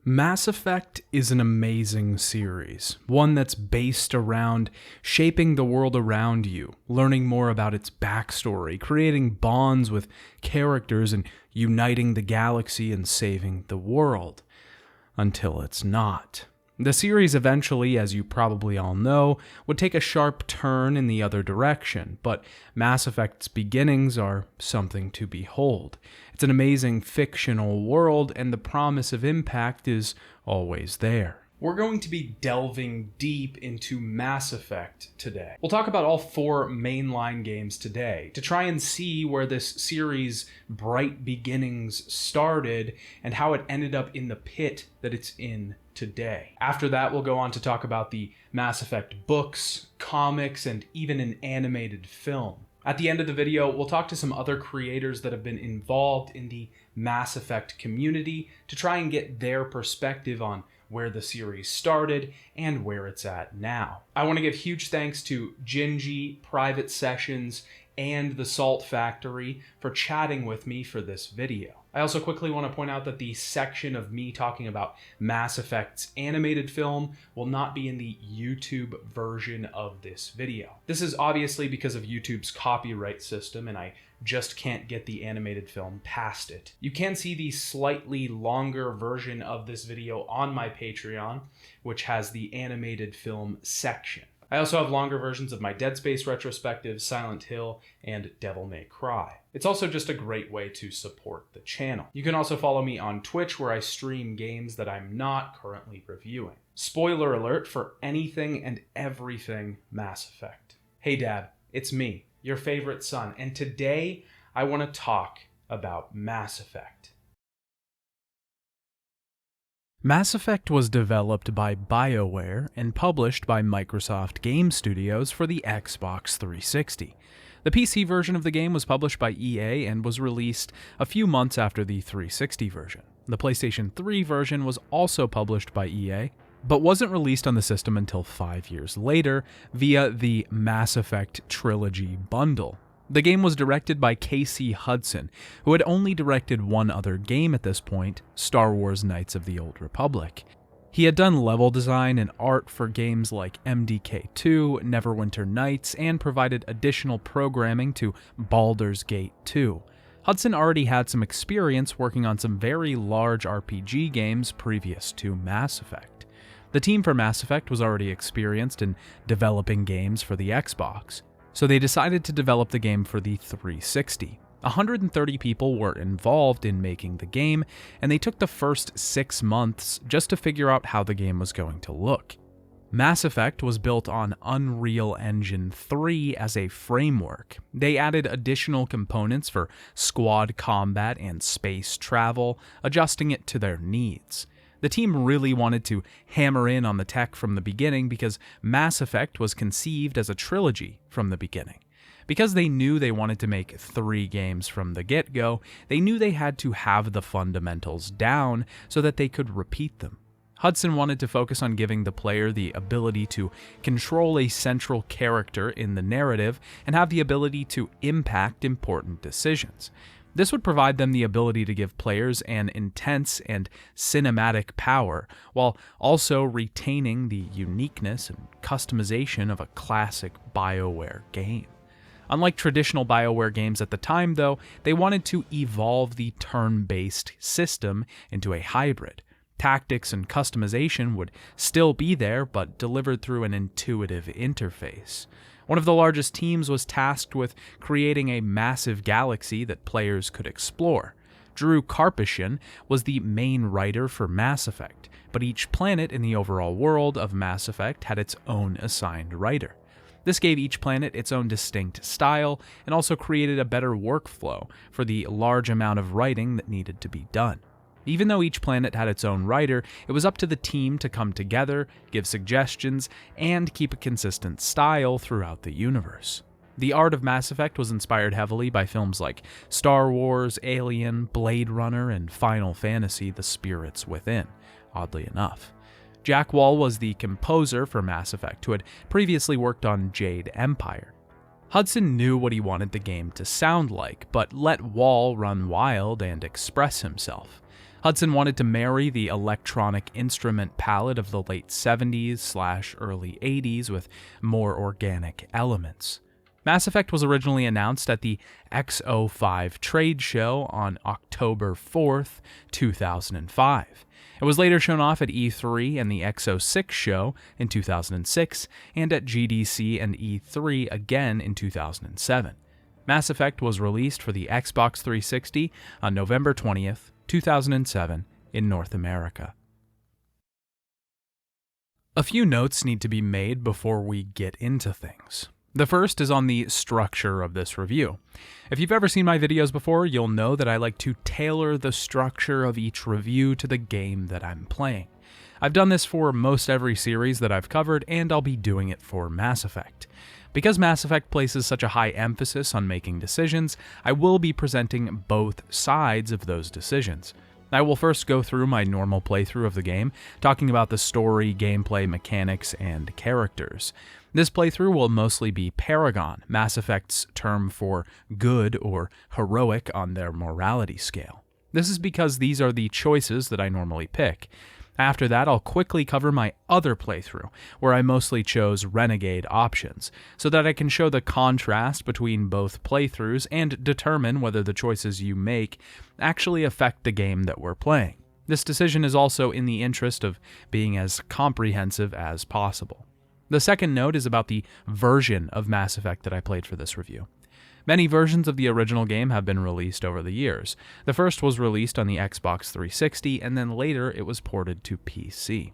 Mass Effect is an amazing series, one that's based around shaping the world around you, learning more about its backstory, creating bonds with characters, and uniting the galaxy and saving the world. Until it's not. The series eventually, as you probably all know, would take a sharp turn in the other direction, but Mass Effect's beginnings are something to behold. It's an amazing fictional world, and the promise of impact is always there. We're going to be delving deep into Mass Effect today. We'll talk about all 4 mainline games today to try and see where this series' bright beginnings started and how it ended up in the pit that it's in today. After that, we'll go on to talk about the Mass Effect books, comics, and even an animated film. At the end of the video, we'll talk to some other creators that have been involved in the Mass Effect community to try and get their perspective on where the series started and where it's at now. I want to give huge thanks to Gingy, Private Sessions, and the Salt Factory for chatting with me for this video. I also quickly want to point out that the section of me talking about Mass Effect's animated film will not be in the YouTube version of this video. This is obviously because of YouTube's copyright system, and I just can't get the animated film past it. You can see the slightly longer version of this video on my Patreon, which has the animated film section. I also have longer versions of my Dead Space retrospective, Silent Hill, and Devil May Cry. It's also just a great way to support the channel. You can also follow me on Twitch, where I stream games that I'm not currently reviewing. Spoiler alert for anything and everything Mass Effect. Hey Dad, it's me, your favorite son, and today I want to talk about Mass Effect. Mass Effect was developed by BioWare and published by Microsoft Game Studios for the Xbox 360. The PC version of the game was published by EA and was released a few months after the 360 version. The PlayStation 3 version was also published by EA, but wasn't released on the system until 5 years later via the Mass Effect Trilogy bundle. The game was directed by Casey Hudson, who had only directed one other game at this point, Star Wars Knights of the Old Republic. He had done level design and art for games like MDK2, Neverwinter Nights, and provided additional programming to Baldur's Gate 2. Hudson already had some experience working on some very large RPG games previous to Mass Effect. The team for Mass Effect was already experienced in developing games for the Xbox, so they decided to develop the game for the 360. 130 people were involved in making the game, and they took the first 6 months just to figure out how the game was going to look. Mass Effect was built on Unreal Engine 3 as a framework. They added additional components for squad combat and space travel, adjusting it to their needs. The team really wanted to hammer in on the tech from the beginning because Mass Effect was conceived as a trilogy from the beginning. Because they knew they wanted to make 3 games from the get-go, they knew they had to have the fundamentals down so that they could repeat them. Hudson wanted to focus on giving the player the ability to control a central character in the narrative and have the ability to impact important decisions. This would provide them the ability to give players an intense and cinematic power, while also retaining the uniqueness and customization of a classic BioWare game. Unlike traditional BioWare games at the time, though, they wanted to evolve the turn-based system into a hybrid. Tactics and customization would still be there, but delivered through an intuitive interface. One of the largest teams was tasked with creating a massive galaxy that players could explore. Drew Karpyshyn was the main writer for Mass Effect, but each planet in the overall world of Mass Effect had its own assigned writer. This gave each planet its own distinct style and also created a better workflow for the large amount of writing that needed to be done. Even though each planet had its own writer, it was up to the team to come together, give suggestions, and keep a consistent style throughout the universe. The art of Mass Effect was inspired heavily by films like Star Wars, Alien, Blade Runner, and Final Fantasy: The Spirits Within, oddly enough. Jack Wall was the composer for Mass Effect, who had previously worked on Jade Empire. Hudson knew what he wanted the game to sound like, but let Wall run wild and express himself. Hudson wanted to marry the electronic instrument palette of the late 70s/early 80s with more organic elements. Mass Effect was originally announced at the X05 trade show on October 4th, 2005. It was later shown off at E3 and the X06 show in 2006, and at GDC and E3 again in 2007. Mass Effect was released for the Xbox 360 on November 20th, 2007 in North America. A few notes need to be made before we get into things. The first is on the structure of this review. If you've ever seen my videos before, you'll know that I like to tailor the structure of each review to the game that I'm playing. I've done this for most every series that I've covered, and I'll be doing it for Mass Effect. Because Mass Effect places such a high emphasis on making decisions, I will be presenting both sides of those decisions. I will first go through my normal playthrough of the game, talking about the story, gameplay, mechanics, and characters. This playthrough will mostly be Paragon, Mass Effect's term for good or heroic on their morality scale. This is because these are the choices that I normally pick. After that, I'll quickly cover my other playthrough, where I mostly chose Renegade options, so that I can show the contrast between both playthroughs and determine whether the choices you make actually affect the game that we're playing. This decision is also in the interest of being as comprehensive as possible. The second note is about the version of Mass Effect that I played for this review. Many versions of the original game have been released over the years. The first was released on the Xbox 360, and then later it was ported to PC.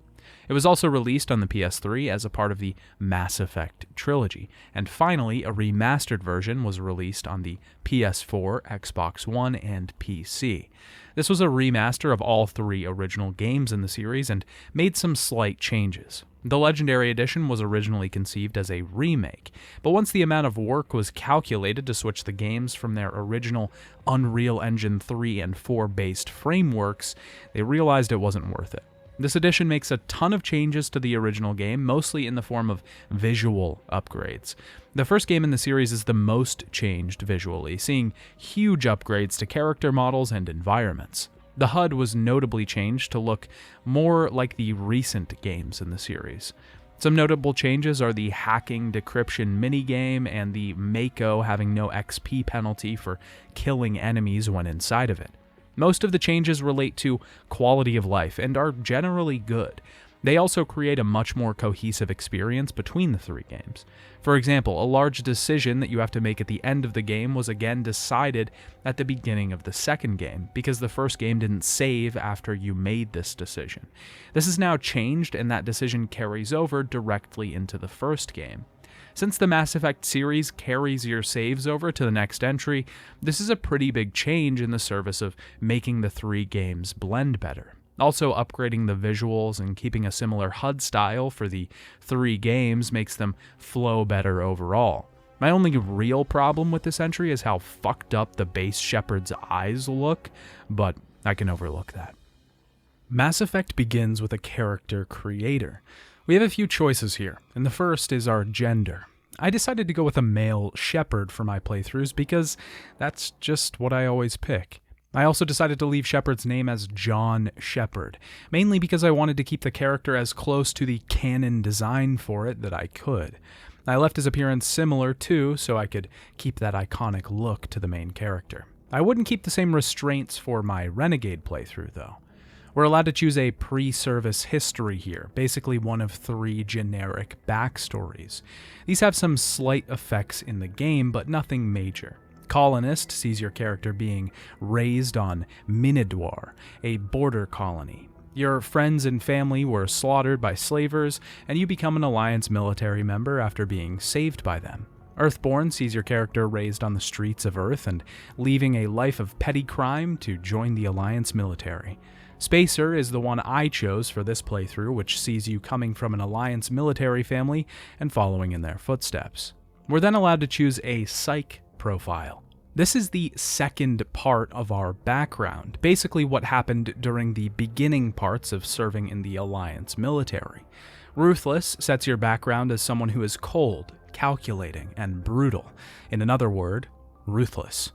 It was also released on the PS3 as a part of the Mass Effect trilogy, and finally a remastered version was released on the PS4, Xbox One, and PC. This was a remaster of all three original games in the series and made some slight changes. The Legendary Edition was originally conceived as a remake, but once the amount of work was calculated to switch the games from their original Unreal Engine 3 and 4 based frameworks, they realized it wasn't worth it. This edition makes a ton of changes to the original game, mostly in the form of visual upgrades. The first game in the series is the most changed visually, seeing huge upgrades to character models and environments. The HUD was notably changed to look more like the recent games in the series. Some notable changes are the hacking decryption minigame and the Mako having no XP penalty for killing enemies when inside of it. Most of the changes relate to quality of life and are generally good. They also create a much more cohesive experience between the three games. For example, a large decision that you have to make at the end of the game was again decided at the beginning of the second game, because the first game didn't save after you made this decision. This is now changed, and that decision carries over directly into the first game. Since the Mass Effect series carries your saves over to the next entry, this is a pretty big change in the service of making the three games blend better. Also, upgrading the visuals and keeping a similar HUD style for the three games makes them flow better overall. My only real problem with this entry is how fucked up the base Shepard's eyes look, but I can overlook that. Mass Effect begins with a character creator. We have a few choices here, and the first is our gender. I decided to go with a male Shepard for my playthroughs because that's just what I always pick. I also decided to leave Shepard's name as John Shepard, mainly because I wanted to keep the character as close to the canon design for it that I could. I left his appearance similar too, so I could keep that iconic look to the main character. I wouldn't keep the same restraints for my Renegade playthrough though. We're allowed to choose a pre-service history here, basically one of three generic backstories. These have some slight effects in the game, but nothing major. Colonist sees your character being raised on Minidwar, a border colony. Your friends and family were slaughtered by slavers, and you become an Alliance military member after being saved by them. Earthborn sees your character raised on the streets of Earth and leaving a life of petty crime to join the Alliance military. Spacer is the one I chose for this playthrough, which sees you coming from an Alliance military family and following in their footsteps. We're then allowed to choose a psych profile. This is the second part of our background, basically what happened during the beginning parts of serving in the Alliance military. Ruthless sets your background as someone who is cold, calculating, and brutal. In another word, ruthless.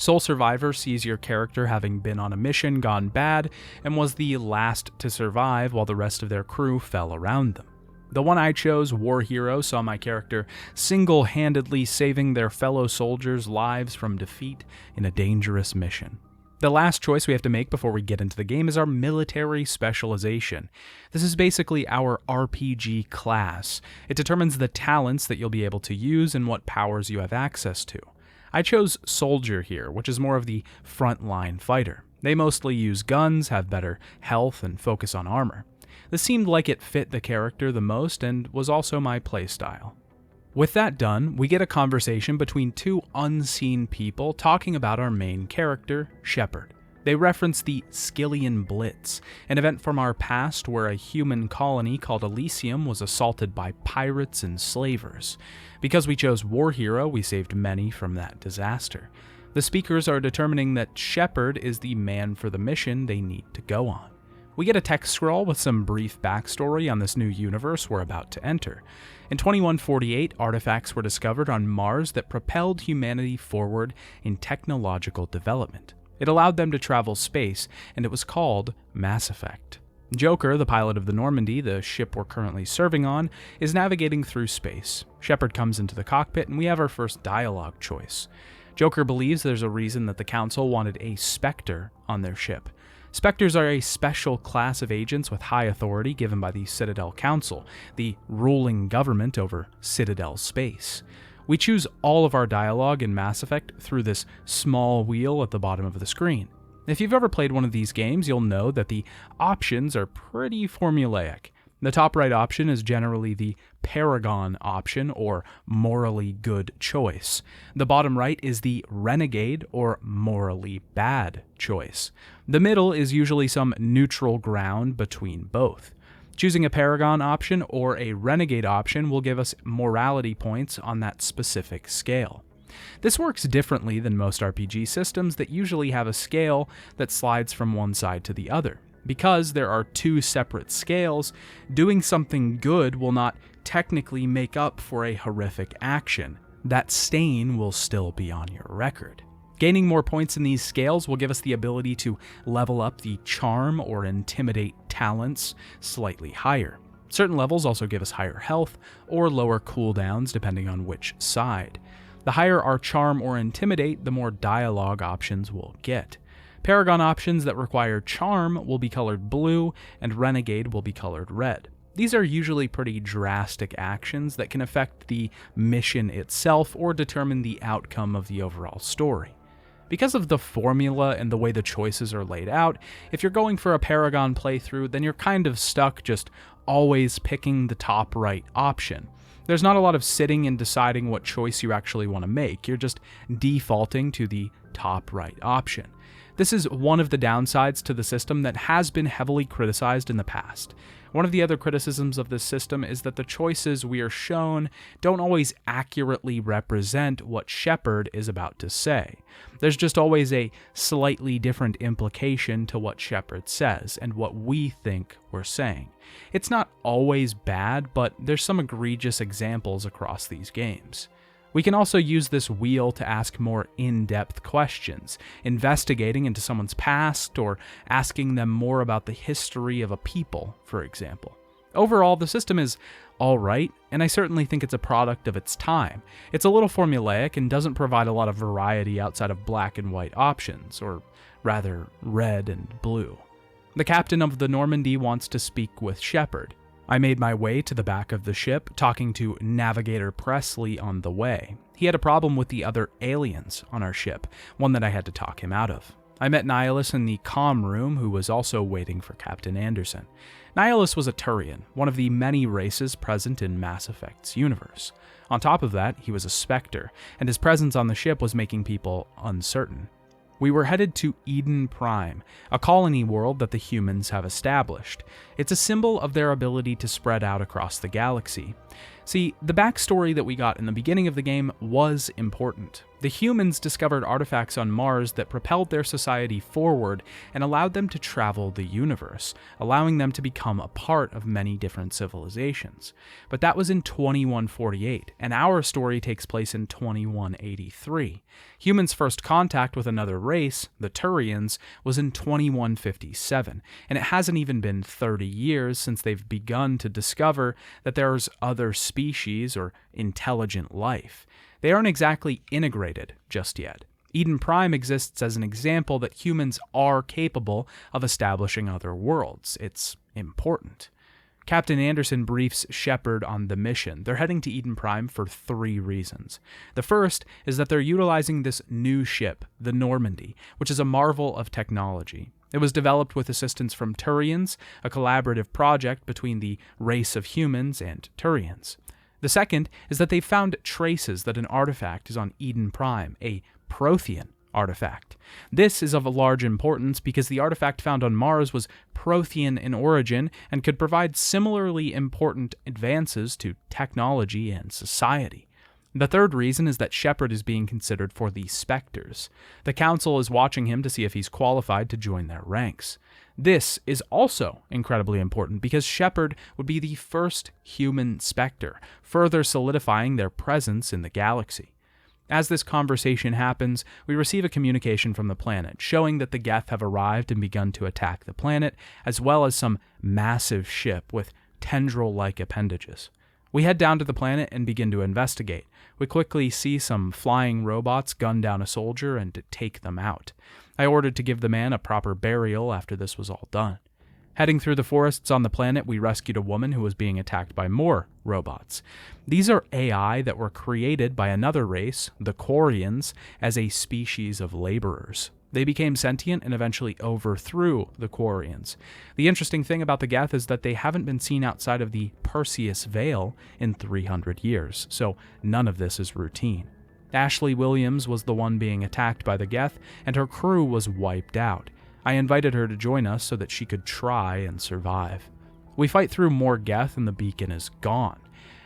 Sole Survivor sees your character having been on a mission gone bad and was the last to survive while the rest of their crew fell around them. The one I chose, War Hero, saw my character single-handedly saving their fellow soldiers' lives from defeat in a dangerous mission. The last choice we have to make before we get into the game is our military specialization. This is basically our RPG class. It determines the talents that you'll be able to use and what powers you have access to. I chose Soldier here, which is more of the frontline fighter. They mostly use guns, have better health, and focus on armor. This seemed like it fit the character the most and was also my playstyle. With that done, we get a conversation between two unseen people talking about our main character, Shepard. They reference the Skillian Blitz, an event from our past where a human colony called Elysium was assaulted by pirates and slavers. Because we chose War Hero, we saved many from that disaster. The speakers are determining that Shepard is the man for the mission they need to go on. We get a text scroll with some brief backstory on this new universe we're about to enter. In 2148, artifacts were discovered on Mars that propelled humanity forward in technological development. It allowed them to travel space, and it was called Mass Effect. Joker, the pilot of the Normandy, the ship we're currently serving on, is navigating through space. Shepard comes into the cockpit, and we have our first dialogue choice. Joker believes there's a reason that the Council wanted a Spectre on their ship. Spectres are a special class of agents with high authority given by the Citadel Council, the ruling government over Citadel space. We choose all of our dialogue in Mass Effect through this small wheel at the bottom of the screen. If you've ever played one of these games, you'll know that the options are pretty formulaic. The top right option is generally the Paragon option, or morally good choice. The bottom right is the Renegade, or morally bad choice. The middle is usually some neutral ground between both. Choosing a Paragon option or a Renegade option will give us morality points on that specific scale. This works differently than most RPG systems that usually have a scale that slides from one side to the other. Because there are two separate scales, doing something good will not technically make up for a horrific action. That stain will still be on your record. Gaining more points in these scales will give us the ability to level up the charm or intimidate talents slightly higher. Certain levels also give us higher health or lower cooldowns depending on which side. The higher our charm or intimidate, the more dialogue options we'll get. Paragon options that require charm will be colored blue, and Renegade will be colored red. These are usually pretty drastic actions that can affect the mission itself or determine the outcome of the overall story. Because of the formula and the way the choices are laid out, if you're going for a Paragon playthrough, then you're kind of stuck just always picking the top right option. There's not a lot of sitting and deciding what choice you actually want to make. You're just defaulting to the top right option. This is one of the downsides to the system that has been heavily criticized in the past. One of the other criticisms of this system is that the choices we are shown don't always accurately represent what Shepard is about to say. There's just always a slightly different implication to what Shepard says and what we think we're saying. It's not always bad, but there's some egregious examples across these games. We can also use this wheel to ask more in-depth questions, investigating into someone's past or asking them more about the history of a people, for example. Overall, the system is alright, and I certainly think it's a product of its time. It's a little formulaic and doesn't provide a lot of variety outside of black and white options, or rather, red and blue. The captain of the Normandy wants to speak with Shepard. I made my way to the back of the ship, talking to Navigator Presley on the way. He had a problem with the other aliens on our ship, one that I had to talk him out of. I met Nihilus in the comm room, who was also waiting for Captain Anderson. Nihilus was a Turian, one of the many races present in Mass Effect's universe. On top of that, he was a Spectre, and his presence on the ship was making people uncertain. We were headed to Eden Prime, a colony world that the humans have established. It's a symbol of their ability to spread out across the galaxy. See, the backstory that we got in the beginning of the game was important. The humans discovered artifacts on Mars that propelled their society forward and allowed them to travel the universe, allowing them to become a part of many different civilizations. But that was in 2148, and our story takes place in 2183. Humans' first contact with another race, the Turians, was in 2157, and it hasn't even been 30 years since they've begun to discover that there's other species or intelligent life. They aren't exactly integrated just yet. Eden Prime exists as an example that humans are capable of establishing other worlds. It's important. Captain Anderson briefs Shepard on the mission. They're heading to Eden Prime for 3 reasons. The first is that they're utilizing this new ship, the Normandy, which is a marvel of technology. It was developed with assistance from Turians, a collaborative project between the race of humans and Turians. The second is that they found traces that an artifact is on Eden Prime, a Prothean artifact. This is of a large importance because the artifact found on Mars was Prothean in origin and could provide similarly important advances to technology and society. The third reason is that Shepard is being considered for the Spectres. The Council is watching him to see if he's qualified to join their ranks. This is also incredibly important because Shepard would be the first human Spectre, further solidifying their presence in the galaxy. As this conversation happens, we receive a communication from the planet, showing that the Geth have arrived and begun to attack the planet, as well as some massive ship with tendril-like appendages. We head down to the planet and begin to investigate. We quickly see some flying robots gun down a soldier and take them out. I ordered to give the man a proper burial after this was all done. Heading through the forests on the planet, we rescued a woman who was being attacked by more robots. These are AI that were created by another race, the Quarians, as a species of laborers. They became sentient and eventually overthrew the Quarians. The interesting thing about the Geth is that they haven't been seen outside of the Perseus Veil in 300 years, so none of this is routine. Ashley Williams was the one being attacked by the Geth, and her crew was wiped out. I invited her to join us so that she could try and survive. We fight through more Geth and the beacon is gone.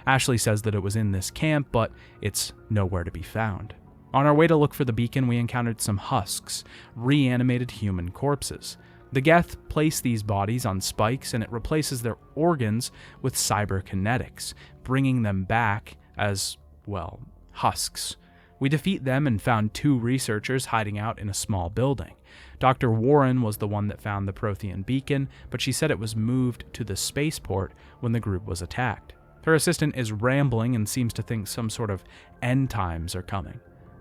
Ashley says that it was in this camp, but it's nowhere to be found. On our way to look for the beacon, we encountered some husks, reanimated human corpses. The Geth place these bodies on spikes and it replaces their organs with cyberkinetics, bringing them back as, well, husks. We defeat them and found 2 researchers hiding out in a small building. Dr. Warren was the one that found the Prothean beacon, but she said it was moved to the spaceport when the group was attacked. Her assistant is rambling and seems to think some sort of end times are coming.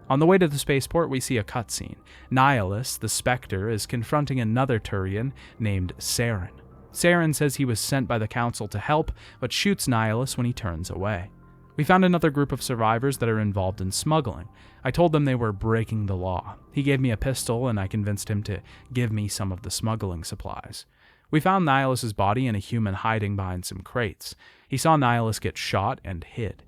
On the way to the spaceport, we see a cutscene. Nihilus, the Spectre, is confronting another Turian named Saren. Saren says he was sent by the Council to help, but shoots Nihilus when he turns away. We found another group of survivors that are involved in smuggling. I told them they were breaking the law. He gave me a pistol and I convinced him to give me some of the smuggling supplies. We found Nihilus's body and a human hiding behind some crates. He saw Nihilus get shot and hid.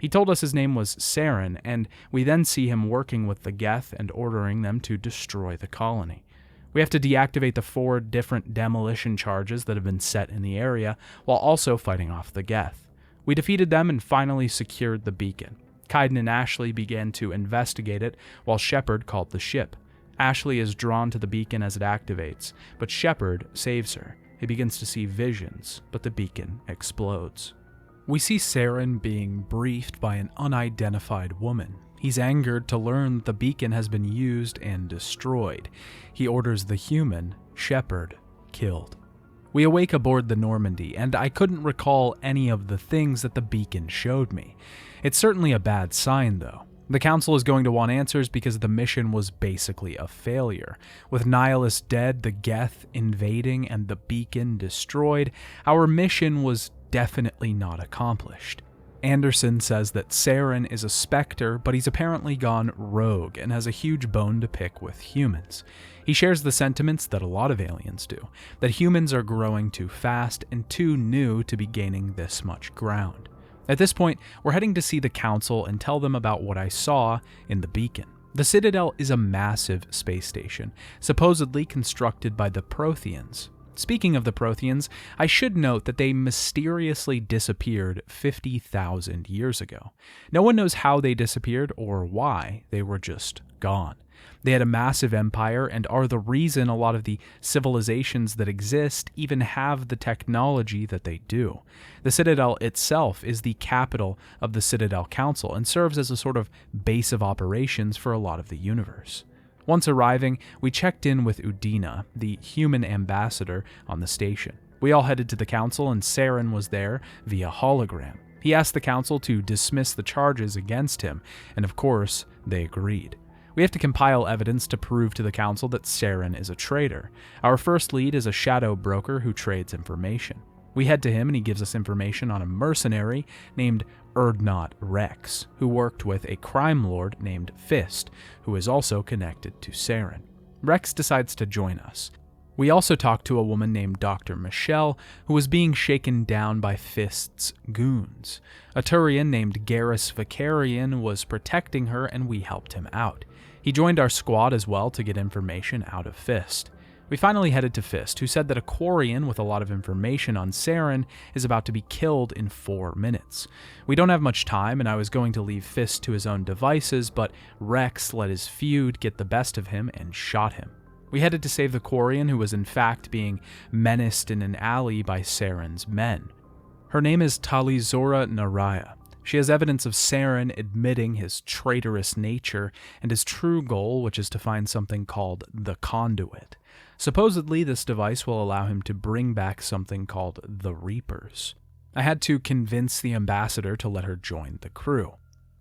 He told us his name was Saren, and we then see him working with the Geth and ordering them to destroy the colony. We have to deactivate the 4 different demolition charges that have been set in the area, while also fighting off the Geth. We defeated them and finally secured the beacon. Kaiden and Ashley began to investigate it, while Shepard called the ship. Ashley is drawn to the beacon as it activates, but Shepard saves her. He begins to see visions, but the beacon explodes. We see Saren being briefed by an unidentified woman. He's angered to learn that the beacon has been used and destroyed. He orders the human, Shepard, killed. We awake aboard the Normandy, and I couldn't recall any of the things that the beacon showed me. It's certainly a bad sign, though. The Council is going to want answers because the mission was basically a failure. With Nihilus dead, the Geth invading, and the beacon destroyed, our mission was definitely not accomplished. Anderson says that Saren is a Spectre, but he's apparently gone rogue and has a huge bone to pick with humans. He shares the sentiments that a lot of aliens do, that humans are growing too fast and too new to be gaining this much ground. At this point, we're heading to see the Council and tell them about what I saw in the beacon. The Citadel is a massive space station, supposedly constructed by the Protheans. Speaking of the Protheans, I should note that they mysteriously disappeared 50,000 years ago. No one knows how they disappeared or why, they were just gone. They had a massive empire and are the reason a lot of the civilizations that exist even have the technology that they do. The Citadel itself is the capital of the Citadel Council and serves as a sort of base of operations for a lot of the universe. Once arriving, we checked in with Udina, the human ambassador on the station. We all headed to the council and Saren was there via hologram. He asked the council to dismiss the charges against him, and of course, they agreed. We have to compile evidence to prove to the council that Saren is a traitor. Our first lead is a shadow broker who trades information. We head to him and he gives us information on a mercenary named Erdnot Rex, who worked with a crime lord named Fist, who is also connected to Saren. Rex decides to join us. We also talk to a woman named Dr. Michelle, who was being shaken down by Fist's goons. A Turian named Garrus Vicarian was protecting her and we helped him out. He joined our squad as well to get information out of Fist. We finally headed to Fist, who said that a Quarian with a lot of information on Saren is about to be killed in 4 minutes. We don't have much time, and I was going to leave Fist to his own devices, but Rex let his feud get the best of him and shot him. We headed to save the Quarian, who was in fact being menaced in an alley by Saren's men. Her name is Talizora Naraya. She has evidence of Saren admitting his traitorous nature and his true goal, which is to find something called the Conduit. Supposedly, this device will allow him to bring back something called the Reapers. I had to convince the ambassador to let her join the crew.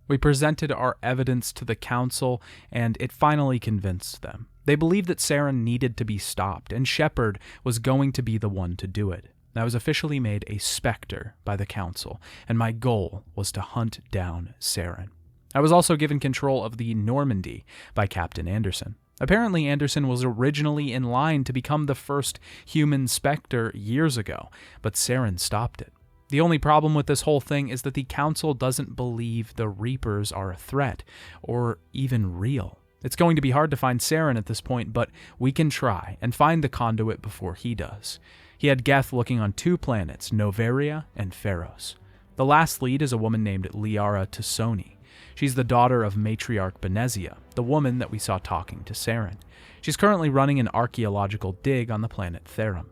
We presented our evidence to the council, and it finally convinced them. They believed that Saren needed to be stopped, and Shepard was going to be the one to do it. I was officially made a Spectre by the council, and my goal was to hunt down Saren. I was also given control of the Normandy by Captain Anderson. Apparently, Anderson was originally in line to become the first human Spectre years ago, but Saren stopped it. The only problem with this whole thing is that the Council doesn't believe the Reapers are a threat, or even real. It's going to be hard to find Saren at this point, but we can try and find the Conduit before he does. He had Geth looking on 2 planets, Noveria and Pharos. The last lead is a woman named Liara Tassoni. She's the daughter of Matriarch Benezia, the woman that we saw talking to Saren. She's currently running an archaeological dig on the planet Therum.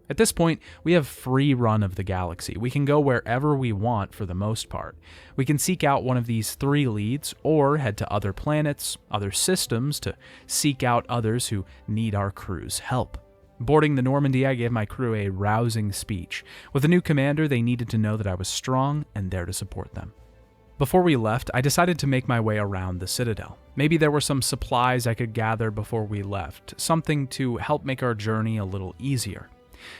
At this point, we have free run of the galaxy. We can go wherever we want for the most part. We can seek out one of these 3 leads, or head to other planets, other systems, to seek out others who need our crew's help. Boarding the Normandy, I gave my crew a rousing speech. With a new commander, they needed to know that I was strong and there to support them. Before we left, I decided to make my way around the Citadel. Maybe there were some supplies I could gather before we left, something to help make our journey a little easier.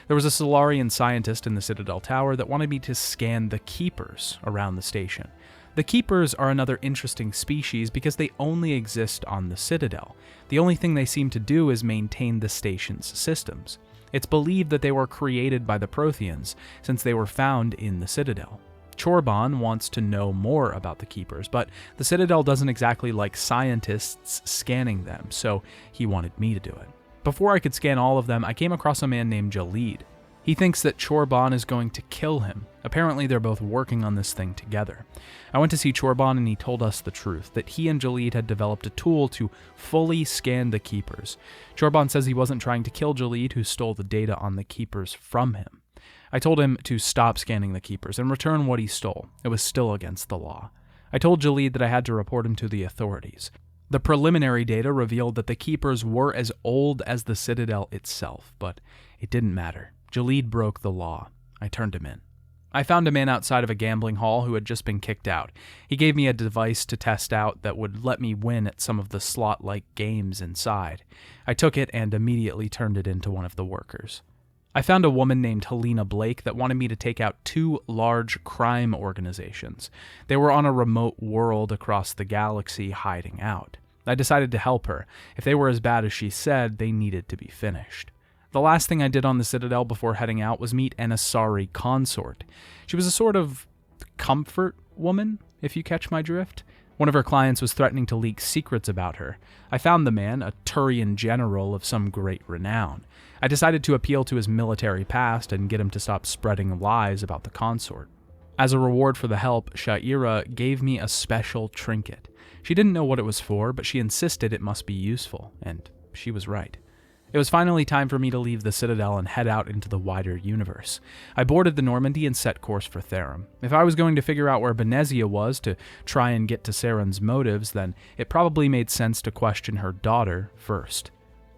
There was a Solarian scientist in the Citadel Tower that wanted me to scan the Keepers around the station. The Keepers are another interesting species because they only exist on the Citadel. The only thing they seem to do is maintain the station's systems. It's believed that they were created by the Protheans, since they were found in the Citadel. Chorban wants to know more about the Keepers, but the Citadel doesn't exactly like scientists scanning them, so he wanted me to do it. Before I could scan all of them, I came across a man named Jalid. He thinks that Chorban is going to kill him. Apparently they're both working on this thing together. I went to see Chorban and he told us the truth, that he and Jalid had developed a tool to fully scan the Keepers. Chorban says he wasn't trying to kill Jalid, who stole the data on the Keepers from him. I told him to stop scanning the Keepers and return what he stole. It was still against the law. I told Jalid that I had to report him to the authorities. The preliminary data revealed that the Keepers were as old as the Citadel itself, but it didn't matter. Jalid broke the law. I turned him in. I found a man outside of a gambling hall who had just been kicked out. He gave me a device to test out that would let me win at some of the slot-like games inside. I took it and immediately turned it into one of the workers. I found a woman named Helena Blake that wanted me to take out 2 large crime organizations. They were on a remote world across the galaxy hiding out. I decided to help her. If they were as bad as she said, they needed to be finished. The last thing I did on the Citadel before heading out was meet an Asari consort. She was a sort of comfort woman, if you catch my drift. One of her clients was threatening to leak secrets about her. I found the man, a Turian general of some great renown. I decided to appeal to his military past and get him to stop spreading lies about the consort. As a reward for the help, Sha'ira gave me a special trinket. She didn't know what it was for, but she insisted it must be useful, and she was right. It was finally time for me to leave the Citadel and head out into the wider universe. I boarded the Normandy and set course for Therum. If I was going to figure out where Benezia was to try and get to Saren's motives, then it probably made sense to question her daughter first.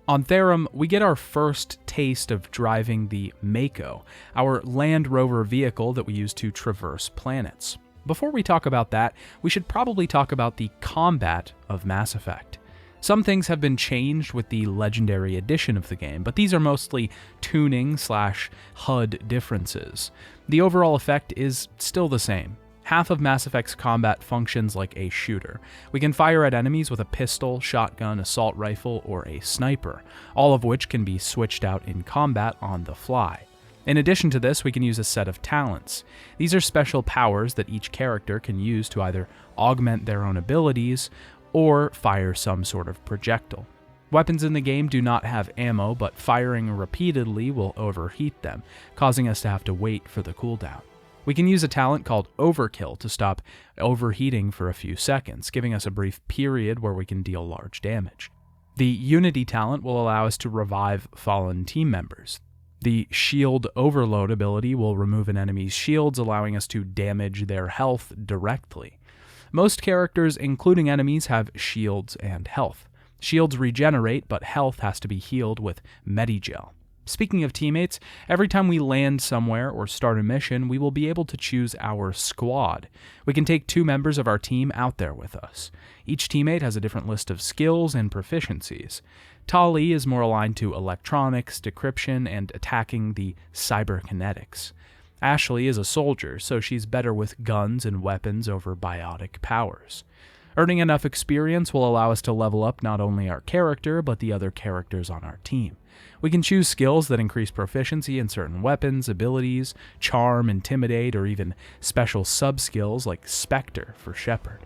On Therum, we get our first taste of driving the Mako, our Land Rover vehicle that we use to traverse planets. Before we talk about that, we should probably talk about the combat of Mass Effect. Some things have been changed with the Legendary Edition of the game, but these are mostly tuning/HUD differences. The overall effect is still the same. Half of Mass Effect's combat functions like a shooter. We can fire at enemies with a pistol, shotgun, assault rifle, or a sniper, all of which can be switched out in combat on the fly. In addition to this, we can use a set of talents. These are special powers that each character can use to either augment their own abilities or fire some sort of projectile. Weapons in the game do not have ammo, but firing repeatedly will overheat them, causing us to have to wait for the cooldown. We can use a talent called Overkill to stop overheating for a few seconds, giving us a brief period where we can deal large damage. The Unity talent will allow us to revive fallen team members. The Shield Overload ability will remove an enemy's shields, allowing us to damage their health directly. Most characters, including enemies, have shields and health. Shields regenerate, but health has to be healed with Medigel. Speaking of teammates, every time we land somewhere or start a mission, we will be able to choose our squad. We can take 2 members of our team out there with us. Each teammate has a different list of skills and proficiencies. Tali is more aligned to electronics, decryption, and attacking the cyberkinetics. Ashley is a soldier, so she's better with guns and weapons over biotic powers. Earning enough experience will allow us to level up not only our character, but the other characters on our team. We can choose skills that increase proficiency in certain weapons, abilities, charm, intimidate, or even special sub-skills like Spectre for Shepard.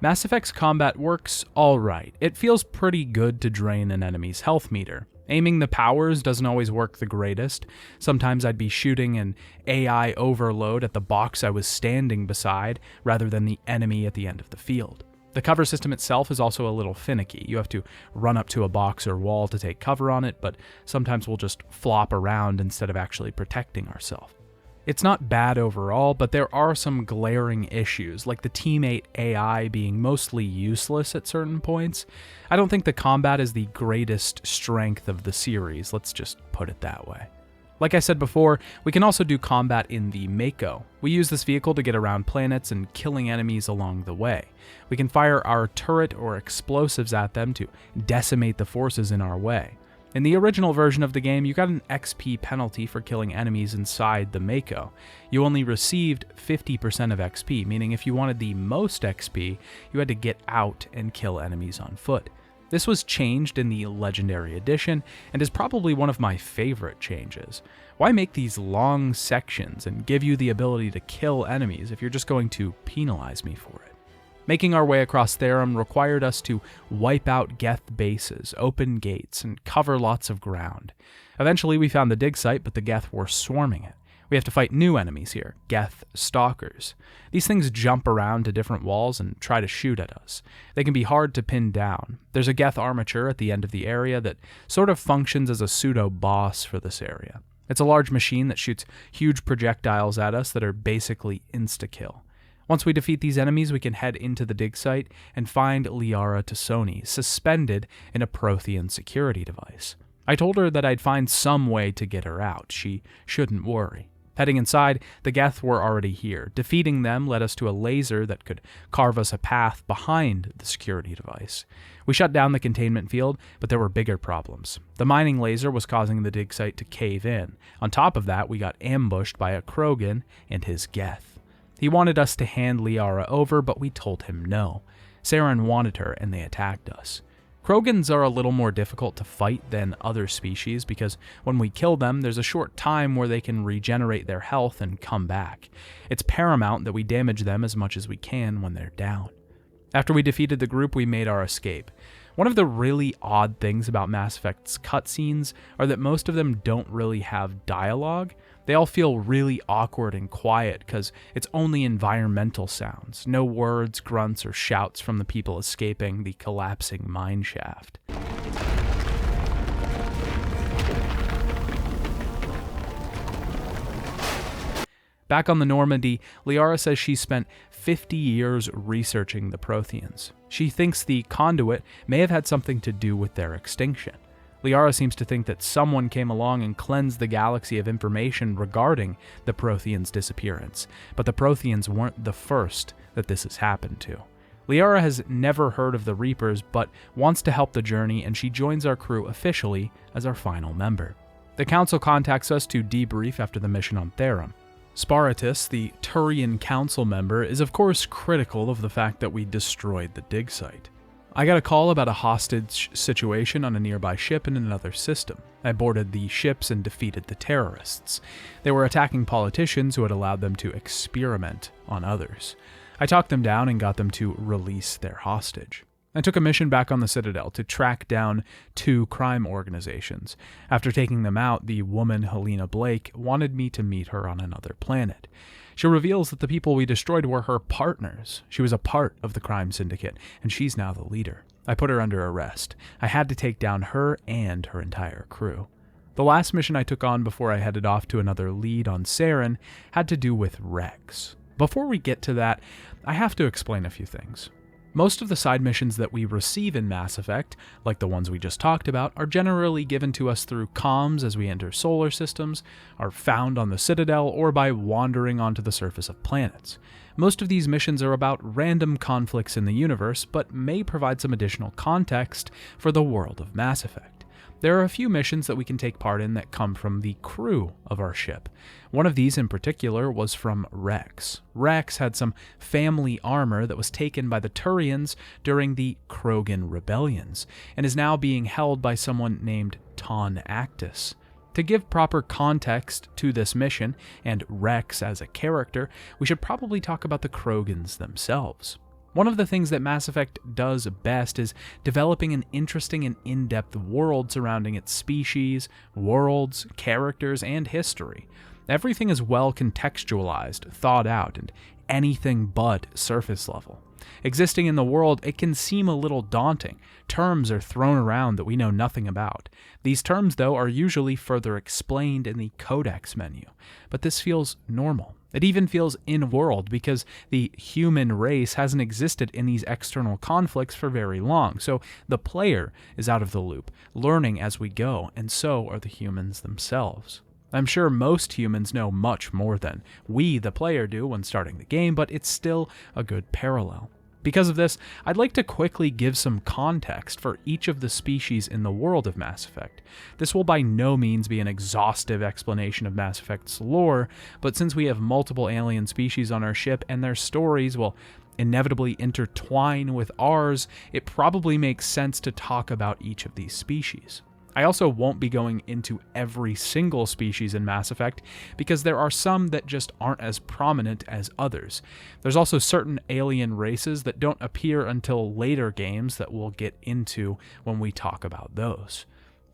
Mass Effect's combat works alright. It feels pretty good to drain an enemy's health meter. Aiming the powers doesn't always work the greatest. Sometimes I'd be shooting an AI overload at the box I was standing beside, rather than the enemy at the end of the field. The cover system itself is also a little finicky. You have to run up to a box or wall to take cover on it, but sometimes we'll just flop around instead of actually protecting ourselves. It's not bad overall, but there are some glaring issues, like the teammate AI being mostly useless at certain points. I don't think the combat is the greatest strength of the series, let's just put it that way. Like I said before, we can also do combat in the Mako. We use this vehicle to get around planets and killing enemies along the way. We can fire our turret or explosives at them to decimate the forces in our way. In the original version of the game, you got an XP penalty for killing enemies inside the Mako. You only received 50% of XP, meaning if you wanted the most XP, you had to get out and kill enemies on foot. This was changed in the Legendary Edition, and is probably one of my favorite changes. Why make these long sections and give you the ability to kill enemies if you're just going to penalize me for it? Making our way across Therum required us to wipe out Geth bases, open gates, and cover lots of ground. Eventually we found the dig site, but the Geth were swarming it. We have to fight new enemies here, Geth Stalkers. These things jump around to different walls and try to shoot at us. They can be hard to pin down. There's a Geth armature at the end of the area that sort of functions as a pseudo-boss for this area. It's a large machine that shoots huge projectiles at us that are basically insta-kill. Once we defeat these enemies, we can head into the dig site and find Liara Tassoni suspended in a Prothean security device. I told her that I'd find some way to get her out. She shouldn't worry. Heading inside, the Geth were already here. Defeating them led us to a laser that could carve us a path behind the security device. We shut down the containment field, but there were bigger problems. The mining laser was causing the dig site to cave in. On top of that, we got ambushed by a Krogan and his Geth. He wanted us to hand Liara over, but we told him no. Saren wanted her, and they attacked us. Krogans are a little more difficult to fight than other species because when we kill them, there's a short time where they can regenerate their health and come back. It's paramount that we damage them as much as we can when they're down. After we defeated the group, we made our escape. One of the really odd things about Mass Effect's cutscenes are that most of them don't really have dialogue. They all feel really awkward and quiet because it's only environmental sounds, no words, grunts, or shouts from the people escaping the collapsing mine shaft. Back on the Normandy, Liara says she spent 50 years researching the Protheans. She thinks the conduit may have had something to do with their extinction. Liara seems to think that someone came along and cleansed the galaxy of information regarding the Protheans' disappearance, but the Protheans weren't the first that this has happened to. Liara has never heard of the Reapers, but wants to help the journey, and she joins our crew officially as our final member. The Council contacts us to debrief after the mission on Therum. Sparatus, the Turian council member, is of course critical of the fact that we destroyed the dig site. I got a call about a hostage situation on a nearby ship in another system. I boarded the ships and defeated the terrorists. They were attacking politicians who had allowed them to experiment on others. I talked them down and got them to release their hostage. I took a mission back on the Citadel to track down 2 crime organizations. After taking them out, the woman Helena Blake wanted me to meet her on another planet. She reveals that the people we destroyed were her partners. She was a part of the crime syndicate, and she's now the leader. I put her under arrest. I had to take down her and her entire crew. The last mission I took on before I headed off to another lead on Saren had to do with Rex. Before we get to that, I have to explain a few things. Most of the side missions that we receive in Mass Effect, like the ones we just talked about, are generally given to us through comms as we enter solar systems, are found on the Citadel, or by wandering onto the surface of planets. Most of these missions are about random conflicts in the universe, but may provide some additional context for the world of Mass Effect. There are a few missions that we can take part in that come from the crew of our ship. One of these in particular was from Rex. Rex had some family armor that was taken by the Turians during the Krogan rebellions, and is now being held by someone named Ton Actus. To give proper context to this mission, and Rex as a character, we should probably talk about the Krogans themselves. One of the things that Mass Effect does best is developing an interesting and in-depth world surrounding its species, worlds, characters, and history. Everything is well contextualized, thought out, and anything but surface level. Existing in the world, it can seem a little daunting. Terms are thrown around that we know nothing about. These terms, though, are usually further explained in the Codex menu, but this feels normal. It even feels in-world because the human race hasn't existed in these external conflicts for very long, so the player is out of the loop, learning as we go, and so are the humans themselves. I'm sure most humans know much more than we, the player, do when starting the game, but it's still a good parallel. Because of this, I'd like to quickly give some context for each of the species in the world of Mass Effect. This will by no means be an exhaustive explanation of Mass Effect's lore, but since we have multiple alien species on our ship and their stories will inevitably intertwine with ours, it probably makes sense to talk about each of these species. I also won't be going into every single species in Mass Effect because there are some that just aren't as prominent as others. There's also certain alien races that don't appear until later games that we'll get into when we talk about those.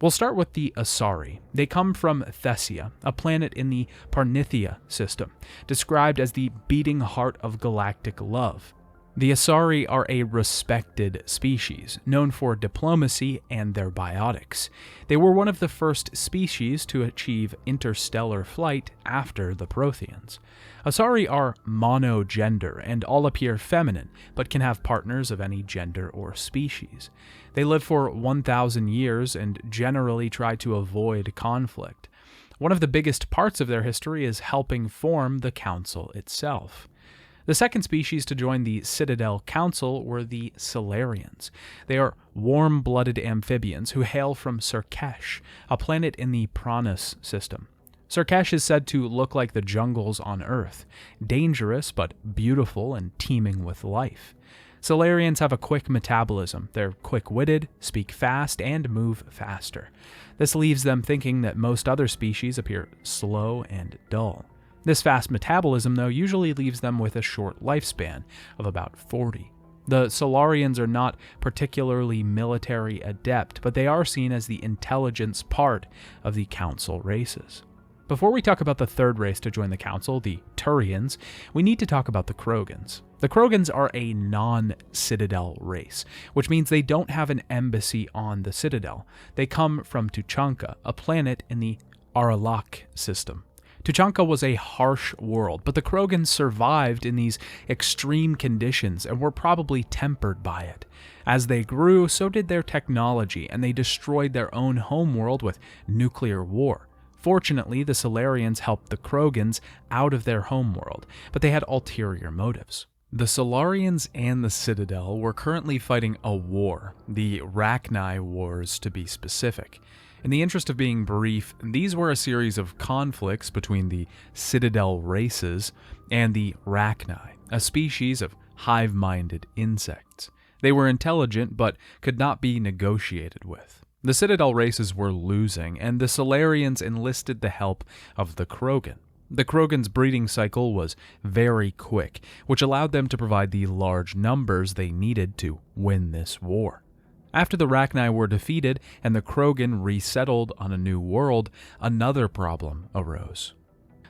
We'll start with the Asari. They come from Thessia, a planet in the Parnithia system, described as the beating heart of galactic love. The Asari are a respected species, known for diplomacy and their biotics. They were one of the first species to achieve interstellar flight after the Protheans. Asari are monogender and all appear feminine, but can have partners of any gender or species. They live for 1,000 years and generally try to avoid conflict. One of the biggest parts of their history is helping form the Council itself. The second species to join the Citadel Council were the Salarians. They are warm-blooded amphibians who hail from Surkesh, a planet in the Pranas system. Surkesh is said to look like the jungles on Earth, dangerous but beautiful and teeming with life. Salarians have a quick metabolism. They're quick-witted, speak fast, and move faster. This leaves them thinking that most other species appear slow and dull. This fast metabolism, though, usually leaves them with a short lifespan of about 40. The Solarians are not particularly military adept, but they are seen as the intelligence part of the Council races. Before we talk about the third race to join the Council, the Turians, we need to talk about the Krogans. The Krogans are a non-Citadel race, which means they don't have an embassy on the Citadel. They come from Tuchanka, a planet in the Aralak system. Tuchanka was a harsh world, but the Krogans survived in these extreme conditions and were probably tempered by it. As they grew, so did their technology, and they destroyed their own homeworld with nuclear war. Fortunately, the Solarians helped the Krogans out of their homeworld, but they had ulterior motives. The Solarians and the Citadel were currently fighting a war, the Rachni Wars to be specific. In the interest of being brief, these were a series of conflicts between the Citadel races and the Rachni, a species of hive-minded insects. They were intelligent but could not be negotiated with. The Citadel races were losing, and the Solarians enlisted the help of the Krogan. The Krogan's breeding cycle was very quick, which allowed them to provide the large numbers they needed to win this war. After the Rachni were defeated and the Krogan resettled on a new world, another problem arose.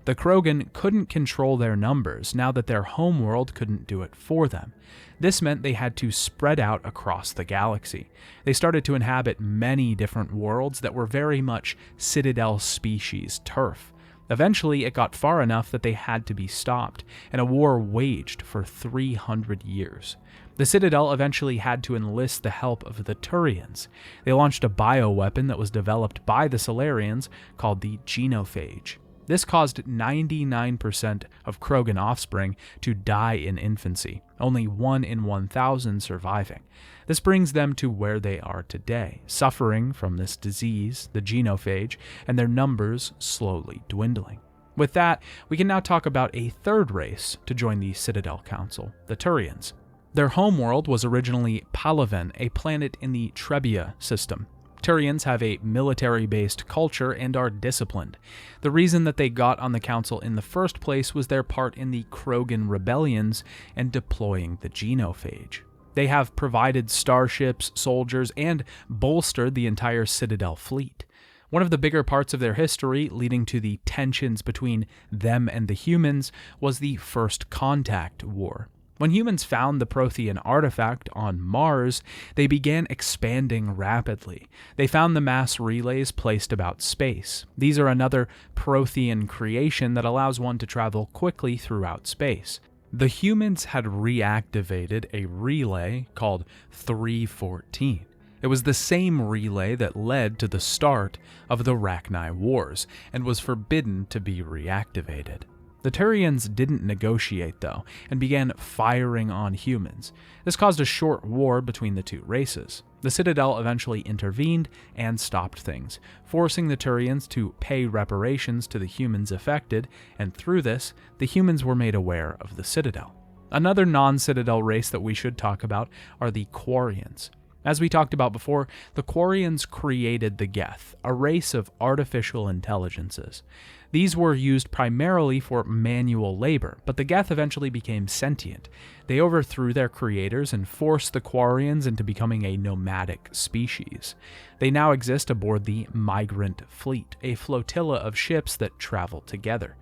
The Krogan couldn't control their numbers now that their homeworld couldn't do it for them. This meant they had to spread out across the galaxy. They started to inhabit many different worlds that were very much Citadel species turf. Eventually, it got far enough that they had to be stopped, and a war waged for 300 years. The Citadel eventually had to enlist the help of the Turians. They launched a bioweapon that was developed by the Solarians called the Genophage. This caused 99% of Krogan offspring to die in infancy, only 1 in 1,000 surviving. This brings them to where they are today, suffering from this disease, the genophage, and their numbers slowly dwindling. With that, we can now talk about a third race to join the Citadel Council, the Turians. Their homeworld was originally Palaven, a planet in the Trebia system. Turians have a military-based culture and are disciplined. The reason that they got on the council in the first place was their part in the Krogan rebellions and deploying the genophage. They have provided starships, soldiers, and bolstered the entire Citadel fleet. One of the bigger parts of their history, leading to the tensions between them and the humans, was the First Contact War. When humans found the Prothean artifact on Mars, they began expanding rapidly. They found the mass relays placed about space. These are another Prothean creation that allows one to travel quickly throughout space. The humans had reactivated a relay called 314. It was the same relay that led to the start of the Rachni Wars, and was forbidden to be reactivated. The Turians didn't negotiate, though, and began firing on humans. This caused a short war between the two races. The Citadel eventually intervened and stopped things, forcing the Turians to pay reparations to the humans affected, and through this, the humans were made aware of the Citadel. Another non-Citadel race that we should talk about are the Quarians. As we talked about before, the Quarians created the Geth, a race of artificial intelligences. These were used primarily for manual labor, but the Geth eventually became sentient. They overthrew their creators and forced the Quarians into becoming a nomadic species. They now exist aboard the Migrant Fleet, a flotilla of ships that travel together.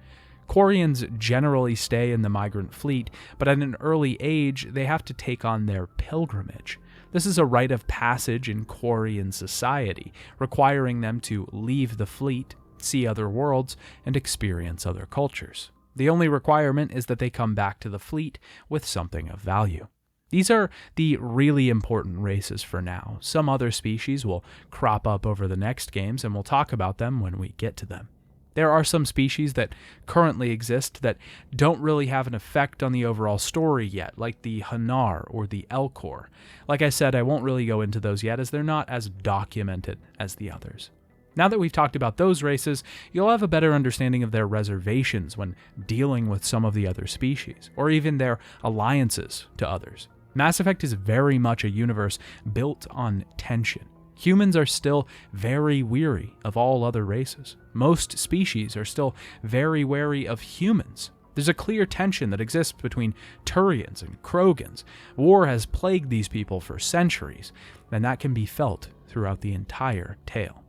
Quarians generally stay in the Migrant Fleet, but at an early age, they have to take on their pilgrimage. This is a rite of passage in Quarian society, requiring them to leave the fleet, see other worlds, and experience other cultures. The only requirement is that they come back to the fleet with something of value. These are the really important races for now. Some other species will crop up over the next games, and we'll talk about them when we get to them. There are some species that currently exist that don't really have an effect on the overall story yet, like the Hanar or the Elcor. Like I said, I won't really go into those yet, as they're not as documented as the others. Now that we've talked about those races, you'll have a better understanding of their reservations when dealing with some of the other species, or even their alliances to others. Mass Effect is very much a universe built on tension. Humans are still very weary of all other races. Most species are still very wary of humans. There's a clear tension that exists between Turians and Krogans. War has plagued these people for centuries, and that can be felt throughout the entire tale.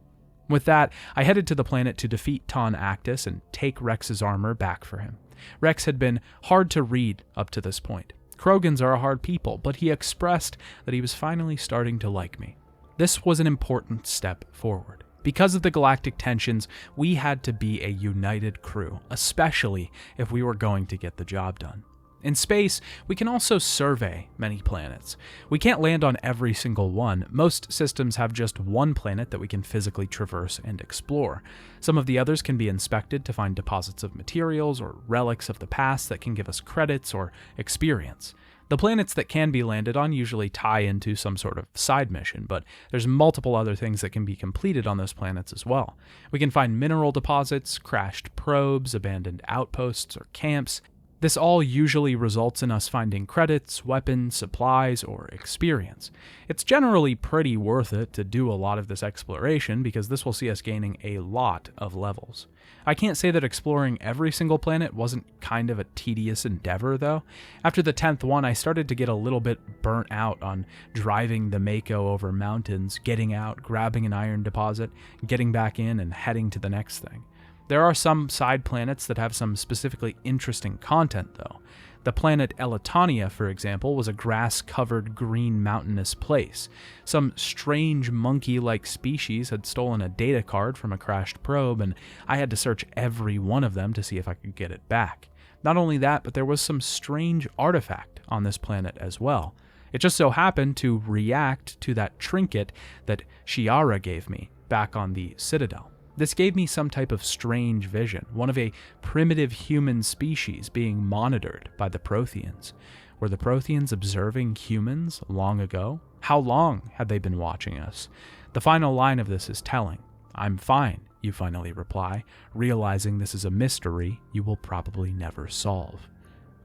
With that, I headed to the planet to defeat Ton Actus and take Rex's armor back for him. Rex had been hard to read up to this point. Krogans are a hard people, but he expressed that he was finally starting to like me. This was an important step forward. Because of the galactic tensions, we had to be a united crew, especially if we were going to get the job done. In space, we can also survey many planets. We can't land on every single one. Most systems have just one planet that we can physically traverse and explore. Some of the others can be inspected to find deposits of materials or relics of the past that can give us credits or experience. The planets that can be landed on usually tie into some sort of side mission, but there's multiple other things that can be completed on those planets as well. We can find mineral deposits, crashed probes, abandoned outposts or camps. This all usually results in us finding credits, weapons, supplies, or experience. It's generally pretty worth it to do a lot of this exploration because this will see us gaining a lot of levels. I can't say that exploring every single planet wasn't kind of a tedious endeavor though. After the 10th one, I started to get a little bit burnt out on driving the Mako over mountains, getting out, grabbing an iron deposit, getting back in, and heading to the next thing. There are some side planets that have some specifically interesting content, though. The planet Elitania, for example, was a grass-covered green mountainous place. Some strange monkey-like species had stolen a data card from a crashed probe, and I had to search every one of them to see if I could get it back. Not only that, but there was some strange artifact on this planet as well. It just so happened to react to that trinket that Shiara gave me back on the Citadel. This gave me some type of strange vision, one of a primitive human species being monitored by the Protheans. Were the Protheans observing humans long ago? How long had they been watching us? The final line of this is telling. "I'm fine," you finally reply, realizing this is a mystery you will probably never solve.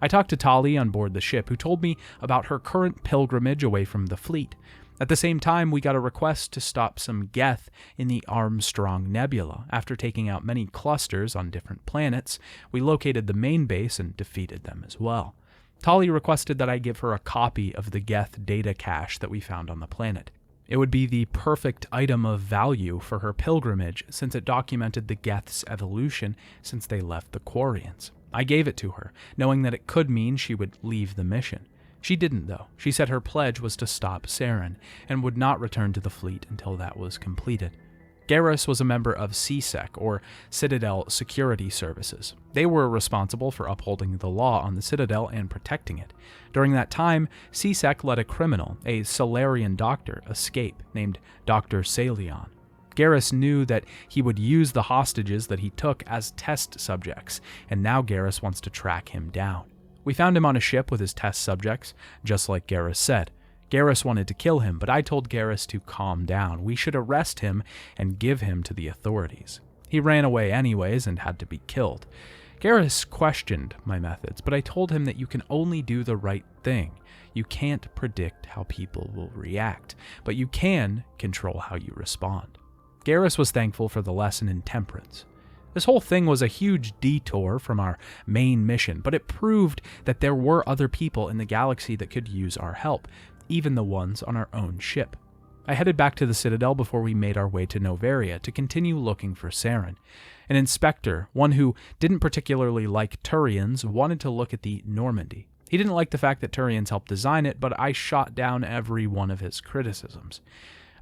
I talked to Tali on board the ship, who told me about her current pilgrimage away from the fleet. At the same time, we got a request to stop some Geth in the Armstrong Nebula. After taking out many clusters on different planets, we located the main base and defeated them as well. Tali requested that I give her a copy of the Geth data cache that we found on the planet. It would be the perfect item of value for her pilgrimage since it documented the Geth's evolution since they left the Quarians. I gave it to her, knowing that it could mean she would leave the mission. She didn't, though. She said her pledge was to stop Saren, and would not return to the fleet until that was completed. Garrus was a member of CSEC, or Citadel Security Services. They were responsible for upholding the law on the Citadel and protecting it. During that time, CSEC let a criminal, a Solarian doctor, escape, named Dr. Salion. Garrus knew that he would use the hostages that he took as test subjects, and now Garrus wants to track him down. We found him on a ship with his test subjects, just like Garrus said. Garrus wanted to kill him, but I told Garrus to calm down. We should arrest him and give him to the authorities. He ran away anyways and had to be killed. Garrus questioned my methods, but I told him that you can only do the right thing. You can't predict how people will react, but you can control how you respond. Garrus was thankful for the lesson in temperance. This whole thing was a huge detour from our main mission, but it proved that there were other people in the galaxy that could use our help, even the ones on our own ship. I headed back to the Citadel before we made our way to Novaria to continue looking for Saren. An inspector, one who didn't particularly like Turians, wanted to look at the Normandy. He didn't like the fact that Turians helped design it, but I shot down every one of his criticisms.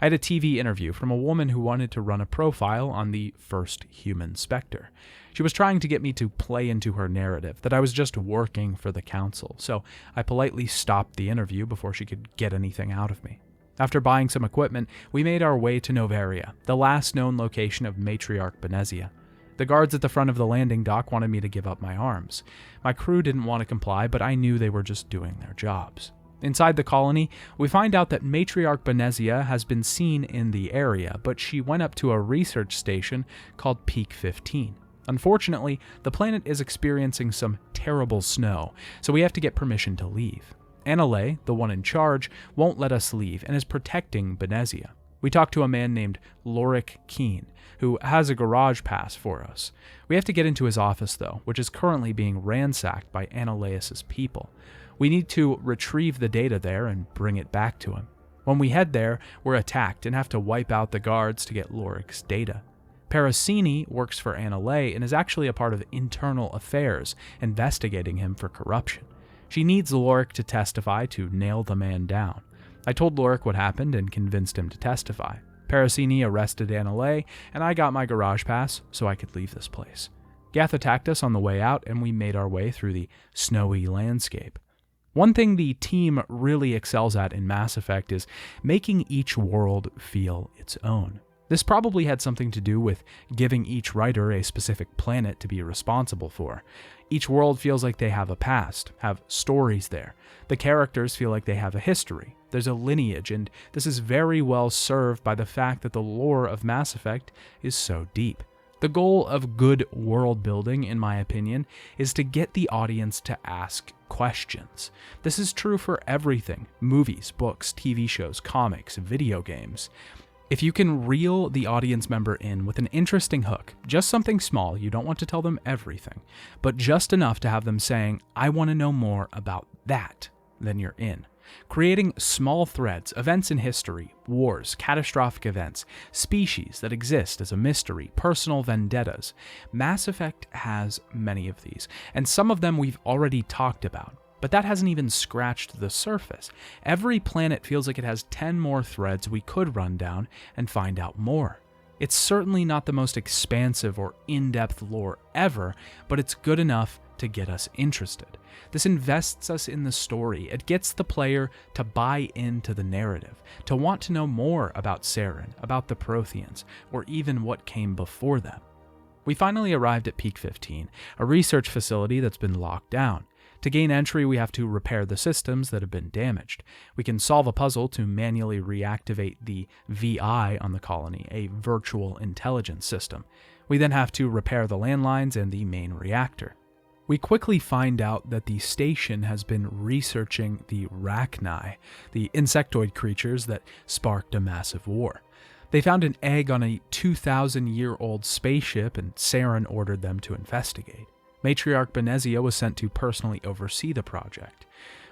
I had a TV interview from a woman who wanted to run a profile on the first human Spectre. She was trying to get me to play into her narrative that I was just working for the Council, so I politely stopped the interview before she could get anything out of me. After buying some equipment, we made our way to Novaria, the last known location of Matriarch Benezia. The guards at the front of the landing dock wanted me to give up my arms. My crew didn't want to comply, but I knew they were just doing their jobs. Inside the colony, we find out that Matriarch Benezia has been seen in the area, but she went up to a research station called Peak 15. Unfortunately, the planet is experiencing some terrible snow, so we have to get permission to leave. Anale, the one in charge, won't let us leave and is protecting Benezia. We talk to a man named Lorik Keen, who has a garage pass for us. We have to get into his office, though, which is currently being ransacked by Ananias' people. We need to retrieve the data there and bring it back to him. When we head there, we're attacked and have to wipe out the guards to get Lorik's data. Parasini works for Anale and is actually a part of internal affairs, investigating him for corruption. She needs Lorik to testify to nail the man down. I told Lorik what happened and convinced him to testify. Parasini arrested Anale, and I got my garage pass so I could leave this place. Geth attacked us on the way out, and we made our way through the snowy landscape. One thing the team really excels at in Mass Effect is making each world feel its own. This probably had something to do with giving each writer a specific planet to be responsible for. Each world feels like they have a past, have stories there. The characters feel like they have a history. There's a lineage, and this is very well served by the fact that the lore of Mass Effect is so deep. The goal of good world building, in my opinion, is to get the audience to ask questions. This is true for everything: movies, books, TV shows, comics, video games. If you can reel the audience member in with an interesting hook, just something small, you don't want to tell them everything, but just enough to have them saying, "I want to know more about that," then you're in. Creating small threads, events in history, wars, catastrophic events, species that exist as a mystery, personal vendettas. Mass Effect has many of these, and some of them we've already talked about. But that hasn't even scratched the surface. Every planet feels like it has 10 more threads we could run down and find out more. It's certainly not the most expansive or in-depth lore ever, but it's good enough to get us interested. This invests us in the story. It gets the player to buy into the narrative, to want to know more about Saren, about the Protheans, or even what came before them. We finally arrived at Peak 15, a research facility that's been locked down. To gain entry, we have to repair the systems that have been damaged. We can solve a puzzle to manually reactivate the VI on the colony, a virtual intelligence system. We then have to repair the landlines and the main reactor. We quickly find out that the station has been researching the Rachni, the insectoid creatures that sparked a massive war. They found an egg on a 2,000-year-old spaceship, and Saren ordered them to investigate. Matriarch Benezia was sent to personally oversee the project.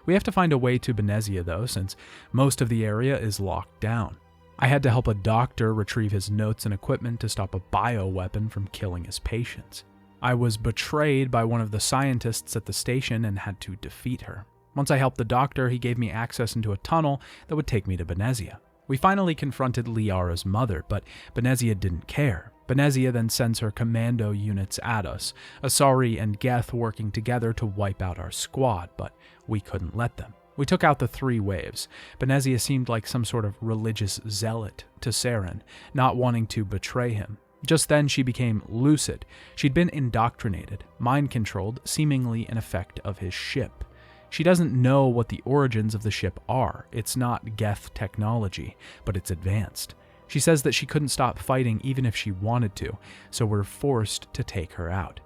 We have to find a way to Benezia, though, since most of the area is locked down. I had to help a doctor retrieve his notes and equipment to stop a bioweapon from killing his patients. I was betrayed by one of the scientists at the station and had to defeat her. Once I helped the doctor, he gave me access into a tunnel that would take me to Benezia. We finally confronted Liara's mother, but Benezia didn't care. Benezia then sends her commando units at us, Asari and Geth working together to wipe out our squad, but we couldn't let them. We took out the 3 waves. Benezia seemed like some sort of religious zealot to Saren, not wanting to betray him. Just then she became lucid. She'd been indoctrinated, mind-controlled, seemingly an effect of his ship. She doesn't know what the origins of the ship are. It's not Geth technology, but it's advanced. She says that she couldn't stop fighting even if she wanted to, so we're forced to take her out.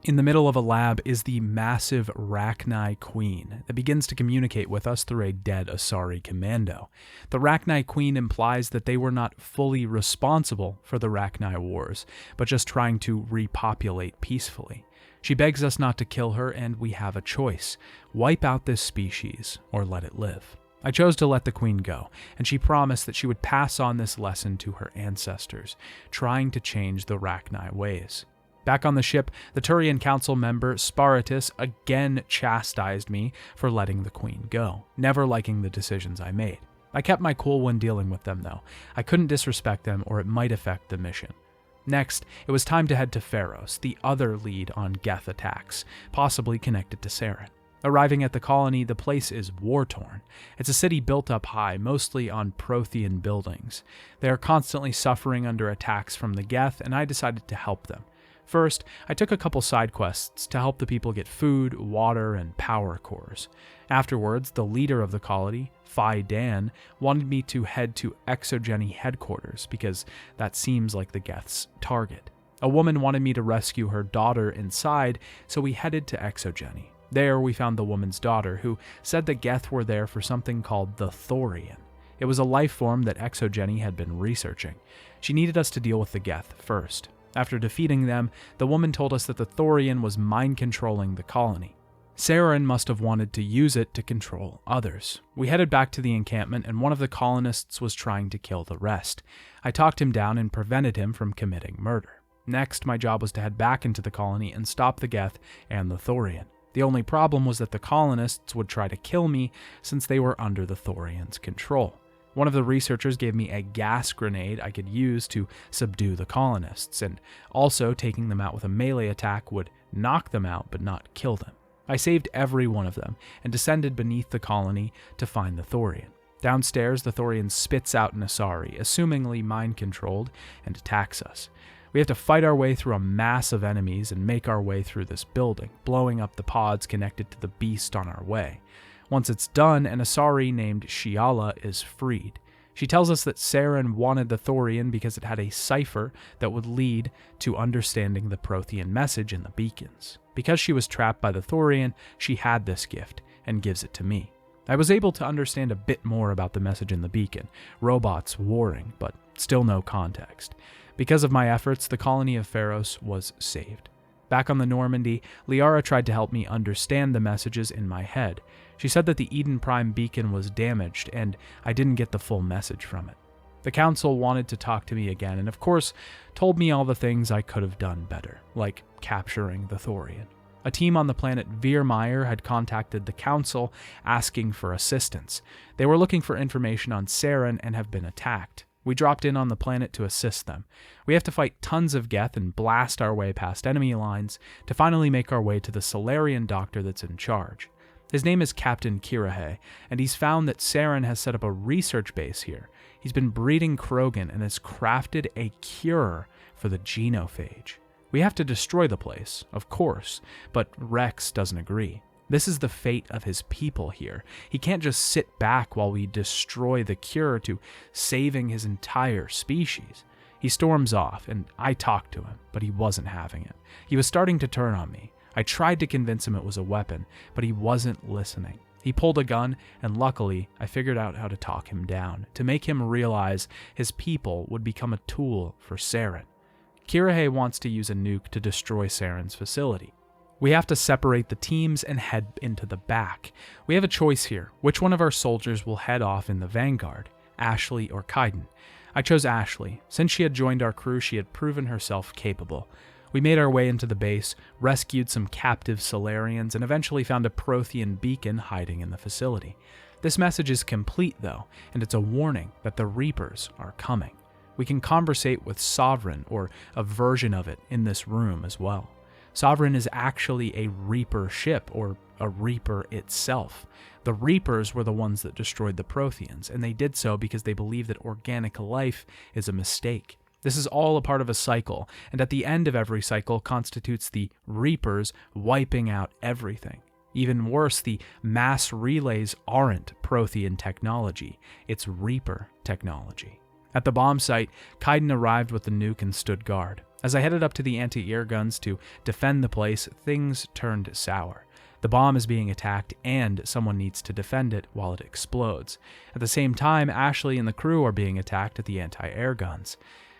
In the middle of a lab is the massive Rachni Queen that begins to communicate with us through a dead Asari commando. The Rachni Queen implies that they were not fully responsible for the Rachni Wars, but just trying to repopulate peacefully. She begs us not to kill her, and we have a choice: wipe out this species or let it live. I chose to let the Queen go, and she promised that she would pass on this lesson to her ancestors, trying to change the Rachni ways. Back on the ship, the Turian Council member Sparitus again chastised me for letting the Queen go, never liking the decisions I made. I kept my cool when dealing with them, though. I couldn't disrespect them or it might affect the mission. Next, it was time to head to Pharos, the other lead on Geth attacks, possibly connected to Saren. Arriving at the colony, the place is war-torn. It's a city built up high, mostly on Prothean buildings. They are constantly suffering under attacks from the Geth, and I decided to help them. First, I took a couple side quests to help the people get food, water, and power cores. Afterwards, the leader of the colony, Phi Dan, wanted me to head to Exogeny headquarters because that seems like the Geth's target. A woman wanted me to rescue her daughter inside, so we headed to Exogeny. There, we found the woman's daughter, who said that Geth were there for something called the Thorian. It was a life form that Exogeny had been researching. She needed us to deal with the Geth first. After defeating them, the woman told us that the Thorian was mind-controlling the colony. Saren must have wanted to use it to control others. We headed back to the encampment, and one of the colonists was trying to kill the rest. I talked him down and prevented him from committing murder. Next, my job was to head back into the colony and stop the Geth and the Thorian. The only problem was that the colonists would try to kill me since they were under the Thorian's control. One of the researchers gave me a gas grenade I could use to subdue the colonists, and also taking them out with a melee attack would knock them out but not kill them. I saved every one of them and descended beneath the colony to find the Thorian. Downstairs, the Thorian spits out an Asari, assumingly mind-controlled, and attacks us. We have to fight our way through a mass of enemies and make our way through this building, blowing up the pods connected to the beast on our way. Once it's done, an Asari named Shiala is freed. She tells us that Saren wanted the Thorian because it had a cipher that would lead to understanding the Prothean message in the beacons. Because she was trapped by the Thorian, she had this gift and gives it to me. I was able to understand a bit more about the message in the beacon, robots warring, but still no context. Because of my efforts, the colony of Pharos was saved. Back on the Normandy, Liara tried to help me understand the messages in my head. She said that the Eden Prime beacon was damaged, and I didn't get the full message from it. The council wanted to talk to me again, and of course, told me all the things I could have done better, like capturing the Thorian. A team on the planet Veermeyer had contacted the council asking for assistance. They were looking for information on Saren and have been attacked. We dropped in on the planet to assist them. We have to fight tons of Geth and blast our way past enemy lines to finally make our way to the Solarian doctor that's in charge. His name is Captain Kirahe, and he's found that Saren has set up a research base here. He's been breeding Krogan and has crafted a cure for the genophage. We have to destroy the place, of course, but Rex doesn't agree. This is the fate of his people here. He can't just sit back while we destroy the cure to saving his entire species. He storms off, and I talked to him, but he wasn't having it. He was starting to turn on me. I tried to convince him it was a weapon, but he wasn't listening. He pulled a gun, and luckily, I figured out how to talk him down, to make him realize his people would become a tool for Saren. Kirahe wants to use a nuke to destroy Saren's facility. We have to separate the teams and head into the back. We have a choice here. Which one of our soldiers will head off in the vanguard, Ashley or Kaiden? I chose Ashley. Since she had joined our crew, she had proven herself capable. We made our way into the base, rescued some captive Solarians, and eventually found a Prothean beacon hiding in the facility. This message is complete, though, and it's a warning that the Reapers are coming. We can conversate with Sovereign, or a version of it, in this room as well. Sovereign is actually a Reaper ship, or a Reaper itself. The Reapers were the ones that destroyed the Protheans, and they did so because they believe that organic life is a mistake. This is all a part of a cycle, and at the end of every cycle constitutes the Reapers wiping out everything. Even worse, the mass relays aren't Prothean technology, it's Reaper technology. At the bomb site, Kaiden arrived with the nuke and stood guard. As I headed up to the anti-air guns to defend the place, things turned sour. The bomb is being attacked, and someone needs to defend it while it explodes. At the same time, Ashley and the crew are being attacked at the anti-air guns.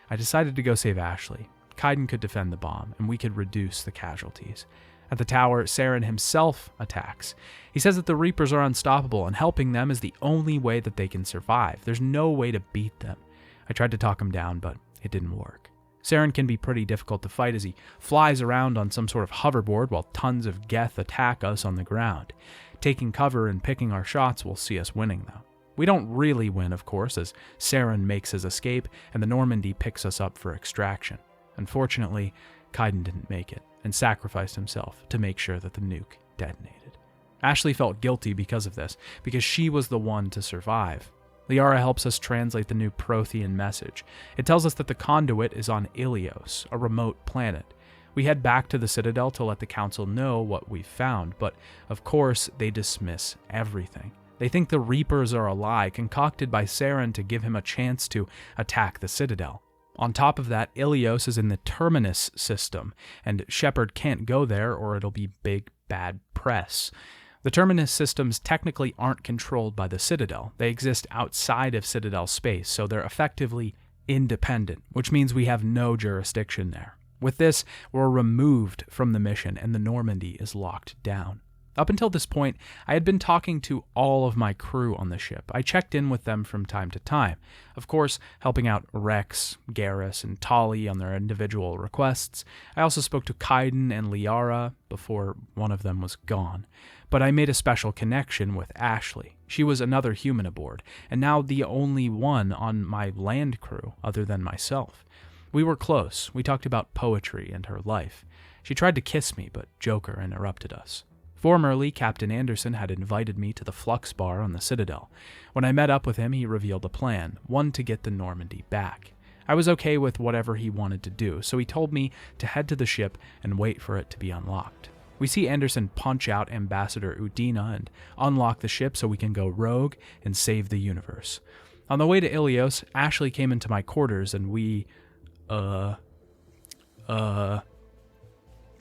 I decided to go save Ashley. Kaiden could defend the bomb, and we could reduce the casualties. At the tower, Saren himself attacks. He says that the Reapers are unstoppable, and helping them is the only way that they can survive. There's no way to beat them. I tried to talk him down, but it didn't work. Saren can be pretty difficult to fight as he flies around on some sort of hoverboard while tons of Geth attack us on the ground. Taking cover and picking our shots will see us winning, though. We don't really win, of course, as Saren makes his escape and the Normandy picks us up for extraction. Unfortunately, Kaiden didn't make it and sacrificed himself to make sure that the nuke detonated. Ashley felt guilty because of this, because she was the one to survive. Liara helps us translate the new Prothean message. It tells us that the conduit is on Ilios, a remote planet. We head back to the Citadel to let the Council know what we've found, but of course they dismiss everything. They think the Reapers are a lie concocted by Saren to give him a chance to attack the Citadel. On top of that, Ilios is in the Terminus system, and Shepard can't go there or it'll be big, bad press. The Terminus systems technically aren't controlled by the Citadel. They exist outside of Citadel space, so they're effectively independent, which means we have no jurisdiction there. With this, we're removed from the mission and the Normandy is locked down. Up until this point, I had been talking to all of my crew on the ship. I checked in with them from time to time, of course, helping out Rex, Garrus, and Tali on their individual requests. I also spoke to Kaiden and Liara before one of them was gone. But I made a special connection with Ashley. She was another human aboard, and now the only one on my land crew other than myself. We were close. We talked about poetry and her life. She tried to kiss me, but Joker interrupted us. Formerly, Captain Anderson had invited me to the Flux Bar on the Citadel. When I met up with him, he revealed a plan, one to get the Normandy back. I was okay with whatever he wanted to do, so he told me to head to the ship and wait for it to be unlocked. We see Anderson punch out Ambassador Udina and unlock the ship so we can go rogue and save the universe. On the way to Ilios, Ashley came into my quarters and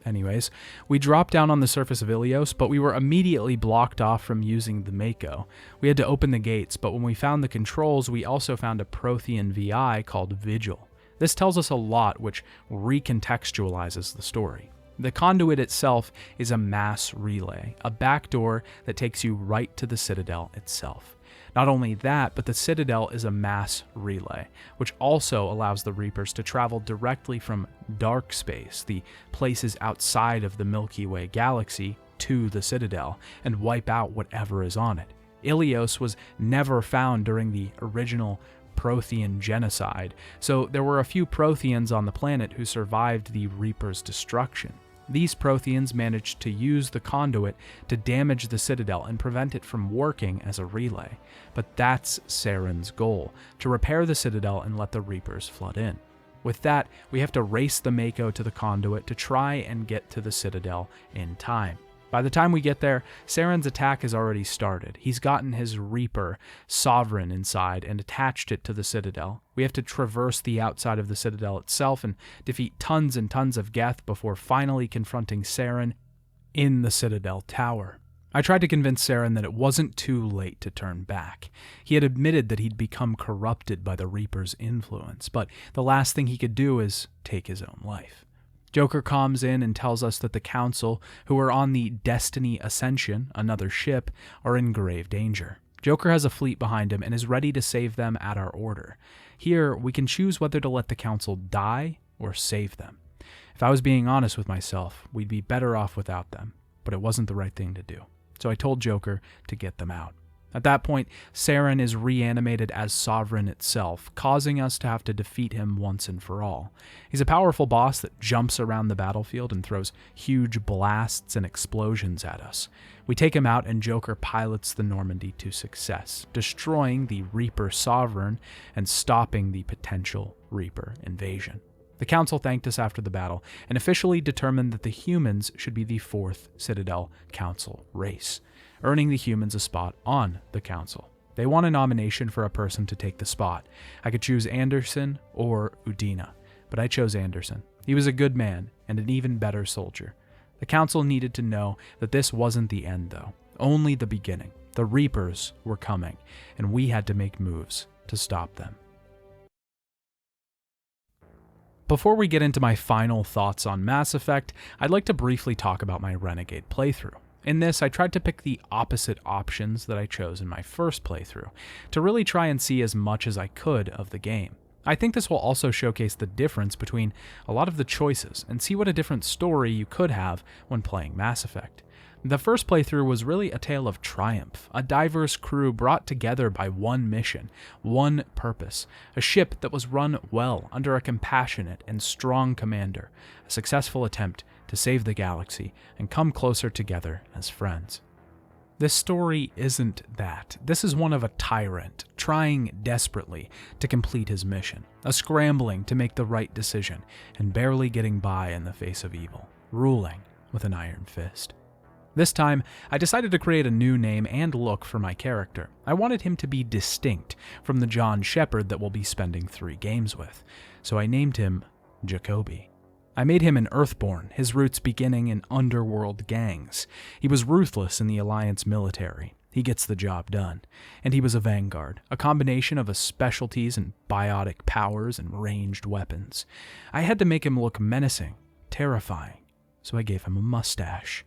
Anyways, we dropped down on the surface of Ilios, but we were immediately blocked off from using the Mako. We had to open the gates, but when we found the controls, we also found a Prothean VI called Vigil. This tells us a lot, which recontextualizes the story. The conduit itself is a mass relay, a backdoor that takes you right to the Citadel itself. Not only that, but the Citadel is a mass relay, which also allows the Reapers to travel directly from dark space, the places outside of the Milky Way galaxy, to the Citadel, and wipe out whatever is on it. Ilios was never found during the original Prothean genocide, so there were a few Protheans on the planet who survived the Reapers' destruction. These Protheans managed to use the conduit to damage the Citadel and prevent it from working as a relay. But that's Saren's goal, to repair the Citadel and let the Reapers flood in. With that, we have to race the Mako to the conduit to try and get to the Citadel in time. By the time we get there, Saren's attack has already started. He's gotten his Reaper, Sovereign, inside and attached it to the Citadel. We have to traverse the outside of the Citadel itself and defeat tons and tons of Geth before finally confronting Saren in the Citadel Tower. I tried to convince Saren that it wasn't too late to turn back. He had admitted that he'd become corrupted by the Reaper's influence, but the last thing he could do is take his own life. Joker comes in and tells us that the Council, who are on the Destiny Ascension, another ship, are in grave danger. Joker has a fleet behind him and is ready to save them at our order. Here, we can choose whether to let the Council die or save them. If I was being honest with myself, we'd be better off without them, but it wasn't the right thing to do. So I told Joker to get them out. At that point, Saren is reanimated as Sovereign itself, causing us to have to defeat him once and for all. He's a powerful boss that jumps around the battlefield and throws huge blasts and explosions at us. We take him out and Joker pilots the Normandy to success, destroying the Reaper Sovereign and stopping the potential Reaper invasion. The Council thanked us after the battle and officially determined that the humans should be the 4th Citadel Council race, earning the humans a spot on the Council. They want a nomination for a person to take the spot. I could choose Anderson or Udina, but I chose Anderson. He was a good man and an even better soldier. The Council needed to know that this wasn't the end, though, only the beginning. The Reapers were coming, and we had to make moves to stop them. Before we get into my final thoughts on Mass Effect, I'd like to briefly talk about my Renegade playthrough. In this, I tried to pick the opposite options that I chose in my first playthrough, to really try and see as much as I could of the game. I think this will also showcase the difference between a lot of the choices, and see what a different story you could have when playing Mass Effect. The first playthrough was really a tale of triumph, a diverse crew brought together by one mission, one purpose, a ship that was run well under a compassionate and strong commander, a successful attempt to save the galaxy and come closer together as friends. This story isn't that. This is one of a tyrant, trying desperately to complete his mission, a scrambling to make the right decision, and barely getting by in the face of evil, ruling with an iron fist. This time, I decided to create a new name and look for my character. I wanted him to be distinct from the John Shepard that we'll be spending 3 games with, so I named him Jacoby. I made him an Earthborn, his roots beginning in underworld gangs. He was ruthless in the Alliance military. He gets the job done. And he was a Vanguard, a combination of specialties in biotic powers and ranged weapons. I had to make him look menacing, terrifying, so I gave him a mustache.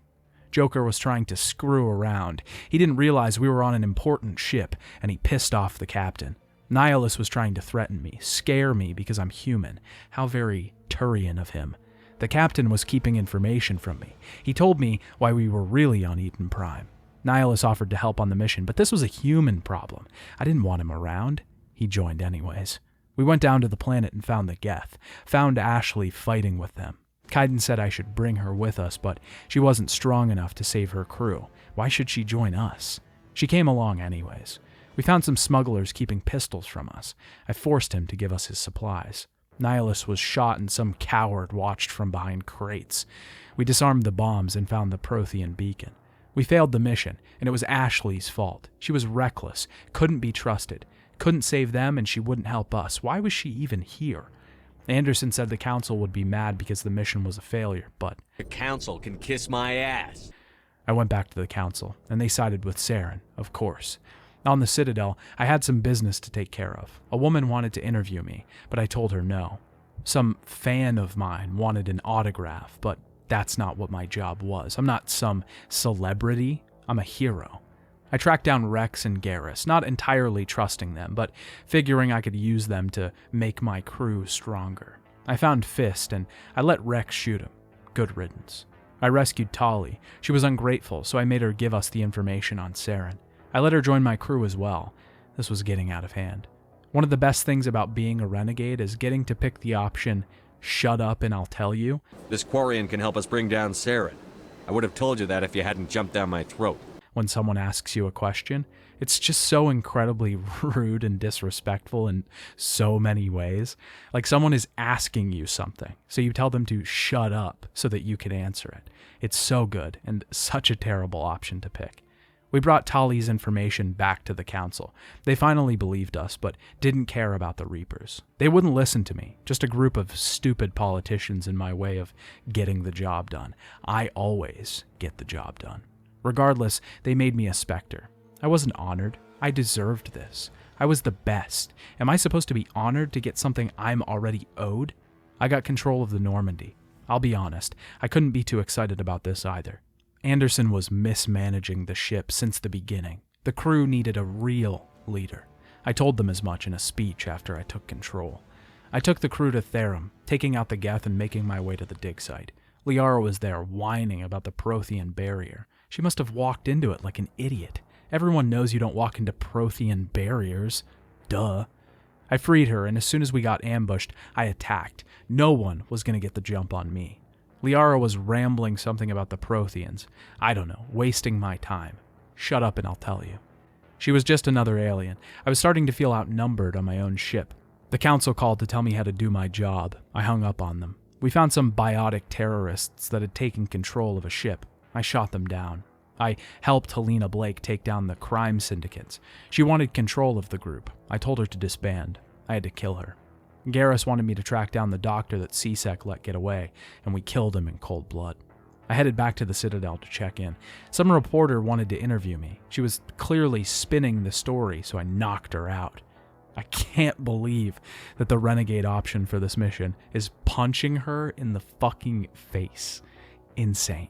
Joker was trying to screw around. He didn't realize we were on an important ship, and he pissed off the captain. Nihilus was trying to threaten me, scare me because I'm human. How very Turian of him. The captain was keeping information from me. He told me why we were really on Eden Prime. Nihilus offered to help on the mission, but this was a human problem. I didn't want him around. He joined anyways. We went down to the planet and found the Geth, found Ashley fighting with them. Kaiden said I should bring her with us, but she wasn't strong enough to save her crew. Why should she join us? She came along anyways. We found some smugglers keeping pistols from us. I forced him to give us his supplies. Nihilus was shot and some coward watched from behind crates. We disarmed the bombs and found the Prothean beacon. We failed the mission, and it was Ashley's fault. She was reckless, couldn't be trusted, couldn't save them, and she wouldn't help us. Why was she even here? Anderson said the council would be mad because the mission was a failure, but the council can kiss my ass. I went back to the council, and they sided with Saren, of course. On the Citadel, I had some business to take care of. A woman wanted to interview me, but I told her no. Some fan of mine wanted an autograph, but that's not what my job was. I'm not some celebrity. I'm a hero. I tracked down Rex and Garrus, not entirely trusting them, but figuring I could use them to make my crew stronger. I found Fist, and I let Rex shoot him. Good riddance. I rescued Tali. She was ungrateful, so I made her give us the information on Saren. I let her join my crew as well. This was getting out of hand. One of the best things about being a renegade is getting to pick the option, shut up and I'll tell you. This Quarian can help us bring down Saren. I would have told you that if you hadn't jumped down my throat. When someone asks you a question, it's just so incredibly rude and disrespectful in so many ways. Like someone is asking you something, so you tell them to shut up so that you can answer it. It's so good and such a terrible option to pick. We brought Tali's information back to the council. They finally believed us, but didn't care about the Reapers. They wouldn't listen to me, just a group of stupid politicians in my way of getting the job done. I always get the job done. Regardless, they made me a Spectre. I wasn't honored. I deserved this. I was the best. Am I supposed to be honored to get something I'm already owed? I got control of the Normandy. I'll be honest, I couldn't be too excited about this either. Anderson was mismanaging the ship since the beginning. The crew needed a real leader. I told them as much in a speech after I took control. I took the crew to Therum, taking out the Geth and making my way to the dig site. Liara was there, whining about the Prothean barrier. She must have walked into it like an idiot. Everyone knows you don't walk into Prothean barriers. Duh. I freed her, and as soon as we got ambushed, I attacked. No one was going to get the jump on me. Liara was rambling something about the Protheans. I don't know, wasting my time. Shut up and I'll tell you. She was just another alien. I was starting to feel outnumbered on my own ship. The council called to tell me how to do my job. I hung up on them. We found some biotic terrorists that had taken control of a ship. I shot them down. I helped Helena Blake take down the crime syndicates. She wanted control of the group. I told her to disband. I had to kill her. Garrus wanted me to track down the doctor that C-Sec let get away, and we killed him in cold blood. I headed back to the Citadel to check in. Some reporter wanted to interview me. She was clearly spinning the story, so I knocked her out. I can't believe that the renegade option for this mission is punching her in the fucking face. Insane.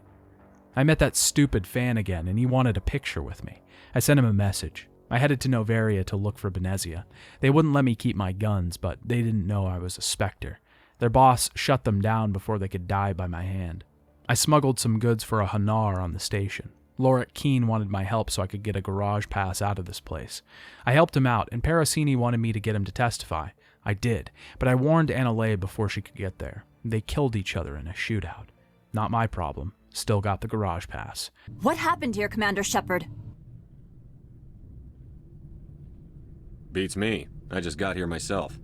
I met that stupid fan again, and he wanted a picture with me. I sent him a message. I headed to Novaria to look for Benezia. They wouldn't let me keep my guns, but they didn't know I was a Spectre. Their boss shut them down before they could die by my hand. I smuggled some goods for a Hanar on the station. Lorik Keen wanted my help so I could get a garage pass out of this place. I helped him out, and Parasini wanted me to get him to testify. I did, but I warned Annalay before she could get there. They killed each other in a shootout. Not my problem. Still got the garage pass. What happened here, Commander Shepard? Beats me. I just got here myself.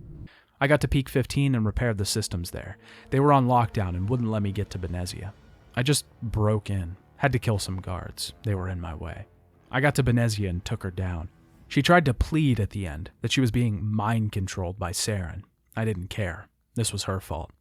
I got to Peak 15 and repaired the systems there. They were on lockdown and wouldn't let me get to Benezia. I just broke in. Had to kill some guards. They were in my way. I got to Benezia and took her down. She tried to plead at the end that she was being mind-controlled by Saren. I didn't care. This was her fault.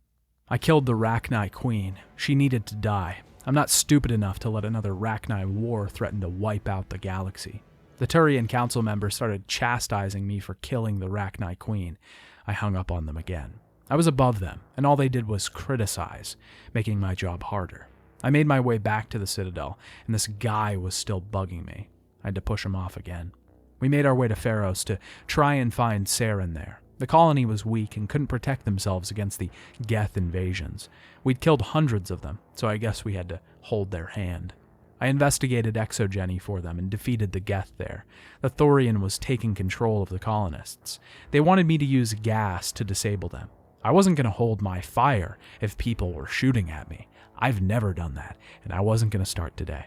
I killed the Rachni Queen. She needed to die. I'm not stupid enough to let another Rachni war threaten to wipe out the galaxy. The Turian council members started chastising me for killing the Rachni Queen. I hung up on them again. I was above them, and all they did was criticize, making my job harder. I made my way back to the Citadel, and this guy was still bugging me. I had to push him off again. We made our way to Pharos to try and find Saren there. The colony was weak and couldn't protect themselves against the Geth invasions. We'd killed hundreds of them, so I guess we had to hold their hand. I investigated exogeny for them and defeated the Geth there. The Thorian was taking control of the colonists. They wanted me to use gas to disable them. I wasn't going to hold my fire if people were shooting at me. I've never done that, and I wasn't going to start today.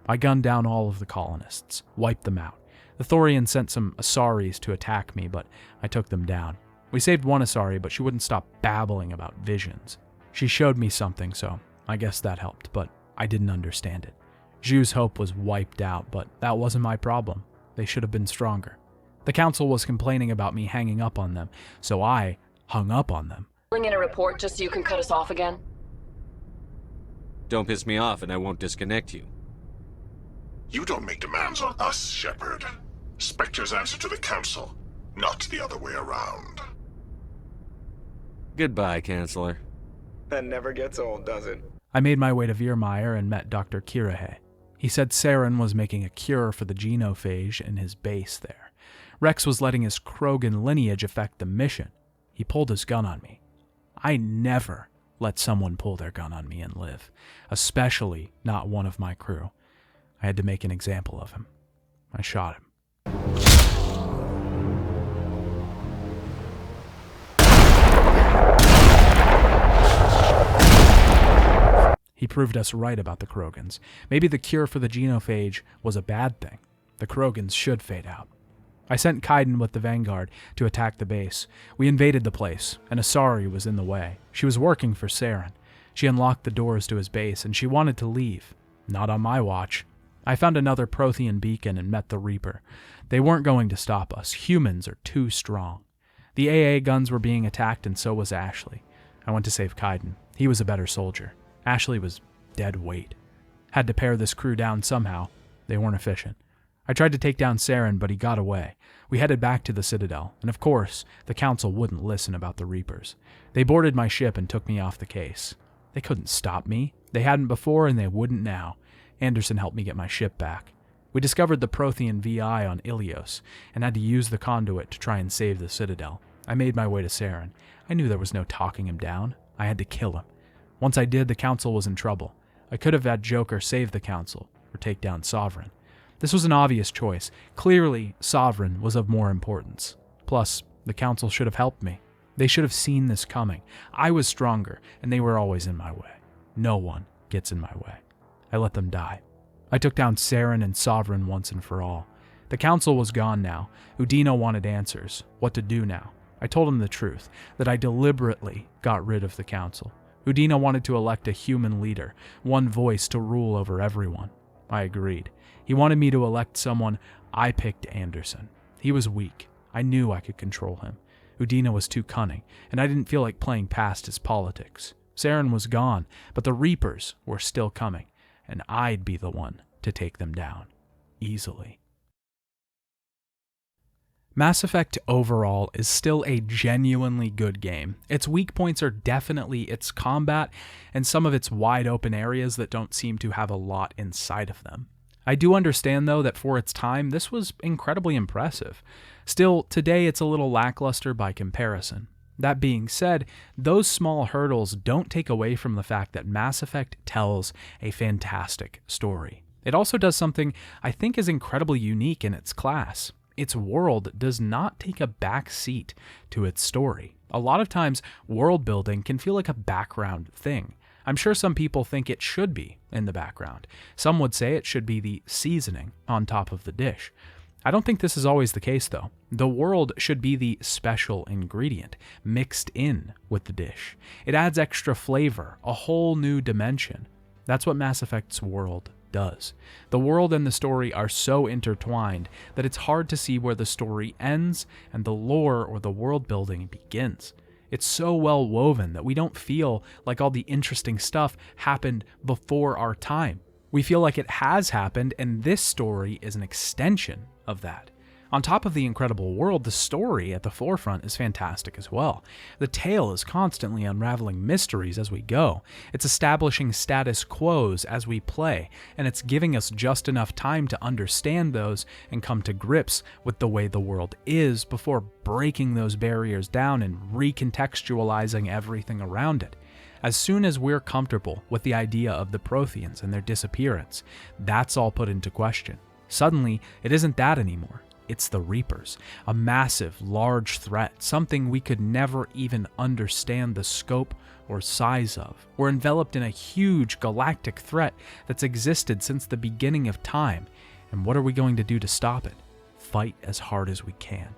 I gunned down all of the colonists, wiped them out. The Thorian sent some Asaris to attack me, but I took them down. We saved one Asari, but she wouldn't stop babbling about visions. She showed me something, so I guess that helped, but I didn't understand it. Zhu's hope was wiped out, but that wasn't my problem. They should have been stronger. The council was complaining about me hanging up on them, so I hung up on them. Bring in a report just so you can cut us off again? Don't piss me off and I won't disconnect you. You don't make demands on us, Shepard. Spectres answer to the Council, not the other way around. Goodbye, Chancellor. That never gets old, does it? I made my way to Viermeyer and met Dr. Kirahe. He said Saren was making a cure for the genophage in his base there. Rex was letting his Krogan lineage affect the mission. He pulled his gun on me. I never let someone pull their gun on me and live, especially not one of my crew. I had to make an example of him. I shot him. He proved us right about the Krogans. Maybe the cure for the genophage was a bad thing. The Krogans should fade out. I sent Kaiden with the Vanguard to attack the base. We invaded the place, and Asari was in the way. She was working for Saren. She unlocked the doors to his base, and she wanted to leave. Not on my watch. I found another Prothean beacon and met the Reaper. They weren't going to stop us. Humans are too strong. The AA guns were being attacked, and so was Ashley. I went to save Kaiden. He was a better soldier. Ashley was dead weight. Had to pare this crew down somehow. They weren't efficient. I tried to take down Saren, but he got away. We headed back to the Citadel, and of course, the Council wouldn't listen about the Reapers. They boarded my ship and took me off the case. They couldn't stop me. They hadn't before, and they wouldn't now. Anderson helped me get my ship back. We discovered the Prothean VI on Ilios, and had to use the conduit to try and save the Citadel. I made my way to Saren. I knew there was no talking him down. I had to kill him. Once I did, the Council was in trouble. I could have had Joker save the Council, or take down Sovereign. This was an obvious choice. Clearly, Sovereign was of more importance. Plus, the Council should have helped me. They should have seen this coming. I was stronger, and they were always in my way. No one gets in my way. I let them die. I took down Saren and Sovereign once and for all. The Council was gone now. Udino wanted answers. What to do now? I told him the truth, that I deliberately got rid of the Council. Udino wanted to elect a human leader, one voice to rule over everyone. I agreed. He wanted me to elect someone. I picked Anderson. He was weak. I knew I could control him. Udino was too cunning, and I didn't feel like playing past his politics. Saren was gone, but the Reapers were still coming, and I'd be the one to take them down. Easily. Mass Effect overall is still a genuinely good game. Its weak points are definitely its combat and some of its wide open areas that don't seem to have a lot inside of them. I do understand though that for its time this was incredibly impressive. Still, today it's a little lackluster by comparison. That being said, those small hurdles don't take away from the fact that Mass Effect tells a fantastic story. It also does something I think is incredibly unique in its class. Its world does not take a back seat to its story. A lot of times, world building can feel like a background thing. I'm sure some people think it should be in the background. Some would say it should be the seasoning on top of the dish. I don't think this is always the case, though. The world should be the special ingredient, mixed in with the dish. It adds extra flavor, a whole new dimension. That's what Mass Effect's world does. The world and the story are so intertwined that it's hard to see where the story ends and the lore or the world building begins. It's so well woven that we don't feel like all the interesting stuff happened before our time. We feel like it has happened, and this story is an extension of that. On top of the incredible world, the story at the forefront is fantastic as well. The tale is constantly unraveling mysteries as we go. It's establishing status quos as we play, and it's giving us just enough time to understand those and come to grips with the way the world is before breaking those barriers down and recontextualizing everything around it. As soon as we're comfortable with the idea of the Protheans and their disappearance, that's all put into question. Suddenly, it isn't that anymore. It's the Reapers, a massive, large threat, something we could never even understand the scope or size of. We're enveloped in a huge galactic threat that's existed since the beginning of time, and what are we going to do to stop it? Fight as hard as we can.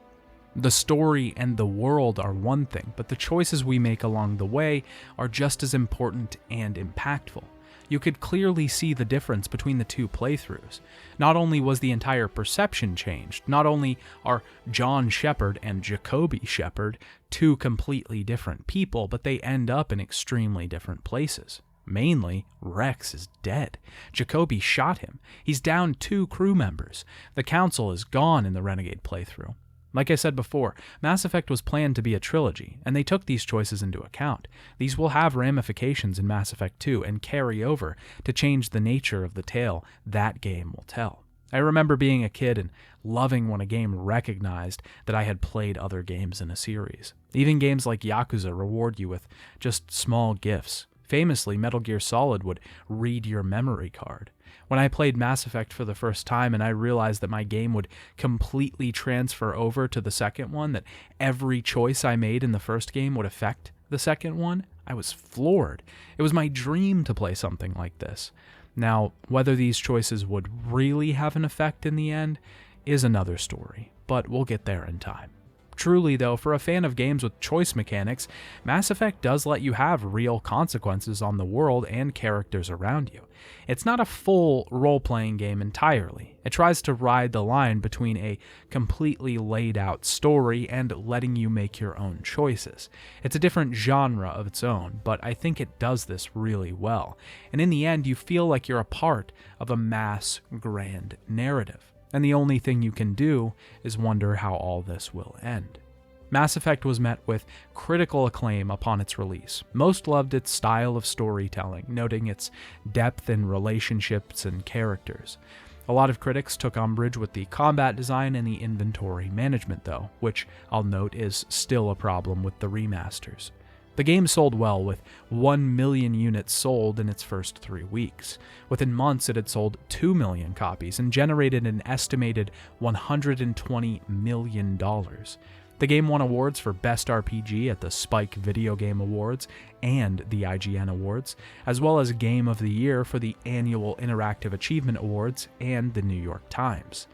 The story and the world are one thing, but the choices we make along the way are just as important and impactful. You could clearly see the difference between the two playthroughs. Not only was the entire perception changed, not only are John Shepard and Jacoby Shepard two completely different people, but they end up in extremely different places. Mainly, Rex is dead. Jacoby shot him. He's down 2 crew members. The Council is gone in the Renegade playthrough. Like I said before, Mass Effect was planned to be a trilogy, and they took these choices into account. These will have ramifications in Mass Effect 2 and carry over to change the nature of the tale that game will tell. I remember being a kid and loving when a game recognized that I had played other games in a series. Even games like Yakuza reward you with just small gifts. Famously, Metal Gear Solid would read your memory card. When I played Mass Effect for the first time and I realized that my game would completely transfer over to the second one, that every choice I made in the first game would affect the second one, I was floored. It was my dream to play something like this. Now, whether these choices would really have an effect in the end is another story, but we'll get there in time. Truly, though, for a fan of games with choice mechanics, Mass Effect does let you have real consequences on the world and characters around you. It's not a full role-playing game entirely. It tries to ride the line between a completely laid-out story and letting you make your own choices. It's a different genre of its own, but I think it does this really well. And in the end, you feel like you're a part of a mass, grand narrative. And the only thing you can do is wonder how all this will end. Mass Effect was met with critical acclaim upon its release. Most loved its style of storytelling, noting its depth in relationships and characters. A lot of critics took umbrage with the combat design and the inventory management, though, which I'll note is still a problem with the remasters. The game sold well, with 1 million units sold in its first 3 weeks. Within months, it had sold 2 million copies and generated an estimated $120 million. The game won awards for Best RPG at the Spike Video Game Awards and the IGN Awards, as well as Game of the Year for the annual Interactive Achievement Awards and the New York Times.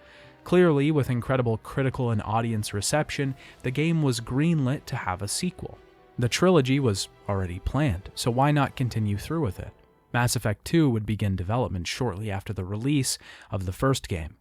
Clearly, with incredible critical and audience reception, the game was greenlit to have a sequel. The trilogy was already planned, so why not continue through with it? Mass Effect 2 would begin development shortly after the release of the first game.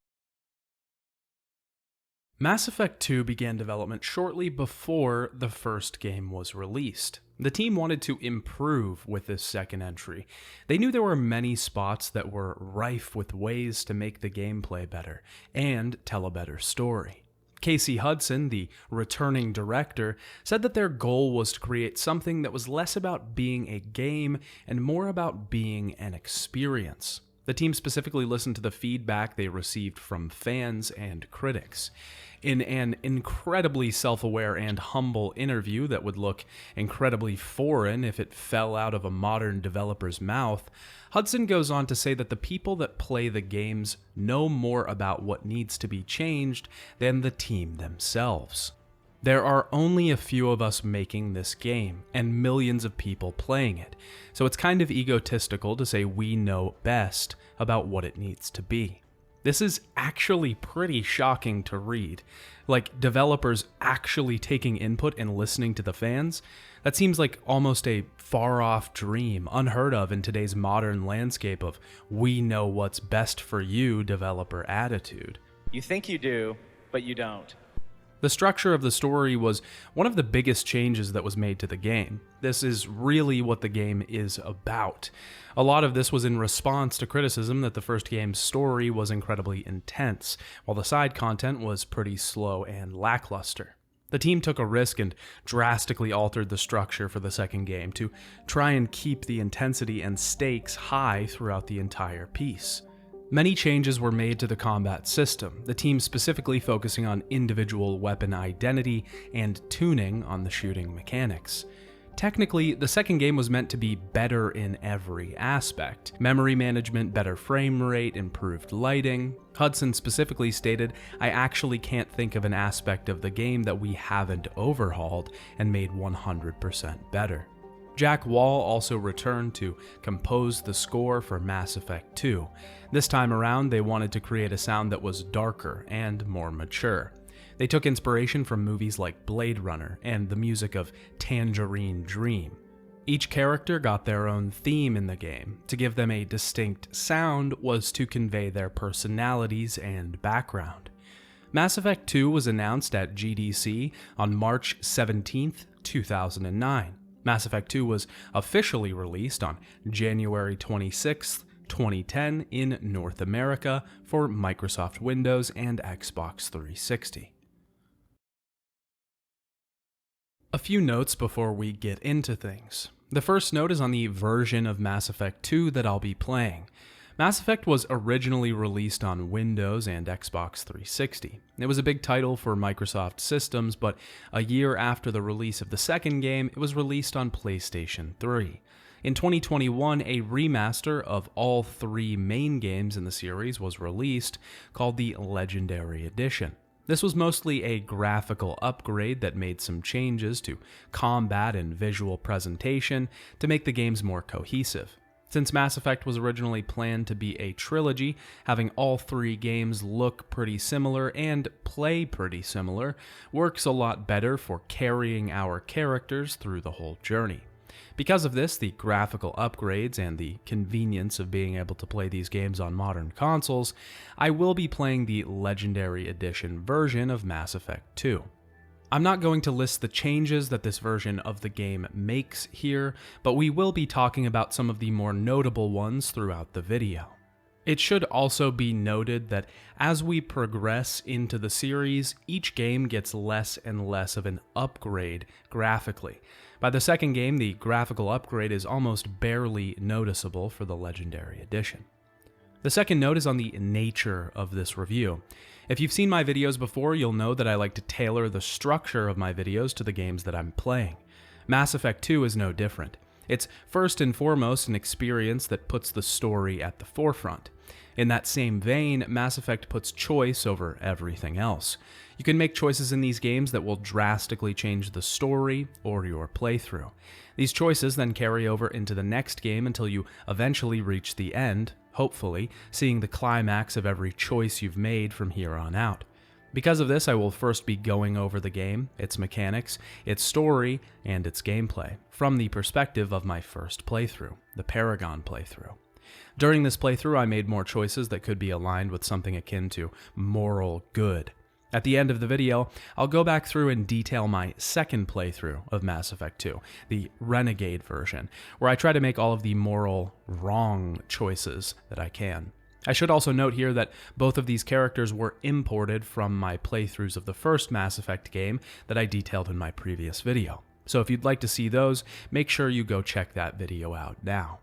Mass Effect 2 began development shortly before the first game was released. The team wanted to improve with this second entry. They knew there were many spots that were rife with ways to make the gameplay better and tell a better story. Casey Hudson, the returning director, said that their goal was to create something that was less about being a game and more about being an experience. The team specifically listened to the feedback they received from fans and critics. In an incredibly self-aware and humble interview that would look incredibly foreign if it fell out of a modern developer's mouth, Hudson goes on to say that the people that play the games know more about what needs to be changed than the team themselves. There are only a few of us making this game, and millions of people playing it, so it's kind of egotistical to say we know best about what it needs to be. This is actually pretty shocking to read. Like, developers actually taking input and listening to the fans? That seems like almost a far-off dream, unheard of in today's modern landscape of we know what's best for you developer attitude. You think you do, but you don't. The structure of the story was one of the biggest changes that was made to the game. This is really what the game is about. A lot of this was in response to criticism that the first game's story was incredibly intense, while the side content was pretty slow and lackluster. The team took a risk and drastically altered the structure for the second game to try and keep the intensity and stakes high throughout the entire piece. Many changes were made to the combat system, the team specifically focusing on individual weapon identity and tuning on the shooting mechanics. Technically, the second game was meant to be better in every aspect. Memory management, better frame rate, improved lighting. Hudson specifically stated, "I actually can't think of an aspect of the game that we haven't overhauled and made 100% better." Jack Wall also returned to compose the score for Mass Effect 2. This time around, they wanted to create a sound that was darker and more mature. They took inspiration from movies like Blade Runner and the music of Tangerine Dream. Each character got their own theme in the game. To give them a distinct sound was to convey their personalities and background. Mass Effect 2 was announced at GDC on March 17, 2009. Mass Effect 2 was officially released on January 26, 2010 in North America for Microsoft Windows and Xbox 360. A few notes before we get into things. The first note is on the version of Mass Effect 2 that I'll be playing. Mass Effect was originally released on Windows and Xbox 360. It was a big title for Microsoft systems, but a year after the release of the second game, it was released on PlayStation 3. In 2021, a remaster of all three main games in the series was released, called the Legendary Edition. This was mostly a graphical upgrade that made some changes to combat and visual presentation to make the games more cohesive. Since Mass Effect was originally planned to be a trilogy, having all three games look pretty similar and play pretty similar works a lot better for carrying our characters through the whole journey. Because of this, the graphical upgrades and the convenience of being able to play these games on modern consoles, I will be playing the Legendary Edition version of Mass Effect 2. I'm not going to list the changes that this version of the game makes here, but we will be talking about some of the more notable ones throughout the video. It should also be noted that as we progress into the series, each game gets less and less of an upgrade graphically. By the second game, the graphical upgrade is almost barely noticeable for the Legendary Edition. The second note is on the nature of this review. If you've seen my videos before, you'll know that I like to tailor the structure of my videos to the games that I'm playing. Mass Effect 2 is no different. It's first and foremost an experience that puts the story at the forefront. In that same vein, Mass Effect puts choice over everything else. You can make choices in these games that will drastically change the story or your playthrough. These choices then carry over into the next game until you eventually reach the end, hopefully, seeing the climax of every choice you've made from here on out. Because of this, I will first be going over the game, its mechanics, its story, and its gameplay, from the perspective of my first playthrough, the Paragon playthrough. During this playthrough, I made more choices that could be aligned with something akin to moral good. At the end of the video, I'll go back through and detail my second playthrough of Mass Effect 2, the Renegade version, where I try to make all of the moral wrong choices that I can. I should also note here that both of these characters were imported from my playthroughs of the first Mass Effect game that I detailed in my previous video. So if you'd like to see those, make sure you go check that video out now.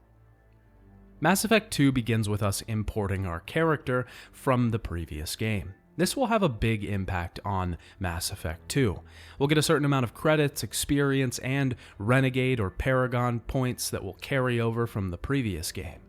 Mass Effect 2 begins with us importing our character from the previous game. This will have a big impact on Mass Effect 2. We'll get a certain amount of credits, experience, and Renegade or Paragon points that will carry over from the previous game.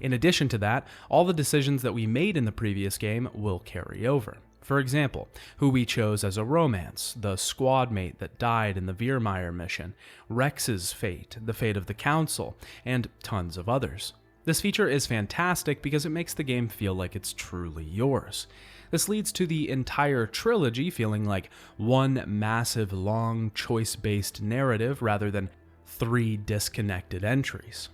In addition to that, all the decisions that we made in the previous game will carry over. For example, who we chose as a romance, the squad mate that died in the Veermeyer mission, Rex's fate, the fate of the Council, and tons of others. This feature is fantastic because it makes the game feel like it's truly yours. This leads to the entire trilogy feeling like one massive, long, choice-based narrative rather than 3 disconnected entries.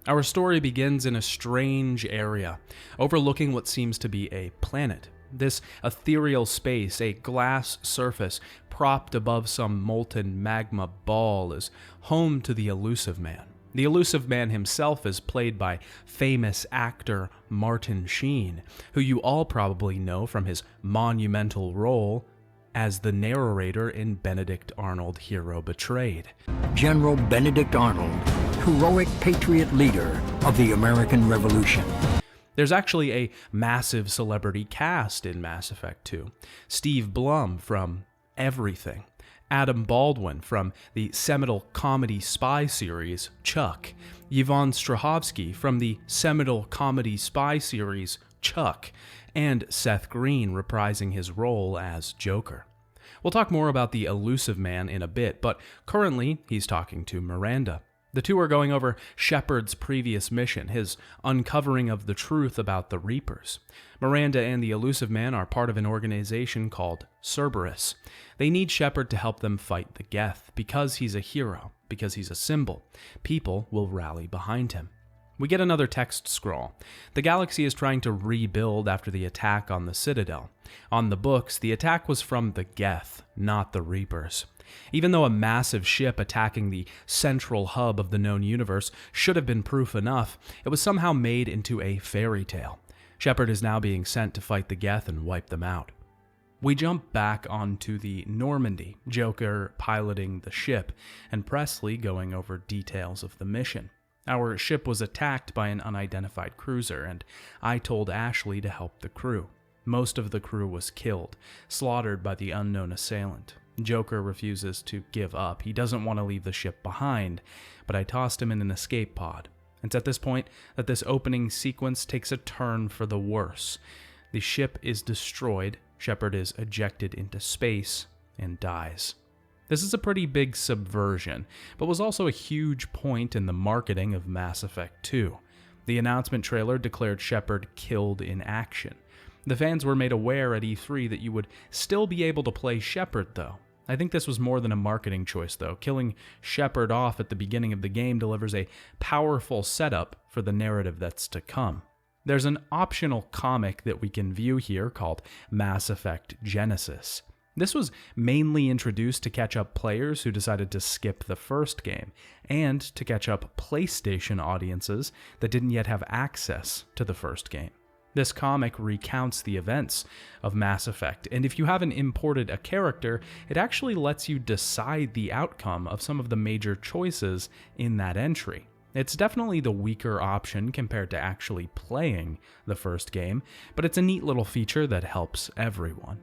Our story begins in a strange area, overlooking what seems to be a planet. This ethereal space, a glass surface propped above some molten magma ball, is home to the Elusive Man. The Elusive Man himself is played by famous actor Martin Sheen, who you all probably know from his monumental role as the narrator in Benedict Arnold Hero Betrayed. General Benedict Arnold, heroic patriot leader of the American Revolution. There's actually a massive celebrity cast in Mass Effect 2. Steve Blum from Everything. Adam Baldwin from the seminal comedy spy series Chuck. Yvonne Strahovski from the seminal comedy spy series Chuck. And Seth Green reprising his role as Joker. We'll talk more about the Elusive Man in a bit, but currently he's talking to Miranda. The two are going over Shepard's previous mission, his uncovering of the truth about the Reapers. Miranda and the Elusive Man are part of an organization called Cerberus. They need Shepard to help them fight the Geth, because he's a hero, because he's a symbol. People will rally behind him. We get another text scroll. The galaxy is trying to rebuild after the attack on the Citadel. On the books, the attack was from the Geth, not the Reapers. Even though a massive ship attacking the central hub of the known universe should have been proof enough, it was somehow made into a fairy tale. Shepard is now being sent to fight the Geth and wipe them out. We jump back onto the Normandy, Joker piloting the ship, and Presley going over details of the mission. Our ship was attacked by an unidentified cruiser, and I told Ashley to help the crew. Most of the crew was killed, slaughtered by the unknown assailant. Joker refuses to give up. He doesn't want to leave the ship behind, but I tossed him in an escape pod. It's at this point that this opening sequence takes a turn for the worse. The ship is destroyed, Shepard is ejected into space, and dies. This is a pretty big subversion, but was also a huge point in the marketing of Mass Effect 2. The announcement trailer declared Shepard killed in action. The fans were made aware at E3 that you would still be able to play Shepard, though. I think this was more than a marketing choice, though. Killing Shepard off at the beginning of the game delivers a powerful setup for the narrative that's to come. There's an optional comic that we can view here called Mass Effect Genesis. This was mainly introduced to catch up players who decided to skip the first game, and to catch up PlayStation audiences that didn't yet have access to the first game. This comic recounts the events of Mass Effect, and if you haven't imported a character, it actually lets you decide the outcome of some of the major choices in that entry. It's definitely the weaker option compared to actually playing the first game, but it's a neat little feature that helps everyone.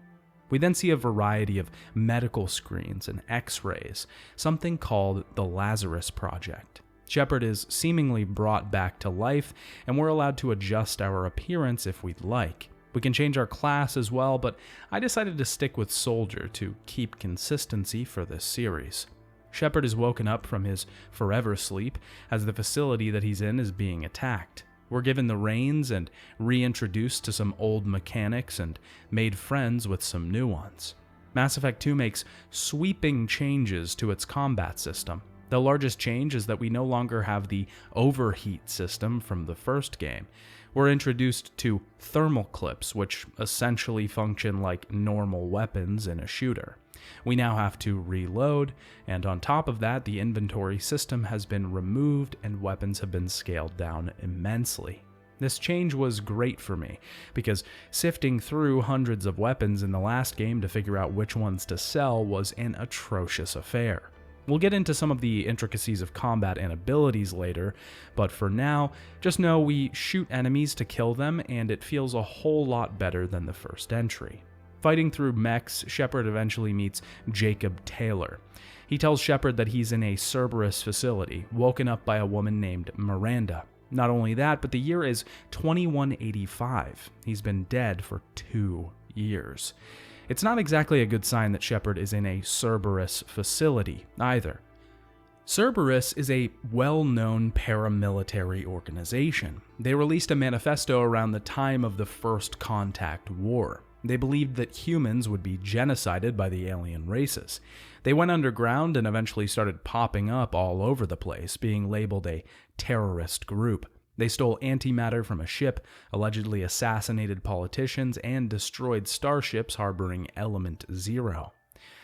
We then see a variety of medical screens and x-rays, something called the Lazarus Project. Shepard is seemingly brought back to life, and we're allowed to adjust our appearance if we'd like. We can change our class as well, but I decided to stick with Soldier to keep consistency for this series. Shepard is woken up from his forever sleep as the facility that he's in is being attacked. We're given the reins and reintroduced to some old mechanics and made friends with some new ones. Mass Effect 2 makes sweeping changes to its combat system. The largest change is that we no longer have the overheat system from the first game. We're introduced to thermal clips, which essentially function like normal weapons in a shooter. We now have to reload, and on top of that, the inventory system has been removed and weapons have been scaled down immensely. This change was great for me, because sifting through hundreds of weapons in the last game to figure out which ones to sell was an atrocious affair. We'll get into some of the intricacies of combat and abilities later, but for now, just know we shoot enemies to kill them, and it feels a whole lot better than the first entry. Fighting through mechs, Shepard eventually meets Jacob Taylor. He tells Shepard that he's in a Cerberus facility, woken up by a woman named Miranda. Not only that, but the year is 2185. He's been dead for 2 years. It's not exactly a good sign that Shepard is in a Cerberus facility, either. Cerberus is a well-known paramilitary organization. They released a manifesto around the time of the First Contact War. They believed that humans would be genocided by the alien races. They went underground and eventually started popping up all over the place, being labeled a terrorist group. They stole antimatter from a ship, allegedly assassinated politicians, and destroyed starships harboring Element Zero.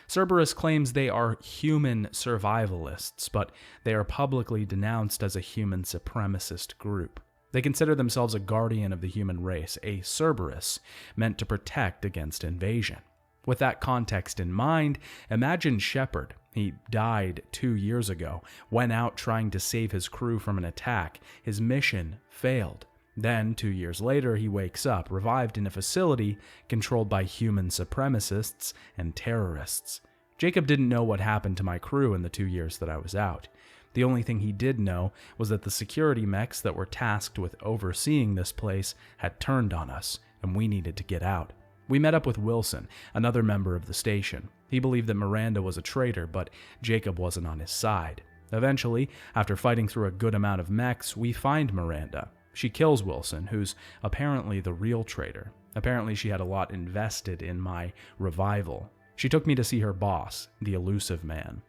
Cerberus claims they are human survivalists, but they are publicly denounced as a human supremacist group. They consider themselves a guardian of the human race, a Cerberus, meant to protect against invasion. With that context in mind, imagine Shepard. He died 2 years ago, went out trying to save his crew from an attack. His mission failed. Then, 2 years later, he wakes up, revived in a facility controlled by human supremacists and terrorists. Jacob didn't know what happened to my crew in the 2 years that I was out. The only thing he did know was that the security mechs that were tasked with overseeing this place had turned on us, and we needed to get out. We met up with Wilson, another member of the station. He believed that Miranda was a traitor, but Jacob wasn't on his side. Eventually, after fighting through a good amount of mechs, we find Miranda. She kills Wilson, who's apparently the real traitor. Apparently she had a lot invested in my revival. She took me to see her boss, the Elusive Man.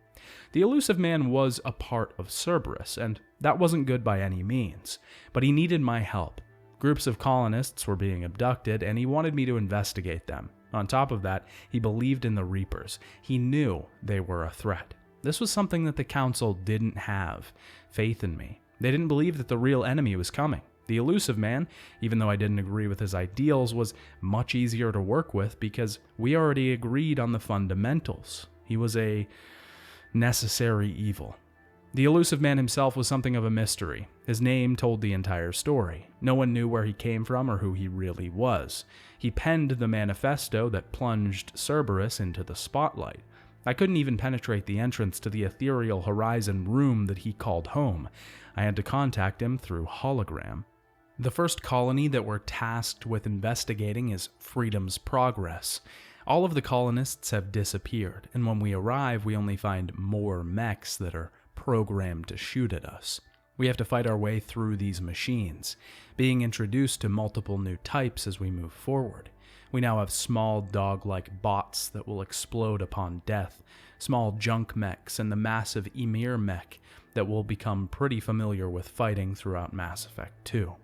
The Elusive Man was a part of Cerberus, and that wasn't good by any means, but he needed my help. Groups of colonists were being abducted, and he wanted me to investigate them. On top of that, he believed in the Reapers. He knew they were a threat. This was something that the Council didn't have faith in me. They didn't believe that the real enemy was coming. The Elusive Man, even though I didn't agree with his ideals, was much easier to work with because we already agreed on the fundamentals. He was a necessary evil. The Elusive Man himself was something of a mystery. His name told the entire story. No one knew where he came from or who he really was. He penned the manifesto that plunged Cerberus into the spotlight. I couldn't even penetrate the entrance to the ethereal horizon room that he called home. I had to contact him through hologram. The first colony that we're tasked with investigating is Freedom's Progress. All of the colonists have disappeared, and when we arrive, we only find more mechs that are programmed to shoot at us. We have to fight our way through these machines, being introduced to multiple new types as we move forward. We now have small dog-like bots that will explode upon death, small junk mechs, and the massive Emir mech that will become pretty familiar with fighting throughout Mass Effect 2.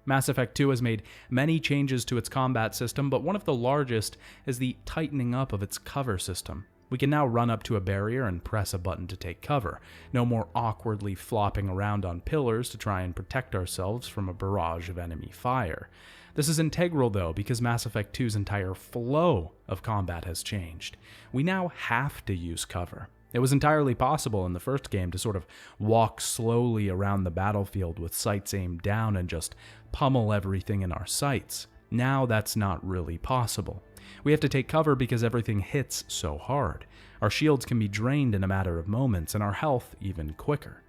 Mass Effect 2 has made many changes to its combat system, but one of the largest is the tightening up of its cover system. We can now run up to a barrier and press a button to take cover. No more awkwardly flopping around on pillars to try and protect ourselves from a barrage of enemy fire. This is integral though, because Mass Effect 2's entire flow of combat has changed. We now have to use cover. It was entirely possible in the first game to sort of walk slowly around the battlefield with sights aimed down and just pummel everything in our sights. Now that's not really possible. We have to take cover because everything hits so hard. Our shields can be drained in a matter of moments, and our health even quicker.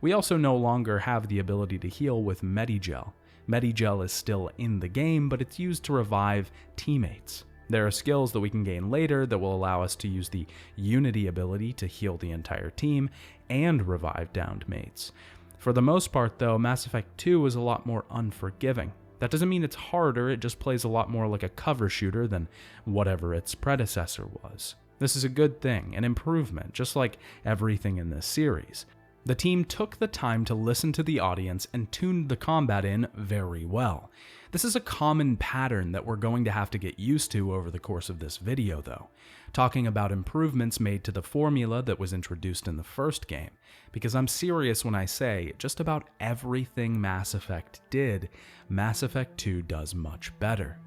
We also no longer have the ability to heal with Medigel. Medigel is still in the game, but it's used to revive teammates. There are skills that we can gain later that will allow us to use the Unity ability to heal the entire team and revive downed mates. For the most part though, Mass Effect 2 is a lot more unforgiving. That doesn't mean it's harder, it just plays a lot more like a cover shooter than whatever its predecessor was. This is a good thing, an improvement, just like everything in this series. The team took the time to listen to the audience and tuned the combat in very well. This is a common pattern that we're going to have to get used to over the course of this video though, talking about improvements made to the formula that was introduced in the first game, because I'm serious when I say just about everything Mass Effect did, Mass Effect 2 does much better.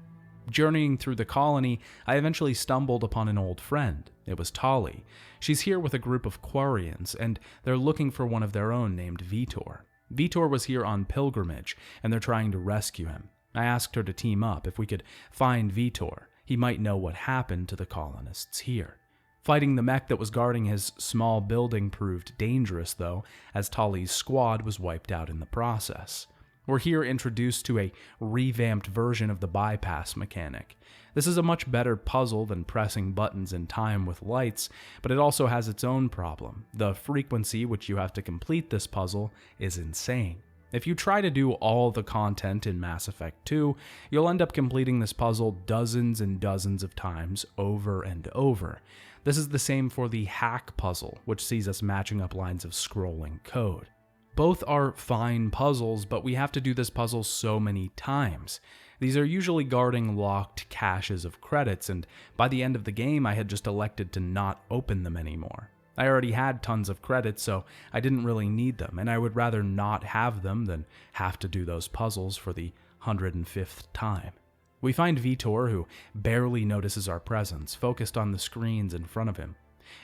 Journeying through the colony, I eventually stumbled upon an old friend. It was Tali. She's here with a group of Quarians, and they're looking for one of their own named Vitor. Vitor was here on pilgrimage, and they're trying to rescue him. I asked her to team up. If we could find Vitor, he might know what happened to the colonists here. Fighting the mech that was guarding his small building proved dangerous, though, as Tali's squad was wiped out in the process. We're here introduced to a revamped version of the bypass mechanic. This is a much better puzzle than pressing buttons in time with lights, but it also has its own problem. The frequency which you have to complete this puzzle is insane. If you try to do all the content in Mass Effect 2, you'll end up completing this puzzle dozens and dozens of times over and over. This is the same for the hack puzzle, which sees us matching up lines of scrolling code. Both are fine puzzles, but we have to do this puzzle so many times. These are usually guarding locked caches of credits, and by the end of the game I had just elected to not open them anymore. I already had tons of credits, so I didn't really need them, and I would rather not have them than have to do those puzzles for the 105th time. We find Vitor, who barely notices our presence, focused on the screens in front of him.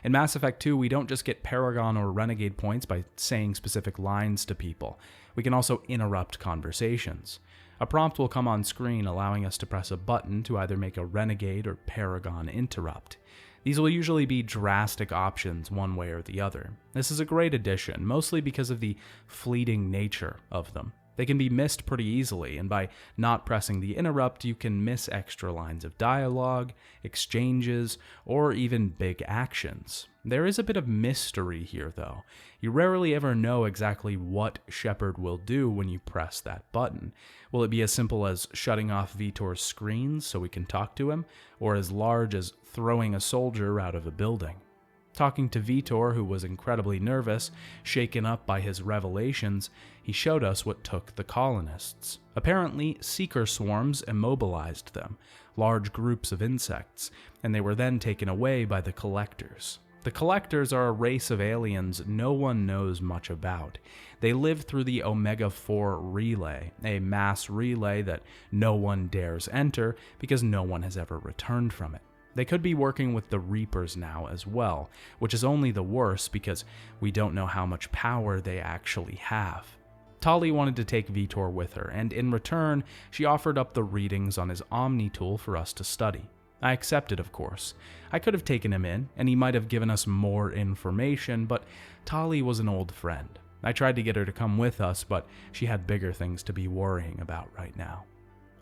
In Mass Effect 2, we don't just get Paragon or Renegade points by saying specific lines to people. We can also interrupt conversations. A prompt will come on screen allowing us to press a button to either make a Renegade or Paragon interrupt. These will usually be drastic options one way or the other. This is a great addition, mostly because of the fleeting nature of them. They can be missed pretty easily, and by not pressing the interrupt, you can miss extra lines of dialogue, exchanges, or even big actions. There is a bit of mystery here, though. You rarely ever know exactly what Shepard will do when you press that button. Will it be as simple as shutting off Vitor's screens so we can talk to him, or as large as throwing a soldier out of a building? Talking to Vitor, who was incredibly nervous, shaken up by his revelations, he showed us what took the colonists. Apparently, seeker swarms immobilized them, large groups of insects, and they were then taken away by the Collectors. The Collectors are a race of aliens no one knows much about. They live through the Omega-4 relay, a mass relay that no one dares enter because no one has ever returned from it. They could be working with the Reapers now as well, which is only the worse because we don't know how much power they actually have. Tali wanted to take Vitor with her, and in return, she offered up the readings on his Omni tool for us to study. I accepted, of course. I could have taken him in, and he might have given us more information, but Tali was an old friend. I tried to get her to come with us, but she had bigger things to be worrying about right now.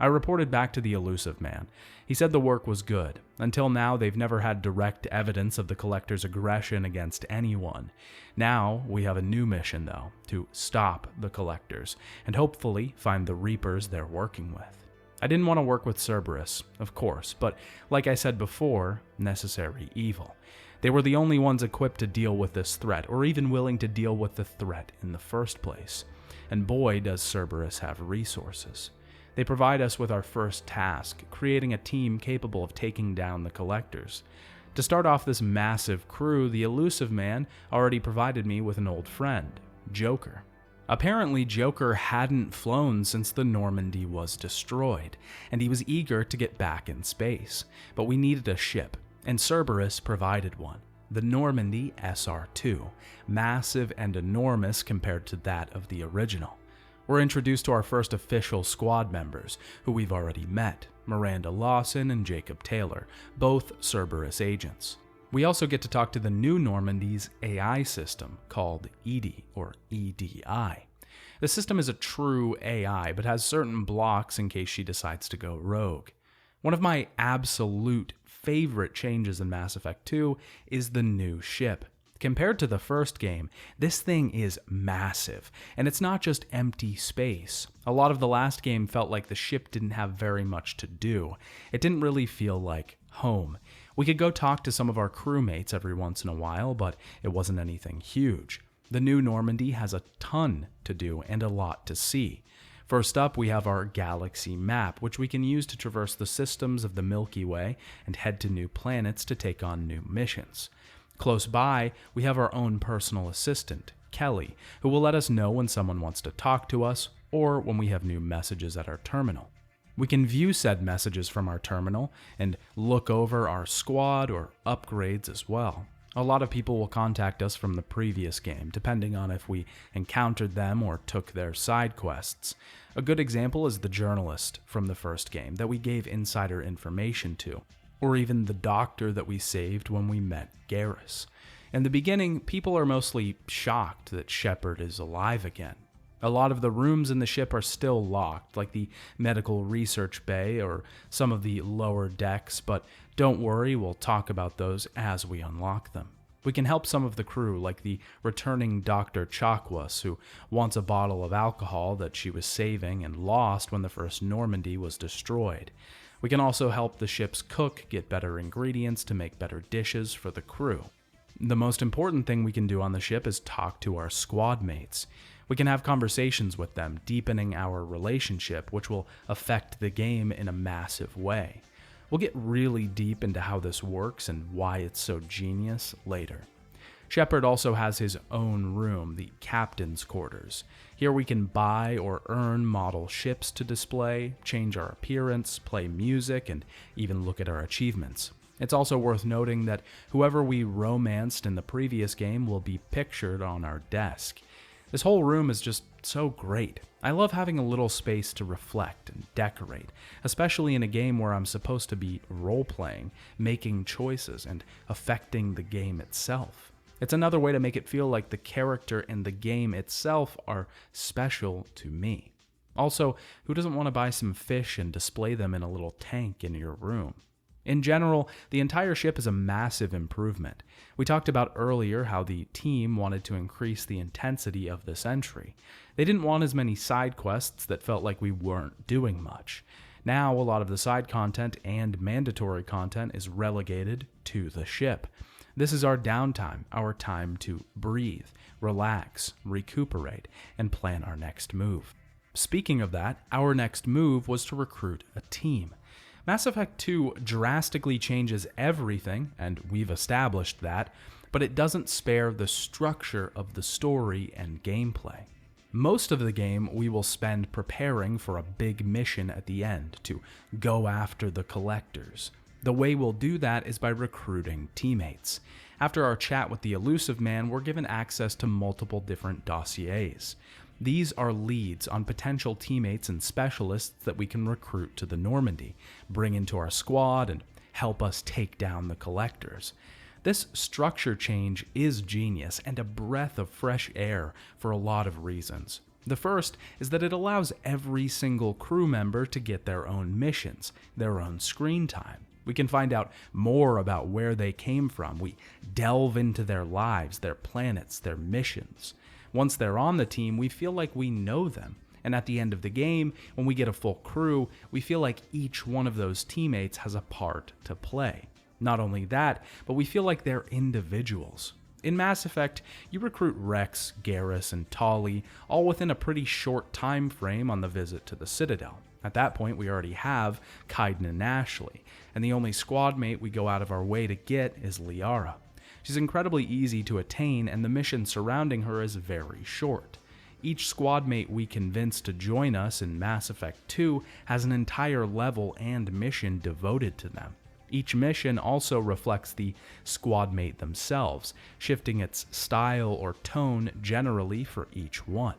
I reported back to the Elusive Man. He said the work was good. Until now, they've never had direct evidence of the Collector's aggression against anyone. Now, we have a new mission, though, to stop the Collectors, and hopefully find the Reapers they're working with. I didn't want to work with Cerberus, of course, but like I said before, necessary evil. They were the only ones equipped to deal with this threat, or even willing to deal with the threat in the first place. And boy, does Cerberus have resources. They provide us with our first task, creating a team capable of taking down the Collectors. To start off this massive crew, the Elusive Man already provided me with an old friend, Joker. Apparently, Joker hadn't flown since the Normandy was destroyed, and he was eager to get back in space. But we needed a ship, and Cerberus provided one. The Normandy SR-2, massive and enormous compared to that of the original. We're introduced to our first official squad members, who we've already met, Miranda Lawson and Jacob Taylor, both Cerberus agents. We also get to talk to the new Normandy's AI system, called EDI, or EDI. The system is a true AI, but has certain blocks in case she decides to go rogue. One of my absolute favorite changes in Mass Effect 2 is the new ship. Compared to the first game, this thing is massive, and it's not just empty space. A lot of the last game felt like the ship didn't have very much to do. It didn't really feel like home. We could go talk to some of our crewmates every once in a while, but it wasn't anything huge. The new Normandy has a ton to do and a lot to see. First up, we have our galaxy map, which we can use to traverse the systems of the Milky Way and head to new planets to take on new missions. Close by, we have our own personal assistant, Kelly, who will let us know when someone wants to talk to us or when we have new messages at our terminal. We can view said messages from our terminal and look over our squad or upgrades as well. A lot of people will contact us from the previous game, depending on if we encountered them or took their side quests. A good example is the journalist from the first game that we gave insider information to, or even the doctor that we saved when we met Garrus. In the beginning, people are mostly shocked that Shepard is alive again. A lot of the rooms in the ship are still locked, like the medical research bay or some of the lower decks, but don't worry, we'll talk about those as we unlock them. We can help some of the crew, like the returning Dr. Chakwas, who wants a bottle of alcohol that she was saving and lost when the first Normandy was destroyed. We can also help the ship's cook get better ingredients to make better dishes for the crew. The most important thing we can do on the ship is talk to our squad mates. We can have conversations with them, deepening our relationship, which will affect the game in a massive way. We'll get really deep into how this works and why it's so genius later. Shepard also has his own room, the Captain's Quarters. Here we can buy or earn model ships to display, change our appearance, play music, and even look at our achievements. It's also worth noting that whoever we romanced in the previous game will be pictured on our desk. This whole room is just so great. I love having a little space to reflect and decorate, especially in a game where I'm supposed to be role-playing, making choices, and affecting the game itself. It's another way to make it feel like the character and the game itself are special to me. Also, who doesn't want to buy some fish and display them in a little tank in your room? In general, the entire ship is a massive improvement. We talked about earlier how the team wanted to increase the intensity of this entry. They didn't want as many side quests that felt like we weren't doing much. Now, a lot of the side content and mandatory content is relegated to the ship. This is our downtime, our time to breathe, relax, recuperate, and plan our next move. Speaking of that, our next move was to recruit a team. Mass Effect 2 drastically changes everything, and we've established that, but it doesn't spare the structure of the story and gameplay. Most of the game we will spend preparing for a big mission at the end to go after the collectors. The way we'll do that is by recruiting teammates. After our chat with the Elusive Man, we're given access to multiple different dossiers. These are leads on potential teammates and specialists that we can recruit to the Normandy, bring into our squad, and help us take down the collectors. This structure change is genius and a breath of fresh air for a lot of reasons. The first is that it allows every single crew member to get their own missions, their own screen time. We can find out more about where they came from. We delve into their lives, their planets, their missions. Once they're on the team, we feel like we know them. And at the end of the game, when we get a full crew, we feel like each one of those teammates has a part to play. Not only that, but we feel like they're individuals. In Mass Effect, you recruit Rex, Garrus, and Tali all within a pretty short time frame on the visit to the Citadel. At that point, we already have Kaiden and Ashley, and the only squad mate we go out of our way to get is Liara. She's incredibly easy to attain, and the mission surrounding her is very short. Each squad mate we convince to join us in Mass Effect 2 has an entire level and mission devoted to them. Each mission also reflects the squad mate themselves, shifting its style or tone generally for each one.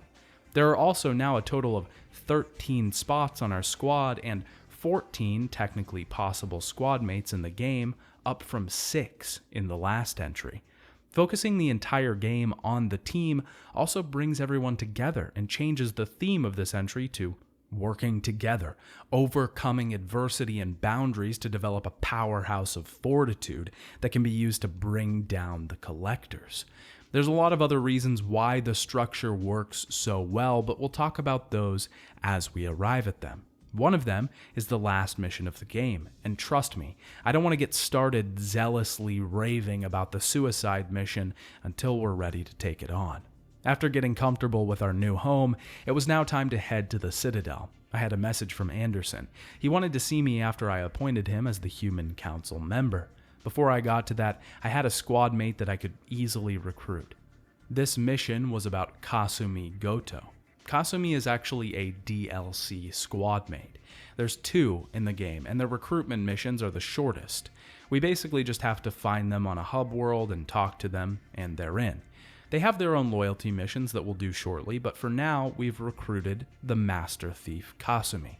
There are also now a total of 13 spots on our squad and 14 technically possible squad mates in the game, up from 6 in the last entry. Focusing the entire game on the team also brings everyone together and changes the theme of this entry to working together, overcoming adversity and boundaries to develop a powerhouse of fortitude that can be used to bring down the collectors. There's a lot of other reasons why the structure works so well, but we'll talk about those as we arrive at them. One of them is the last mission of the game, and trust me, I don't want to get started zealously raving about the suicide mission until we're ready to take it on. After getting comfortable with our new home, it was now time to head to the Citadel. I had a message from Anderson. He wanted to see me after I appointed him as the Human Council member. Before I got to that, I had a squad mate that I could easily recruit. This mission was about Kasumi Goto. Kasumi is actually a DLC squad mate. There's 2 in the game, and their recruitment missions are the shortest. We basically just have to find them on a hub world and talk to them, and they're in. They have their own loyalty missions that we'll do shortly, but for now, we've recruited the Master Thief Kasumi.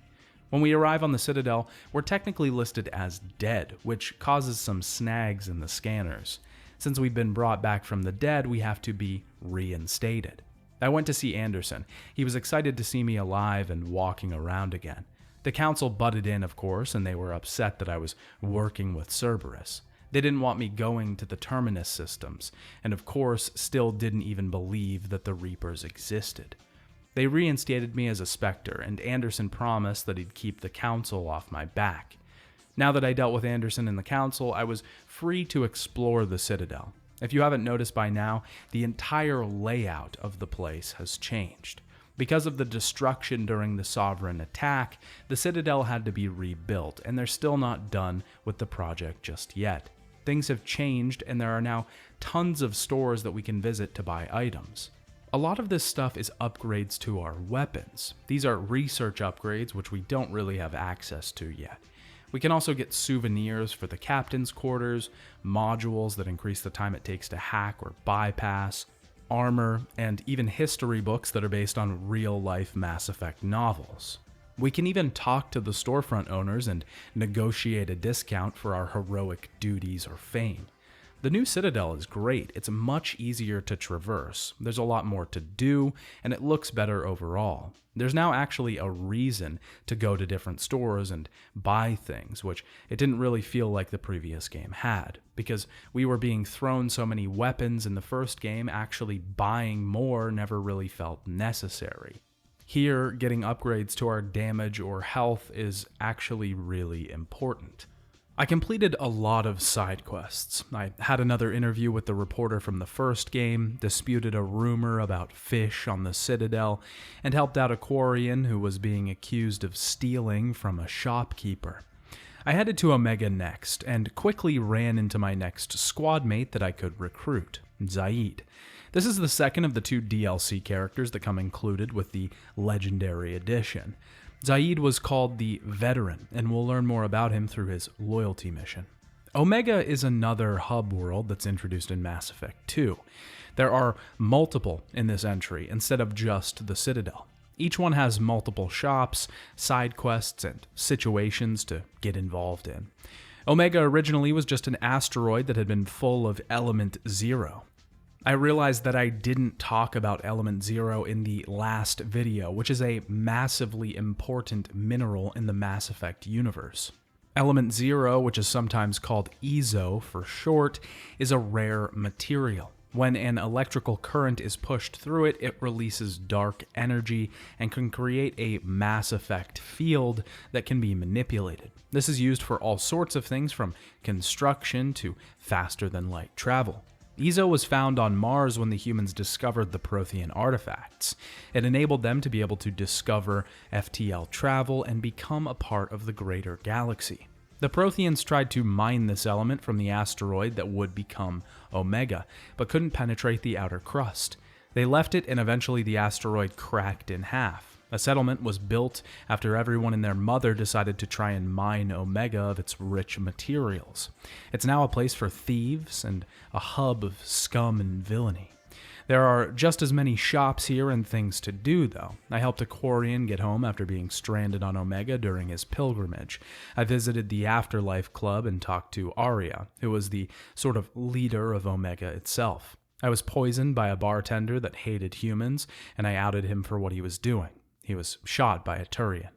When we arrive on the Citadel, we're technically listed as dead, which causes some snags in the scanners. Since we've been brought back from the dead, we have to be reinstated. I went to see Anderson. He was excited to see me alive and walking around again. The council butted in, of course, and they were upset that I was working with Cerberus. They didn't want me going to the Terminus systems, and of course still didn't even believe that the Reapers existed. They reinstated me as a Spectre, and Anderson promised that he'd keep the council off my back. Now that I dealt with Anderson and the council, I was free to explore the Citadel. If you haven't noticed by now, the entire layout of the place has changed. Because of the destruction during the Sovereign attack, the Citadel had to be rebuilt, and they're still not done with the project just yet. Things have changed, and there are now tons of stores that we can visit to buy items. A lot of this stuff is upgrades to our weapons. These are research upgrades, which we don't really have access to yet. We can also get souvenirs for the captain's quarters, modules that increase the time it takes to hack or bypass, armor, and even history books that are based on real-life Mass Effect novels. We can even talk to the storefront owners and negotiate a discount for our heroic duties or fame. The new Citadel is great. It's much easier to traverse. There's a lot more to do, and it looks better overall. There's now actually a reason to go to different stores and buy things, which it didn't really feel like the previous game had. Because we were being thrown so many weapons in the first game, actually buying more never really felt necessary. Here, getting upgrades to our damage or health is actually really important. I completed a lot of side quests. I had another interview with the reporter from the first game, disputed a rumor about fish on the Citadel, and helped out a Quarian who was being accused of stealing from a shopkeeper. I headed to Omega next, and quickly ran into my next squad mate that I could recruit, Zaid. This is the second of the 2 DLC characters that come included with the Legendary Edition. Zaid was called the Veteran, and we'll learn more about him through his loyalty mission. Omega is another hub world that's introduced in Mass Effect 2. There are multiple in this entry, instead of just the Citadel. Each one has multiple shops, side quests, and situations to get involved in. Omega originally was just an asteroid that had been full of Element Zero. I realized that I didn't talk about Element Zero in the last video, which is a massively important mineral in the Mass Effect universe. Element Zero, which is sometimes called EZO for short, is a rare material. When an electrical current is pushed through it, it releases dark energy and can create a Mass Effect field that can be manipulated. This is used for all sorts of things from construction to faster-than-light travel. EZO was found on Mars when the humans discovered the Prothean artifacts. It enabled them to be able to discover FTL travel and become a part of the greater galaxy. The Protheans tried to mine this element from the asteroid that would become Omega, but couldn't penetrate the outer crust. They left it, and eventually the asteroid cracked in half. A settlement was built after everyone and their mother decided to try and mine Omega of its rich materials. It's now a place for thieves and a hub of scum and villainy. There are just as many shops here and things to do, though. I helped a Quarian get home after being stranded on Omega during his pilgrimage. I visited the Afterlife Club and talked to Arya, who was the sort of leader of Omega itself. I was poisoned by a bartender that hated humans, and I outed him for what he was doing. He was shot by a Turian.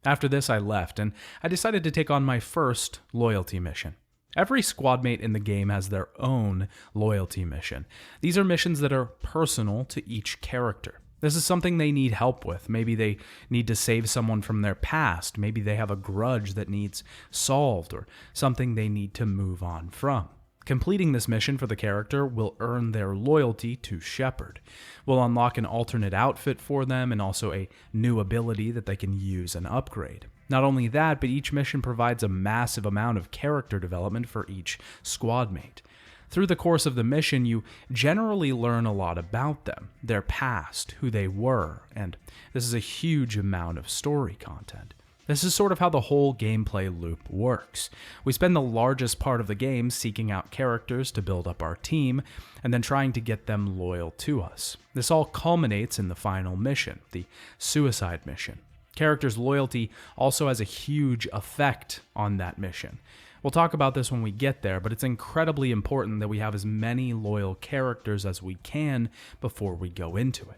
After this, I left, and I decided to take on my first loyalty mission. Every squad mate in the game has their own loyalty mission. These are missions that are personal to each character. This is something they need help with. Maybe they need to save someone from their past. Maybe they have a grudge that needs solved, or something they need to move on from. Completing this mission for the character will earn their loyalty to Shepard. We'll unlock an alternate outfit for them and also a new ability that they can use and upgrade. Not only that, but each mission provides a massive amount of character development for each squad mate. Through the course of the mission, you generally learn a lot about them, their past, who they were, and this is a huge amount of story content. This is sort of how the whole gameplay loop works. We spend the largest part of the game seeking out characters to build up our team, and then trying to get them loyal to us. This all culminates in the final mission, the suicide mission. Characters' loyalty also has a huge effect on that mission. We'll talk about this when we get there, but it's incredibly important that we have as many loyal characters as we can before we go into it.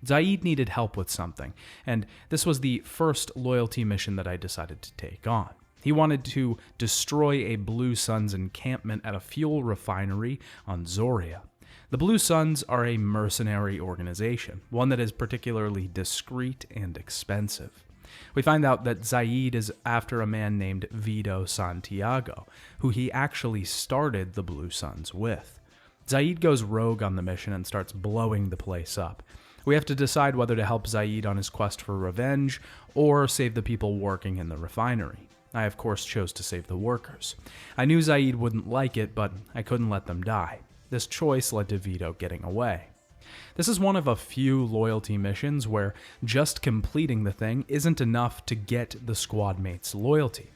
Zaid needed help with something, and this was the first loyalty mission that I decided to take on. He wanted to destroy a Blue Suns encampment at a fuel refinery on Zoria. The Blue Suns are a mercenary organization, one that is particularly discreet and expensive. We find out that Zaid is after a man named Vito Santiago, who he actually started the Blue Suns with. Zaid goes rogue on the mission and starts blowing the place up. We have to decide whether to help Zaid on his quest for revenge or save the people working in the refinery. I, of course, chose to save the workers. I knew Zaid wouldn't like it, but I couldn't let them die. This choice led to Vito getting away. This is one of a few loyalty missions where just completing the thing isn't enough to get the squad mate's loyalty.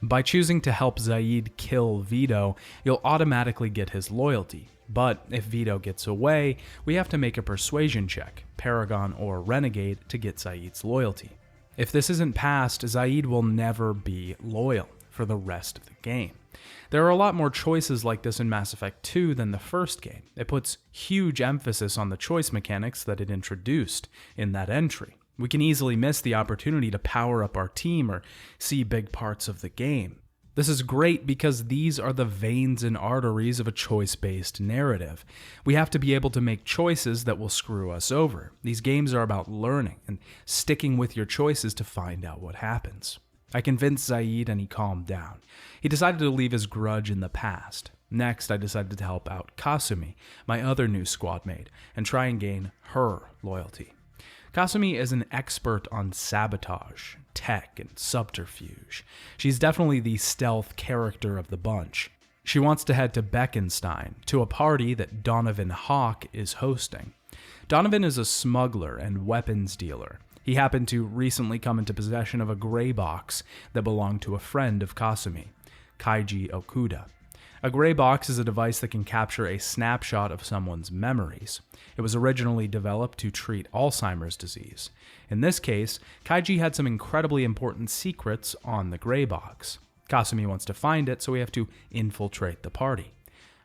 By choosing to help Zaid kill Vito, you'll automatically get his loyalty. But if Vito gets away, we have to make a persuasion check, Paragon or Renegade, to get Zaid's loyalty. If this isn't passed, Zaid will never be loyal for the rest of the game. There are a lot more choices like this in Mass Effect 2 than the first game. It puts huge emphasis on the choice mechanics that it introduced in that entry. We can easily miss the opportunity to power up our team or see big parts of the game. This is great because these are the veins and arteries of a choice-based narrative. We have to be able to make choices that will screw us over. These games are about learning and sticking with your choices to find out what happens. I convinced Zaid and he calmed down. He decided to leave his grudge in the past. Next, I decided to help out Kasumi, my other new squad mate, and try and gain her loyalty. Kasumi is an expert on sabotage, tech, and subterfuge. She's definitely the stealth character of the bunch. She wants to head to Beckenstein, to a party that Donovan Hawk is hosting. Donovan is a smuggler and weapons dealer. He happened to recently come into possession of a gray box that belonged to a friend of Kasumi, Kaiji Okuda. A gray box is a device that can capture a snapshot of someone's memories. It was originally developed to treat Alzheimer's disease. In this case, Kaiji had some incredibly important secrets on the gray box. Kasumi wants to find it, so we have to infiltrate the party.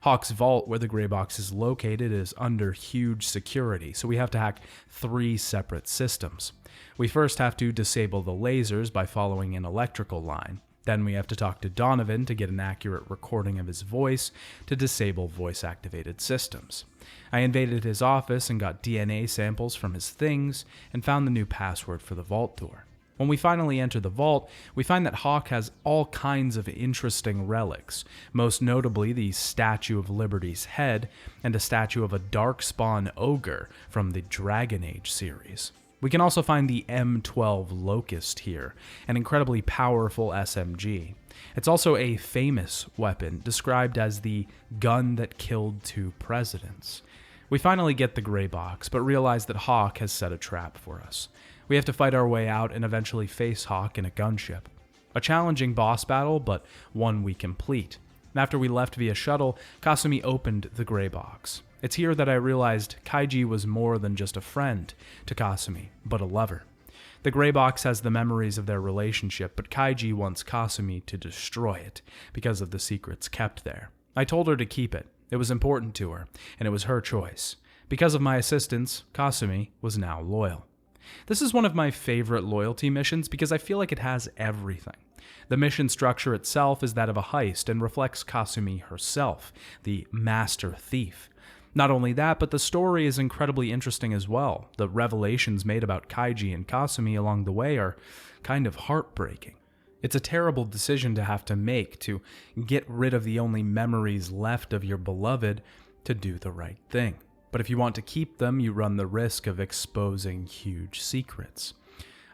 Hawk's vault, where the gray box is located, is under huge security, so we have to hack 3 separate systems. We first have to disable the lasers by following an electrical line. Then we have to talk to Donovan to get an accurate recording of his voice to disable voice-activated systems. I invaded his office and got DNA samples from his things and found the new password for the vault door. When we finally enter the vault, we find that Hawk has all kinds of interesting relics, most notably the Statue of Liberty's head and a statue of a Darkspawn ogre from the Dragon Age series. We can also find the M12 Locust here, an incredibly powerful SMG. It's also a famous weapon, described as the gun that killed 2 presidents. We finally get the gray box, but realize that Hawk has set a trap for us. We have to fight our way out and eventually face Hawk in a gunship. A challenging boss battle, but one we complete. After we left via shuttle, Kasumi opened the gray box. It's here that I realized Kaiji was more than just a friend to Kasumi, but a lover. The gray box has the memories of their relationship, but Kaiji wants Kasumi to destroy it because of the secrets kept there. I told her to keep it. It was important to her, and it was her choice. Because of my assistance, Kasumi was now loyal. This is one of my favorite loyalty missions because I feel like it has everything. The mission structure itself is that of a heist and reflects Kasumi herself, the master thief. Not only that, but the story is incredibly interesting as well. The revelations made about Kaiji and Kasumi along the way are kind of heartbreaking. It's a terrible decision to have to make, to get rid of the only memories left of your beloved to do the right thing. But if you want to keep them, you run the risk of exposing huge secrets.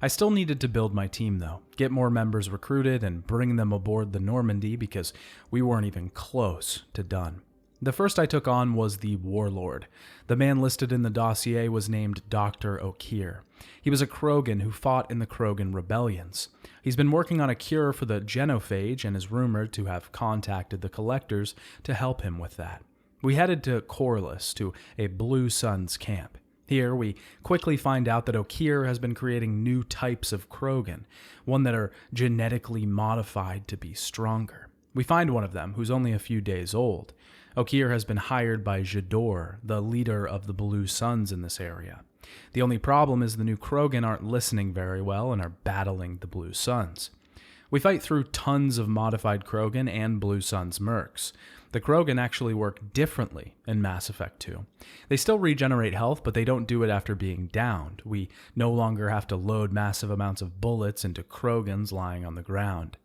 I still needed to build my team though, get more members recruited and bring them aboard the Normandy because we weren't even close to done. The first I took on was the Warlord. The man listed in the dossier was named Dr. Okeer. He was a Krogan who fought in the Krogan rebellions. He's been working on a cure for the genophage and is rumored to have contacted the Collectors to help him with that. We headed to Corliss, to a Blue Suns camp. Here, we quickly find out that Okeer has been creating new types of Krogan, one that are genetically modified to be stronger. We find one of them, who's only a few days old. Okeer has been hired by Jador, the leader of the Blue Suns in this area. The only problem is the new Krogan aren't listening very well and are battling the Blue Suns. We fight through tons of modified Krogan and Blue Suns mercs. The Krogan actually work differently in Mass Effect 2. They still regenerate health, but they don't do it after being downed. We no longer have to load massive amounts of bullets into Krogans lying on the ground.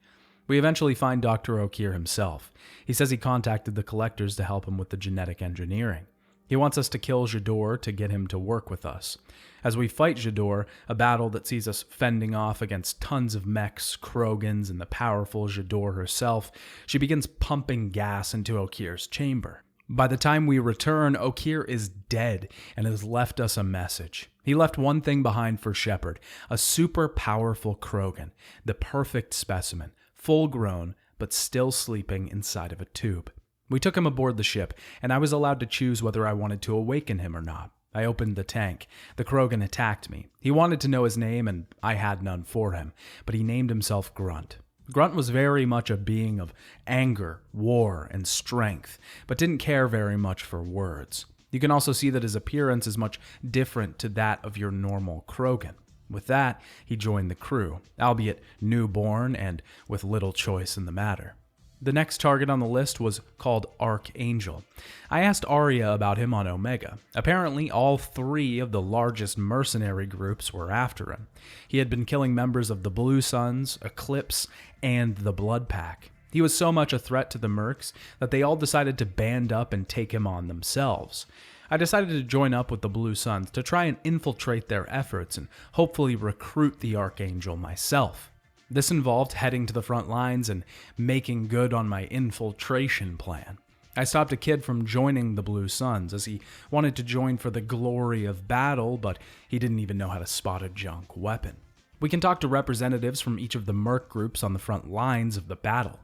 We eventually find Dr. Okier himself. He says he contacted the collectors to help him with the genetic engineering. He wants us to kill J'dor to get him to work with us. As we fight J'dor, a battle that sees us fending off against tons of mechs, Krogans, and the powerful J'dor herself, she begins pumping gas into Okier's chamber. By the time we return, Okier is dead and has left us a message. He left one thing behind for Shepard, a super powerful Krogan, the perfect specimen, full grown, but still sleeping inside of a tube. We took him aboard the ship, and I was allowed to choose whether I wanted to awaken him or not. I opened the tank. The Krogan attacked me. He wanted to know his name, and I had none for him, but he named himself Grunt. Grunt was very much a being of anger, war, and strength, but didn't care very much for words. You can also see that his appearance is much different to that of your normal Krogan. With that, he joined the crew, albeit newborn and with little choice in the matter. The next target on the list was called Archangel. I asked Arya about him on Omega. Apparently, all three of the largest mercenary groups were after him. He had been killing members of the Blue Suns, Eclipse, and the Blood Pack. He was so much a threat to the Mercs that they all decided to band up and take him on themselves. I decided to join up with the Blue Suns to try and infiltrate their efforts and hopefully recruit the Archangel myself. This involved heading to the front lines and making good on my infiltration plan. I stopped a kid from joining the Blue Suns as he wanted to join for the glory of battle, but he didn't even know how to spot a junk weapon. We can talk to representatives from each of the Merc groups on the front lines of the battle.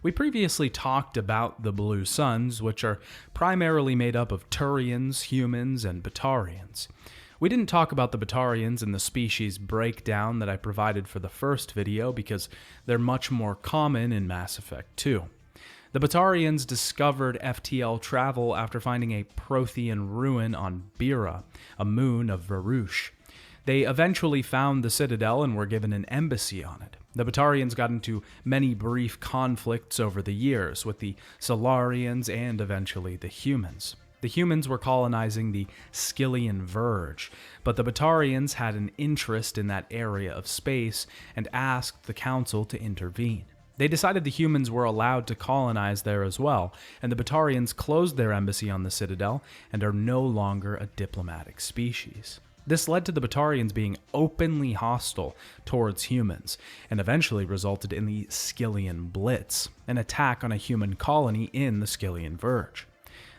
We previously talked about the Blue Suns, which are primarily made up of Turians, humans, and Batarians. We didn't talk about the Batarians in the species breakdown that I provided for the first video because they're much more common in Mass Effect 2. The Batarians discovered FTL travel after finding a Prothean ruin on Bira, a moon of Varush. They eventually found the Citadel and were given an embassy on it. The Batarians got into many brief conflicts over the years with the Solarians and eventually the humans. The humans were colonizing the Skyllian Verge, but the Batarians had an interest in that area of space and asked the Council to intervene. They decided the humans were allowed to colonize there as well, and the Batarians closed their embassy on the Citadel and are no longer a diplomatic species. This led to the Batarians being openly hostile towards humans, and eventually resulted in the Skyllian Blitz, an attack on a human colony in the Skyllian Verge.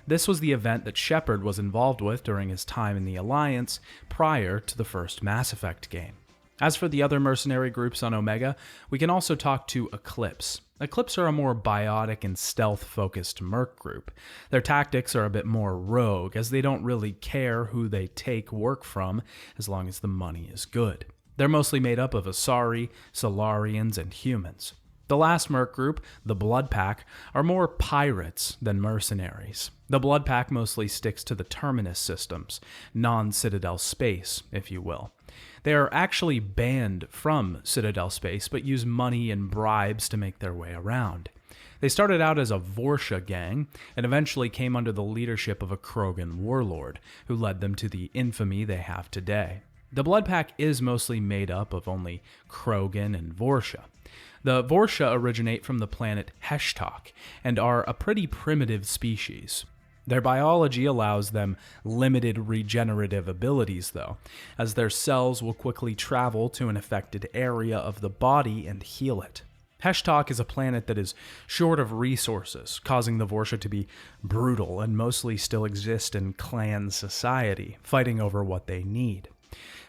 This was the event that Shepard was involved with during his time in the Alliance prior to the first Mass Effect game. As for the other mercenary groups on Omega, we can also talk to Eclipse. Eclipse are a more biotic and stealth-focused merc group. Their tactics are a bit more rogue, as they don't really care who they take work from as long as the money is good. They're mostly made up of Asari, Solarians, and humans. The last merc group, the Blood Pack, are more pirates than mercenaries. The Blood Pack mostly sticks to the Terminus systems, non-Citadel space, if you will. They are actually banned from Citadel space, but use money and bribes to make their way around. They started out as a Vorsha gang, and eventually came under the leadership of a Krogan warlord, who led them to the infamy they have today. The Blood Pack is mostly made up of only Krogan and Vorsha. The Vorsha originate from the planet Heshtok, and are a pretty primitive species. Their biology allows them limited regenerative abilities, though, as their cells will quickly travel to an affected area of the body and heal it. Heshtok is a planet that is short of resources, causing the Vorsha to be brutal and mostly still exist in clan society, fighting over what they need.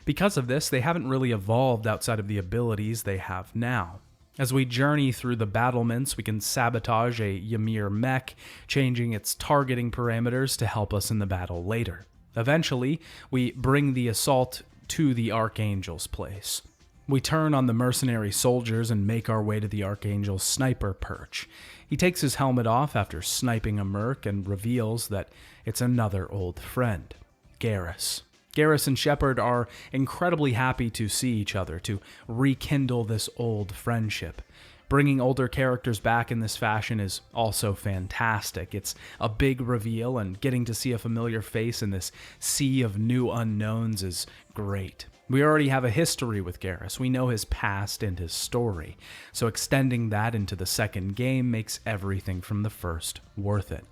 Because of this, they haven't really evolved outside of the abilities they have now. As we journey through the battlements, we can sabotage a Ymir mech, changing its targeting parameters to help us in the battle later. Eventually, we bring the assault to the Archangel's place. We turn on the mercenary soldiers and make our way to the Archangel's sniper perch. He takes his helmet off after sniping a merc and reveals that it's another old friend, Garrus. Garrus and Shepard are incredibly happy to see each other, to rekindle this old friendship. Bringing older characters back in this fashion is also fantastic. It's a big reveal, and getting to see a familiar face in this sea of new unknowns is great. We already have a history with Garrus. We know his past and his story, so extending that into the second game makes everything from the first worth it.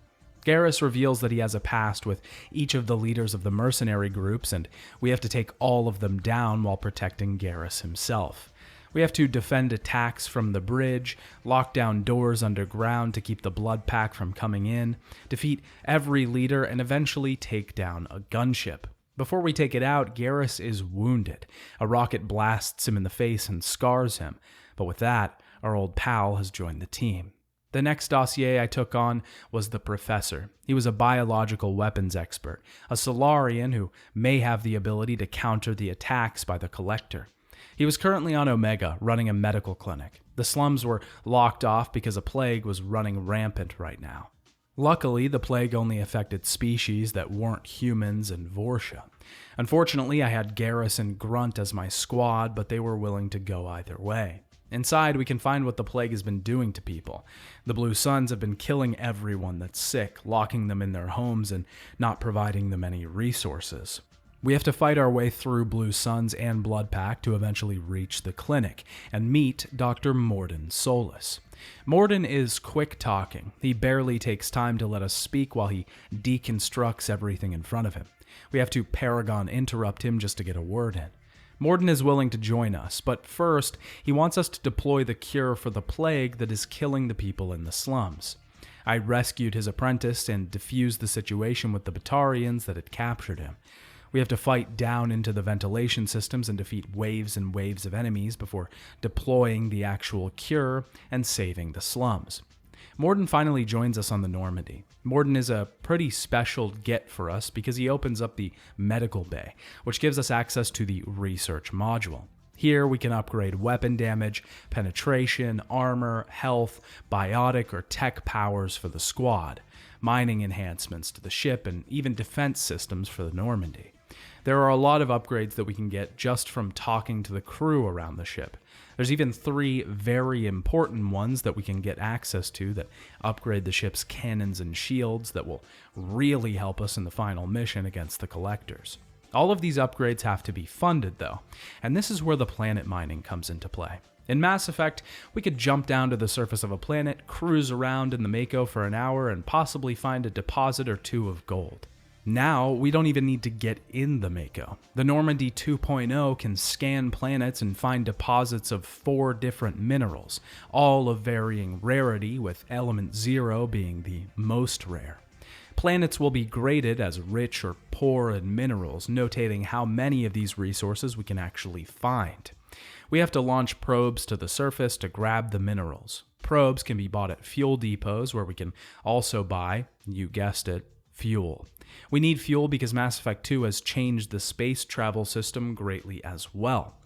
Garrus reveals that he has a past with each of the leaders of the mercenary groups, and we have to take all of them down while protecting Garrus himself. We have to defend attacks from the bridge, lock down doors underground to keep the Blood Pack from coming in, defeat every leader, and eventually take down a gunship. Before we take it out, Garrus is wounded. A rocket blasts him in the face and scars him, but with that, our old pal has joined the team. The next dossier I took on was the Professor. He was a biological weapons expert, a Solarian who may have the ability to counter the attacks by the Collector. He was currently on Omega, running a medical clinic. The slums were locked off because a plague was running rampant right now. Luckily, the plague only affected species that weren't humans and Vorsha. Unfortunately, I had Garrus and Grunt as my squad, but they were willing to go either way. Inside, we can find what the plague has been doing to people. The Blue Suns have been killing everyone that's sick, locking them in their homes and not providing them any resources. We have to fight our way through Blue Suns and Blood Pack to eventually reach the clinic and meet Dr. Morden Solus. Morden is quick talking. He barely takes time to let us speak while he deconstructs everything in front of him. We have to Paragon interrupt him just to get a word in. Morden is willing to join us, but first, he wants us to deploy the cure for the plague that is killing the people in the slums. I rescued his apprentice and defused the situation with the Batarians that had captured him. We have to fight down into the ventilation systems and defeat waves and waves of enemies before deploying the actual cure and saving the slums. Morden finally joins us on the Normandy. Morden is a pretty special get for us because he opens up the medical bay, which gives us access to the research module. Here we can upgrade weapon damage, penetration, armor, health, biotic or tech powers for the squad, mining enhancements to the ship, and even defense systems for the Normandy. There are a lot of upgrades that we can get just from talking to the crew around the ship. There's even 3 very important ones that we can get access to that upgrade the ship's cannons and shields that will really help us in the final mission against the Collectors. All of these upgrades have to be funded though, and this is where the planet mining comes into play. In Mass Effect, we could jump down to the surface of a planet, cruise around in the Mako for an hour, and possibly find a deposit or 2 of gold. Now, we don't even need to get in the Mako. The Normandy 2.0 can scan planets and find deposits of 4 different minerals, all of varying rarity, with element 0 being the most rare. Planets will be graded as rich or poor in minerals, notating how many of these resources we can actually find. We have to launch probes to the surface to grab the minerals. Probes can be bought at fuel depots where we can also buy, you guessed it, fuel. We need fuel because Mass Effect 2 has changed the space travel system greatly as well.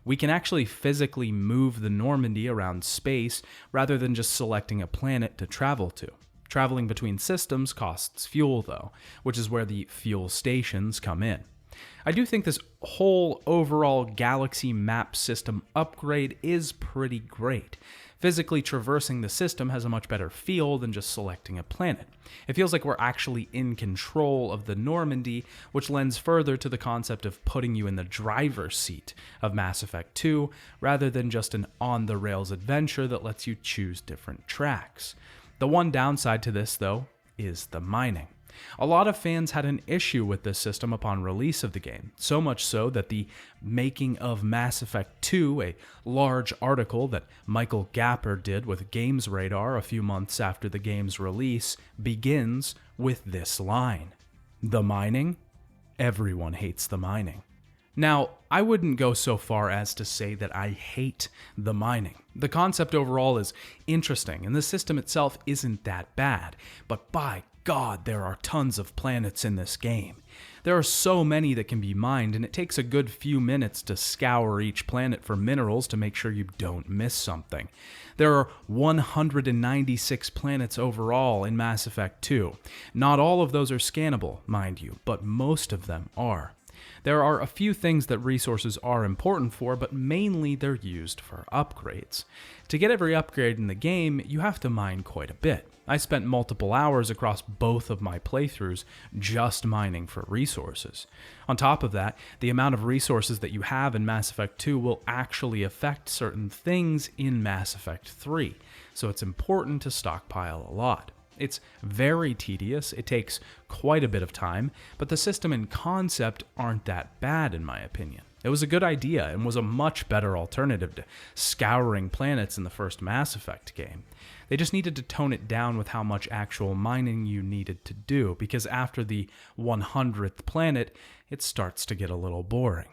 We can actually physically move the Normandy around space rather than just selecting a planet to travel to. Traveling between systems costs fuel though, which is where the fuel stations come in. I do think this whole overall galaxy map system upgrade is pretty great. Physically traversing the system has a much better feel than just selecting a planet. It feels like we're actually in control of the Normandy, which lends further to the concept of putting you in the driver's seat of Mass Effect 2, rather than just an on-the-rails adventure that lets you choose different tracks. The one downside to this, though, is the mining. A lot of fans had an issue with this system upon release of the game, so much so that the Making of Mass Effect 2, a large article that Michael Gapper did with Games Radar a few months after the game's release, begins with this line: "The mining? Everyone hates the mining." Now, I wouldn't go so far as to say that I hate the mining. The concept overall is interesting, and the system itself isn't that bad, but by God, there are tons of planets in this game. There are so many that can be mined, and it takes a good few minutes to scour each planet for minerals to make sure you don't miss something. There are 196 planets overall in Mass Effect 2. Not all of those are scannable, mind you, but most of them are. There are a few things that resources are important for, but mainly they're used for upgrades. To get every upgrade in the game, you have to mine quite a bit. I spent multiple hours across both of my playthroughs just mining for resources. On top of that, the amount of resources that you have in Mass Effect 2 will actually affect certain things in Mass Effect 3, so it's important to stockpile a lot. It's very tedious, it takes quite a bit of time, but the system and concept aren't that bad in my opinion. It was a good idea and was a much better alternative to scouring planets in the first Mass Effect game. They just needed to tone it down with how much actual mining you needed to do, because after the 100th planet, it starts to get a little boring.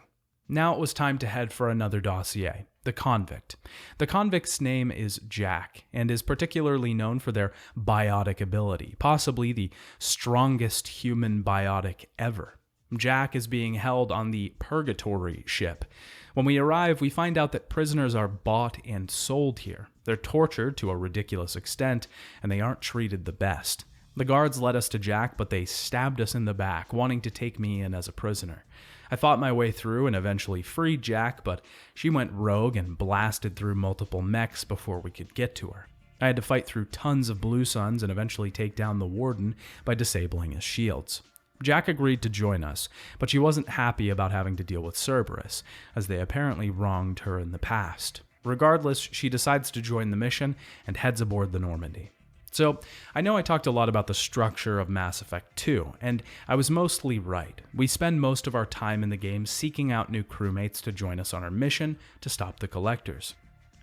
Now it was time to head for another dossier, the Convict. The Convict's name is Jack, and is particularly known for their biotic ability, possibly the strongest human biotic ever. Jack is being held on the Purgatory ship. When we arrive, we find out that prisoners are bought and sold here. They're tortured to a ridiculous extent, and they aren't treated the best. The guards led us to Jack, but they stabbed us in the back, wanting to take me in as a prisoner. I fought my way through and eventually freed Jack, but she went rogue and blasted through multiple mechs before we could get to her. I had to fight through tons of Blue Suns and eventually take down the Warden by disabling his shields. Jack agreed to join us, but she wasn't happy about having to deal with Cerberus, as they apparently wronged her in the past. Regardless, she decides to join the mission and heads aboard the Normandy. So, I know I talked a lot about the structure of Mass Effect 2, and I was mostly right. We spend most of our time in the game seeking out new crewmates to join us on our mission to stop the Collectors.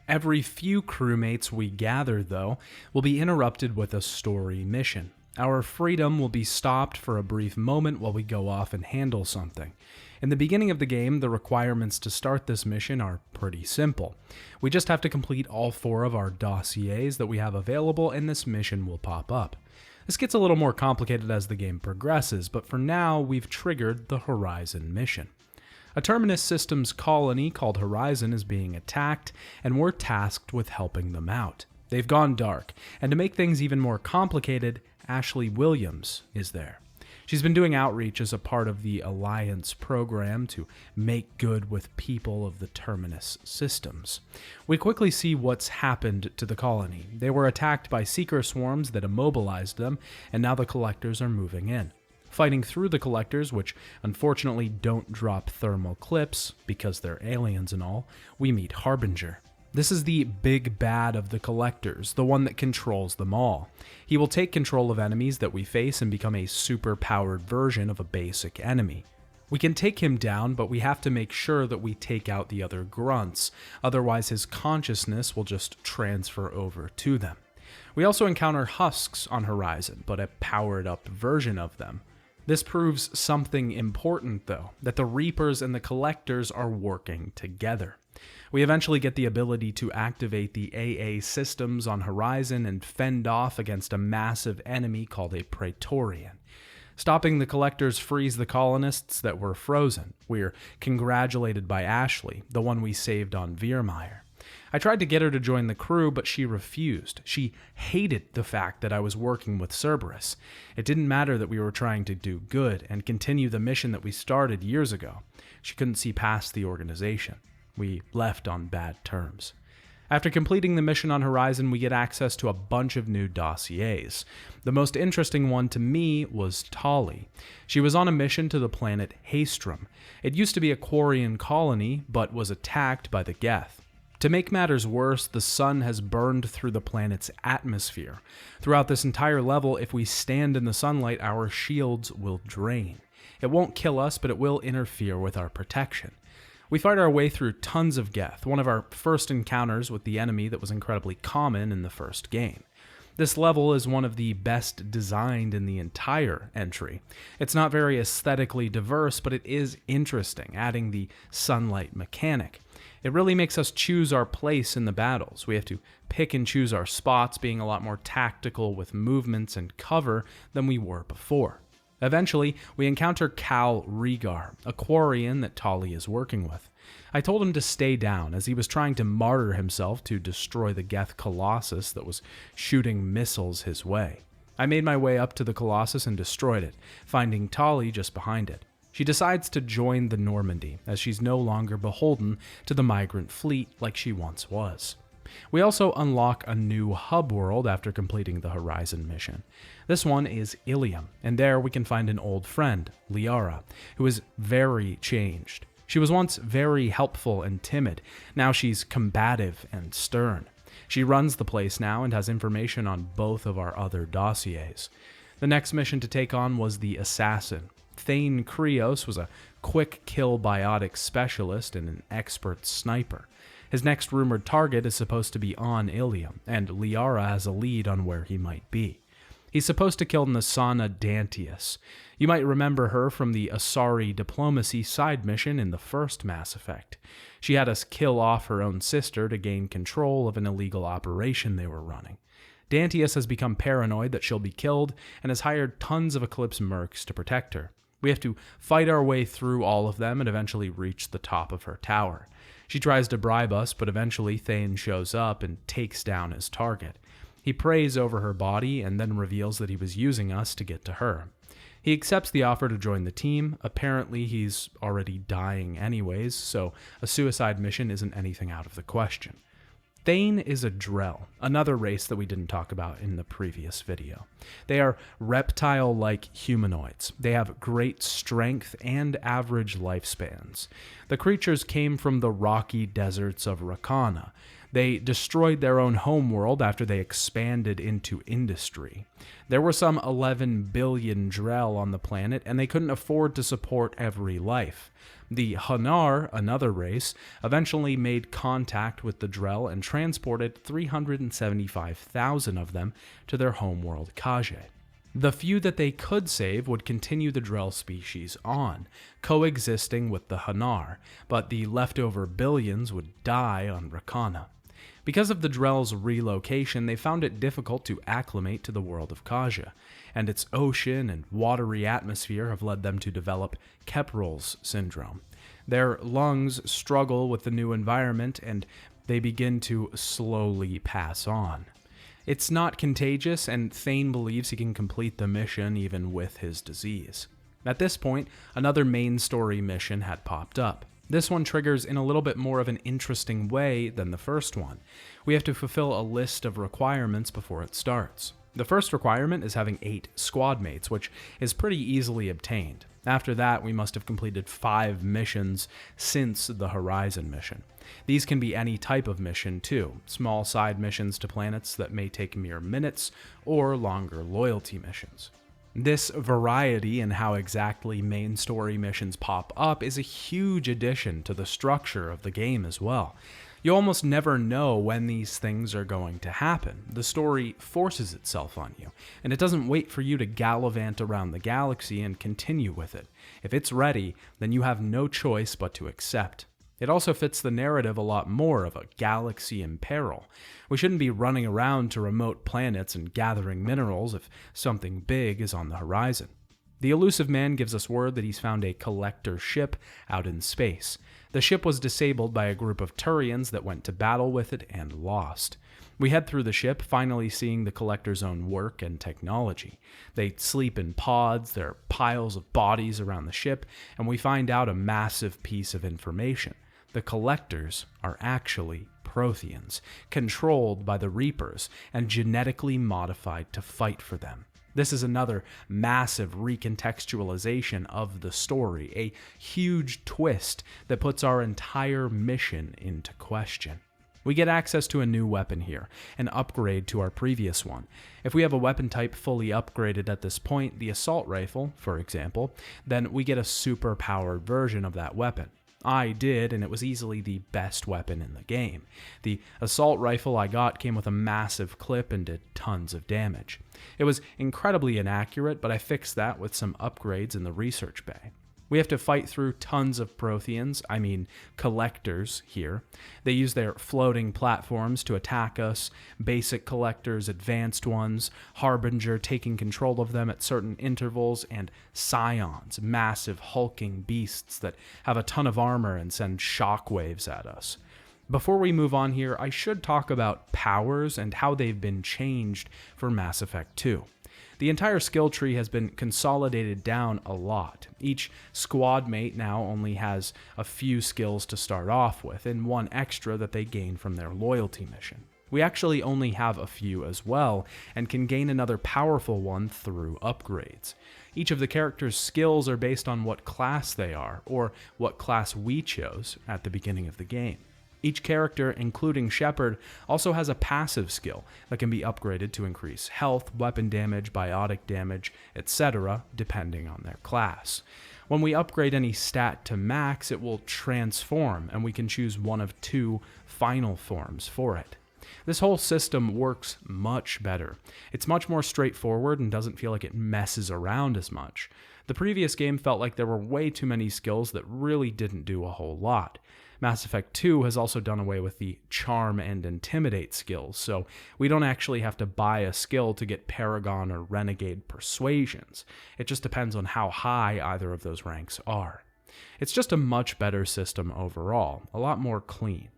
Every few crewmates we gather, though, will be interrupted with a story mission. Our freedom will be stopped for a brief moment while we go off and handle something. In the beginning of the game, the requirements to start this mission are pretty simple. We just have to complete all 4 of our dossiers that we have available, and this mission will pop up. This gets a little more complicated as the game progresses, but for now, we've triggered the Horizon mission. A Terminus Systems colony called Horizon is being attacked, and we're tasked with helping them out. They've gone dark, and to make things even more complicated, Ashley Williams is there. She's been doing outreach as a part of the Alliance program to make good with people of the Terminus Systems. We quickly see what's happened to the colony. They were attacked by Seeker swarms that immobilized them, and now the Collectors are moving in. Fighting through the Collectors, which unfortunately don't drop thermal clips, because they're aliens and all, we meet Harbinger. This is the big bad of the Collectors, the one that controls them all. He will take control of enemies that we face and become a super-powered version of a basic enemy. We can take him down, but we have to make sure that we take out the other grunts, otherwise his consciousness will just transfer over to them. We also encounter husks on Horizon, but a powered-up version of them. This proves something important, though, that the Reapers and the Collectors are working together. We eventually get the ability to activate the AA systems on Horizon and fend off against a massive enemy called a Praetorian. Stopping the Collectors frees the colonists that were frozen. We're congratulated by Ashley, the one we saved on Veermeyer. I tried to get her to join the crew, but she refused. She hated the fact that I was working with Cerberus. It didn't matter that we were trying to do good and continue the mission that we started years ago. She couldn't see past the organization. We left on bad terms. After completing the mission on Horizon, we get access to a bunch of new dossiers. The most interesting one to me was Tali. She was on a mission to the planet Haestrom. It used to be a Quarian colony, but was attacked by the Geth. To make matters worse, the sun has burned through the planet's atmosphere. Throughout this entire level, if we stand in the sunlight, our shields will drain. It won't kill us, but it will interfere with our protection. We fight our way through tons of Geth, one of our first encounters with the enemy that was incredibly common in the first game. This level is one of the best designed in the entire entry. It's not very aesthetically diverse, but it is interesting, adding the sunlight mechanic. It really makes us choose our place in the battles. We have to pick and choose our spots, being a lot more tactical with movements and cover than we were before. Eventually, we encounter Cal Rhaegar, a Quarian that Tali is working with. I told him to stay down, as he was trying to martyr himself to destroy the Geth Colossus that was shooting missiles his way. I made my way up to the Colossus and destroyed it, finding Tali just behind it. She decides to join the Normandy, as she's no longer beholden to the migrant fleet like she once was. We also unlock a new hub world after completing the Horizon mission. This one is Ilium, and there we can find an old friend, Liara, who is very changed. She was once very helpful and timid, now she's combative and stern. She runs the place now and has information on both of our other dossiers. The next mission to take on was the Assassin. Thane Krios was a quick-kill biotic specialist and an expert sniper. His next rumored target is supposed to be on Ilium, and Liara has a lead on where he might be. He's supposed to kill Nasana Dantius. You might remember her from the Asari diplomacy side mission in the first Mass Effect. She had us kill off her own sister to gain control of an illegal operation they were running. Dantius has become paranoid that she'll be killed and has hired tons of Eclipse mercs to protect her. We have to fight our way through all of them and eventually reach the top of her tower. She tries to bribe us, but eventually Thane shows up and takes down his target. He prays over her body and then reveals that he was using us to get to her. He accepts the offer to join the team. Apparently he's already dying anyways, so a suicide mission isn't anything out of the question. Thane is a Drell, another race that we didn't talk about in the previous video. They are reptile-like humanoids. They have great strength and average lifespans. The creatures came from the rocky deserts of Rakana. They destroyed their own homeworld after they expanded into industry. There were some 11 billion Drell on the planet, and they couldn't afford to support every life. The Hanar, another race, eventually made contact with the Drell and transported 375,000 of them to their homeworld Kage. The few that they could save would continue the Drell species on, coexisting with the Hanar, but the leftover billions would die on Rakana. Because of the Drell's relocation, they found it difficult to acclimate to the world of Kaja, and its ocean and watery atmosphere have led them to develop Keprol's syndrome. Their lungs struggle with the new environment, and they begin to slowly pass on. It's not contagious, and Thane believes he can complete the mission even with his disease. At this point, another main story mission had popped up. This one triggers in a little bit more of an interesting way than the first one. We have to fulfill a list of requirements before it starts. The first requirement is having 8 squad mates, which is pretty easily obtained. After that, we must have completed 5 missions since the Horizon mission. These can be any type of mission too, small side missions to planets that may take mere minutes, or longer loyalty missions. This variety in how exactly main story missions pop up is a huge addition to the structure of the game as well. You almost never know when these things are going to happen. The story forces itself on you, and it doesn't wait for you to gallivant around the galaxy and continue with it. If it's ready, then you have no choice but to accept. It also fits the narrative a lot more of a galaxy in peril. We shouldn't be running around to remote planets and gathering minerals if something big is on the horizon. The Elusive Man gives us word that he's found a collector ship out in space. The ship was disabled by a group of Turians that went to battle with it and lost. We head through the ship, finally seeing the collector's own work and technology. They sleep in pods, there are piles of bodies around the ship, and we find out a massive piece of information. The collectors are actually Protheans, controlled by the Reapers and genetically modified to fight for them. This is another massive recontextualization of the story, a huge twist that puts our entire mission into question. We get access to a new weapon here, an upgrade to our previous one. If we have a weapon type fully upgraded at this point, the assault rifle, for example, then we get a super-powered version of that weapon. I did, and it was easily the best weapon in the game. The assault rifle I got came with a massive clip and did tons of damage. It was incredibly inaccurate, but I fixed that with some upgrades in the research bay. We have to fight through tons of Protheans, collectors here. They use their floating platforms to attack us, basic collectors, advanced ones, Harbinger taking control of them at certain intervals, and Scions, massive hulking beasts that have a ton of armor and send shockwaves at us. Before we move on here, I should talk about powers and how they've been changed for Mass Effect 2. The entire skill tree has been consolidated down a lot. Each squad mate now only has a few skills to start off with, and one extra that they gain from their loyalty mission. We actually only have a few as well, and can gain another powerful one through upgrades. Each of the characters' skills are based on what class they are, or what class we chose at the beginning of the game. Each character, including Shepard, also has a passive skill that can be upgraded to increase health, weapon damage, biotic damage, etc., depending on their class. When we upgrade any stat to max, it will transform, and we can choose one of two final forms for it. This whole system works much better. It's much more straightforward and doesn't feel like it messes around as much. The previous game felt like there were way too many skills that really didn't do a whole lot. Mass Effect 2 has also done away with the Charm and Intimidate skills, so we don't actually have to buy a skill to get Paragon or Renegade Persuasions. It just depends on how high either of those ranks are. It's just a much better system overall, a lot more clean.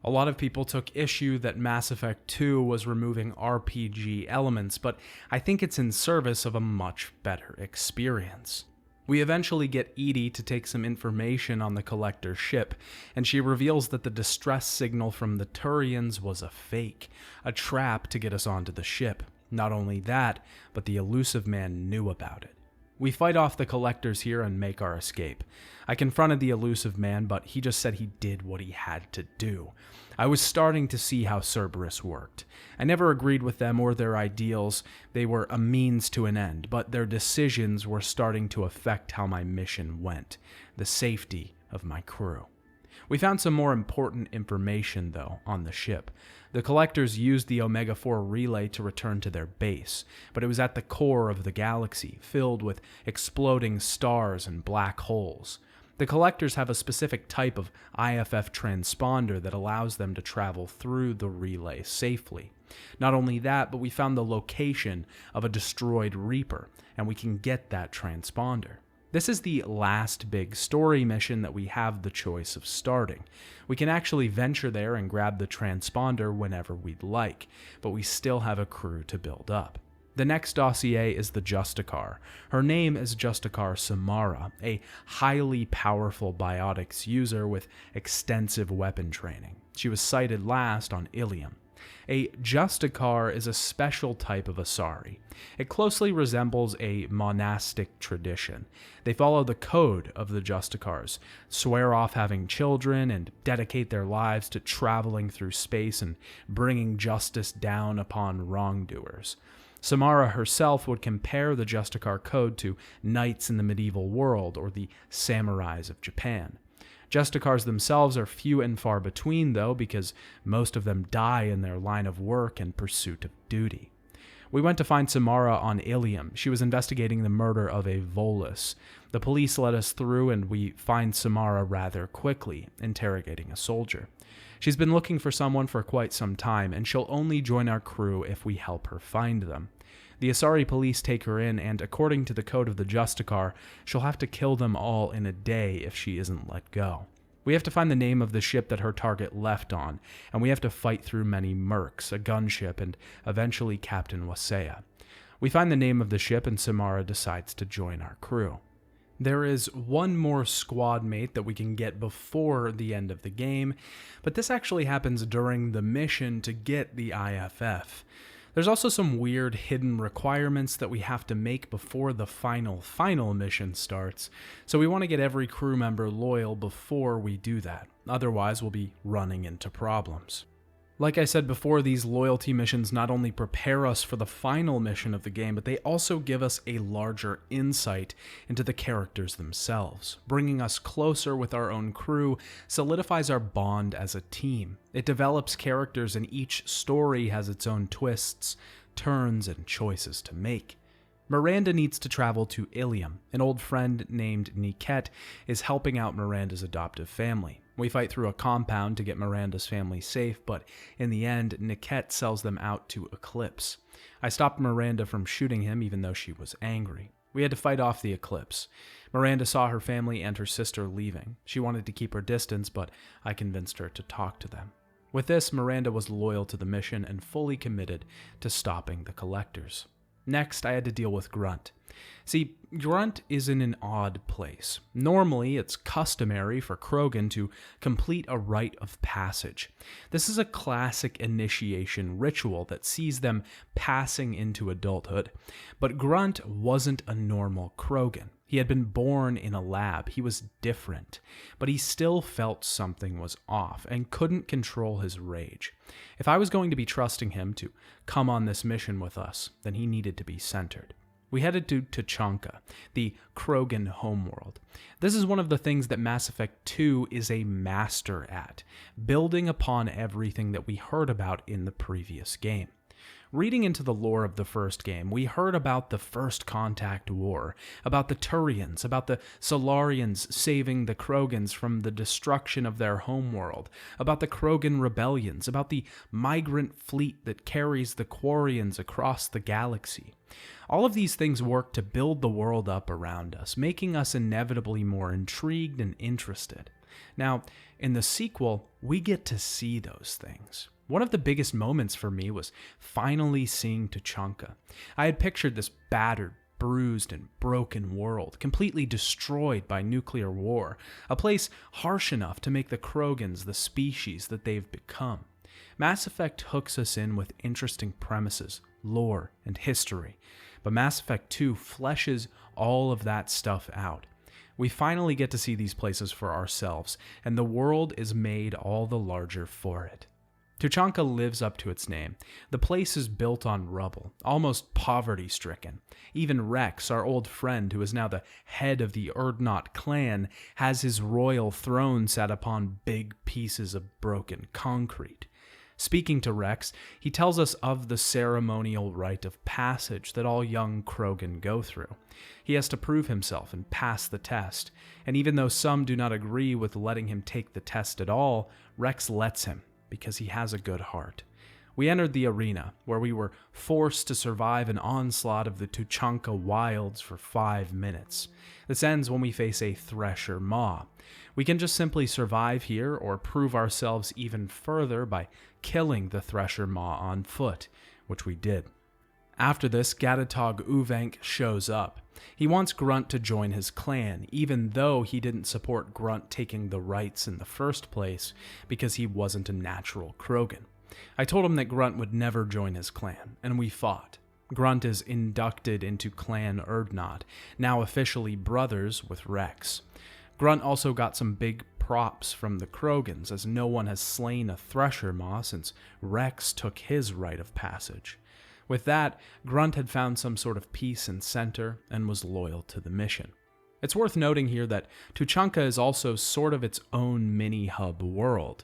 A lot of people took issue that Mass Effect 2 was removing RPG elements, but I think it's in service of a much better experience. We eventually get Edie to take some information on the Collector's ship, and she reveals that the distress signal from the Turians was a fake, a trap to get us onto the ship. Not only that, but the Elusive Man knew about it. We fight off the Collectors here and make our escape. I confronted the Elusive Man, but he just said he did what he had to do. I was starting to see how Cerberus worked. I never agreed with them or their ideals. They were a means to an end, but their decisions were starting to affect how my mission went, the safety of my crew. We found some more important information, though, on the ship. The Collectors used the Omega-4 relay to return to their base, but it was at the core of the galaxy, filled with exploding stars and black holes. The Collectors have a specific type of IFF transponder that allows them to travel through the relay safely. Not only that, but we found the location of a destroyed Reaper, and we can get that transponder. This is the last big story mission that we have the choice of starting. We can actually venture there and grab the transponder whenever we'd like, but we still have a crew to build up. The next dossier is the Justicar. Her name is Justicar Samara, a highly powerful biotics user with extensive weapon training. She was sighted last on Ilium. A Justicar is a special type of Asari. It closely resembles a monastic tradition. They follow the code of the Justicars, swear off having children, and dedicate their lives to traveling through space and bringing justice down upon wrongdoers. Samara herself would compare the Justicar code to knights in the medieval world or the samurais of Japan. Justicars themselves are few and far between, though, because most of them die in their line of work in pursuit of duty. We went to find Samara on Ilium. She was investigating the murder of a Volus. The police let us through, and we find Samara rather quickly, interrogating a soldier. She's been looking for someone for quite some time, and she'll only join our crew if we help her find them. The Asari police take her in, and according to the code of the Justicar, she'll have to kill them all in a day if she isn't let go. We have to find the name of the ship that her target left on, and we have to fight through many mercs, a gunship, and eventually Captain Wasea. We find the name of the ship, and Samara decides to join our crew. There is one more squad mate that we can get before the end of the game, but this actually happens during the mission to get the IFF. There's also some weird hidden requirements that we have to make before the final mission starts, so we want to get every crew member loyal before we do that, otherwise we'll be running into problems. Like I said before, these loyalty missions not only prepare us for the final mission of the game, but they also give us a larger insight into the characters themselves. Bringing us closer with our own crew solidifies our bond as a team. It develops characters, and each story has its own twists, turns, and choices to make. Miranda needs to travel to Ilium. An old friend named Niket is helping out Miranda's adoptive family. We fight through a compound to get Miranda's family safe, but in the end, Niket sells them out to Eclipse. I stopped Miranda from shooting him even though she was angry. We had to fight off the Eclipse. Miranda saw her family and her sister leaving. She wanted to keep her distance, but I convinced her to talk to them. With this, Miranda was loyal to the mission and fully committed to stopping the Collectors. Next, I had to deal with Grunt. See, Grunt is in an odd place. Normally, it's customary for Krogan to complete a rite of passage. This is a classic initiation ritual that sees them passing into adulthood. But Grunt wasn't a normal Krogan. He had been born in a lab. He was different, but he still felt something was off and couldn't control his rage. If I was going to be trusting him to come on this mission with us, then he needed to be centered. We headed to Tuchanka, the Krogan homeworld. This is one of the things that Mass Effect 2 is a master at, building upon everything that we heard about in the previous game. Reading into the lore of the first game, we heard about the First Contact War, about the Turians, about the Solarians saving the Krogans from the destruction of their homeworld, about the Krogan rebellions, about the migrant fleet that carries the Quarians across the galaxy. All of these things work to build the world up around us, making us inevitably more intrigued and interested. Now, in the sequel, we get to see those things. One of the biggest moments for me was finally seeing Tuchanka. I had pictured this battered, bruised, and broken world, completely destroyed by nuclear war, a place harsh enough to make the Krogans the species that they've become. Mass Effect hooks us in with interesting premises, lore, and history, but Mass Effect 2 fleshes all of that stuff out. We finally get to see these places for ourselves, and the world is made all the larger for it. Tuchanka lives up to its name. The place is built on rubble, almost poverty-stricken. Even Rex, our old friend who is now the head of the Urdnot clan, has his royal throne sat upon big pieces of broken concrete. Speaking to Rex, he tells us of the ceremonial rite of passage that all young Krogan go through. He has to prove himself and pass the test, and even though some do not agree with letting him take the test at all, Rex lets him, because he has a good heart. We entered the arena, where we were forced to survive an onslaught of the Tuchanka wilds for 5 minutes. This ends when we face a Thresher Maw. We can just simply survive here or prove ourselves even further by killing the Thresher Maw on foot, which we did. After this, Gatatog Uvenk shows up. He wants Grunt to join his clan, even though he didn't support Grunt taking the rites in the first place, because he wasn't a natural Krogan. I told him that Grunt would never join his clan, and we fought. Grunt is inducted into Clan Urdnot, now officially brothers with Rex. Grunt also got some big props from the Krogans, as no one has slain a Thresher Maw since Rex took his rite of passage. With that, Grunt had found some sort of peace and center and was loyal to the mission. It's worth noting here that Tuchanka is also sort of its own mini-hub world.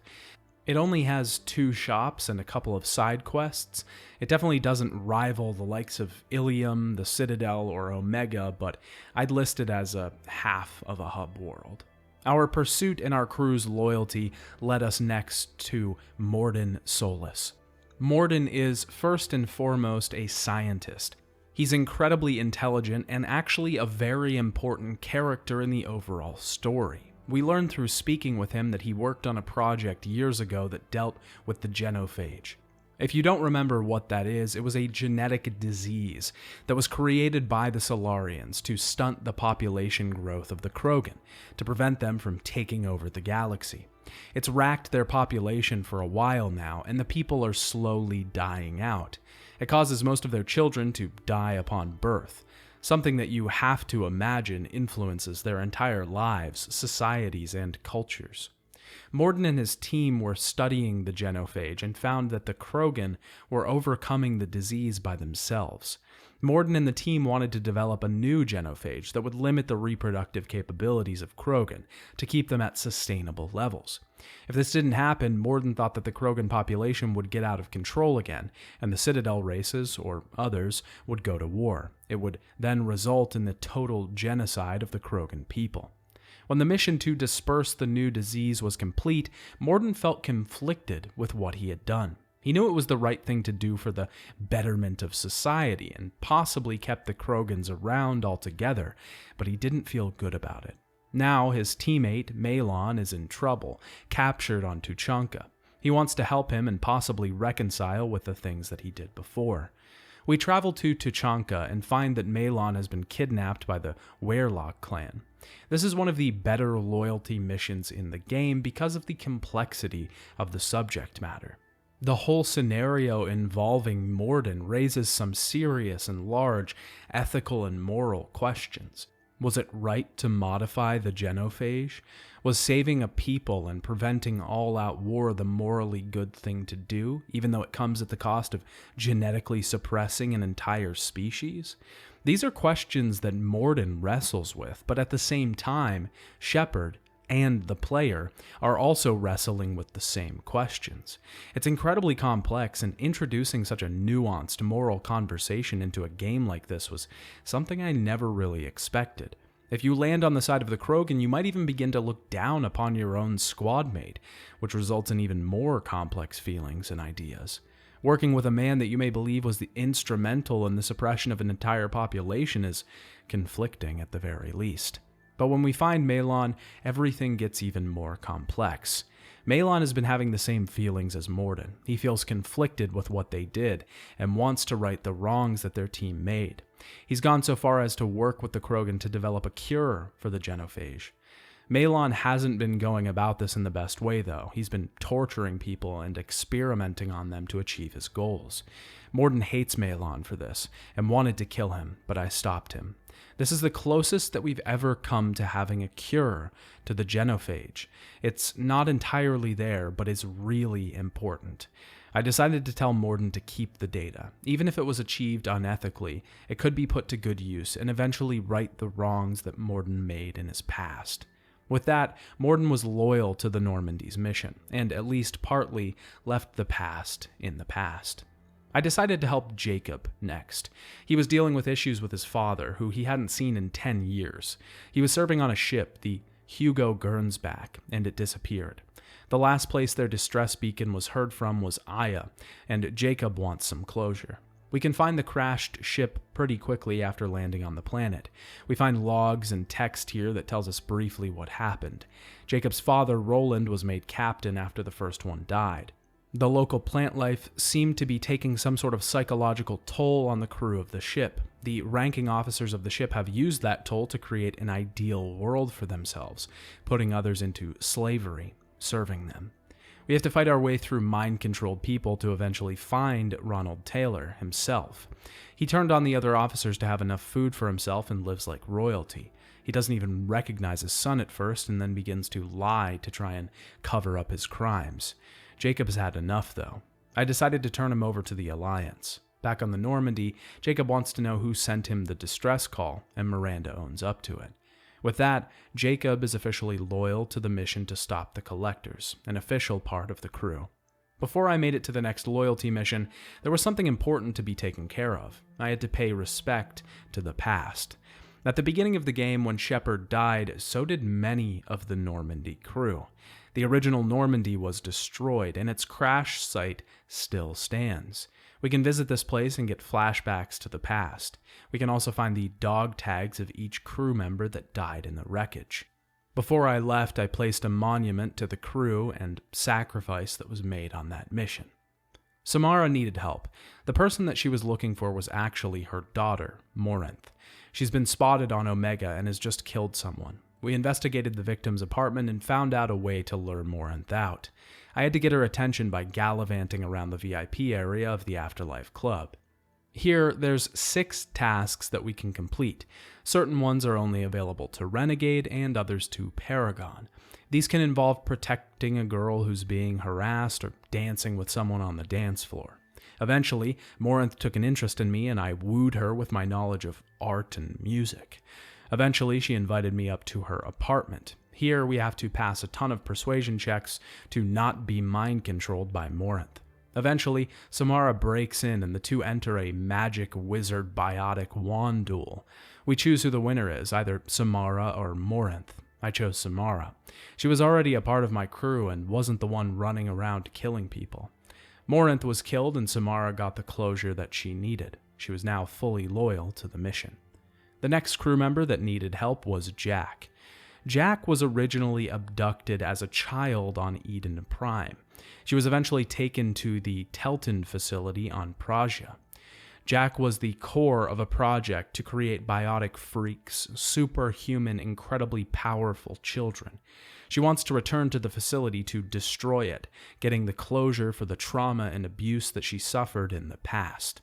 It only has 2 shops and a couple of side quests. It definitely doesn't rival the likes of Ilium, the Citadel, or Omega, but I'd list it as a half of a hub world. Our pursuit and our crew's loyalty led us next to Mordin Solus. Mordin is first and foremost a scientist. He's incredibly intelligent and actually a very important character in the overall story. We learned through speaking with him that he worked on a project years ago that dealt with the genophage. If you don't remember what that is, it was a genetic disease that was created by the Solarians to stunt the population growth of the Krogan, to prevent them from taking over the galaxy. It's racked their population for a while now, and the people are slowly dying out. It causes most of their children to die upon birth, something that you have to imagine influences their entire lives, societies, and cultures. Mordin and his team were studying the genophage and found that the Krogan were overcoming the disease by themselves. Mordin and the team wanted to develop a new genophage that would limit the reproductive capabilities of Krogan to keep them at sustainable levels. If this didn't happen, Mordin thought that the Krogan population would get out of control again, and the Citadel races, or others, would go to war. It would then result in the total genocide of the Krogan people. When the mission to disperse the new disease was complete, Mordin felt conflicted with what he had done. He knew it was the right thing to do for the betterment of society and possibly kept the Krogans around altogether, but he didn't feel good about it. Now his teammate, Malon, is in trouble, captured on Tuchanka. He wants to help him and possibly reconcile with the things that he did before. We travel to Tuchanka and find that Malon has been kidnapped by the Werelock clan. This is one of the better loyalty missions in the game because of the complexity of the subject matter. The whole scenario involving Morden raises some serious and large ethical and moral questions. Was it right to modify the genophage? Was saving a people and preventing all-out war the morally good thing to do, even though it comes at the cost of genetically suppressing an entire species? These are questions that Morden wrestles with, but at the same time, Shepard and the player are also wrestling with the same questions. It's incredibly complex, and introducing such a nuanced moral conversation into a game like this was something I never really expected. If you land on the side of the Krogan, you might even begin to look down upon your own squad mate, which results in even more complex feelings and ideas. Working with a man that you may believe was instrumental in the suppression of an entire population is conflicting at the very least. But when we find Malon, everything gets even more complex. Malon has been having the same feelings as Morden. He feels conflicted with what they did and wants to right the wrongs that their team made. He's gone so far as to work with the Krogan to develop a cure for the genophage. Malon hasn't been going about this in the best way, though. He's been torturing people and experimenting on them to achieve his goals. Morden hates Malon for this and wanted to kill him, but I stopped him. This is the closest that we've ever come to having a cure to the genophage. It's not entirely there, but is really important. I decided to tell Morden to keep the data. Even if it was achieved unethically, it could be put to good use and eventually right the wrongs that Morden made in his past. With that, Morden was loyal to the Normandy's mission, and at least partly left the past in the past. I decided to help Jacob next. He was dealing with issues with his father, who he hadn't seen in 10 years. He was serving on a ship, the Hugo Gernsback, and it disappeared. The last place their distress beacon was heard from was Aya, and Jacob wants some closure. We can find the crashed ship pretty quickly after landing on the planet. We find logs and text here that tells us briefly what happened. Jacob's father, Roland, was made captain after the first one died. The local plant life seemed to be taking some sort of psychological toll on the crew of the ship. The ranking officers of the ship have used that toll to create an ideal world for themselves, putting others into slavery, serving them. We have to fight our way through mind-controlled people to eventually find Ronald Taylor himself. He turned on the other officers to have enough food for himself and lives like royalty. He doesn't even recognize his son at first and then begins to lie to try and cover up his crimes. Jacob has had enough, though. I decided to turn him over to the Alliance. Back on the Normandy, Jacob wants to know who sent him the distress call, and Miranda owns up to it. With that, Jacob is officially loyal to the mission to stop the Collectors, an official part of the crew. Before I made it to the next loyalty mission, there was something important to be taken care of. I had to pay respect to the past. At the beginning of the game, when Shepard died, so did many of the Normandy crew. The original Normandy was destroyed, and its crash site still stands. We can visit this place and get flashbacks to the past. We can also find the dog tags of each crew member that died in the wreckage. Before I left, I placed a monument to the crew and sacrifice that was made on that mission. Samara needed help. The person that she was looking for was actually her daughter, Morinth. She's been spotted on Omega and has just killed someone. We investigated the victim's apartment and found out a way to lure Morinth out. I had to get her attention by gallivanting around the VIP area of the Afterlife Club. Here, there's 6 tasks that we can complete. Certain ones are only available to Renegade and others to Paragon. These can involve protecting a girl who's being harassed or dancing with someone on the dance floor. Eventually, Morinth took an interest in me and I wooed her with my knowledge of art and music. Eventually, she invited me up to her apartment. Here, we have to pass a ton of persuasion checks to not be mind-controlled by Morinth. Eventually, Samara breaks in and the two enter a magic wizard biotic wand duel. We choose who the winner is, either Samara or Morinth. I chose Samara. She was already a part of my crew and wasn't the one running around killing people. Morinth was killed and Samara got the closure that she needed. She was now fully loyal to the mission. The next crew member that needed help was Jack. Jack was originally abducted as a child on Eden Prime. She was eventually taken to the Telton facility on Praja. Jack was the core of a project to create biotic freaks, superhuman, incredibly powerful children. She wants to return to the facility to destroy it, getting the closure for the trauma and abuse that she suffered in the past.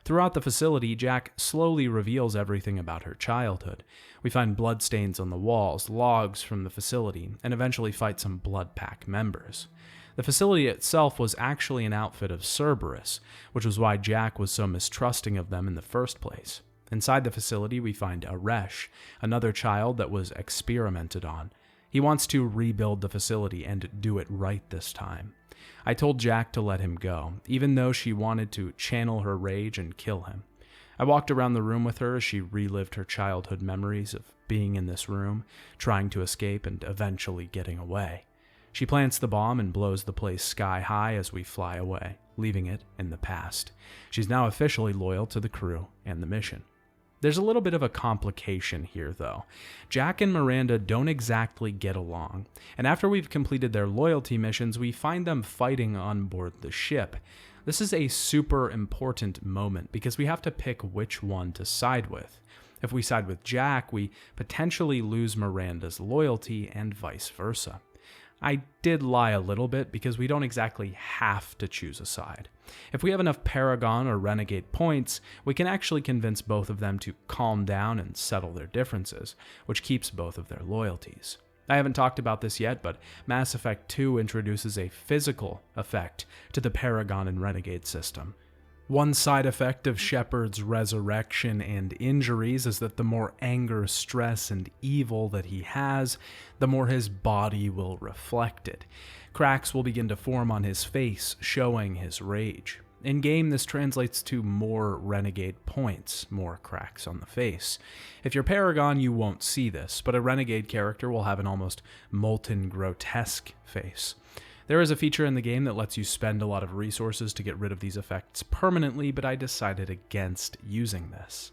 Throughout the facility, Jack slowly reveals everything about her childhood. We find bloodstains on the walls, logs from the facility, and eventually fight some Blood Pack members. The facility itself was actually an outfit of Cerberus, which was why Jack was so mistrusting of them in the first place. Inside the facility, we find Aresh, another child that was experimented on. He wants to rebuild the facility and do it right this time. I told Jack to let him go, even though she wanted to channel her rage and kill him. I walked around the room with her as she relived her childhood memories of being in this room, trying to escape, and eventually getting away. She plants the bomb and blows the place sky high as we fly away, leaving it in the past. She's now officially loyal to the crew and the mission. There's a little bit of a complication here, though. Jack and Miranda don't exactly get along, and after we've completed their loyalty missions, we find them fighting on board the ship. This is a super important moment because we have to pick which one to side with. If we side with Jack, we potentially lose Miranda's loyalty and vice versa. I did lie a little bit because we don't exactly have to choose a side. If we have enough Paragon or Renegade points, we can actually convince both of them to calm down and settle their differences, which keeps both of their loyalties. I haven't talked about this yet, but Mass Effect 2 introduces a physical effect to the Paragon and Renegade system. One side effect of Shepard's resurrection and injuries is that the more anger, stress, and evil that he has, the more his body will reflect it. Cracks will begin to form on his face, showing his rage. In-game, this translates to more Renegade points, more cracks on the face. If you're Paragon, you won't see this, but a Renegade character will have an almost molten, grotesque face. There is a feature in the game that lets you spend a lot of resources to get rid of these effects permanently, but I decided against using this.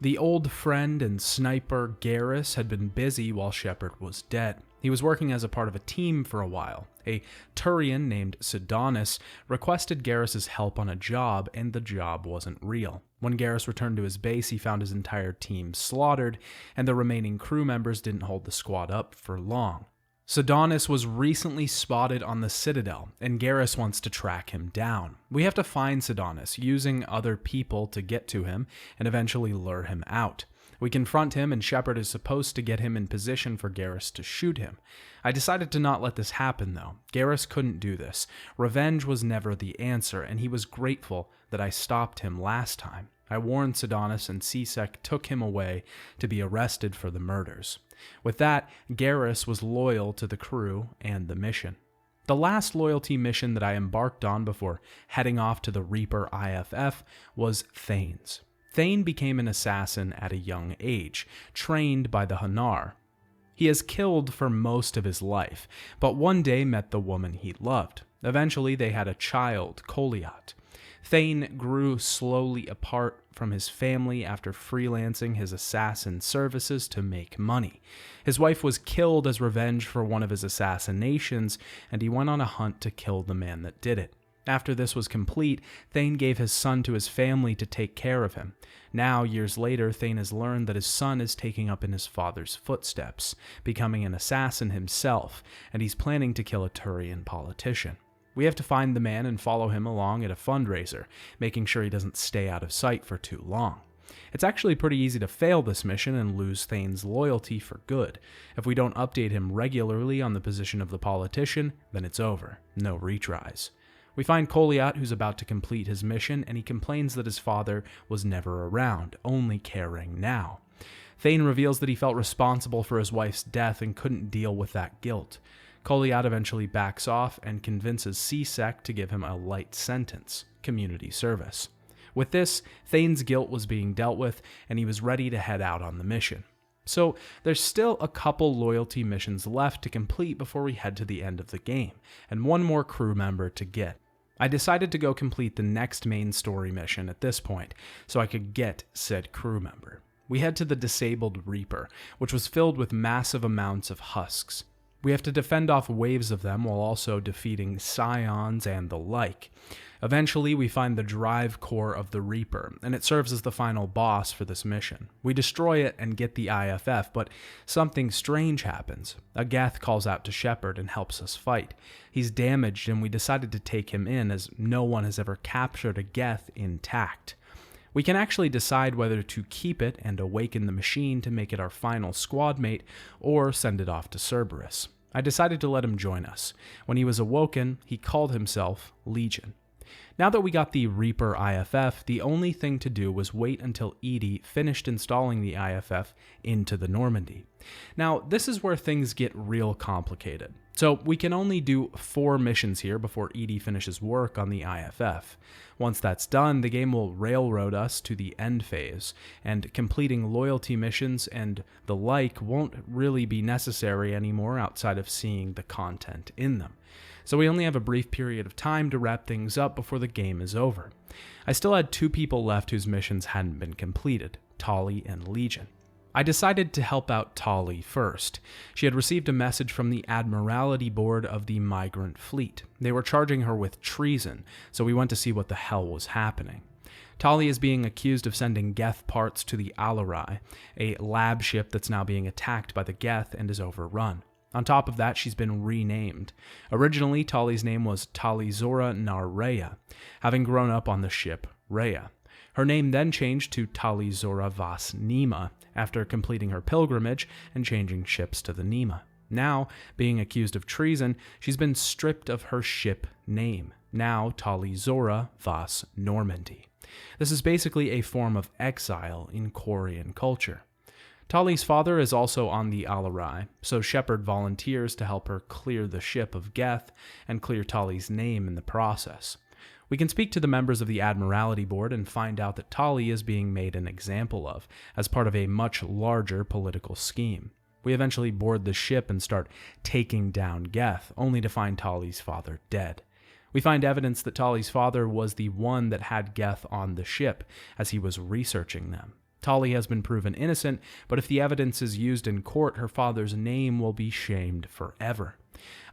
The old friend and sniper Garrus had been busy while Shepard was dead. He was working as a part of a team for a while. A Turian named Sidonis requested Garrus's help on a job, and the job wasn't real. When Garrus returned to his base, he found his entire team slaughtered, and the remaining crew members didn't hold the squad up for long. Sidonis was recently spotted on the Citadel, and Garrus wants to track him down. We have to find Sidonis, using other people to get to him, and eventually lure him out. We confront him, and Shepard is supposed to get him in position for Garrus to shoot him. I decided to not let this happen, though. Garrus couldn't do this. Revenge was never the answer, and he was grateful that I stopped him last time. I warned Sidonis, and C-Sec took him away to be arrested for the murders. With that, Garrus was loyal to the crew and the mission. The last loyalty mission that I embarked on before heading off to the Reaper IFF was Thane's. Thane became an assassin at a young age, trained by the Hanar. He has killed for most of his life, but one day met the woman he loved. Eventually, they had a child, Koliat. Thane grew slowly apart from his family after freelancing his assassin services to make money. His wife was killed as revenge for one of his assassinations, and he went on a hunt to kill the man that did it. After this was complete, Thane gave his son to his family to take care of him. Now, years later, Thane has learned that his son is taking up in his father's footsteps, becoming an assassin himself, and he's planning to kill a Turian politician. We have to find the man and follow him along at a fundraiser, making sure he doesn't stay out of sight for too long. It's actually pretty easy to fail this mission and lose Thane's loyalty for good. If we don't update him regularly on the position of the politician, then it's over. No retries. We find Koliat, who's about to complete his mission, and he complains that his father was never around, only caring now. Thane reveals that he felt responsible for his wife's death and couldn't deal with that guilt. Koliat eventually backs off and convinces C-Sec to give him a light sentence, community service. With this, Thane's guilt was being dealt with, and he was ready to head out on the mission. So there's still a couple loyalty missions left to complete before we head to the end of the game, and one more crew member to get. I decided to go complete the next main story mission at this point, so I could get said crew member. We head to the disabled Reaper, which was filled with massive amounts of husks. We have to defend off waves of them while also defeating scions and the like. Eventually, we find the drive core of the Reaper, and it serves as the final boss for this mission. We destroy it and get the IFF, but something strange happens. A Geth calls out to Shepard and helps us fight. He's damaged, and we decided to take him in, as no one has ever captured a Geth intact. We can actually decide whether to keep it and awaken the machine to make it our final squad mate, or send it off to Cerberus. I decided to let him join us. When he was awoken, he called himself Legion. Now that we got the Reaper IFF, the only thing to do was wait until EDI finished installing the IFF into the Normandy. Now, this is where things get real complicated. So we can only do 4 missions here before EDI finishes work on the IFF. Once that's done, the game will railroad us to the end phase, and completing loyalty missions and the like won't really be necessary anymore outside of seeing the content in them. So we only have a brief period of time to wrap things up before the game is over. I still had 2 people left whose missions hadn't been completed, Tali and Legion. I decided to help out Tali first. She had received a message from the Admiralty Board of the Migrant Fleet. They were charging her with treason, so we went to see what the hell was happening. Tali is being accused of sending Geth parts to the Alarai, a lab ship that's now being attacked by the Geth and is overrun. On top of that, she's been renamed. Originally, Tali's name was Talizora Nar Rhea, having grown up on the ship Rhea. Her name then changed to Talizora Vas Nima after completing her pilgrimage and changing ships to the Nima. Now, being accused of treason, she's been stripped of her ship name, now Talizora Vas Normandy. This is basically a form of exile in Quarian culture. Tali's father is also on the Alarai, so Shepard volunteers to help her clear the ship of Geth and clear Tali's name in the process. We can speak to the members of the Admiralty Board and find out that Tali is being made an example of, as part of a much larger political scheme. We eventually board the ship and start taking down Geth, only to find Tali's father dead. We find evidence that Tali's father was the one that had Geth on the ship, as he was researching them. Tali has been proven innocent, but if the evidence is used in court, her father's name will be shamed forever.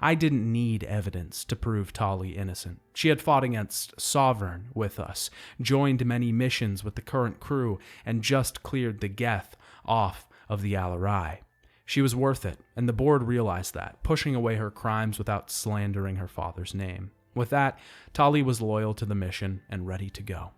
I didn't need evidence to prove Tali innocent. She had fought against Sovereign with us, joined many missions with the current crew, and just cleared the Geth off of the Alarai. She was worth it, and the board realized that, pushing away her crimes without slandering her father's name. With that, Tali was loyal to the mission and ready to go.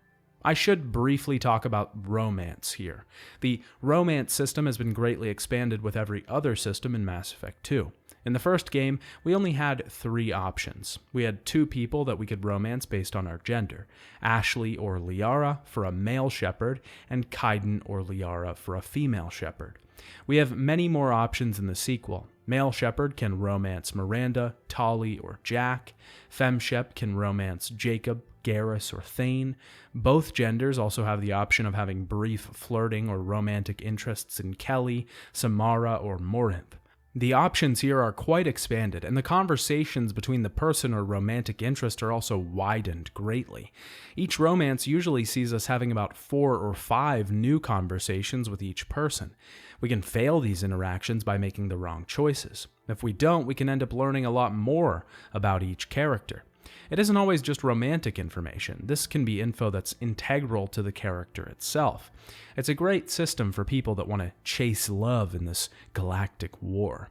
I should briefly talk about romance here. The romance system has been greatly expanded with every other system in Mass Effect 2. In the first game, we only had 3 options. We had 2 people that we could romance based on our gender, Ashley or Liara for a male Shepard, and Kaiden or Liara for a female Shepard. We have many more options in the sequel. Male Shepard can romance Miranda, Tali, or Jack. Femme Shep can romance Jacob, Garrus, or Thane. Both genders also have the option of having brief flirting or romantic interests in Kelly, Samara, or Morinth. The options here are quite expanded, and the conversations between the person or romantic interest are also widened greatly. Each romance usually sees us having about 4 or 5 new conversations with each person. We can fail these interactions by making the wrong choices. If we don't, we can end up learning a lot more about each character. It isn't always just romantic information. This can be info that's integral to the character itself. It's a great system for people that want to chase love in this galactic war.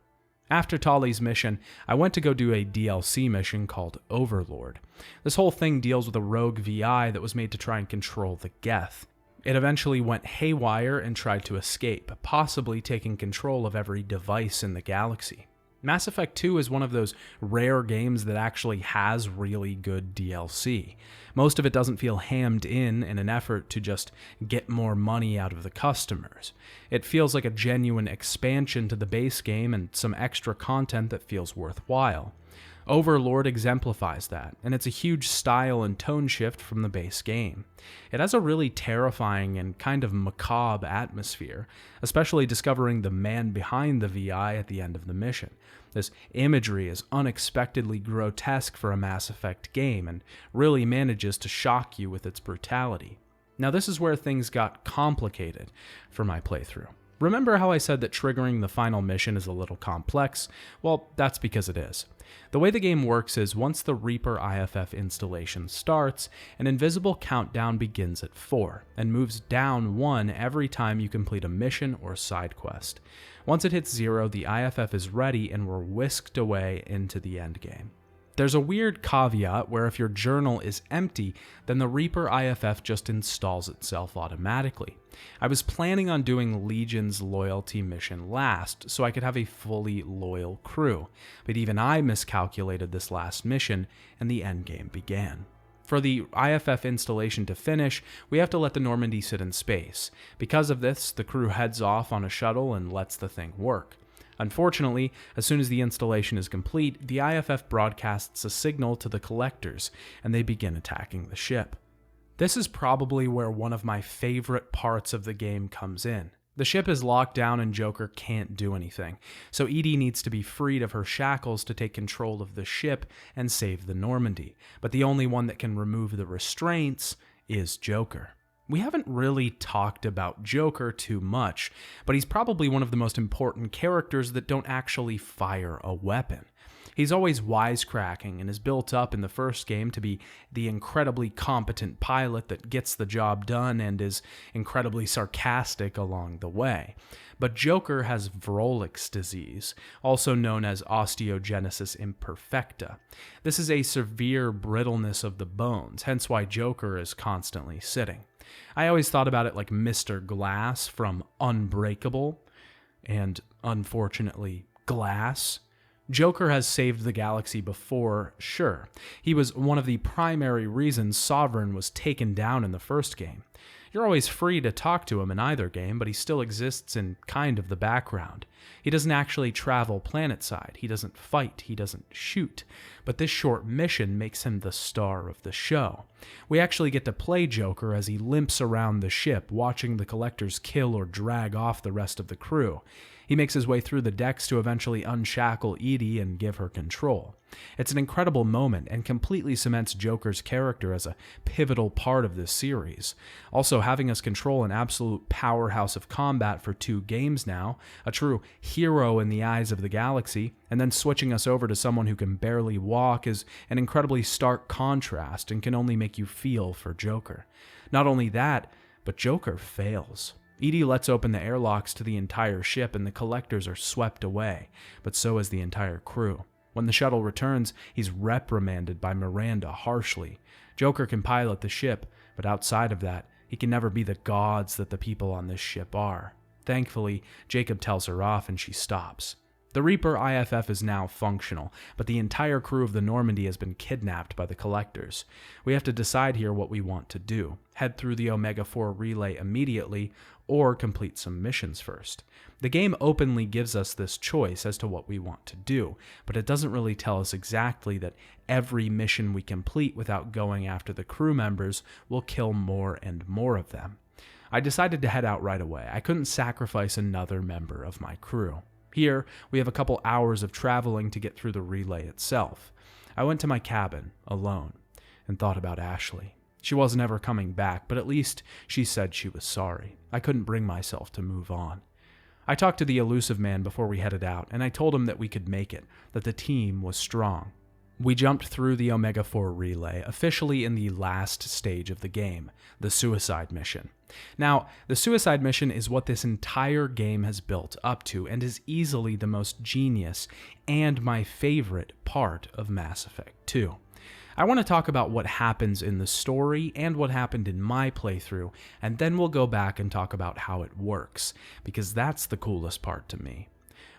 After Tali's mission, I went to go do a DLC mission called Overlord. This whole thing deals with a rogue VI that was made to try and control the Geth. It eventually went haywire and tried to escape, possibly taking control of every device in the galaxy. Mass Effect 2 is one of those rare games that actually has really good DLC. Most of it doesn't feel hammed in an effort to just get more money out of the customers. It feels like a genuine expansion to the base game and some extra content that feels worthwhile. Overlord exemplifies that, and it's a huge style and tone shift from the base game. It has a really terrifying and kind of macabre atmosphere, especially discovering the man behind the VI at the end of the mission. This imagery is unexpectedly grotesque for a Mass Effect game, and really manages to shock you with its brutality. Now this is where things got complicated for my playthrough. Remember how I said that triggering the final mission is a little complex? Well, that's because it is. The way the game works is once the Reaper IFF installation starts, an invisible countdown begins at 4, and moves down 1 every time you complete a mission or side quest. Once it hits 0, the IFF is ready and we're whisked away into the endgame. There's a weird caveat where if your journal is empty, then the Reaper IFF just installs itself automatically. I was planning on doing Legion's loyalty mission last, so I could have a fully loyal crew, but even I miscalculated this last mission, and the endgame began. For the IFF installation to finish, we have to let the Normandy sit in space. Because of this, the crew heads off on a shuttle and lets the thing work. Unfortunately, as soon as the installation is complete, the IFF broadcasts a signal to the collectors, and they begin attacking the ship. This is probably where one of my favorite parts of the game comes in. The ship is locked down and Joker can't do anything, so Edie needs to be freed of her shackles to take control of the ship and save the Normandy, but the only one that can remove the restraints is Joker. We haven't really talked about Joker too much, but he's probably one of the most important characters that don't actually fire a weapon. He's always wisecracking and is built up in the first game to be the incredibly competent pilot that gets the job done and is incredibly sarcastic along the way. But Joker has Vrolik's disease, also known as osteogenesis imperfecta. This is a severe brittleness of the bones, hence why Joker is constantly sitting. I always thought about it like Mr. Glass from Unbreakable, and unfortunately, Glass. Joker has saved the galaxy before, sure. He was one of the primary reasons Sovereign was taken down in the first game. You're always free to talk to him in either game, but he still exists in kind of the background. He doesn't actually travel planetside, he doesn't fight, he doesn't shoot, but this short mission makes him the star of the show. We actually get to play Joker as he limps around the ship, watching the collectors kill or drag off the rest of the crew. He makes his way through the decks to eventually unshackle Edie and give her control. It's an incredible moment and completely cements Joker's character as a pivotal part of this series. Also, having us control an absolute powerhouse of combat for 2 games now, a true hero in the eyes of the galaxy, and then switching us over to someone who can barely walk is an incredibly stark contrast and can only make you feel for Joker. Not only that, but Joker fails. Edie lets open the airlocks to the entire ship and the collectors are swept away, but so is the entire crew. When the shuttle returns, he's reprimanded by Miranda harshly. Joker can pilot the ship, but outside of that, he can never be the gods that the people on this ship are. Thankfully, Jacob tells her off and she stops. The Reaper IFF is now functional, but the entire crew of the Normandy has been kidnapped by the collectors. We have to decide here what we want to do. Head through the Omega-4 relay immediately, or complete some missions first. The game openly gives us this choice as to what we want to do, but it doesn't really tell us exactly that every mission we complete without going after the crew members will kill more and more of them. I decided to head out right away. I couldn't sacrifice another member of my crew. Here, we have a couple hours of traveling to get through the relay itself. I went to my cabin, alone, and thought about Ashley. She wasn't ever coming back, but at least she said she was sorry. I couldn't bring myself to move on. I talked to the elusive man before we headed out, and I told him that we could make it, that the team was strong. We jumped through the Omega-4 relay, officially in the last stage of the game, the suicide mission. Now, the suicide mission is what this entire game has built up to, and is easily the most genius and my favorite part of Mass Effect 2. I want to talk about what happens in the story and what happened in my playthrough, and then we'll go back and talk about how it works, because that's the coolest part to me.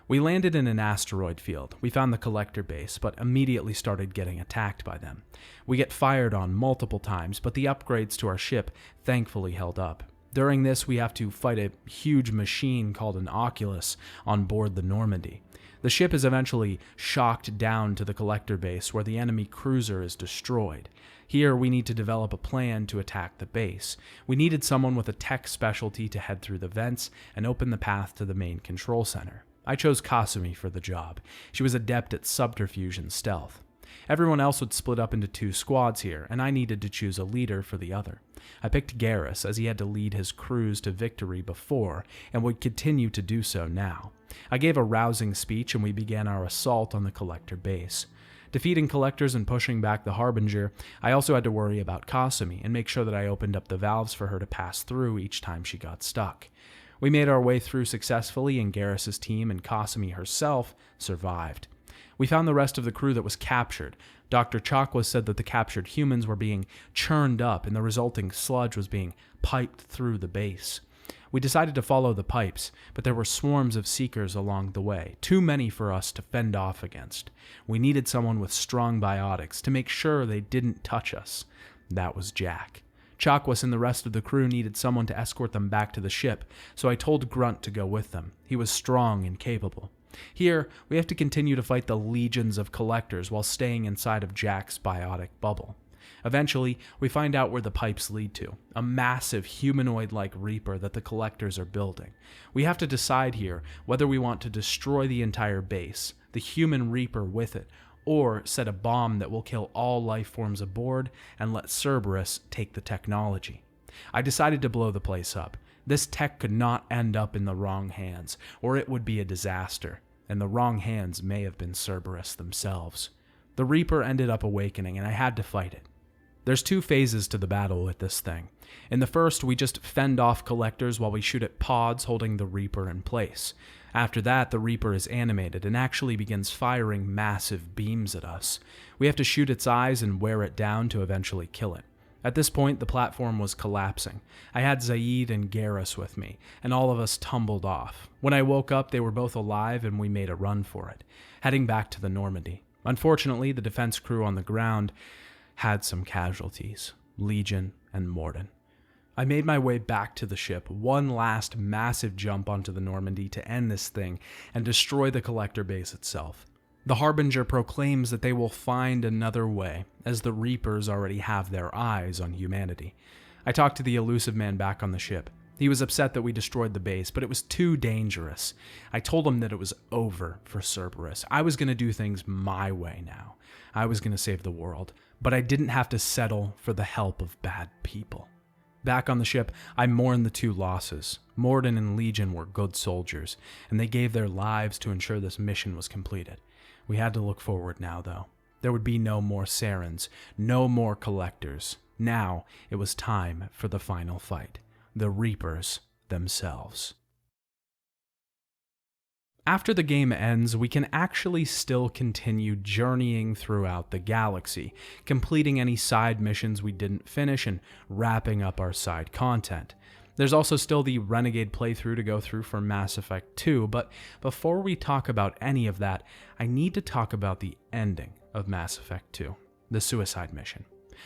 We landed in an asteroid field. We found the collector base, but immediately started getting attacked by them. We get fired on multiple times, but the upgrades to our ship thankfully held up. During this, we have to fight a huge machine called an Oculus on board the Normandy. The ship is eventually shocked down to the collector base where the enemy cruiser is destroyed. Here, we need to develop a plan to attack the base. We needed someone with a tech specialty to head through the vents and open the path to the main control center. I chose Kasumi for the job. She was adept at subterfuge and stealth. Everyone else would split up into 2 squads here, and I needed to choose a leader for the other. I picked Garrus, as he had to lead his crews to victory before, and would continue to do so now. I gave a rousing speech, and we began our assault on the Collector base. Defeating Collectors and pushing back the Harbinger, I also had to worry about Kasumi and make sure that I opened up the valves for her to pass through each time she got stuck. We made our way through successfully, and Garrus's team and Kasumi herself survived. We found the rest of the crew that was captured. Dr. Chakwa said that the captured humans were being churned up and the resulting sludge was being piped through the base. We decided to follow the pipes, but there were swarms of seekers along the way, too many for us to fend off against. We needed someone with strong biotics to make sure they didn't touch us. That was Jack. Chakwas and the rest of the crew needed someone to escort them back to the ship, so I told Grunt to go with them. He was strong and capable. Here, we have to continue to fight the legions of Collectors while staying inside of Jack's biotic bubble. Eventually, we find out where the pipes lead to, a massive humanoid-like Reaper that the Collectors are building. We have to decide here whether we want to destroy the entire base, the human Reaper with it, or set a bomb that will kill all life forms aboard and let Cerberus take the technology. I decided to blow the place up. This tech could not end up in the wrong hands, or it would be a disaster, and the wrong hands may have been Cerberus themselves. The Reaper ended up awakening, and I had to fight it. There's 2 phases to the battle with this thing. In the first, we just fend off Collectors while we shoot at pods holding the Reaper in place. After that, the Reaper is animated and actually begins firing massive beams at us. We have to shoot its eyes and wear it down to eventually kill it. At this point, the platform was collapsing. I had Zaid and Garrus with me, and all of us tumbled off. When I woke up, they were both alive and we made a run for it, heading back to the Normandy. Unfortunately, the defense crew on the ground had some casualties, Legion and Morden. I made my way back to the ship, one last massive jump onto the Normandy to end this thing and destroy the Collector base itself. The Harbinger proclaims that they will find another way, as the Reapers already have their eyes on humanity. I talked to the elusive man back on the ship. He was upset that we destroyed the base, but it was too dangerous. I told him that it was over for Cerberus. I was going to do things my way now. I was going to save the world, but I didn't have to settle for the help of bad people. Back on the ship, I mourned the 2 losses. Morden and Legion were good soldiers, and they gave their lives to ensure this mission was completed. We had to look forward now, though. There would be no more Sarens, no more Collectors. Now it was time for the final fight. The Reapers themselves. After the game ends, we can actually still continue journeying throughout the galaxy, completing any side missions we didn't finish and wrapping up our side content. There's also still the Renegade playthrough to go through for Mass Effect 2, but before we talk about any of that, I need to talk about the ending of Mass Effect 2, the suicide mission.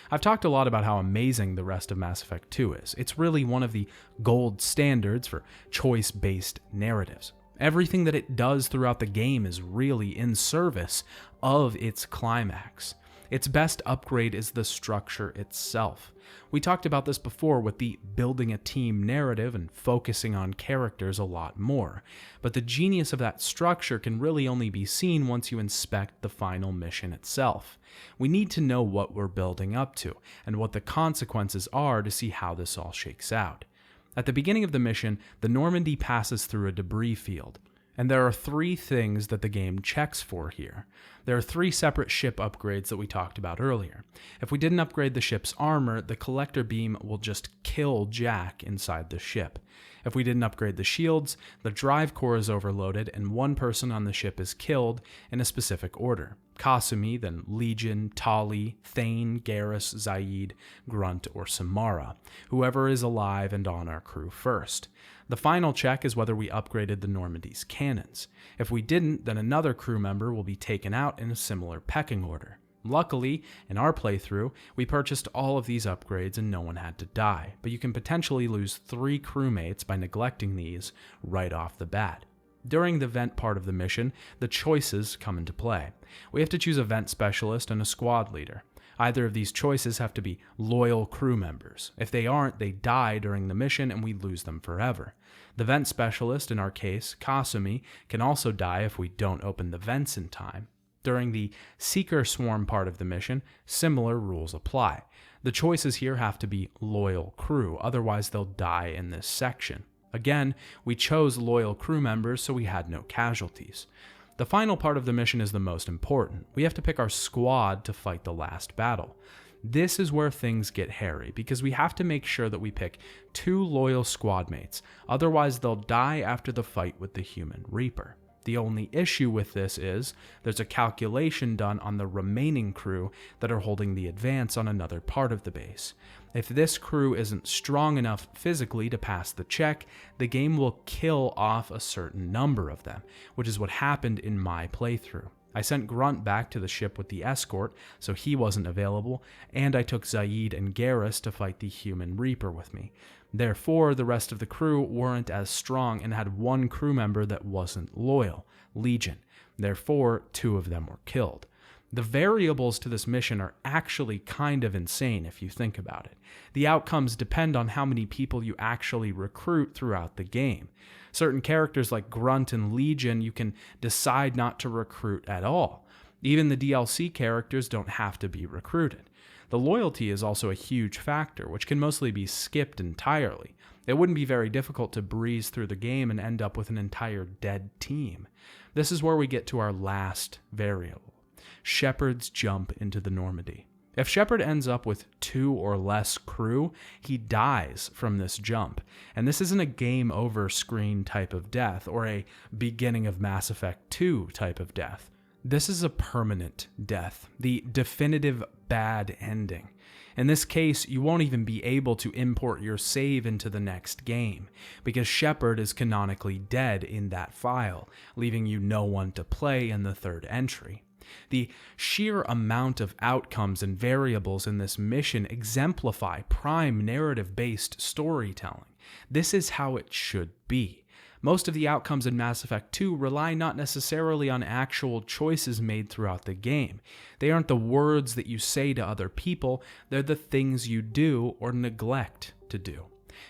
I've talked a lot about how amazing the rest of Mass Effect 2 is. It's really one of the gold standards for choice-based narratives. Everything that it does throughout the game is really in service of its climax. Its best upgrade is the structure itself. We talked about this before with the building a team narrative and focusing on characters a lot more, but the genius of that structure can really only be seen once you inspect the final mission itself. We need to know what we're building up to, and what the consequences are to see how this all shakes out. At the beginning of the mission, the Normandy passes through a debris field. And there are 3 things that the game checks for here. There are 3 separate ship upgrades that we talked about earlier. If we didn't upgrade the ship's armor, the Collector beam will just kill Jack inside the ship. If we didn't upgrade the shields, the drive core is overloaded and 1 person on the ship is killed in a specific order. Kasumi, then Legion, Tali, Thane, Garrus, Zaid, Grunt, or Samara, whoever is alive and on our crew first. The final check is whether we upgraded the Normandy's cannons. If we didn't, then another crew member will be taken out in a similar pecking order. Luckily, in our playthrough, we purchased all of these upgrades and no one had to die, but you can potentially lose 3 crewmates by neglecting these right off the bat. During the vent part of the mission, the choices come into play. We have to choose a vent specialist and a squad leader. Either of these choices have to be loyal crew members. If they aren't, they die during the mission and we lose them forever. The vent specialist, in our case, Kasumi, can also die if we don't open the vents in time. During the Seeker Swarm part of the mission, similar rules apply. The choices here have to be loyal crew, otherwise they'll die in this section. Again, we chose loyal crew members, so we had no casualties. The final part of the mission is the most important. We have to pick our squad to fight the last battle. This is where things get hairy, because we have to make sure that we pick 2 loyal squad mates, otherwise they'll die after the fight with the Human Reaper. The only issue with this is there's a calculation done on the remaining crew that are holding the advance on another part of the base. If this crew isn't strong enough physically to pass the check, the game will kill off a certain number of them, which is what happened in my playthrough. I sent Grunt back to the ship with the escort, so he wasn't available, and I took Zaid and Garrus to fight the Human Reaper with me. Therefore, the rest of the crew weren't as strong and had 1 crew member that wasn't loyal, Legion. Therefore, 2 of them were killed. The variables to this mission are actually kind of insane if you think about it. The outcomes depend on how many people you actually recruit throughout the game. Certain characters like Grunt and Legion you can decide not to recruit at all. Even the DLC characters don't have to be recruited. The loyalty is also a huge factor, which can mostly be skipped entirely. It wouldn't be very difficult to breeze through the game and end up with an entire dead team. This is where we get to our last variable: Shepard's jump into the Normandy. If Shepard ends up with 2 or less crew, he dies from this jump. And this isn't a game over screen type of death or a beginning of Mass Effect 2 type of death. This is a permanent death, the definitive bad ending. In this case, you won't even be able to import your save into the next game, because Shepard is canonically dead in that file, leaving you no one to play in the 3rd entry. The sheer amount of outcomes and variables in this mission exemplify prime narrative-based storytelling. This is how it should be. Most of the outcomes in Mass Effect 2 rely not necessarily on actual choices made throughout the game. They aren't the words that you say to other people, they're the things you do or neglect to do.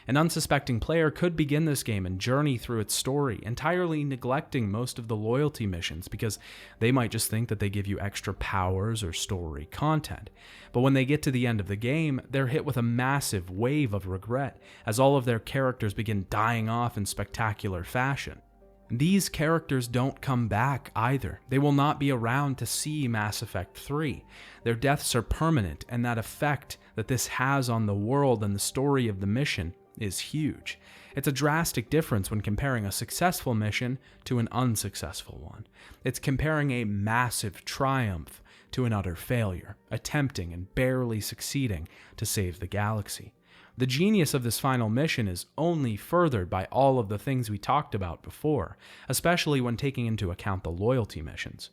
An unsuspecting player could begin this game and journey through its story, entirely neglecting most of the loyalty missions because they might just think that they give you extra powers or story content. But when they get to the end of the game, they're hit with a massive wave of regret as all of their characters begin dying off in spectacular fashion. These characters don't come back either. They will not be around to see Mass Effect 3. Their deaths are permanent, and that effect that this has on the world and the story of the mission is huge. It's a drastic difference when comparing a successful mission to an unsuccessful one. It's comparing a massive triumph to an utter failure, attempting and barely succeeding to save the galaxy. The genius of this final mission is only furthered by all of the things we talked about before, especially when taking into account the loyalty missions.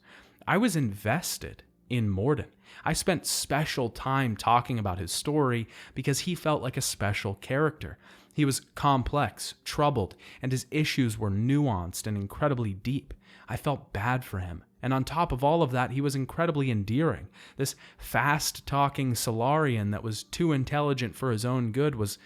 I was invested in Mordin. I spent special time talking about his story because he felt like a special character. He was complex, troubled, and his issues were nuanced and incredibly deep. I felt bad for him. And on top of all of that, he was incredibly endearing. This fast-talking Solarian that was too intelligent for his own good was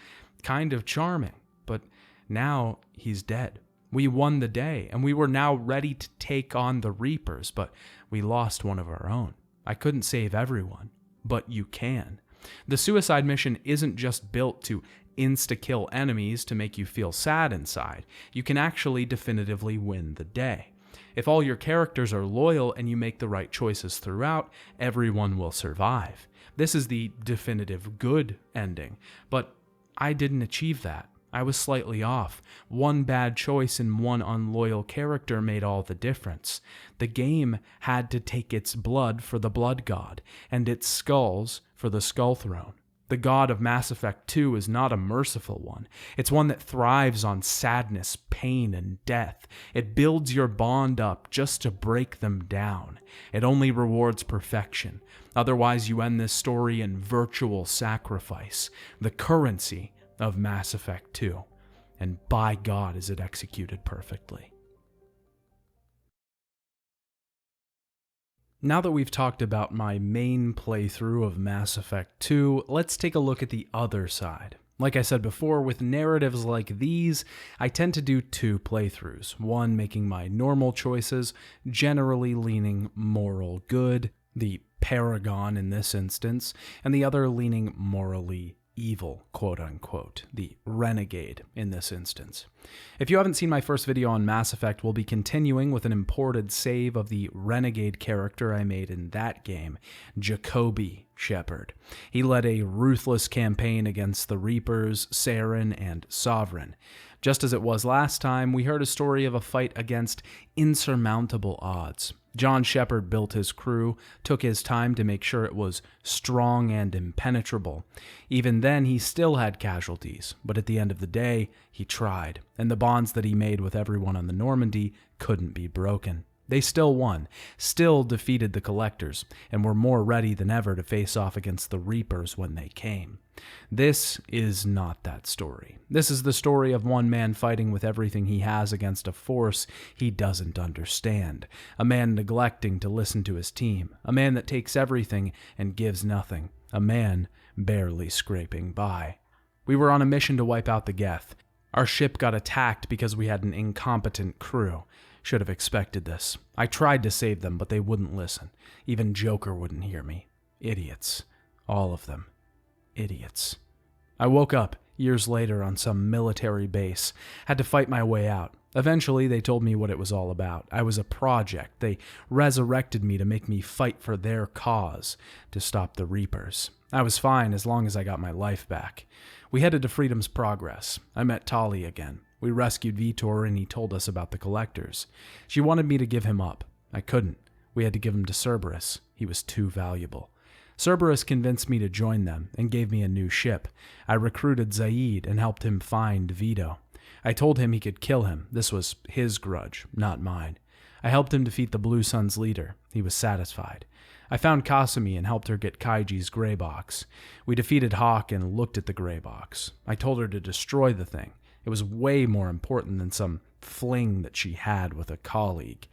kind of charming. But now he's dead. We won the day, and we were now ready to take on the Reapers, but we lost one of our own. I couldn't save everyone, but you can. The suicide mission isn't just built to insta-kill enemies to make you feel sad inside. You can actually definitively win the day. If all your characters are loyal and you make the right choices throughout, everyone will survive. This is the definitive good ending, but I didn't achieve that. I was slightly off. One bad choice and one unloyal character made all the difference. The game had to take its blood for the Blood God, and its skulls for the Skull Throne. The god of Mass Effect 2 is not a merciful one. It's one that thrives on sadness, pain, and death. It builds your bond up just to break them down. It only rewards perfection. Otherwise, you end this story in virtual sacrifice, the currency of Mass Effect 2. And by God, is it executed perfectly. Now that we've talked about my main playthrough of Mass Effect 2, let's take a look at the other side. Like I said before, with narratives like these, I tend to do 2 playthroughs, one making my normal choices, generally leaning moral good, the paragon in this instance, and the other leaning morally evil, quote-unquote, the renegade in this instance. If you haven't seen my first video on Mass Effect, we'll be continuing with an imported save of the renegade character I made in that game, Jacoby Shepard. He led a ruthless campaign against the Reapers, Saren, and Sovereign. Just as it was last time, we heard a story of a fight against insurmountable odds. John Shepard built his crew, took his time to make sure it was strong and impenetrable. Even then, he still had casualties, but at the end of the day, he tried, and the bonds that he made with everyone on the Normandy couldn't be broken. They still won, still defeated the Collectors, and were more ready than ever to face off against the Reapers when they came. This is not that story. This is the story of one man fighting with everything he has against a force he doesn't understand, a man neglecting to listen to his team, a man that takes everything and gives nothing, a man barely scraping by. We were on a mission to wipe out the Geth. Our ship got attacked because we had an incompetent crew. Should have expected this. I tried to save them, but they wouldn't listen. Even Joker wouldn't hear me. Idiots. All of them. Idiots. I woke up years later on some military base. Had to fight my way out. Eventually, they told me what it was all about. I was a project. They resurrected me to make me fight for their cause, to stop the Reapers. I was fine as long as I got my life back. We headed to Freedom's Progress. I met Tali again. We rescued Vitor and he told us about the Collectors. She wanted me to give him up. I couldn't. We had to give him to Cerberus. He was too valuable. Cerberus convinced me to join them and gave me a new ship. I recruited Zaid and helped him find Vito. I told him he could kill him. This was his grudge, not mine. I helped him defeat the Blue Sun's leader. He was satisfied. I found Kasumi and helped her get Kaiji's gray box. We defeated Hawk and looked at the gray box. I told her to destroy the thing. It was way more important than some fling that she had with a colleague.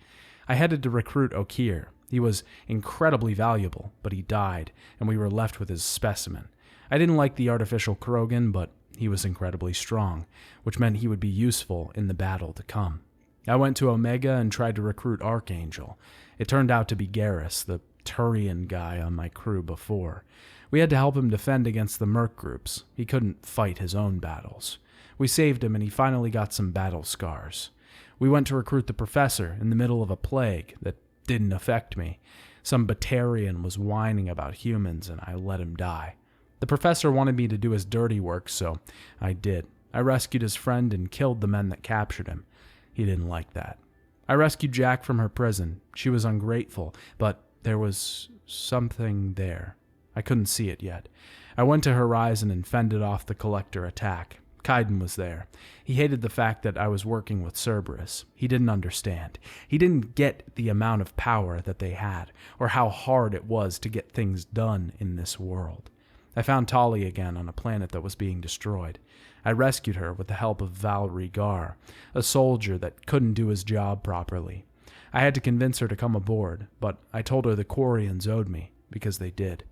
I headed to recruit Okir. He was incredibly valuable, but he died, and we were left with his specimen. I didn't like the artificial Krogan, but he was incredibly strong, which meant he would be useful in the battle to come. I went to Omega and tried to recruit Archangel. It turned out to be Garrus, the Turian guy on my crew before. We had to help him defend against the Merc groups. He couldn't fight his own battles. We saved him and he finally got some battle scars. We went to recruit the Professor in the middle of a plague that didn't affect me. Some Batarian was whining about humans and I let him die. The Professor wanted me to do his dirty work, so I did. I rescued his friend and killed the men that captured him. He didn't like that. I rescued Jack from her prison. She was ungrateful, but there was something there. I couldn't see it yet. I went to Horizon and fended off the Collector attack. Kaiden was there. He hated the fact that I was working with Cerberus. He didn't understand. He didn't get the amount of power that they had, or how hard it was to get things done in this world. I found Tali again on a planet that was being destroyed. I rescued her with the help of Valerie Gar, a soldier that couldn't do his job properly. I had to convince her to come aboard, but I told her the Quarians owed me, because they did.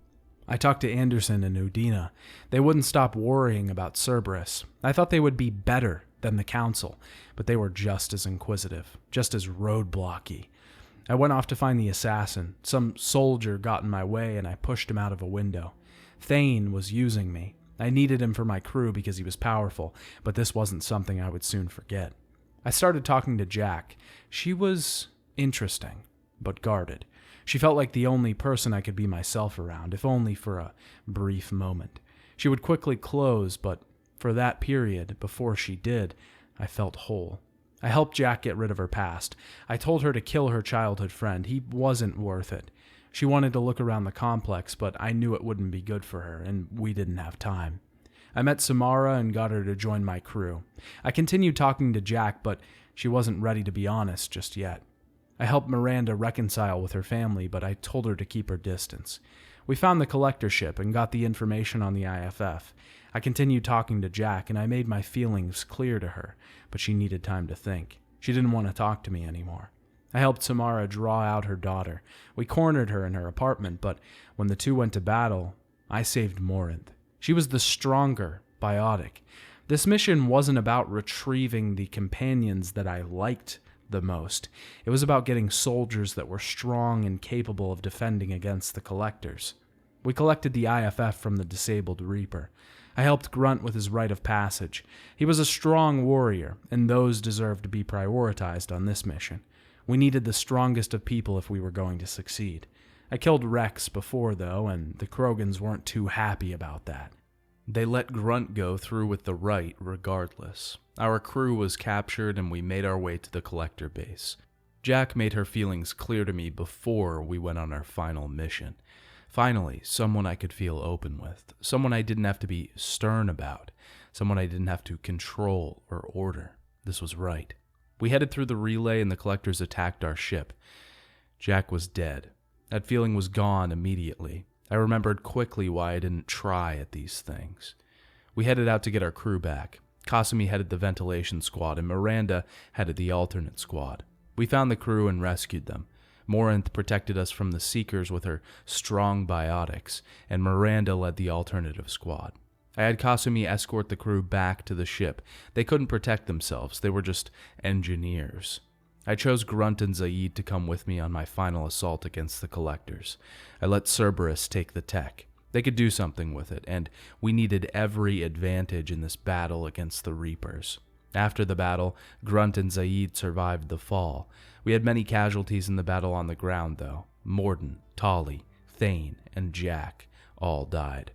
I talked to Anderson and Udina. They wouldn't stop worrying about Cerberus. I thought they would be better than the Council, but they were just as inquisitive, just as roadblocky. I went off to find the assassin. Some soldier got in my way and I pushed him out of a window. Thane was using me. I needed him for my crew because he was powerful, but this wasn't something I would soon forget. I started talking to Jack. She was interesting, but guarded. She felt like the only person I could be myself around, if only for a brief moment. She would quickly close, but for that period, before she did, I felt whole. I helped Jack get rid of her past. I told her to kill her childhood friend. He wasn't worth it. She wanted to look around the complex, but I knew it wouldn't be good for her, and we didn't have time. I met Samara and got her to join my crew. I continued talking to Jack, but she wasn't ready to be honest just yet. I helped Miranda reconcile with her family, but I told her to keep her distance. We found the Collector ship and got the information on the IFF. I continued talking to Jack, and I made my feelings clear to her, but she needed time to think. She didn't want to talk to me anymore. I helped Samara draw out her daughter. We cornered her in her apartment, but when the two went to battle, I saved Morinth. She was the stronger, biotic. This mission wasn't about retrieving the companions that I liked the most. It was about getting soldiers that were strong and capable of defending against the Collectors. We collected the IFF from the disabled Reaper. I helped Grunt with his rite of passage. He was a strong warrior, and those deserved to be prioritized on this mission. We needed the strongest of people if we were going to succeed. I killed Rex before, though, and the Krogans weren't too happy about that. They let Grunt go through with the rite regardless. Our crew was captured, and we made our way to the Collector base. Jack made her feelings clear to me before we went on our final mission. Finally, someone I could feel open with, someone I didn't have to be stern about, someone I didn't have to control or order. This was right. We headed through the relay and the Collectors attacked our ship. Jack was dead. That feeling was gone immediately. I remembered quickly why I didn't try at these things. We headed out to get our crew back. Kasumi headed the ventilation squad and Miranda headed the alternate squad. We found the crew and rescued them. Morinth protected us from the Seekers with her strong biotics, and Miranda led the alternative squad. I had Kasumi escort the crew back to the ship. They couldn't protect themselves, they were just engineers. I chose Grunt and Zaid to come with me on my final assault against the Collectors. I let Cerberus take the tech. They could do something with it, and we needed every advantage in this battle against the Reapers. After the battle, Grunt and Zaid survived the fall. We had many casualties in the battle on the ground, though. Morden, Tolly, Thane, and Jack all died.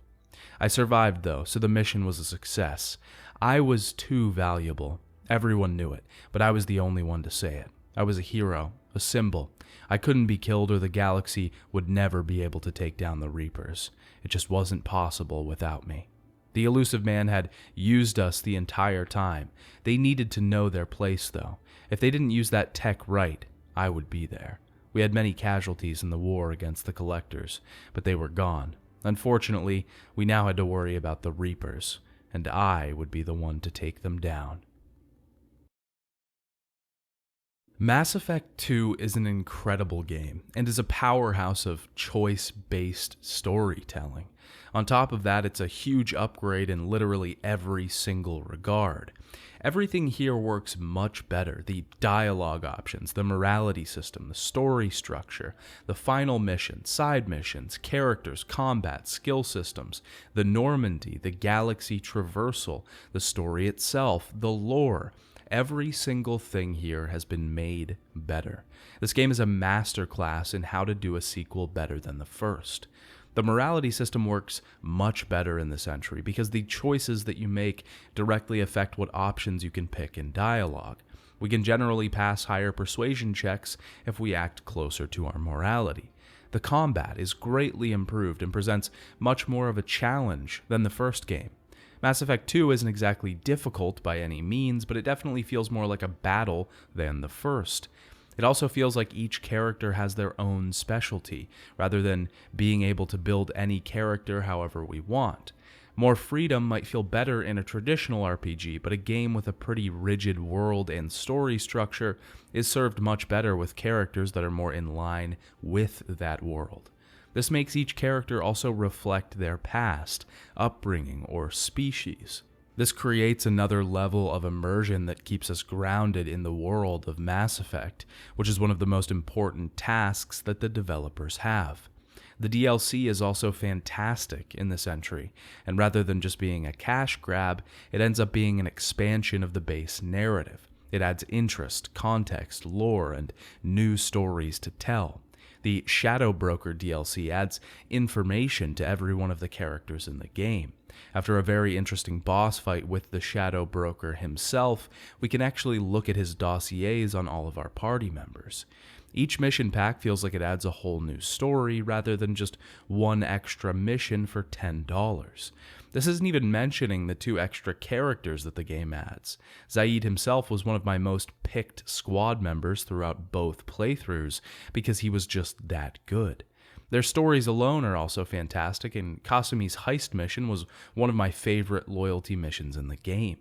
I survived, though, so the mission was a success. I was too valuable. Everyone knew it, but I was the only one to say it. I was a hero, a symbol. I couldn't be killed or the galaxy would never be able to take down the Reapers. It just wasn't possible without me. The Elusive Man had used us the entire time. They needed to know their place, though. If they didn't use that tech right, I would be there. We had many casualties in the war against the Collectors, but they were gone. Unfortunately, we now had to worry about the Reapers, and I would be the one to take them down. Mass Effect 2 is an incredible game, and is a powerhouse of choice-based storytelling. On top of that, it's a huge upgrade in literally every single regard. Everything here works much better. The dialogue options, the morality system, the story structure, the final mission, side missions, characters, combat, skill systems, the Normandy, the galaxy traversal, the story itself, the lore. Every single thing here has been made better. This game is a masterclass in how to do a sequel better than the first. The morality system works much better in this entry because the choices that you make directly affect what options you can pick in dialogue. We can generally pass higher persuasion checks if we act closer to our morality. The combat is greatly improved and presents much more of a challenge than the first game. Mass Effect 2 isn't exactly difficult by any means, but it definitely feels more like a battle than the first. It also feels like each character has their own specialty, rather than being able to build any character however we want. More freedom might feel better in a traditional RPG, but a game with a pretty rigid world and story structure is served much better with characters that are more in line with that world. This makes each character also reflect their past, upbringing, or species. This creates another level of immersion that keeps us grounded in the world of Mass Effect, which is one of the most important tasks that the developers have. The DLC is also fantastic in this entry, and rather than just being a cash grab, it ends up being an expansion of the base narrative. It adds interest, context, lore, and new stories to tell. The Shadow Broker DLC adds information to every one of the characters in the game. After a very interesting boss fight with the Shadow Broker himself, we can actually look at his dossiers on all of our party members. Each mission pack feels like it adds a whole new story rather than just one extra mission for $10. This isn't even mentioning the 2 extra characters that the game adds. Zaid himself was one of my most picked squad members throughout both playthroughs because he was just that good. Their stories alone are also fantastic, and Kasumi's heist mission was one of my favorite loyalty missions in the game.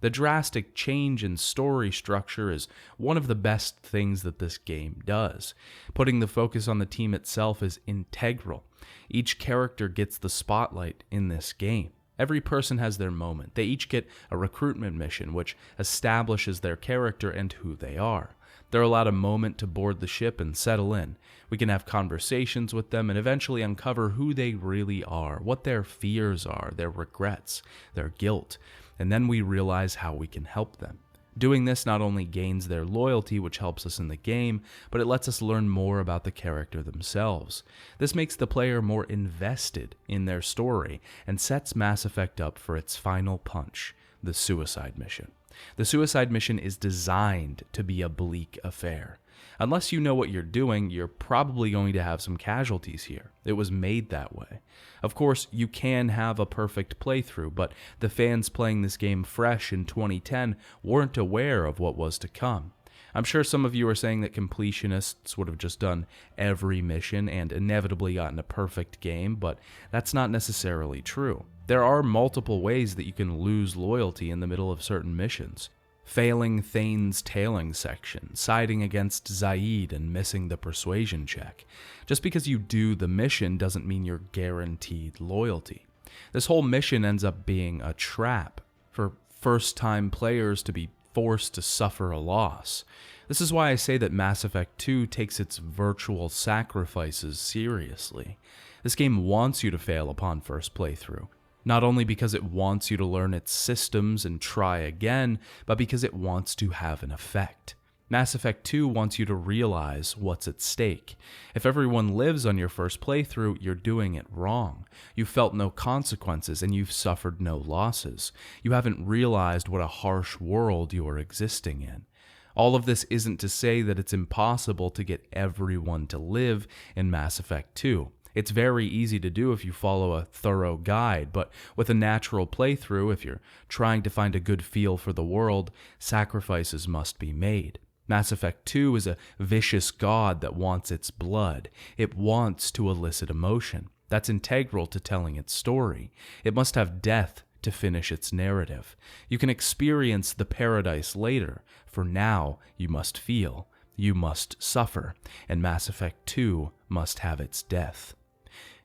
The drastic change in story structure is one of the best things that this game does. Putting the focus on the team itself is integral. Each character gets the spotlight in this game. Every person has their moment. They each get a recruitment mission, which establishes their character and who they are. They're allowed a moment to board the ship and settle in. We can have conversations with them and eventually uncover who they really are, what their fears are, their regrets, their guilt, and then we realize how we can help them. Doing this not only gains their loyalty, which helps us in the game, but it lets us learn more about the character themselves. This makes the player more invested in their story and sets Mass Effect up for its final punch, the suicide mission. The suicide mission is designed to be a bleak affair. Unless you know what you're doing, you're probably going to have some casualties here. It was made that way. Of course, you can have a perfect playthrough, but the fans playing this game fresh in 2010 weren't aware of what was to come. I'm sure some of you are saying that completionists would have just done every mission and inevitably gotten a perfect game, but that's not necessarily true. There are multiple ways that you can lose loyalty in the middle of certain missions. Failing Thane's tailing section, siding against Zaid and missing the persuasion check. Just because you do the mission doesn't mean you're guaranteed loyalty. This whole mission ends up being a trap for first-time players to be forced to suffer a loss. This is why I say that Mass Effect 2 takes its virtual sacrifices seriously. This game wants you to fail upon first playthrough. Not only because it wants you to learn its systems and try again, but because it wants to have an effect. Mass Effect 2 wants you to realize what's at stake. If everyone lives on your first playthrough, you're doing it wrong. You've felt no consequences and you've suffered no losses. You haven't realized what a harsh world you're existing in. All of this isn't to say that it's impossible to get everyone to live in Mass Effect 2. It's very easy to do if you follow a thorough guide, but with a natural playthrough, if you're trying to find a good feel for the world, sacrifices must be made. Mass Effect 2 is a vicious god that wants its blood. It wants to elicit emotion. That's integral to telling its story. It must have death to finish its narrative. You can experience the paradise later. For now, you must feel. You must suffer. And Mass Effect 2 must have its death.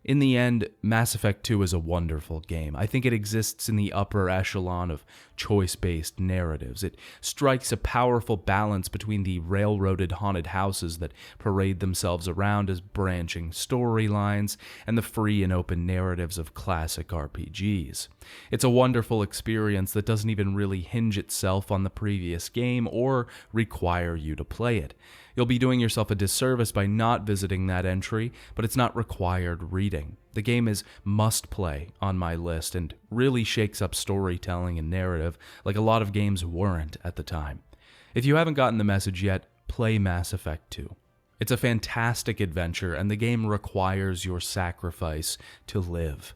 In the end, Mass Effect 2 is a wonderful game. I think it exists in the upper echelon of choice-based narratives. It strikes a powerful balance between the railroaded haunted houses that parade themselves around as branching storylines and the free and open narratives of classic RPGs. It's a wonderful experience that doesn't even really hinge itself on the previous game or require you to play it. You'll be doing yourself a disservice by not visiting that entry, but it's not required reading. The game is must-play on my list and really shakes up storytelling and narrative like a lot of games weren't at the time. If you haven't gotten the message yet, play Mass Effect 2. It's a fantastic adventure, and the game requires your sacrifice to live.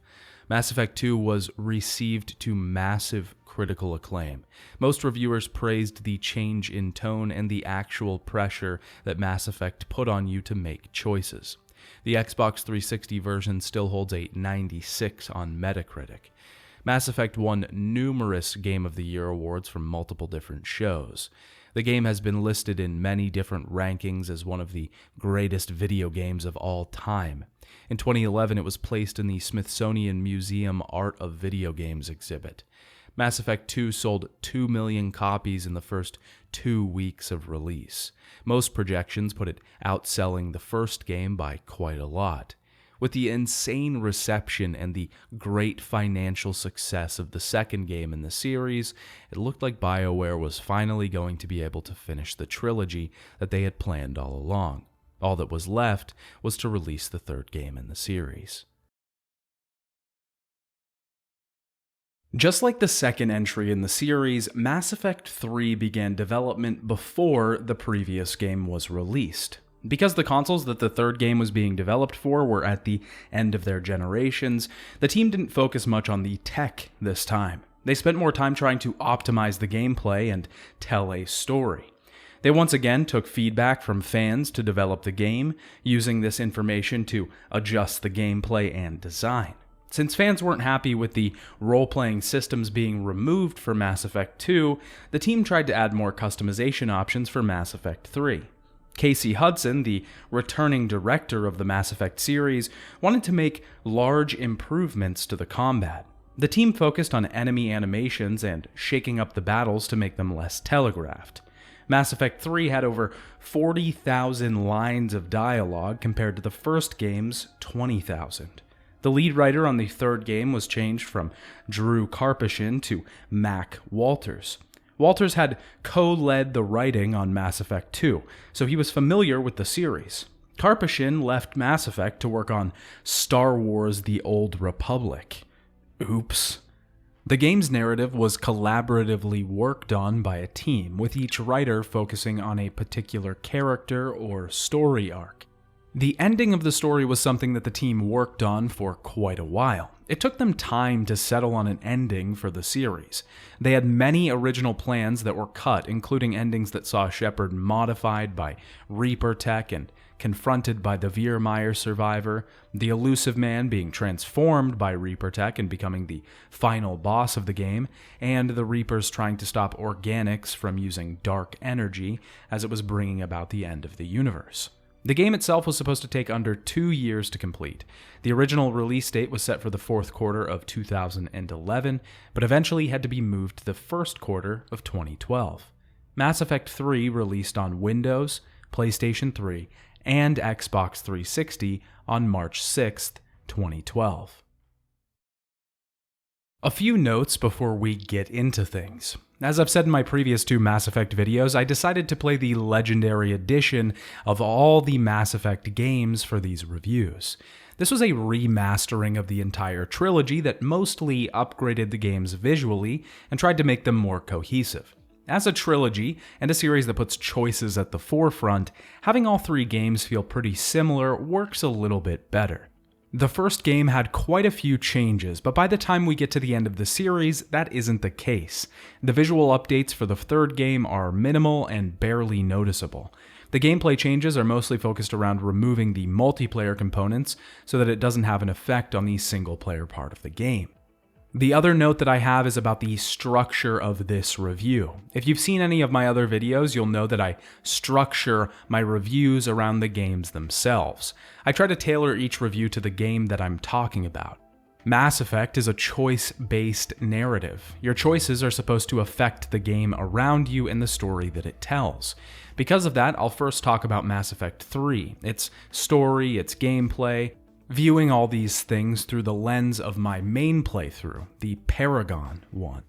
Mass Effect 2 was received to massive critical acclaim. Most reviewers praised the change in tone and the actual pressure that Mass Effect put on you to make choices. The Xbox 360 version still holds a 96 on Metacritic. Mass Effect won numerous Game of the Year awards from multiple different shows. The game has been listed in many different rankings as one of the greatest video games of all time. In 2011, it was placed in the Smithsonian Museum Art of Video Games exhibit. Mass Effect 2 sold 2 million copies in the first 2 weeks of release. Most projections put it outselling the first game by quite a lot. With the insane reception and the great financial success of the second game in the series, it looked like BioWare was finally going to be able to finish the trilogy that they had planned all along. All that was left was to release the third game in the series. Just like the second entry in the series, Mass Effect 3 began development before the previous game was released. Because the consoles that the third game was being developed for were at the end of their generations, the team didn't focus much on the tech this time. They spent more time trying to optimize the gameplay and tell a story. They once again took feedback from fans to develop the game, using this information to adjust the gameplay and design. Since fans weren't happy with the role-playing systems being removed for Mass Effect 2, the team tried to add more customization options for Mass Effect 3. Casey Hudson, the returning director of the Mass Effect series, wanted to make large improvements to the combat. The team focused on enemy animations and shaking up the battles to make them less telegraphed. Mass Effect 3 had over 40,000 lines of dialogue compared to the first game's 20,000. The lead writer on the third game was changed from Drew Karpyshyn to Mac Walters. Walters had co-led the writing on Mass Effect 2, so he was familiar with the series. Karpyshyn left Mass Effect to work on Star Wars: The Old Republic. Oops. The game's narrative was collaboratively worked on by a team, with each writer focusing on a particular character or story arc. The ending of the story was something that the team worked on for quite a while. It took them time to settle on an ending for the series. They had many original plans that were cut, including endings that saw Shepard modified by Reaper tech and confronted by the Viermeyer survivor, the Elusive Man being transformed by Reaper tech and becoming the final boss of the game, and the Reapers trying to stop organics from using dark energy as it was bringing about the end of the universe. The game itself was supposed to take under 2 years to complete. The original release date was set for the fourth quarter of 2011, but eventually had to be moved to the first quarter of 2012. Mass Effect 3 released on Windows, PlayStation 3, and Xbox 360 on March 6, 2012. A few notes before we get into things. As I've said in my previous 2 Mass Effect videos, I decided to play the Legendary Edition of all the Mass Effect games for these reviews. This was a remastering of the entire trilogy that mostly upgraded the games visually and tried to make them more cohesive. As a trilogy, and a series that puts choices at the forefront, having all 3 games feel pretty similar works a little bit better. The first game had quite a few changes, but by the time we get to the end of the series, that isn't the case. The visual updates for the third game are minimal and barely noticeable. The gameplay changes are mostly focused around removing the multiplayer components so that it doesn't have an effect on the single-player part of the game. The other note that I have is about the structure of this review. If you've seen any of my other videos, you'll know that I structure my reviews around the games themselves. I try to tailor each review to the game that I'm talking about. Mass Effect is a choice-based narrative. Your choices are supposed to affect the game around you and the story that it tells. Because of that, I'll first talk about Mass Effect 3, its story, its gameplay, viewing all these things through the lens of my main playthrough, the Paragon one.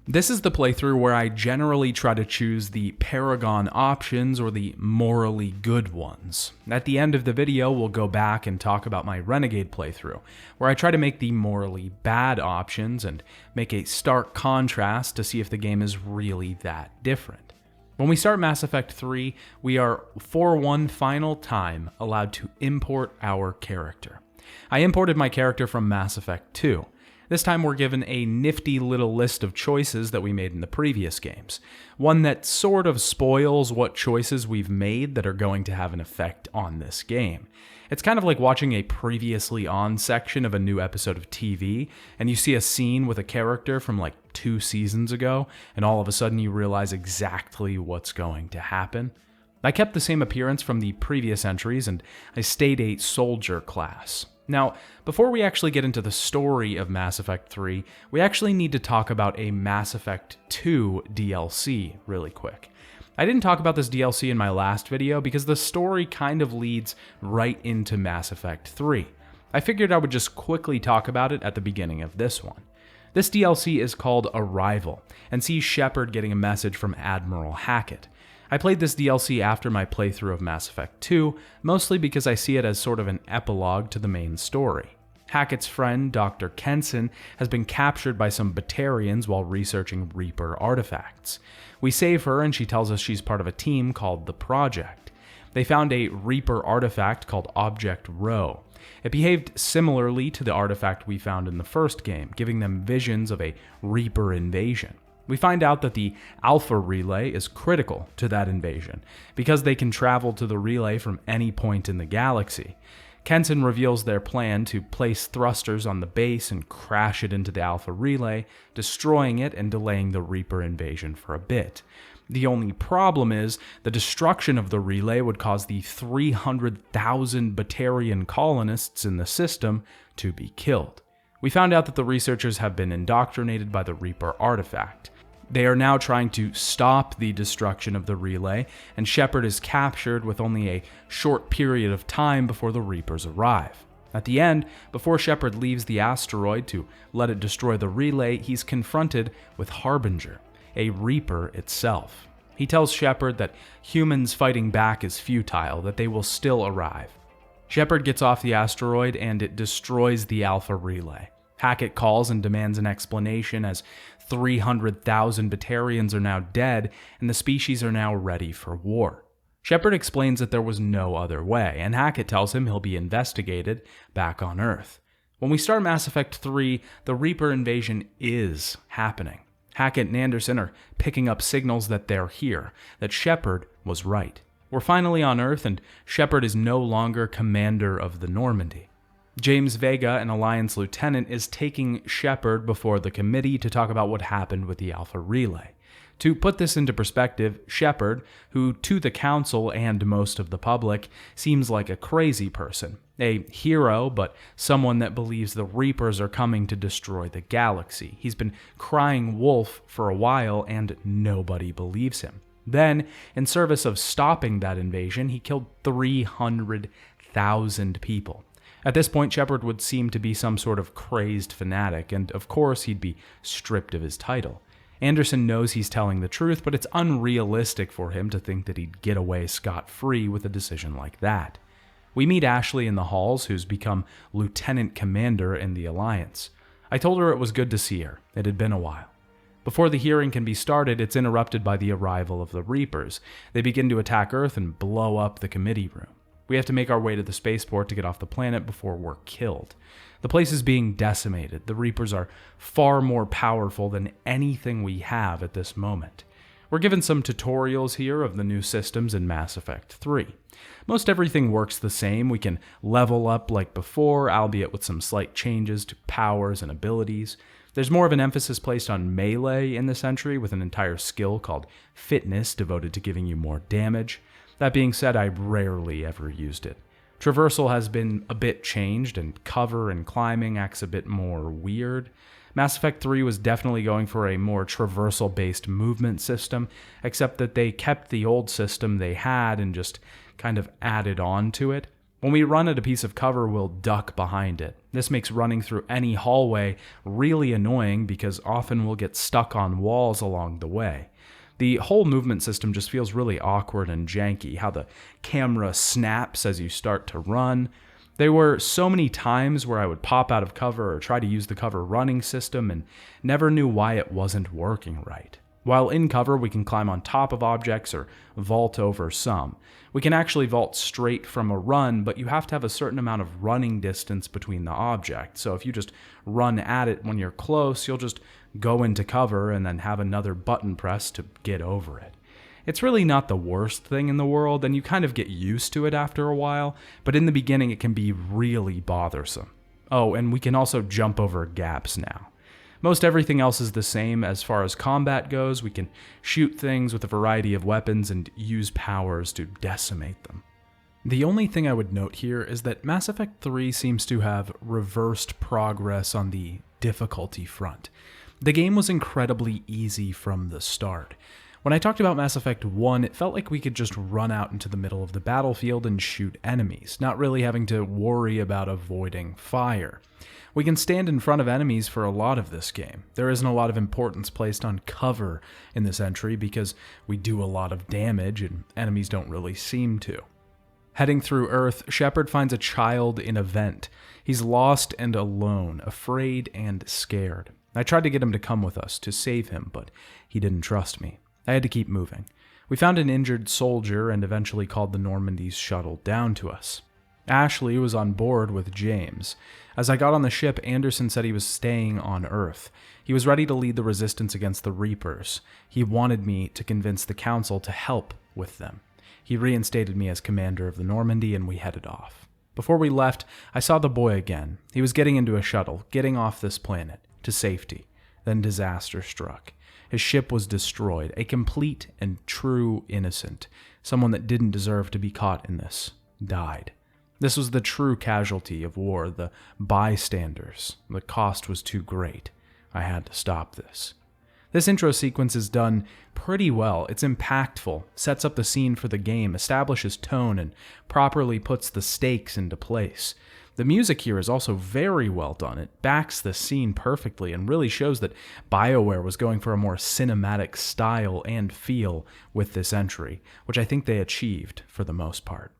This is the playthrough where I generally try to choose the Paragon options or the morally good ones. At the end of the video, we'll go back and talk about my Renegade playthrough, where I try to make the morally bad options and make a stark contrast to see if the game is really that different. When we start Mass Effect 3, we are, for one final time, allowed to import our character. I imported my character from Mass Effect 2. This time we're given a nifty little list of choices that we made in the previous games. One that sort of spoils what choices we've made that are going to have an effect on this game. It's kind of like watching a previously on section of a new episode of TV, and you see a scene with a character from like 2 seasons ago, and all of a sudden you realize exactly what's going to happen. I kept the same appearance from the previous entries, and I stayed a soldier class. Now, before we actually get into the story of Mass Effect 3, we actually need to talk about a Mass Effect 2 DLC really quick. I didn't talk about this DLC in my last video because the story kind of leads right into Mass Effect 3. I figured I would just quickly talk about it at the beginning of this one. This DLC is called Arrival, and sees Shepard getting a message from Admiral Hackett. I played this DLC after my playthrough of Mass Effect 2, mostly because I see it as sort of an epilogue to the main story. Hackett's friend, Dr. Kenson, has been captured by some Batarians while researching Reaper artifacts. We save her and she tells us she's part of a team called The Project. They found a Reaper artifact called Object Rho. It behaved similarly to the artifact we found in the first game, giving them visions of a Reaper invasion. We find out that the Alpha Relay is critical to that invasion, because they can travel to the relay from any point in the galaxy. Kenson reveals their plan to place thrusters on the base and crash it into the Alpha Relay, destroying it and delaying the Reaper invasion for a bit. The only problem is, the destruction of the relay would cause the 300,000 Batarian colonists in the system to be killed. We found out that the researchers have been indoctrinated by the Reaper artifact. They are now trying to stop the destruction of the relay, and Shepard is captured with only a short period of time before the Reapers arrive. At the end, before Shepard leaves the asteroid to let it destroy the relay, he's confronted with Harbinger, a Reaper itself. He tells Shepard that humans fighting back is futile, that they will still arrive. Shepard gets off the asteroid and it destroys the Alpha relay. Hackett calls and demands an explanation as 300,000 Batarians are now dead and the species are now ready for war. Shepard explains that there was no other way, and Hackett tells him he'll be investigated back on Earth. When we start Mass Effect 3, the Reaper invasion is happening. Hackett and Anderson are picking up signals that they're here, that Shepard was right. We're finally on Earth, and Shepard is no longer commander of the Normandy. James Vega, an Alliance lieutenant, is taking Shepard before the committee to talk about what happened with the Alpha relay. To put this into perspective, Shepard, who to the Council and most of the public seems like a crazy person, a hero, but someone that believes the Reapers are coming to destroy the galaxy. He's been crying wolf for a while and nobody believes him. Then, in service of stopping that invasion, he killed 300,000 people. At this point, Shepard would seem to be some sort of crazed fanatic, and of course he'd be stripped of his title. Anderson knows he's telling the truth, but it's unrealistic for him to think that he'd get away scot-free with a decision like that. We meet Ashley in the halls, who's become lieutenant commander in the Alliance. I told her it was good to see her. It had been a while. Before the hearing can be started, it's interrupted by the arrival of the Reapers. They begin to attack Earth and blow up the committee room. We have to make our way to the spaceport to get off the planet before we're killed. The place is being decimated. The Reapers are far more powerful than anything we have at this moment. We're given some tutorials here of the new systems in Mass Effect 3. Most everything works the same. We can level up like before, albeit with some slight changes to powers and abilities. There's more of an emphasis placed on melee in this entry, with an entire skill called Fitness devoted to giving you more damage. That being said, I rarely ever used it. Traversal has been a bit changed, and cover and climbing acts a bit more weird. Mass Effect 3 was definitely going for a more traversal-based movement system, except that they kept the old system they had and just kind of added on to it. When we run at a piece of cover, we'll duck behind it. This makes running through any hallway really annoying because often we'll get stuck on walls along the way. The whole movement system just feels really awkward and janky, how the camera snaps as you start to run. There were so many times where I would pop out of cover or try to use the cover running system and never knew why it wasn't working right. While in cover, we can climb on top of objects or vault over some. We can actually vault straight from a run, but you have to have a certain amount of running distance between the objects. So if you just run at it when you're close, you'll just go into cover and then have another button press to get over it. It's really not the worst thing in the world, and you kind of get used to it after a while, but in the beginning it can be really bothersome. Oh, and we can also jump over gaps now. Most everything else is the same as far as combat goes. We can shoot things with a variety of weapons and use powers to decimate them. The only thing I would note here is that Mass Effect 3 seems to have reversed progress on the difficulty front. The game was incredibly easy from the start. When I talked about Mass Effect 1, it felt like we could just run out into the middle of the battlefield and shoot enemies, not really having to worry about avoiding fire. We can stand in front of enemies for a lot of this game. There isn't a lot of importance placed on cover in this entry because we do a lot of damage and enemies don't really seem to. Heading through Earth, Shepard finds a child in a vent. He's lost and alone, afraid and scared. I tried to get him to come with us, to save him, but he didn't trust me. I had to keep moving. We found an injured soldier and eventually called the Normandy's shuttle down to us. Ashley was on board with James. As I got on the ship, Anderson said he was staying on Earth. He was ready to lead the resistance against the Reapers. He wanted me to convince the Council to help with them. He reinstated me as commander of the Normandy, and we headed off. Before we left, I saw the boy again. He was getting into a shuttle, getting off this planet, to safety. Then disaster struck. His ship was destroyed, a complete and true innocent. Someone that didn't deserve to be caught in this died. This was the true casualty of war, the bystanders. The cost was too great. I had to stop this. This intro sequence is done pretty well. It's impactful, sets up the scene for the game, establishes tone, and properly puts the stakes into place. The music here is also very well done. It backs the scene perfectly and really shows that BioWare was going for a more cinematic style and feel with this entry, which I think they achieved for the most part.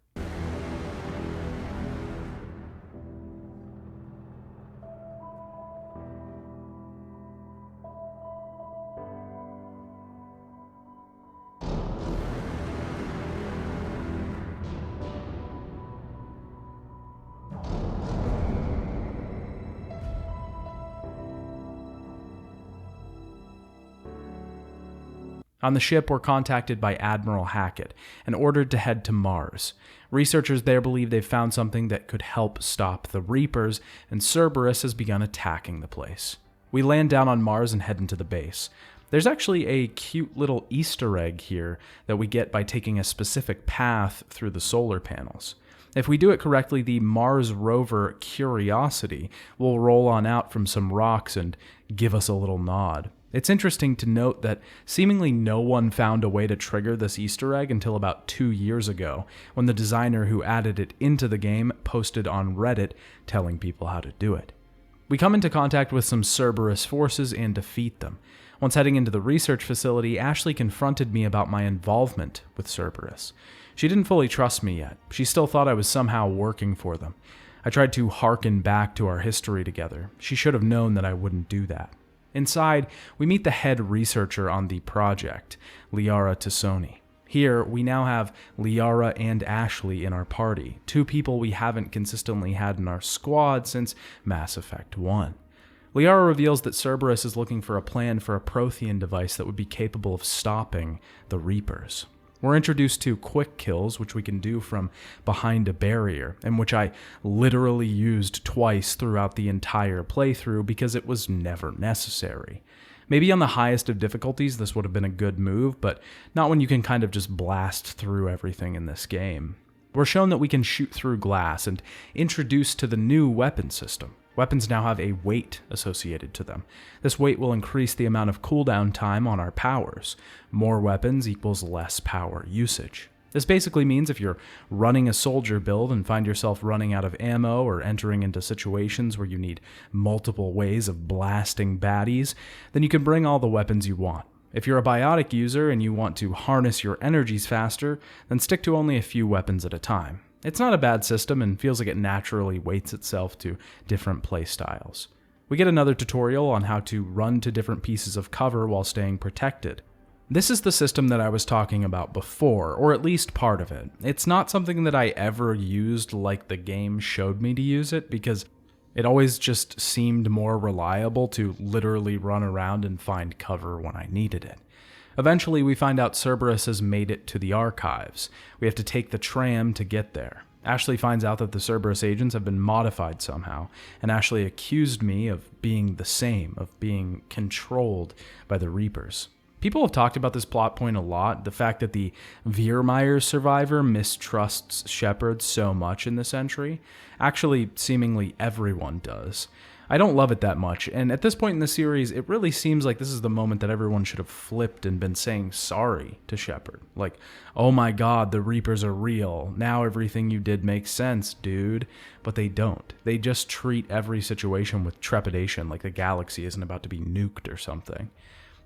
On the ship, we're contacted by Admiral Hackett and ordered to head to Mars. Researchers there believe they've found something that could help stop the Reapers, and Cerberus has begun attacking the place. We land down on Mars and head into the base. There's actually a cute little Easter egg here that we get by taking a specific path through the solar panels. If we do it correctly, the Mars rover Curiosity will roll on out from some rocks and give us a little nod. It's interesting to note that seemingly no one found a way to trigger this Easter egg until about 2 years ago, when the designer who added it into the game posted on Reddit telling people how to do it. We come into contact with some Cerberus forces and defeat them. Once heading into the research facility, Ashley confronted me about my involvement with Cerberus. She didn't fully trust me yet. She still thought I was somehow working for them. I tried to hearken back to our history together. She should have known that I wouldn't do that. Inside, we meet the head researcher on the project, Liara Tassoni. Here, we now have Liara and Ashley in our party, 2 people we haven't consistently had in our squad since Mass Effect 1. Liara reveals that Cerberus is looking for a plan for a Prothean device that would be capable of stopping the Reapers. We're introduced to quick kills, which we can do from behind a barrier, and which I literally used twice throughout the entire playthrough because it was never necessary. Maybe on the highest of difficulties this would have been a good move, but not when you can kind of just blast through everything in this game. We're shown that we can shoot through glass and introduced to the new weapon system. Weapons now have a weight associated to them. This weight will increase the amount of cooldown time on our powers. More weapons equals less power usage. This basically means if you're running a soldier build and find yourself running out of ammo or entering into situations where you need multiple ways of blasting baddies, then you can bring all the weapons you want. If you're a biotic user and you want to harness your energies faster, then stick to only a few weapons at a time. It's not a bad system and feels like it naturally weights itself to different playstyles. We get another tutorial on how to run to different pieces of cover while staying protected. This is the system that I was talking about before, or at least part of it. It's not something that I ever used like the game showed me to use it, because it always just seemed more reliable to literally run around and find cover when I needed it. Eventually, we find out Cerberus has made it to the archives. We have to take the tram to get there. Ashley finds out that the Cerberus agents have been modified somehow, and Ashley accused me of being the same, of being controlled by the Reapers. People have talked about this plot point a lot, the fact that the Viermeyer survivor mistrusts Shepard so much in this entry. Actually, seemingly everyone does. I don't love it that much, and at this point in the series, it really seems like this is the moment that everyone should have flipped and been saying sorry to Shepard. Like, oh my god, the Reapers are real. Now everything you did makes sense, dude. But they don't. They just treat every situation with trepidation, like the galaxy isn't about to be nuked or something.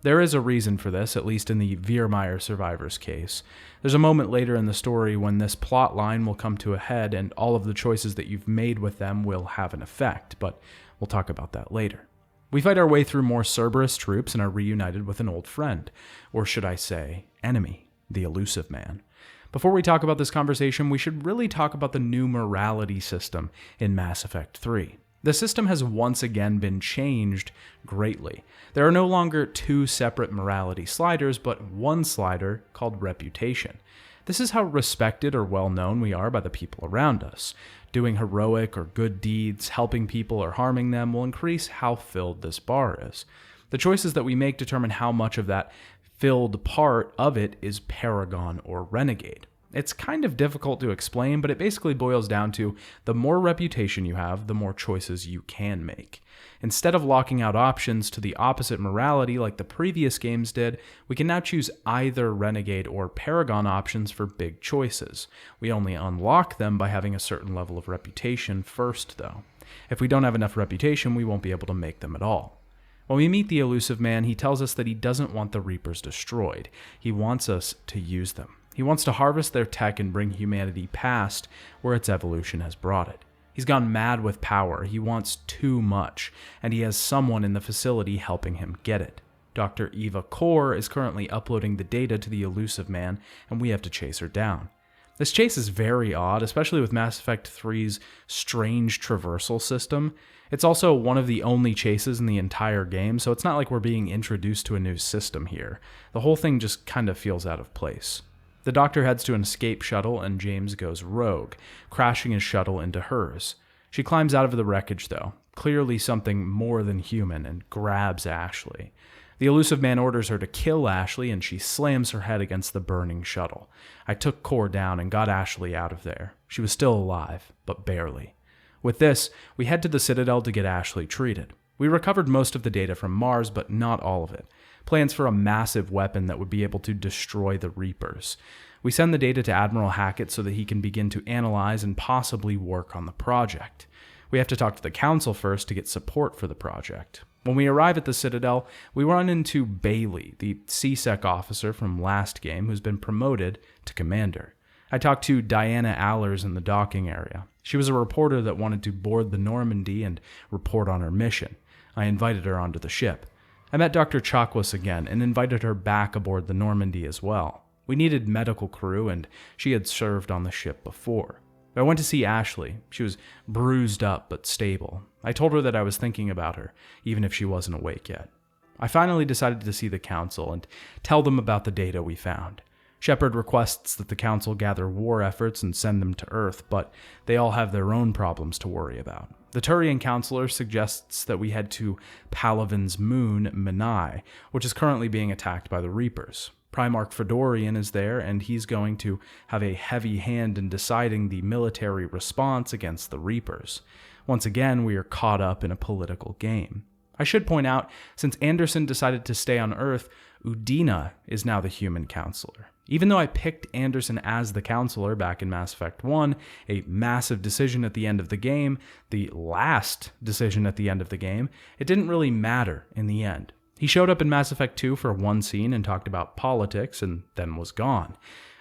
There is a reason for this, at least in the Viermeyer survivor's case. There's a moment later in the story when this plot line will come to a head and all of the choices that you've made with them will have an effect, but we'll talk about that later. We fight our way through more Cerberus troops and are reunited with an old friend, or should I say, enemy, the Elusive Man. Before we talk about this conversation, we should really talk about the new morality system in Mass Effect 3. The system has once again been changed greatly. There are no longer 2 separate morality sliders, but one slider called Reputation. This is how respected or well-known we are by the people around us. Doing heroic or good deeds, helping people or harming them will increase how filled this bar is. The choices that we make determine how much of that filled part of it is Paragon or Renegade. It's kind of difficult to explain, but it basically boils down to the more reputation you have, the more choices you can make. Instead of locking out options to the opposite morality like the previous games did, we can now choose either Renegade or Paragon options for big choices. We only unlock them by having a certain level of reputation first, though. If we don't have enough reputation, we won't be able to make them at all. When we meet the Elusive Man, he tells us that he doesn't want the Reapers destroyed. He wants us to use them. He wants to harvest their tech and bring humanity past where its evolution has brought it. He's gone mad with power, he wants too much, and he has someone in the facility helping him get it. Dr. Eva Kor is currently uploading the data to the Elusive Man, and we have to chase her down. This chase is very odd, especially with Mass Effect 3's strange traversal system. It's also one of the only chases in the entire game, so it's not like we're being introduced to a new system here. The whole thing just kind of feels out of place. The Doctor heads to an escape shuttle and James goes rogue, crashing his shuttle into hers. She climbs out of the wreckage though, clearly something more than human, and grabs Ashley. The Elusive Man orders her to kill Ashley and she slams her head against the burning shuttle. I took Kor down and got Ashley out of there. She was still alive, but barely. With this, we head to the Citadel to get Ashley treated. We recovered most of the data from Mars, but not all of it. Plans for a massive weapon that would be able to destroy the Reapers. We send the data to Admiral Hackett so that he can begin to analyze and possibly work on the project. We have to talk to the Council first to get support for the project. When we arrive at the Citadel, we run into Bailey, the C-Sec officer from last game who's been promoted to Commander. I talked to Diana Allers in the docking area. She was a reporter that wanted to board the Normandy and report on her mission. I invited her onto the ship. I met Dr. Chakwas again and invited her back aboard the Normandy as well. We needed medical crew and she had served on the ship before. I went to see Ashley. She was bruised up but stable. I told her that I was thinking about her, even if she wasn't awake yet. I finally decided to see the Council and tell them about the data we found. Shepard requests that the Council gather war efforts and send them to Earth, but they all have their own problems to worry about. The Turian Counselor suggests that we head to Palaven's moon, Menai, which is currently being attacked by the Reapers. Primarch Fedorian is there, and he's going to have a heavy hand in deciding the military response against the Reapers. Once again, we are caught up in a political game. I should point out, since Anderson decided to stay on Earth, Udina is now the human counselor. Even though I picked Anderson as the counselor back in Mass Effect 1, a massive decision at the end of the game, the last decision at the end of the game, it didn't really matter in the end. He showed up in Mass Effect 2 for one scene and talked about politics and then was gone.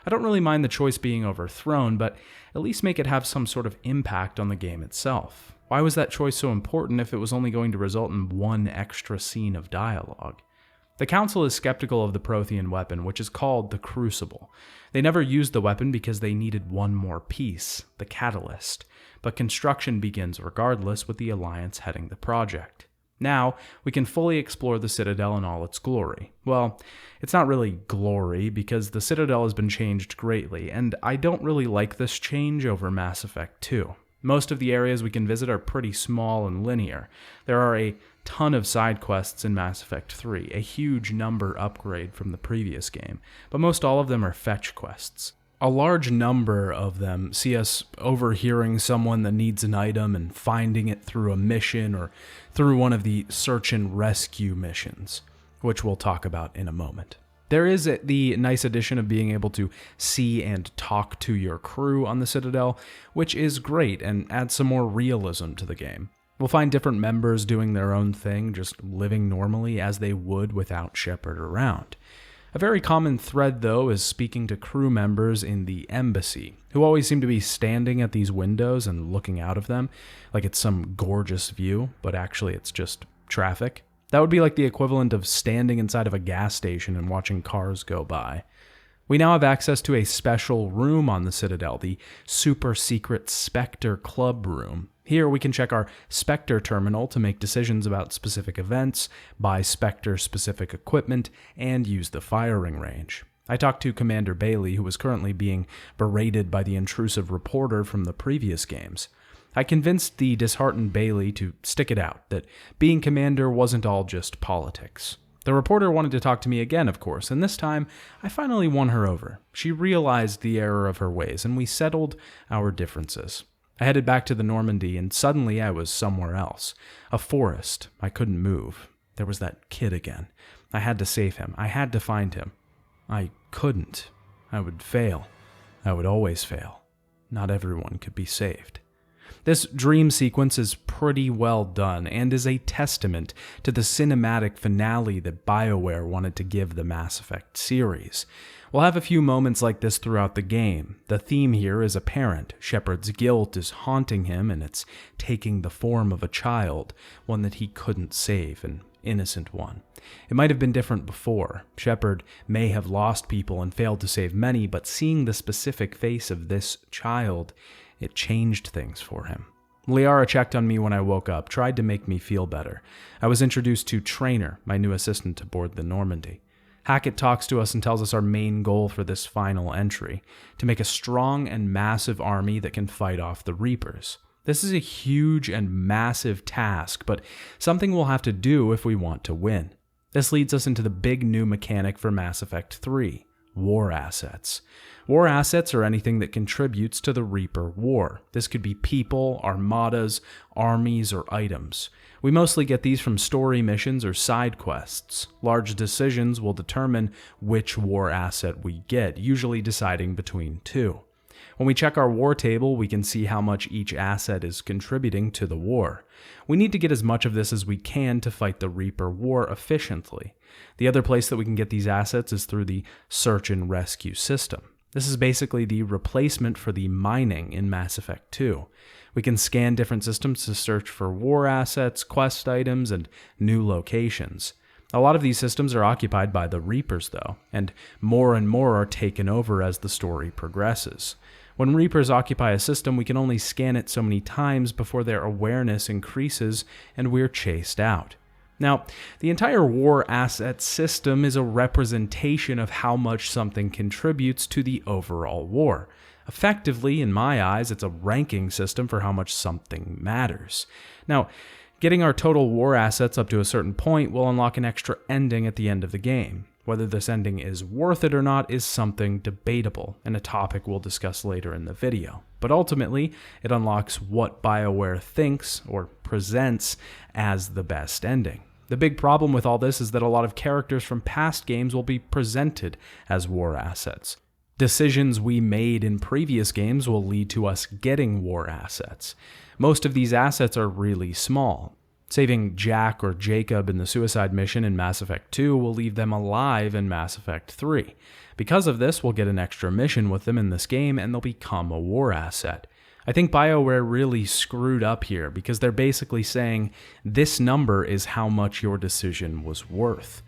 I don't really mind the choice being overthrown, but at least make it have some sort of impact on the game itself. Why was that choice so important if it was only going to result in one extra scene of dialogue? The Council is skeptical of the Prothean weapon, which is called the Crucible. They never used the weapon because they needed one more piece, the Catalyst, but construction begins regardless with the Alliance heading the project. Now, we can fully explore the Citadel in all its glory. Well, it's not really glory, because the Citadel has been changed greatly, and I don't really like this change over Mass Effect 2. Most of the areas we can visit are pretty small and linear. There are a ton of side quests in Mass Effect 3, a huge number upgrade from the previous game, but most all of them are fetch quests. A large number of them see us overhearing someone that needs an item and finding it through a mission or through one of the search and rescue missions, which we'll talk about in a moment. There is the nice addition of being able to see and talk to your crew on the Citadel, which is great and adds some more realism to the game. We'll find different members doing their own thing, just living normally as they would without Shepard around. A very common thread, though, is speaking to crew members in the embassy, who always seem to be standing at these windows and looking out of them, like it's some gorgeous view, but actually it's just traffic. That would be like the equivalent of standing inside of a gas station and watching cars go by. We now have access to a special room on the Citadel, the super secret Spectre Club room. Here we can check our Spectre terminal to make decisions about specific events, buy Spectre-specific equipment, and use the firing range. I talked to Commander Bailey, who was currently being berated by the intrusive reporter from the previous games. I convinced the disheartened Bailey to stick it out, that being commander wasn't all just politics. The reporter wanted to talk to me again, of course, and this time I finally won her over. She realized the error of her ways, and we settled our differences. I headed back to the Normandy, and suddenly I was somewhere else. A forest. I couldn't move. There was that kid again. I had to save him. I had to find him. I couldn't. I would fail. I would always fail. Not everyone could be saved. This dream sequence is pretty well done and is a testament to the cinematic finale that BioWare wanted to give the Mass Effect series. We'll have a few moments like this throughout the game. The theme here is apparent. Shepard's guilt is haunting him, and it's taking the form of a child, one that he couldn't save, an innocent one. It might have been different before. Shepard may have lost people and failed to save many, but seeing the specific face of this child, it changed things for him. Liara checked on me when I woke up, tried to make me feel better. I was introduced to Trainer, my new assistant aboard the Normandy. Hackett talks to us and tells us our main goal for this final entry, to make a strong and massive army that can fight off the Reapers. This is a huge and massive task, but something we'll have to do if we want to win. This leads us into the big new mechanic for Mass Effect 3, war assets. War assets are anything that contributes to the Reaper War. This could be people, armadas, armies, or items. We mostly get these from story missions or side quests. Large decisions will determine which war asset we get, usually deciding between two. When we check our war table, we can see how much each asset is contributing to the war. We need to get as much of this as we can to fight the Reaper War efficiently. The other place that we can get these assets is through the search and rescue system. This is basically the replacement for the mining in Mass Effect 2. We can scan different systems to search for war assets, quest items, and new locations. A lot of these systems are occupied by the Reapers, though, and more are taken over as the story progresses. When Reapers occupy a system, we can only scan it so many times before their awareness increases and we're chased out. Now, the entire war asset system is a representation of how much something contributes to the overall war. Effectively, in my eyes, it's a ranking system for how much something matters. Now, getting our total war assets up to a certain point will unlock an extra ending at the end of the game. Whether this ending is worth it or not is something debatable, and a topic we'll discuss later in the video. But ultimately, it unlocks what BioWare thinks or presents as the best ending. The big problem with all this is that a lot of characters from past games will be presented as war assets. Decisions we made in previous games will lead to us getting war assets. Most of these assets are really small. Saving Jack or Jacob in the suicide mission in Mass Effect 2 will leave them alive in Mass Effect 3. Because of this, we'll get an extra mission with them in this game and they'll become a war asset. I think BioWare really screwed up here because they're basically saying this number is how much your decision was worth.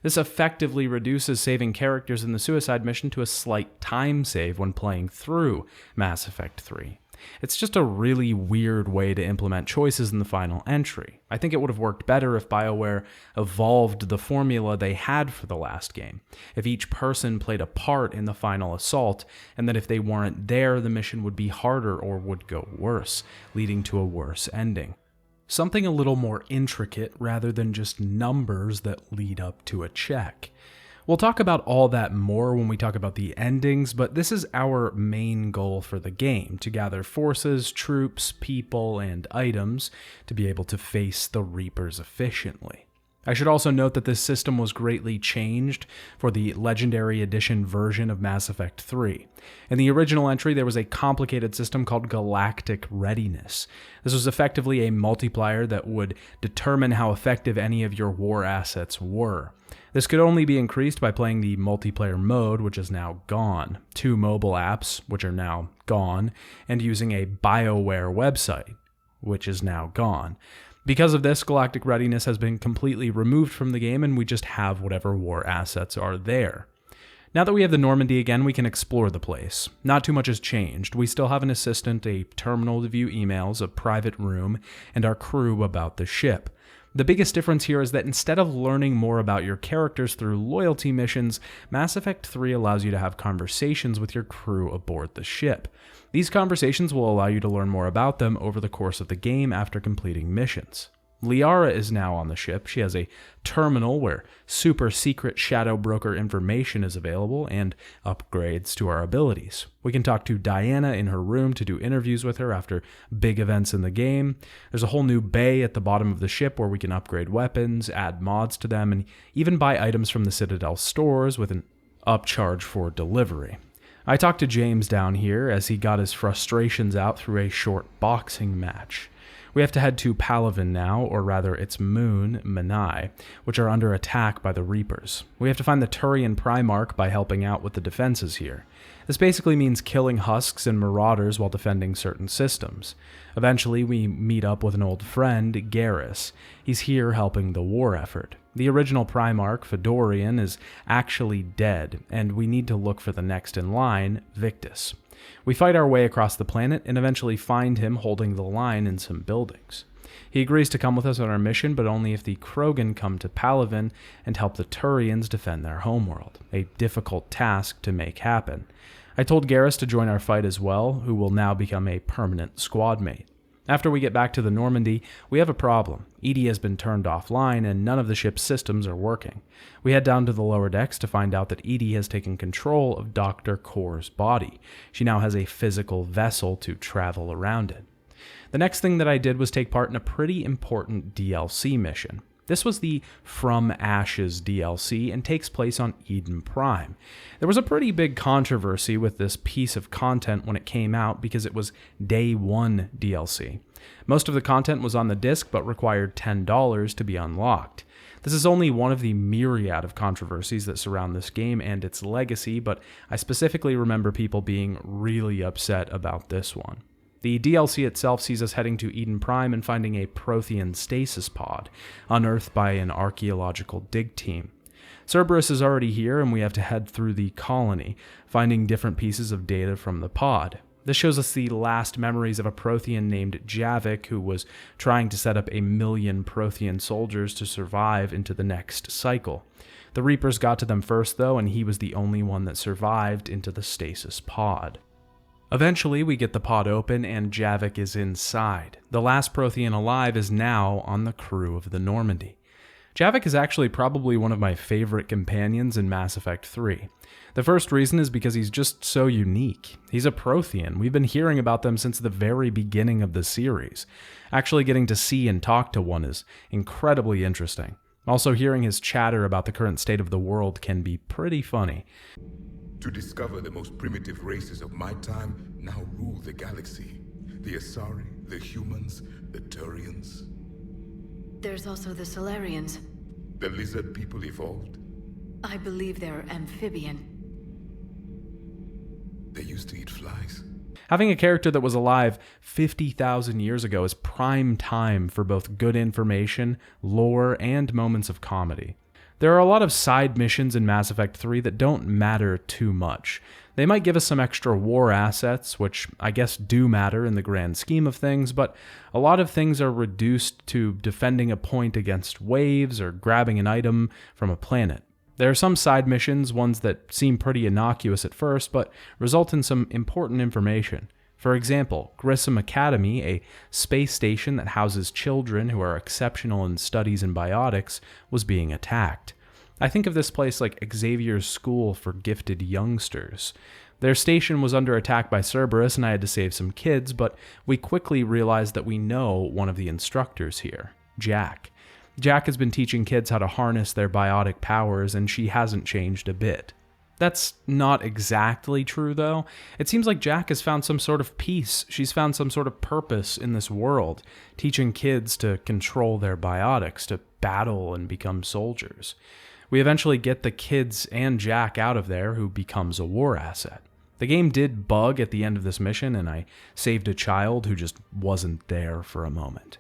This effectively reduces saving characters in the suicide mission to a slight time save when playing through Mass Effect 3. It's just a really weird way to implement choices in the final entry. I think it would have worked better if BioWare evolved the formula they had for the last game, if each person played a part in the final assault, and that if they weren't there, the mission would be harder or would go worse, leading to a worse ending. Something a little more intricate rather than just numbers that lead up to a check. We'll talk about all that more when we talk about the endings, but this is our main goal for the game, to gather forces, troops, people, and items to be able to face the Reapers efficiently. I should also note that this system was greatly changed for the Legendary Edition version of Mass Effect 3. In the original entry, there was a complicated system called Galactic Readiness. This was effectively a multiplier that would determine how effective any of your war assets were. This could only be increased by playing the multiplayer mode, which is now gone, 2 mobile apps, which are now gone, and using a BioWare website, which is now gone. Because of this, Galactic Readiness has been completely removed from the game, and we just have whatever war assets are there. Now that we have the Normandy again, we can explore the place. Not too much has changed. We still have an assistant, a terminal to view emails, a private room, and our crew about the ship. The biggest difference here is that instead of learning more about your characters through loyalty missions, Mass Effect 3 allows you to have conversations with your crew aboard the ship. These conversations will allow you to learn more about them over the course of the game after completing missions. Liara is now on the ship. She has a terminal where super secret Shadow Broker information is available and upgrades to our abilities. We can talk to Diana in her room to do interviews with her after big events in the game. There's a whole new bay at the bottom of the ship where we can upgrade weapons, add mods to them, and even buy items from the Citadel stores with an upcharge for delivery. I talked to James down here as he got his frustrations out through a short boxing match. We have to head to Palaven now, or rather its moon, Menai, which are under attack by the Reapers. We have to find the Turian Primarch by helping out with the defenses here. This basically means killing husks and marauders while defending certain systems. Eventually, we meet up with an old friend, Garrus. He's here helping the war effort. The original Primarch, Fedorian, is actually dead, and we need to look for the next in line, Victus. We fight our way across the planet and eventually find him holding the line in some buildings. He agrees to come with us on our mission, but only if the Krogan come to Palaven and help the Turians defend their homeworld, a difficult task to make happen. I told Garrus to join our fight as well, who will now become a permanent squad mate. After we get back to the Normandy, we have a problem. Edie has been turned offline and none of the ship's systems are working. We head down to the lower decks to find out that Edie has taken control of Dr. Kor's body. She now has a physical vessel to travel around it. The next thing that I did was take part in a pretty important DLC mission. This was the From Ashes DLC and takes place on Eden Prime. There was a pretty big controversy with this piece of content when it came out because it was Day 1 DLC. Most of the content was on the disc but required $10 to be unlocked. This is only one of the myriad of controversies that surround this game and its legacy, but I specifically remember people being really upset about this one. The DLC itself sees us heading to Eden Prime and finding a Prothean stasis pod, unearthed by an archaeological dig team. Cerberus is already here, and we have to head through the colony, finding different pieces of data from the pod. This shows us the last memories of a Prothean named Javik, who was trying to set up 1 million Prothean soldiers to survive into the next cycle. The Reapers got to them first, though, and he was the only one that survived into the stasis pod. Eventually, we get the pod open and Javik is inside. The last Prothean alive is now on the crew of the Normandy. Javik is actually probably one of my favorite companions in Mass Effect 3. The first reason is because he's just so unique. He's a Prothean. We've been hearing about them since the very beginning of the series. Actually getting to see and talk to one is incredibly interesting. Also, hearing his chatter about the current state of the world can be pretty funny. To discover the most primitive races of my time now rule the galaxy. The Asari, the humans, the Turians. There's also the Solarians. The lizard people evolved. I believe they're amphibian. They used to eat flies. Having a character that was alive 50,000 years ago is prime time for both good information, lore, and moments of comedy. There are a lot of side missions in Mass Effect 3 that don't matter too much. They might give us some extra war assets, which I guess do matter in the grand scheme of things, but a lot of things are reduced to defending a point against waves or grabbing an item from a planet. There are some side missions, ones that seem pretty innocuous at first, but result in some important information. For example, Grissom Academy, a space station that houses children who are exceptional in studies in biotics, was being attacked. I think of this place like Xavier's School for Gifted Youngsters. Their station was under attack by Cerberus and I had to save some kids, but we quickly realized that we know one of the instructors here, Jack. Jack has been teaching kids how to harness their biotic powers and she hasn't changed a bit. That's not exactly true, though. It seems like Jack has found some sort of peace. She's found some sort of purpose in this world, teaching kids to control their biotics, to battle and become soldiers. We eventually get the kids and Jack out of there, who becomes a war asset. The game did bug at the end of this mission, and I saved a child who just wasn't there for a moment.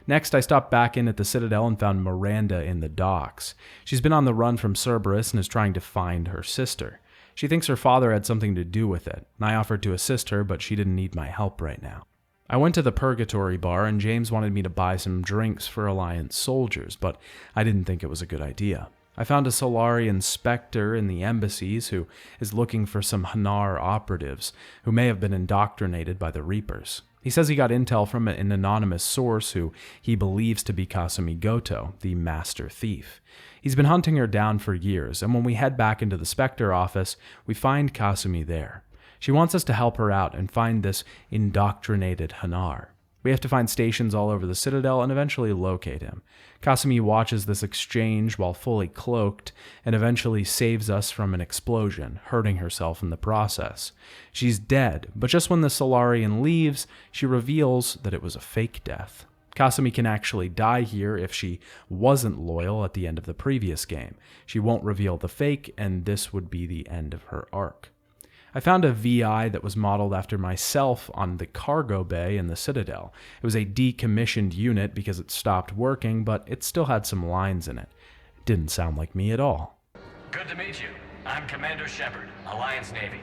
Next, I stopped back in at the Citadel and found Miranda in the docks. She's been on the run from Cerberus and is trying to find her sister. She thinks her father had something to do with it. I offered to assist her, but she didn't need my help right now. I went to the Purgatory bar and James wanted me to buy some drinks for Alliance soldiers, but I didn't think it was a good idea. I found a Solarian Spectre in the embassies who is looking for some Hanar operatives who may have been indoctrinated by the Reapers. He says he got intel from an anonymous source who he believes to be Kasumi Goto, the master thief. He's been hunting her down for years, and when we head back into the Spectre office, we find Kasumi there. She wants us to help her out and find this indoctrinated Hanar. We have to find stations all over the Citadel and eventually locate him. Kasumi watches this exchange while fully cloaked and eventually saves us from an explosion, hurting herself in the process. She's dead, but just when the Solarian leaves, she reveals that it was a fake death. Kasumi can actually die here if she wasn't loyal at the end of the previous game. She won't reveal the fake, and this would be the end of her arc. I found a VI that was modeled after myself on the cargo bay in the Citadel. It was a decommissioned unit because it stopped working, but it still had some lines in it. It didn't sound like me at all. Good to meet you. I'm Commander Shepard, Alliance Navy.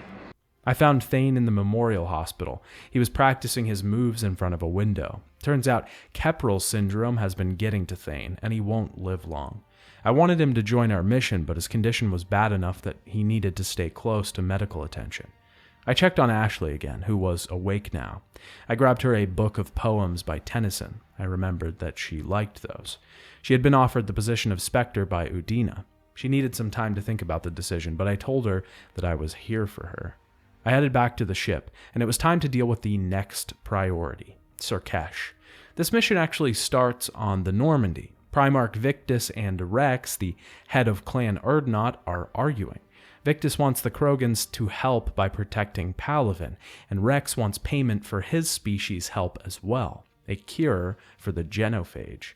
I found Thane in the Memorial Hospital. He was practicing his moves in front of a window. Turns out Keprel syndrome has been getting to Thane, and he won't live long. I wanted him to join our mission, but his condition was bad enough that he needed to stay close to medical attention. I checked on Ashley again, who was awake now. I grabbed her a book of poems by Tennyson. I remembered that she liked those. She had been offered the position of Spectre by Udina. She needed some time to think about the decision, but I told her that I was here for her. I headed back to the ship, and it was time to deal with the next priority, Surkesh. This mission actually starts on the Normandy. Primarch Victus and Rex, the head of Clan Urdnot, are arguing. Victus wants the Krogans to help by protecting Palaven, and Rex wants payment for his species' help as well, a cure for the genophage.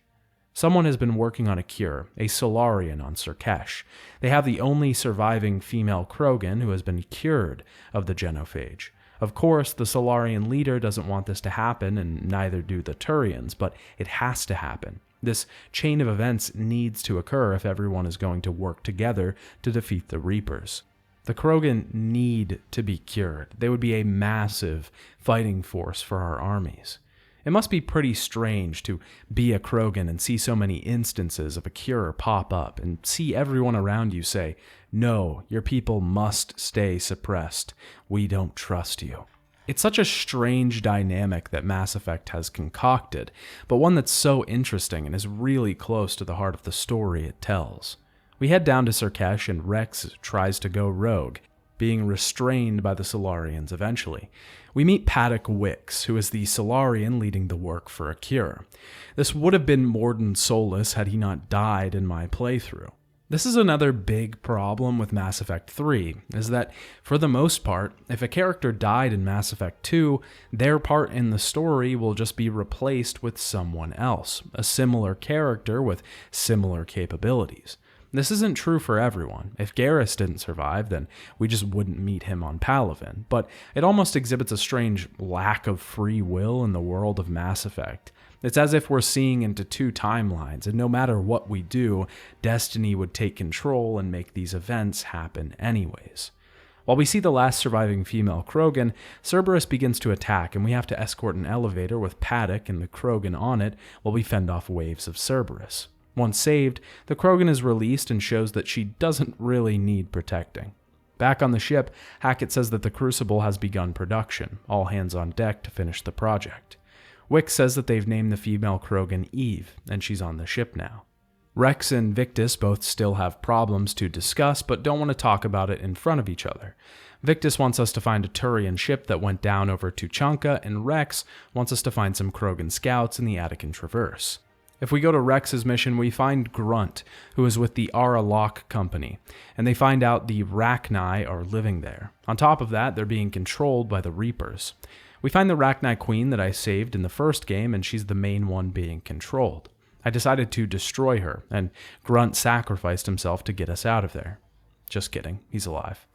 Someone has been working on a cure, a Solarian on Surkesh. They have the only surviving female Krogan who has been cured of the genophage. Of course, the Solarian leader doesn't want this to happen, and neither do the Turians, but it has to happen. This chain of events needs to occur if everyone is going to work together to defeat the Reapers. The Krogan need to be cured. They would be a massive fighting force for our armies. It must be pretty strange to be a Krogan and see so many instances of a cure pop up and see everyone around you say, "No, your people must stay suppressed. We don't trust you." It's such a strange dynamic that Mass Effect has concocted, but one that's so interesting and is really close to the heart of the story it tells. We head down to Surkesh and Rex tries to go rogue, being restrained by the Solarians eventually. We meet Paddock Wicks, who is the Solarian leading the work for a cure. This would have been Mordin Solus had he not died in my playthrough. This is another big problem with Mass Effect 3, is that, for the most part, if a character died in Mass Effect 2, their part in the story will just be replaced with someone else, a similar character with similar capabilities. This isn't true for everyone. If Garrus didn't survive, then we just wouldn't meet him on Palaven, but it almost exhibits a strange lack of free will in the world of Mass Effect. It's as if we're seeing into two timelines, and no matter what we do, destiny would take control and make these events happen anyways. While we see the last surviving female Krogan, Cerberus begins to attack, and we have to escort an elevator with Paddock and the Krogan on it while we fend off waves of Cerberus. Once saved, the Krogan is released and shows that she doesn't really need protecting. Back on the ship, Hackett says that the Crucible has begun production, all hands on deck to finish the project. Wick says that they've named the female Krogan Eve, and she's on the ship now. Rex and Victus both still have problems to discuss, but don't want to talk about it in front of each other. Victus wants us to find a Turian ship that went down over Tuchanka, and Rex wants us to find some Krogan scouts in the Attican Traverse. If we go to Rex's mission, we find Grunt, who is with the Ara Locke Company, and they find out the Rachni are living there. On top of that, they're being controlled by the Reapers. We find the Rachni Queen that I saved in the first game, and she's the main one being controlled. I decided to destroy her, and Grunt sacrificed himself to get us out of there. Just kidding, he's alive.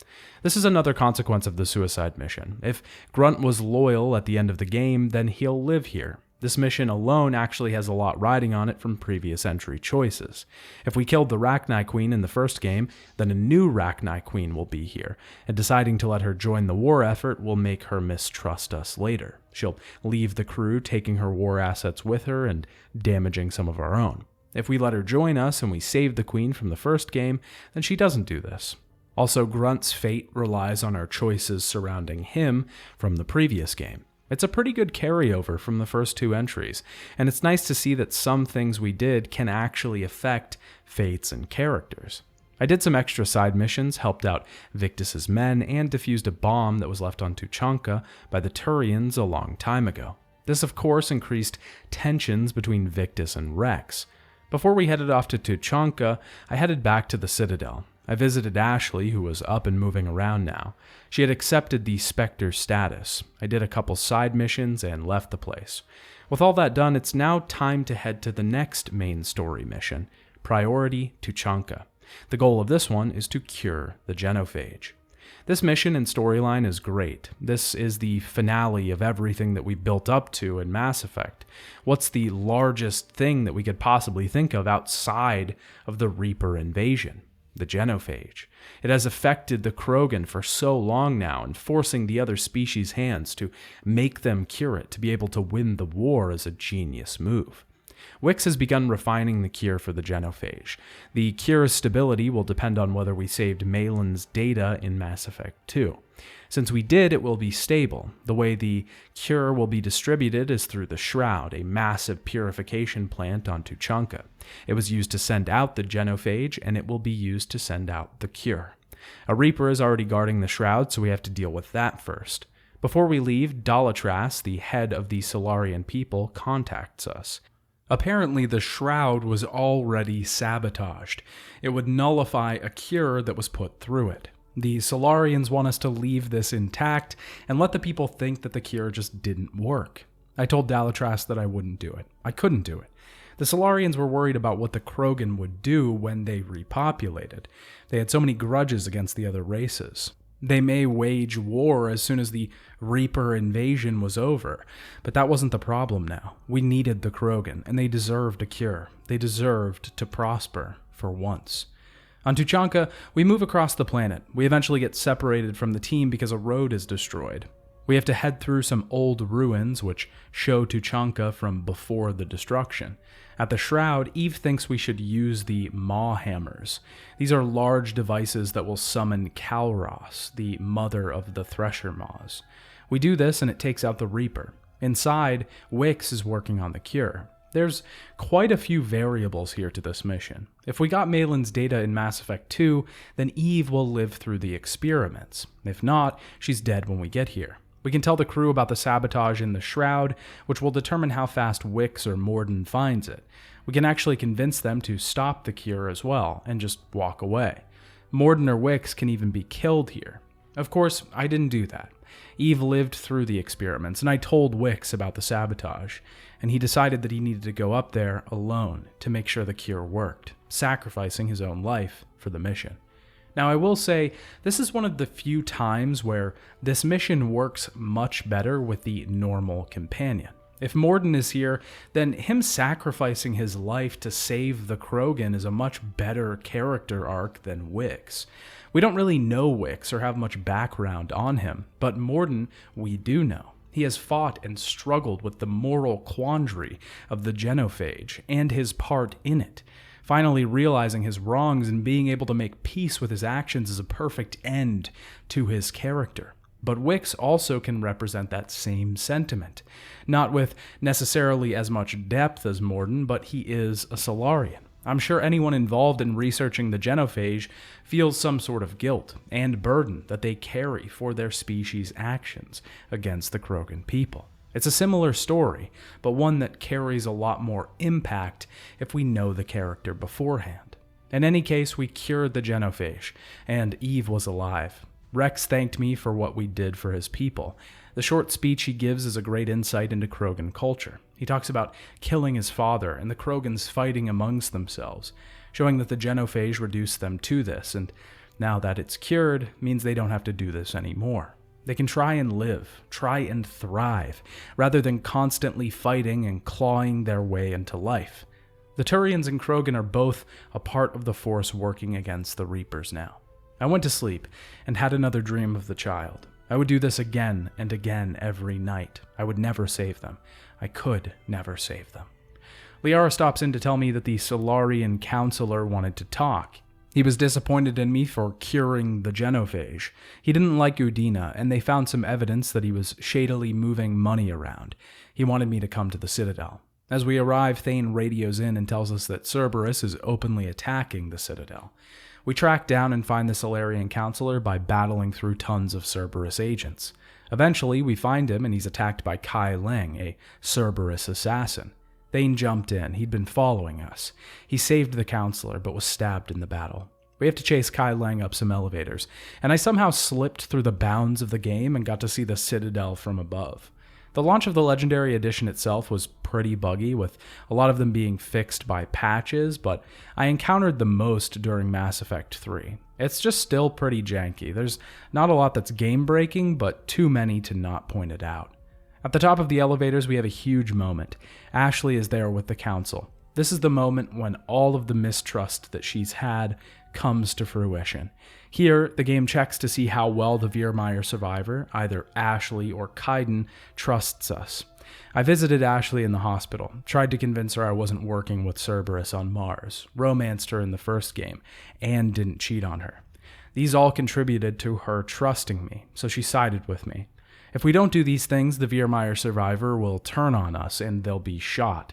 This is another consequence of the suicide mission. If Grunt was loyal at the end of the game, then he'll live here. This mission alone actually has a lot riding on it from previous entry choices. If we killed the Rachni Queen in the first game, then a new Rachni Queen will be here, and deciding to let her join the war effort will make her mistrust us later. She'll leave the crew, taking her war assets with her and damaging some of our own. If we let her join us and we save the Queen from the first game, then she doesn't do this. Also, Grunt's fate relies on our choices surrounding him from the previous game. It's a pretty good carryover from the first 2 entries, and it's nice to see that some things we did can actually affect fates and characters. I did some extra side missions, helped out Victus's men, and defused a bomb that was left on Tuchanka by the Turians a long time ago. This, of course, increased tensions between Victus and Rex. Before we headed off to Tuchanka, I headed back to the Citadel. I visited Ashley, who was up and moving around now. She had accepted the Spectre status. I did a couple side missions and left the place. With all that done, it's now time to head to the next main story mission, Priority Tuchanka. The goal of this one is to cure the genophage. This mission and storyline is great. This is the finale of everything that we built up to in Mass Effect. What's the largest thing that we could possibly think of outside of the Reaper invasion? The genophage. It has affected the Krogan for so long now, and forcing the other species' hands to make them cure it to be able to win the war is a genius move. Wix has begun refining the cure for the genophage. The cure's stability will depend on whether we saved Malin's data in Mass Effect 2. Since we did, it will be stable. The way the cure will be distributed is through the Shroud, a massive purification plant on Tuchanka. It was used to send out the genophage, and it will be used to send out the cure. A Reaper is already guarding the Shroud, so we have to deal with that first. Before we leave, Dalatras, the head of the Solarian people, contacts us. Apparently, the Shroud was already sabotaged. It would nullify a cure that was put through it. The Solarians want us to leave this intact and let the people think that the cure just didn't work. I told Dalatras that I wouldn't do it. I couldn't do it. The Solarians were worried about what the Krogan would do when they repopulated. They had so many grudges against the other races. They may wage war as soon as the Reaper invasion was over, but that wasn't the problem now. We needed the Krogan, and they deserved a cure. They deserved to prosper for once. On Tuchanka, we move across the planet. We eventually get separated from the team because a road is destroyed. We have to head through some old ruins which show Tuchanka from before the destruction. At the Shroud, Eve thinks we should use the Maw Hammers. These are large devices that will summon Kalros, the mother of the Thresher Maws. We do this and it takes out the Reaper. Inside, Wix is working on the cure. There's quite a few variables here to this mission. If we got Malin's data in Mass Effect 2, then Eve will live through the experiments. If not, she's dead when we get here. We can tell the crew about the sabotage in the Shroud, which will determine how fast Wix or Morden finds it. We can actually convince them to stop the cure as well, and just walk away. Morden or Wix can even be killed here. Of course, I didn't do that. Eve lived through the experiments, and I told Wix about the sabotage, and he decided that he needed to go up there alone to make sure the cure worked, sacrificing his own life for the mission. Now, I will say, this is one of the few times where this mission works much better with the normal companion. If Morden is here, then him sacrificing his life to save the Krogan is a much better character arc than Wix. We don't really know Wix or have much background on him, but Morden we do know. He has fought and struggled with the moral quandary of the genophage and his part in it. Finally realizing his wrongs and being able to make peace with his actions is a perfect end to his character. But Wix also can represent that same sentiment. Not with necessarily as much depth as Morden, but he is a Solarian. I'm sure anyone involved in researching the genophage feels some sort of guilt and burden that they carry for their species' actions against the Krogan people. It's a similar story, but one that carries a lot more impact if we know the character beforehand. In any case, we cured the genophage, and Eve was alive. Rex thanked me for what we did for his people. The short speech he gives is a great insight into Krogan culture. He talks about killing his father and the Krogans fighting amongst themselves, showing that the genophage reduced them to this, and now that it's cured, means they don't have to do this anymore. They can try and live, try and thrive, rather than constantly fighting and clawing their way into life. The Turians and Krogan are both a part of the force working against the Reapers now. I went to sleep and had another dream of the child. I would do this again and again every night. I would never save them. I could never save them. Liara stops in to tell me that the Solarian counselor wanted to talk. He was disappointed in me for curing the genophage. He didn't like Udina, and they found some evidence that he was shadily moving money around. He wanted me to come to the Citadel. As we arrive, Thane radios in and tells us that Cerberus is openly attacking the Citadel. We track down and find the Solarian counselor by battling through tons of Cerberus agents. Eventually, we find him and he's attacked by Kai Leng, a Cerberus assassin. Thane jumped in. He'd been following us. He saved the counselor, but was stabbed in the battle. We have to chase Kai Leng up some elevators, and I somehow slipped through the bounds of the game and got to see the Citadel from above. The launch of the Legendary Edition itself was pretty buggy, with a lot of them being fixed by patches, but I encountered the most during Mass Effect 3. It's just still pretty janky. There's not a lot that's game-breaking, but too many to not point it out. At the top of the elevators, we have a huge moment. Ashley is there with the Council. This is the moment when all of the mistrust that she's had comes to fruition. Here, the game checks to see how well the Viermeyer survivor, either Ashley or Kaiden, trusts us. I visited Ashley in the hospital, tried to convince her I wasn't working with Cerberus on Mars, romanced her in the first game, and didn't cheat on her. These all contributed to her trusting me, so she sided with me. If we don't do these things, the Viermeyer survivor will turn on us and they'll be shot.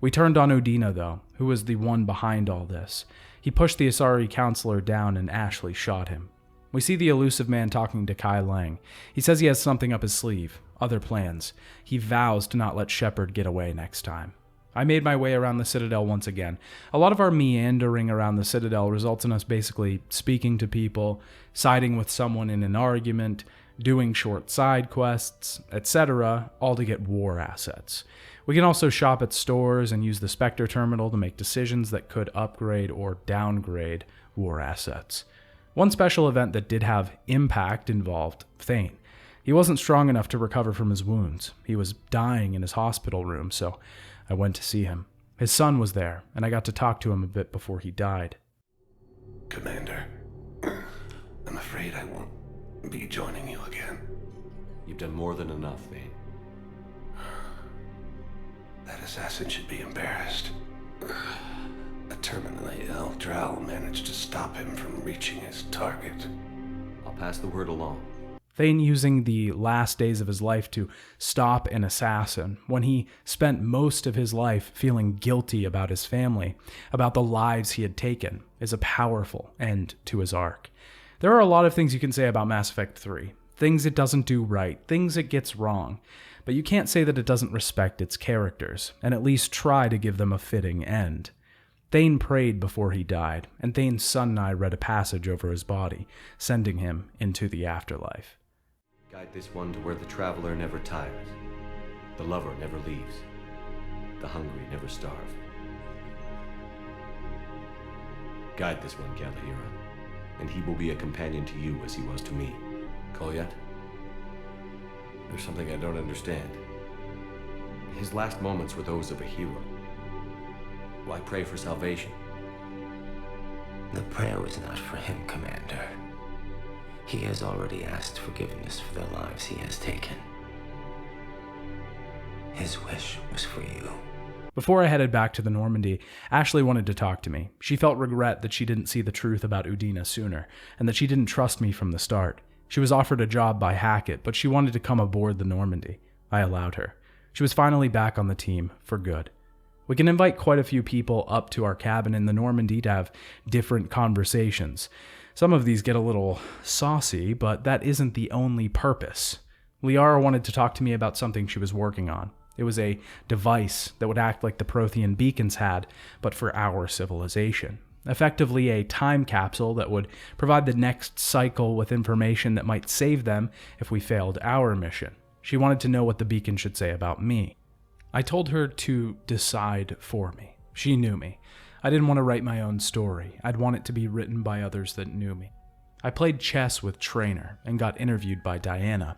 We turned on Udina, though, who was the one behind all this. He pushed the Asari counselor down and Ashley shot him. We see the elusive man talking to Kai Leng. He says he has something up his sleeve, other plans. He vows to not let Shepard get away next time. I made my way around the Citadel once again. A lot of our meandering around the Citadel results in us basically speaking to people, siding with someone in an argument, doing short side quests, etc., all to get war assets. We can also shop at stores and use the Spectre terminal to make decisions that could upgrade or downgrade war assets. One special event that did have impact involved Thane. He wasn't strong enough to recover from his wounds. He was dying in his hospital room, so I went to see him. His son was there, and I got to talk to him a bit before he died. Commander, I'm afraid I won't be joining you again. You've done more than enough, Thane. That assassin should be embarrassed. A terminally ill Drow managed to stop him from reaching his target. I'll pass the word along. Thane using the last days of his life to stop an assassin, when he spent most of his life feeling guilty about his family, about the lives he had taken, is a powerful end to his arc. There are a lot of things you can say about Mass Effect 3. Things it doesn't do right, things it gets wrong. But you can't say that it doesn't respect its characters, and at least try to give them a fitting end. Thane prayed before he died, and Thane's son and I read a passage over his body, sending him into the afterlife. Guide this one to where the traveler never tires, the lover never leaves, the hungry never starve. Guide this one, Galahira, and he will be a companion to you as he was to me. Kolyat? There's something I don't understand. His last moments were those of a hero. Why pray for salvation? The prayer was not for him, Commander. He has already asked forgiveness for the lives he has taken. His wish was for you. Before I headed back to the Normandy, Ashley wanted to talk to me. She felt regret that she didn't see the truth about Udina sooner, and that she didn't trust me from the start. She was offered a job by Hackett, but she wanted to come aboard the Normandy. I allowed her. She was finally back on the team, for good. We can invite quite a few people up to our cabin in the Normandy to have different conversations. Some of these get a little saucy, but that isn't the only purpose. Liara wanted to talk to me about something she was working on. It was a device that would act like the Prothean beacons had, but for our civilization. Effectively a time capsule that would provide the next cycle with information that might save them if we failed our mission. She wanted to know what the beacon should say about me. I told her to decide for me. She knew me. I didn't want to write my own story. I'd want it to be written by others that knew me. I played chess with Traynor and got interviewed by Diana.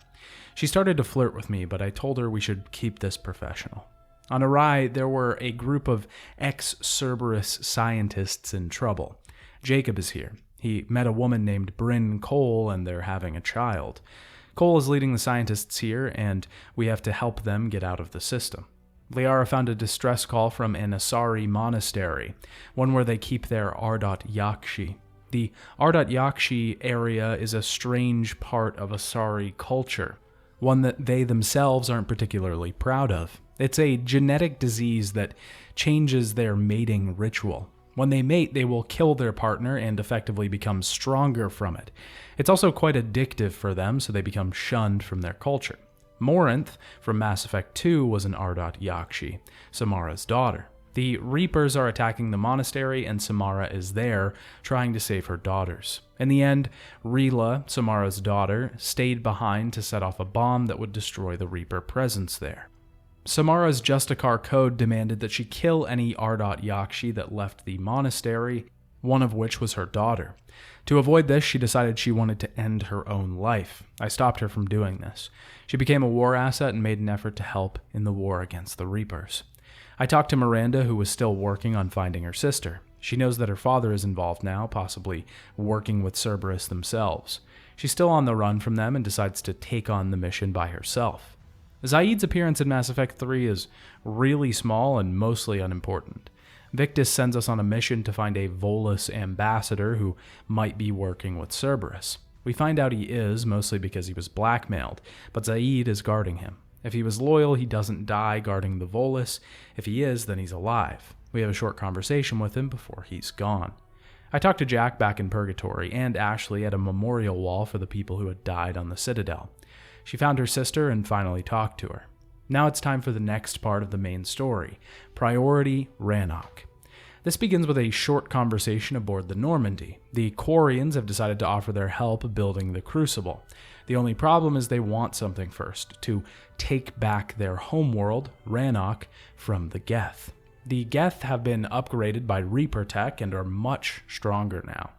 She started to flirt with me, but I told her we should keep this professional. On Arai, there were a group of ex-Cerberus scientists in trouble. Jacob is here. He met a woman named Bryn Cole, and they're having a child. Cole is leading the scientists here, and we have to help them get out of the system. Liara found a distress call from an Asari monastery, one where they keep their Ardot Yakshi. The Ardat-Yakshi area is a strange part of Asari culture, one that they themselves aren't particularly proud of. It's a genetic disease that changes their mating ritual. When they mate, they will kill their partner and effectively become stronger from it. It's also quite addictive for them, so they become shunned from their culture. Morinth from Mass Effect 2 was an Ardat-Yakshi, Samara's daughter. The Reapers are attacking the monastery, and Samara is there, trying to save her daughters. In the end, Rila, Samara's daughter, stayed behind to set off a bomb that would destroy the Reaper presence there. Samara's Justicar code demanded that she kill any Ardat-Yakshi that left the monastery, one of which was her daughter. To avoid this, she decided she wanted to end her own life. I stopped her from doing this. She became a war asset and made an effort to help in the war against the Reapers. I talked to Miranda, who was still working on finding her sister. She knows that her father is involved now, possibly working with Cerberus themselves. She's still on the run from them and decides to take on the mission by herself. Zaid's appearance in Mass Effect 3 is really small and mostly unimportant. Victus sends us on a mission to find a Volus ambassador who might be working with Cerberus. We find out he is, mostly because he was blackmailed, but Zaid is guarding him. If he was loyal, he doesn't die guarding the Volus. If he is, then he's alive. We have a short conversation with him before he's gone. I talked to Jack back in Purgatory and Ashley at a memorial wall for the people who had died on the Citadel. She found her sister and finally talked to her. Now it's time for the next part of the main story, Priority Rannoch. This begins with a short conversation aboard the Normandy. The Quarians have decided to offer their help building the Crucible. The only problem is they want something first, to take back their homeworld, Rannoch, from the Geth. The Geth have been upgraded by Reaper tech and are much stronger now.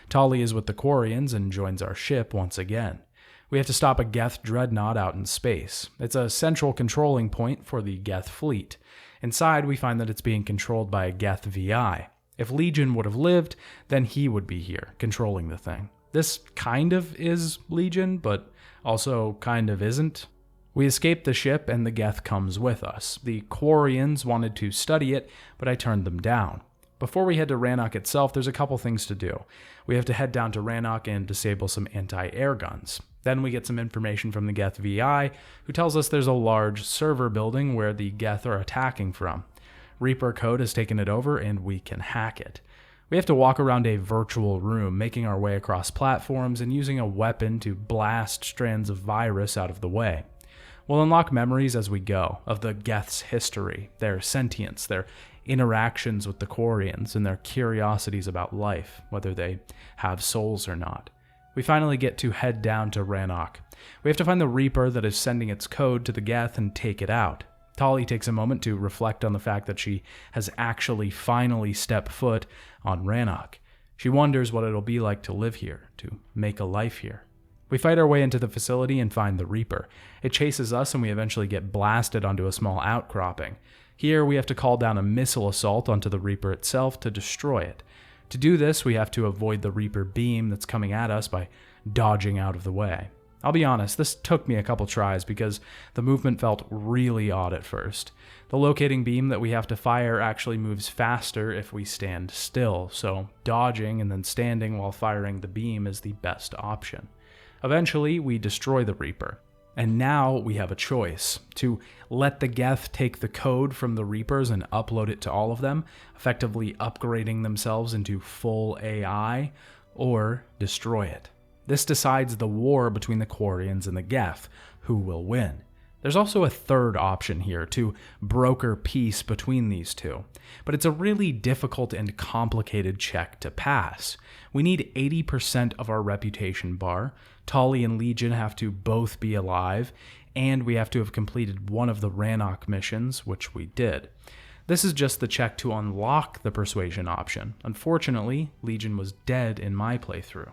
Tali is with the Quarians and joins our ship once again. We have to stop a Geth dreadnought out in space. It's a central controlling point for the Geth fleet. Inside, we find that it's being controlled by a Geth VI. If Legion would have lived, then he would be here, controlling the thing. This kind of is Legion, but also kind of isn't. We escape the ship and the Geth comes with us. The Quarians wanted to study it, but I turned them down. Before we head to Rannoch itself, there's a couple things to do. We have to head down to Rannoch and disable some anti-air guns. Then we get some information from the Geth VI, who tells us there's a large server building where the Geth are attacking from. Reaper code has taken it over and we can hack it. We have to walk around a virtual room, making our way across platforms and using a weapon to blast strands of virus out of the way. We'll unlock memories as we go of the Geth's history, their sentience, their interactions with the Quarians, and their curiosities about life, whether they have souls or not. We finally get to head down to Rannoch. We have to find the Reaper that is sending its code to the Geth and take it out. Tali takes a moment to reflect on the fact that she has actually finally stepped foot on Rannoch. She wonders what it'll be like to live here, to make a life here. We fight our way into the facility and find the Reaper. It chases us and we eventually get blasted onto a small outcropping. Here we have to call down a missile assault onto the Reaper itself to destroy it. To do this, we have to avoid the Reaper beam that's coming at us by dodging out of the way. I'll be honest, this took me a couple tries because the movement felt really odd at first. The locating beam that we have to fire actually moves faster if we stand still, so dodging and then standing while firing the beam is the best option. Eventually, we destroy the Reaper. And now we have a choice, to let the Geth take the code from the Reapers and upload it to all of them, effectively upgrading themselves into full AI, or destroy it. This decides the war between the Quarians and the Geth, who will win. There's also a third option here, to broker peace between these two, but it's a really difficult and complicated check to pass. We need 80% of our reputation bar, Tali and Legion have to both be alive, and we have to have completed one of the Rannoch missions, which we did. This is just the check to unlock the persuasion option. Unfortunately, Legion was dead in my playthrough.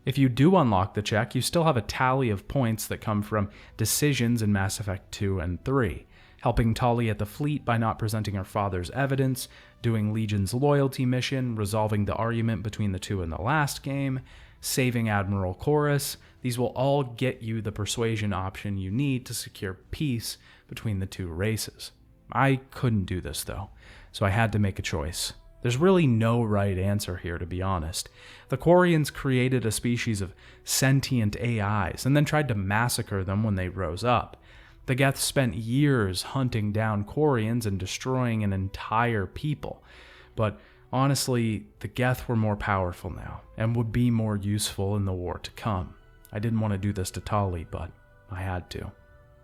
If you do unlock the check, you still have a tally of points that come from decisions in Mass Effect 2 and 3, helping Tali at the fleet by not presenting her father's evidence, doing Legion's loyalty mission, resolving the argument between the two in the last game, saving Admiral Chorus. These will all get you the persuasion option you need to secure peace between the two races. I couldn't do this though, so I had to make a choice. There's really no right answer here, to be honest. The Quarians created a species of sentient AIs and then tried to massacre them when they rose up. The Geth spent years hunting down Quarians and destroying an entire people. But honestly, the Geth were more powerful now and would be more useful in the war to come. I didn't want to do this to Tali, but I had to.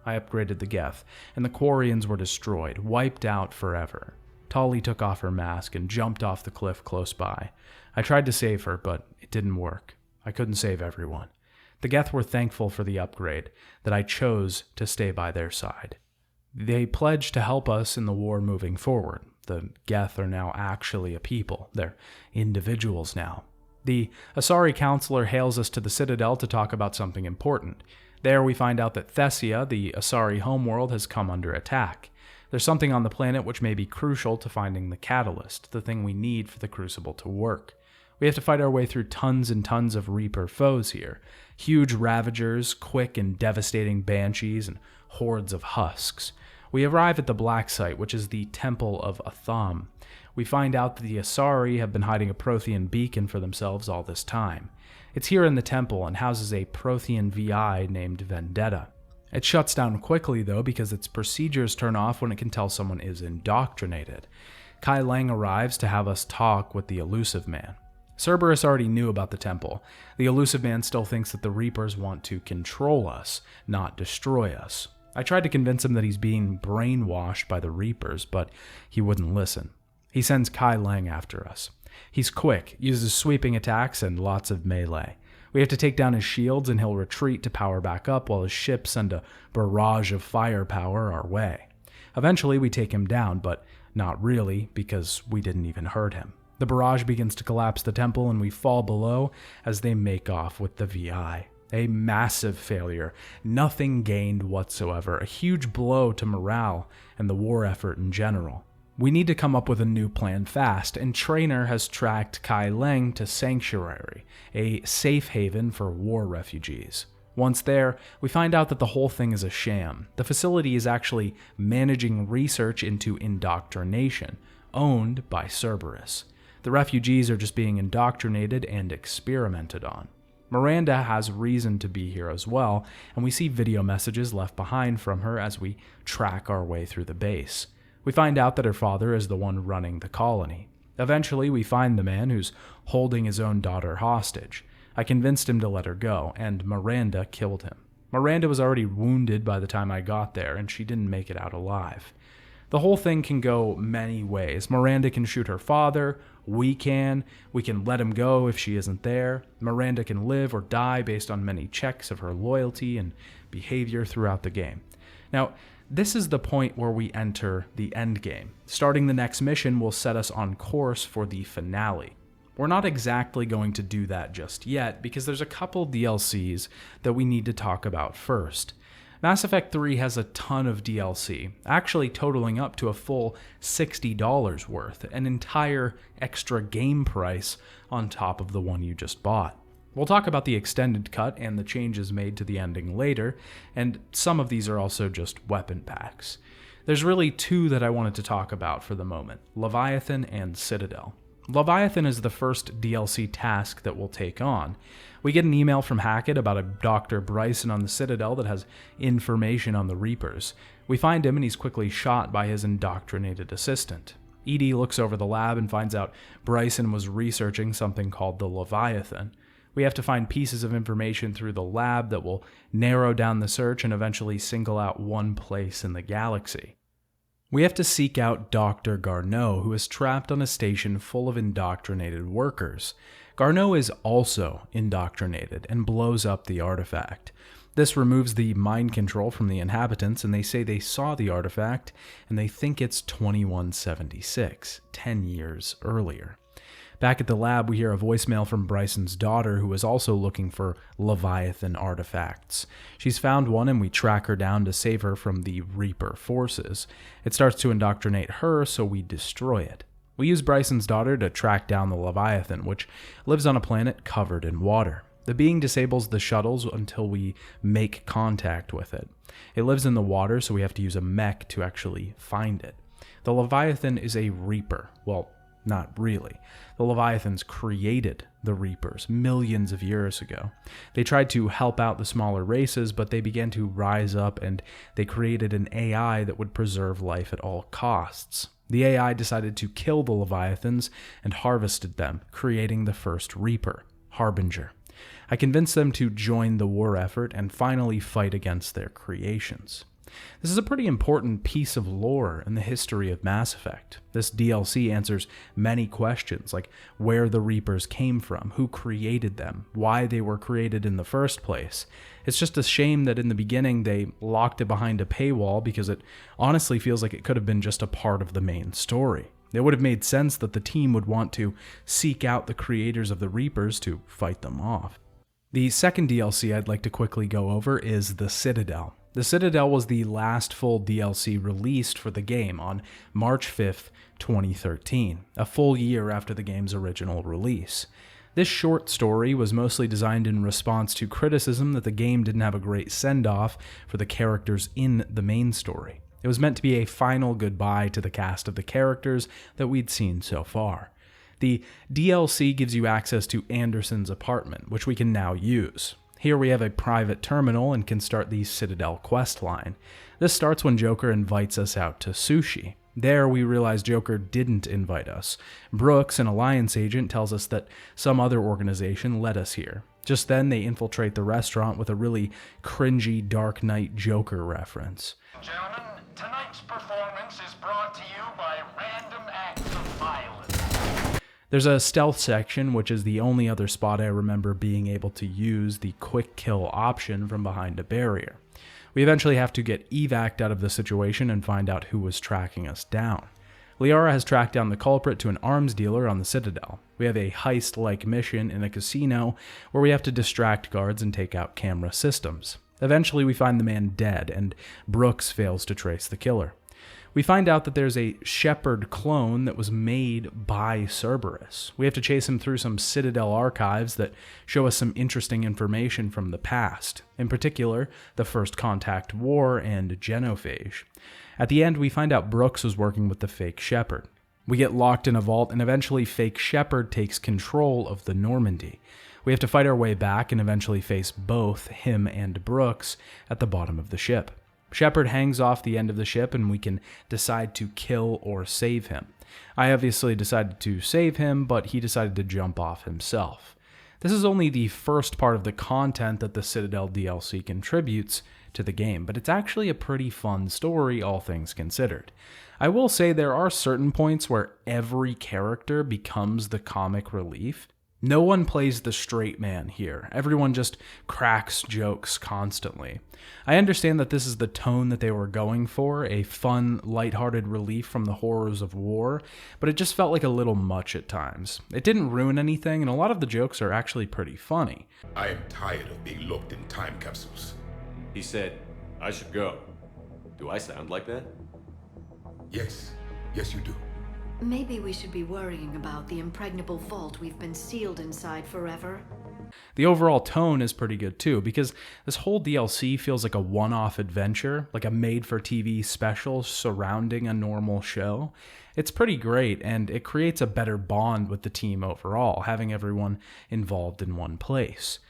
I upgraded the Geth, and the Quarians were destroyed, wiped out forever. Tali took off her mask and jumped off the cliff close by. I tried to save her, but it didn't work. I couldn't save everyone. The Geth were thankful for the upgrade, that I chose to stay by their side. They pledged to help us in the war moving forward. The Geth are now actually a people. They're individuals now. The Asari counselor hails us to the Citadel to talk about something important. There we find out that Thessia, the Asari homeworld, has come under attack. There's something on the planet which may be crucial to finding the catalyst, the thing we need for the Crucible to work. We have to fight our way through tons and tons of Reaper foes here. Huge Ravagers, quick and devastating Banshees, and hordes of husks. We arrive at the Black Site, which is the Temple of Atham. We find out that the Asari have been hiding a Prothean beacon for themselves all this time. It's here in the temple and houses a Prothean VI named Vendetta. It shuts down quickly, though, because its procedures turn off when it can tell someone is indoctrinated. Kai Lang arrives to have us talk with the Elusive Man. Cerberus already knew about the temple. The Elusive Man still thinks that the Reapers want to control us, not destroy us. I tried to convince him that he's being brainwashed by the Reapers, but he wouldn't listen. He sends Kai Lang after us. He's quick, uses sweeping attacks, and lots of melee. We have to take down his shields, and he'll retreat to power back up while his ships send a barrage of firepower our way. Eventually, we take him down, but not really, because we didn't even hurt him. The barrage begins to collapse the temple, and we fall below as they make off with the VI. A massive failure, nothing gained whatsoever, a huge blow to morale and the war effort in general. We need to come up with a new plan fast, and Trainer has tracked Kai Lang to Sanctuary, a safe haven for war refugees. Once there, we find out that the whole thing is a sham. The facility is actually managing research into indoctrination, owned by Cerberus. The refugees are just being indoctrinated and experimented on. Miranda has reason to be here as well, and we see video messages left behind from her as we track our way through the base. We find out that her father is the one running the colony. Eventually, we find the man who's holding his own daughter hostage. I convinced him to let her go, and Miranda killed him. Miranda was already wounded by the time I got there, and she didn't make it out alive. The whole thing can go many ways. Miranda can shoot her father, we can let him go if she isn't there. Miranda can live or die based on many checks of her loyalty and behavior throughout the game. Now, this is the point where we enter the endgame. Starting the next mission will set us on course for the finale. We're not exactly going to do that just yet, because there's a couple DLCs that we need to talk about first. Mass Effect 3 has a ton of DLC, actually totaling up to a full $60 worth, an entire extra game price on top of the one you just bought. We'll talk about the extended cut and the changes made to the ending later, and some of these are also just weapon packs. There's really two that I wanted to talk about for the moment, Leviathan and Citadel. Leviathan is the first DLC task that we'll take on. We get an email from Hackett about a Dr. Bryson on the Citadel that has information on the Reapers. We find him and he's quickly shot by his indoctrinated assistant. EDI looks over the lab and finds out Bryson was researching something called the Leviathan. We have to find pieces of information through the lab that will narrow down the search and eventually single out one place in the galaxy. We have to seek out Dr. Garneau, who is trapped on a station full of indoctrinated workers. Garneau is also indoctrinated and blows up the artifact. This removes the mind control from the inhabitants, and they say they saw the artifact, and they think it's 2176, 10 years earlier. Back at the lab, we hear a voicemail from Bryson's daughter, who is also looking for Leviathan artifacts. She's found one, and we track her down to save her from the Reaper forces. It starts to indoctrinate her, so we destroy it. We use Bryson's daughter to track down the Leviathan, which lives on a planet covered in water. The being disables the shuttles until we make contact with it. It lives in the water, so we have to use a mech to actually find it. The Leviathan is a Reaper. Well, Not really. The Leviathans created the Reapers millions of years ago. They tried to help out the smaller races, but they began to rise up and they created an AI that would preserve life at all costs. The AI decided to kill the Leviathans and harvested them, creating the first Reaper, Harbinger. I convinced them to join the war effort and finally fight against their creations. This is a pretty important piece of lore in the history of Mass Effect. This DLC answers many questions, like where the Reapers came from, who created them, why they were created in the first place. It's just a shame that in the beginning they locked it behind a paywall, because it honestly feels like it could have been just a part of the main story. It would have made sense that the team would want to seek out the creators of the Reapers to fight them off. The second DLC I'd like to quickly go over is The Citadel. The Citadel was the last full DLC released for the game on March 5th, 2013, a full year after the game's original release. This short story was mostly designed in response to criticism that the game didn't have a great send-off for the characters in the main story. It was meant to be a final goodbye to the cast of the characters that we'd seen so far. The DLC gives you access to Anderson's apartment, which we can now use. Here we have a private terminal and can start the Citadel quest line. This starts when Joker invites us out to sushi. There we realize Joker didn't invite us. Brooks, an Alliance agent, tells us that some other organization led us here. Just then they infiltrate the restaurant with a really cringy Dark Knight Joker reference. Gentlemen, tonight's performance is brought to you by random acts of violence. There's a stealth section, which is the only other spot I remember being able to use the quick kill option from behind a barrier. We eventually have to get evac'd out of the situation and find out who was tracking us down. Liara has tracked down the culprit to an arms dealer on the Citadel. We have a heist-like mission in a casino where we have to distract guards and take out camera systems. Eventually we find the man dead, and Brooks fails to trace the killer. We find out that there's a Shepard clone that was made by Cerberus. We have to chase him through some Citadel archives that show us some interesting information from the past, in particular, the First Contact War and Genophage. At the end, we find out Brooks was working with the fake Shepard. We get locked in a vault, and eventually fake Shepard takes control of the Normandy. We have to fight our way back and eventually face both him and Brooks at the bottom of the ship. Shepard hangs off the end of the ship and we can decide to kill or save him. I obviously decided to save him, but he decided to jump off himself. This is only the first part of the content that the Citadel DLC contributes to the game, but it's actually a pretty fun story, all things considered. I will say there are certain points where every character becomes the comic relief. No one plays the straight man here. Everyone just cracks jokes constantly. I understand that this is the tone that they were going for, a fun, lighthearted relief from the horrors of war, but it just felt like a little much at times. It didn't ruin anything, and a lot of the jokes are actually pretty funny. I am tired of being locked in time capsules. He said, I should go. Do I sound like that? Yes. Yes, you do. Maybe we should be worrying about the impregnable vault we've been sealed inside forever. The overall tone is pretty good too, because this whole DLC feels like a one-off adventure, like a made-for-TV special surrounding a normal show. It's pretty great, and it creates a better bond with the team overall, having everyone involved in one place.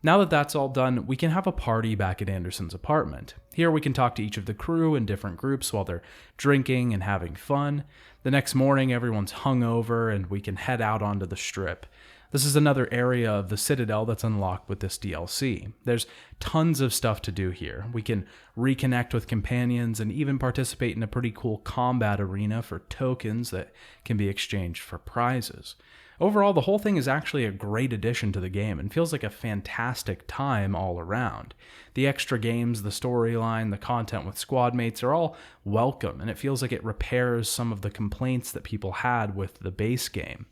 Now that that's all done, we can have a party back at Anderson's apartment. Here we can talk to each of the crew in different groups while they're drinking and having fun. The next morning, everyone's hungover and we can head out onto the strip. This is another area of the Citadel that's unlocked with this DLC. There's tons of stuff to do here. We can reconnect with companions and even participate in a pretty cool combat arena for tokens that can be exchanged for prizes. Overall, the whole thing is actually a great addition to the game and feels like a fantastic time all around. The extra games, the storyline, the content with squad mates are all welcome, and it feels like it repairs some of the complaints that people had with the base game.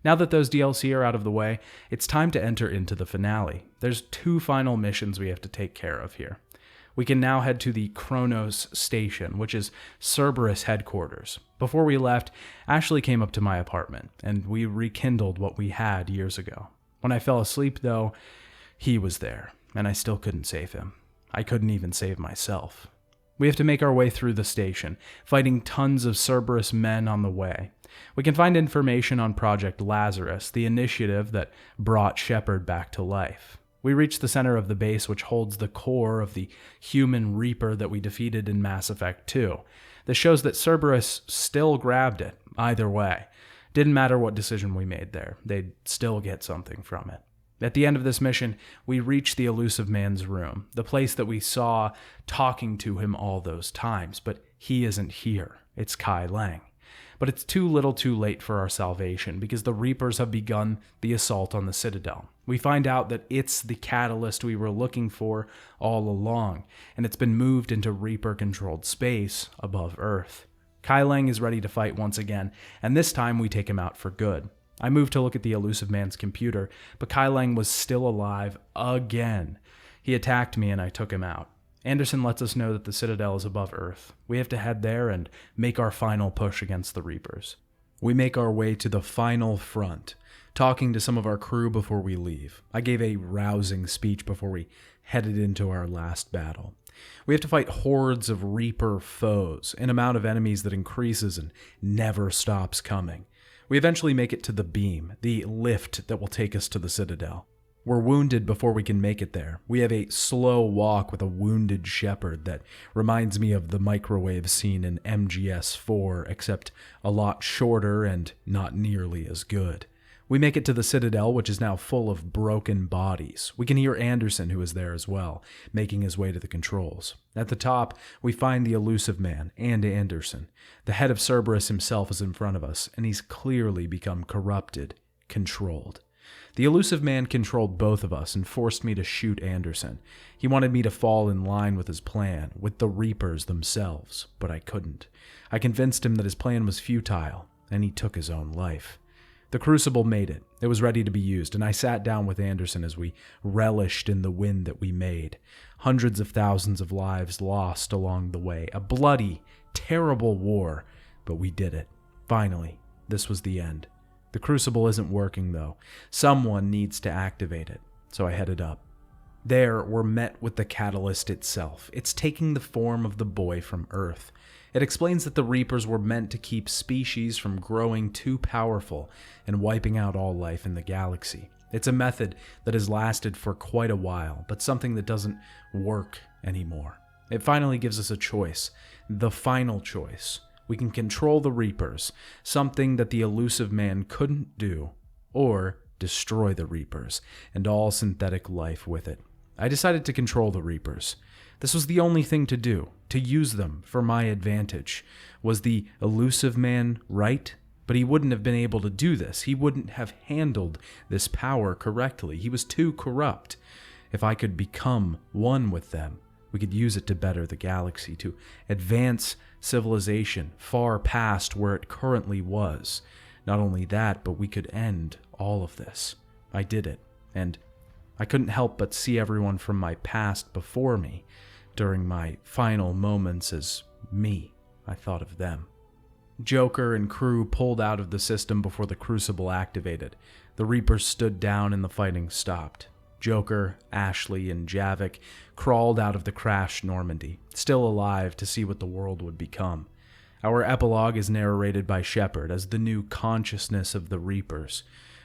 Now that those DLC are out of the way, it's time to enter into the finale. There's 2 final missions we have to take care of here. We can now head to the Kronos station, which is Cerberus headquarters. Before we left, Ashley came up to my apartment, and we rekindled what we had years ago. When I fell asleep, though, he was there, and I still couldn't save him. I couldn't even save myself. We have to make our way through the station, fighting tons of Cerberus men on the way. We can find information on Project Lazarus, the initiative that brought Shepard back to life. We reach the center of the base, which holds the core of the human Reaper that we defeated in Mass Effect 2. This shows that Cerberus still grabbed it, either way. Didn't matter what decision we made there, they'd still get something from it. At the end of this mission, we reach the Elusive Man's room, the place that we saw talking to him all those times, but he isn't here. It's Kai Lang. But it's too little too late for our salvation, because the Reapers have begun the assault on the Citadel. We find out that it's the catalyst we were looking for all along, and it's been moved into Reaper-controlled space above Earth. Kai Lang is ready to fight once again, and this time we take him out for good. I moved to look at the Elusive Man's computer, but Kai Lang was still alive again. He attacked me and I took him out. Anderson lets us know that the Citadel is above Earth. We have to head there and make our final push against the Reapers. We make our way to the final front, talking to some of our crew before we leave. I gave a rousing speech before we headed into our last battle. We have to fight hordes of Reaper foes, an amount of enemies that increases and never stops coming. We eventually make it to the beam, the lift that will take us to the Citadel. We're wounded before we can make it there. We have a slow walk with a wounded Shepard that reminds me of the microwave scene in MGS4, except a lot shorter and not nearly as good. We make it to the Citadel, which is now full of broken bodies. We can hear Anderson, who is there as well, making his way to the controls. At the top, we find the Elusive Man and Anderson. The head of Cerberus himself is in front of us, and he's clearly become corrupted, controlled. The Elusive Man controlled both of us and forced me to shoot Anderson. He wanted me to fall in line with his plan, with the Reapers themselves, but I couldn't. I convinced him that his plan was futile, and he took his own life. The Crucible made it. It was ready to be used, and I sat down with Anderson as we relished in the win that we made. Hundreds of thousands of lives lost along the way. A bloody, terrible war, but we did it. Finally, this was the end. The Crucible isn't working, though. Someone needs to activate it, so I headed up. There, we're met with the catalyst itself. It's taking the form of the boy from Earth. It explains that the Reapers were meant to keep species from growing too powerful and wiping out all life in the galaxy. It's a method that has lasted for quite a while, but something that doesn't work anymore. It finally gives us a choice, the final choice. We can control the Reapers, something that the Elusive Man couldn't do, or destroy the Reapers, and all synthetic life with it. I decided to control the Reapers. This was the only thing to do, to use them for my advantage. Was the Elusive Man right? But he wouldn't have been able to do this. He wouldn't have handled this power correctly. He was too corrupt. If I could become one with them, we could use it to better the galaxy, to advance civilization far past where it currently was. Not only that, but we could end all of this. I did it, and I couldn't help but see everyone from my past before me. During my final moments as me, I thought of them. Joker and crew pulled out of the system before the Crucible activated. The Reapers stood down and the fighting stopped. Joker, Ashley, and Javik crawled out of the crashed Normandy, still alive to see what the world would become. Our epilogue is narrated by Shepard as the new consciousness of the Reapers.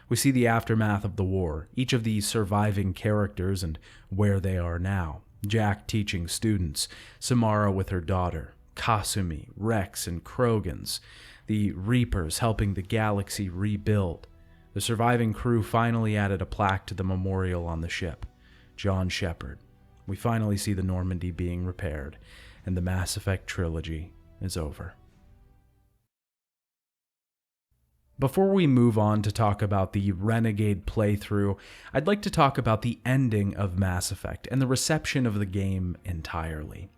We see the aftermath of the war, each of these surviving characters and where they are now. Jack teaching students, Samara with her daughter, Kasumi, Rex, and Krogans, the Reapers helping the galaxy rebuild. The surviving crew finally added a plaque to the memorial on the ship. John Shepard. We finally see the Normandy being repaired, and the Mass Effect trilogy is over. Before we move on to talk about the Renegade playthrough, I'd like to talk about the ending of Mass Effect and the reception of the game entirely.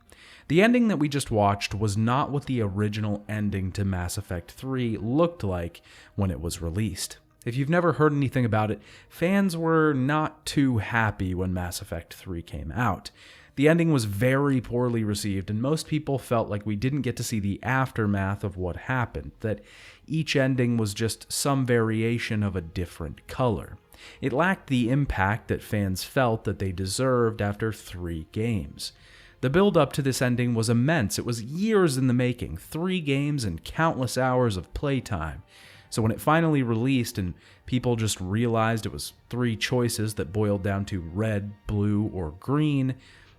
The ending that we just watched was not what the original ending to Mass Effect 3 looked like when it was released. If you've never heard anything about it, fans were not too happy when Mass Effect 3 came out. The ending was very poorly received, and most people felt like we didn't get to see the aftermath of what happened, that each ending was just some variation of a different color. It lacked the impact that fans felt that they deserved after 3 games. The build up to this ending was immense. It was years in the making, 3 games and countless hours of playtime. So when it finally released and people just realized it was 3 choices that boiled down to red, blue, or green,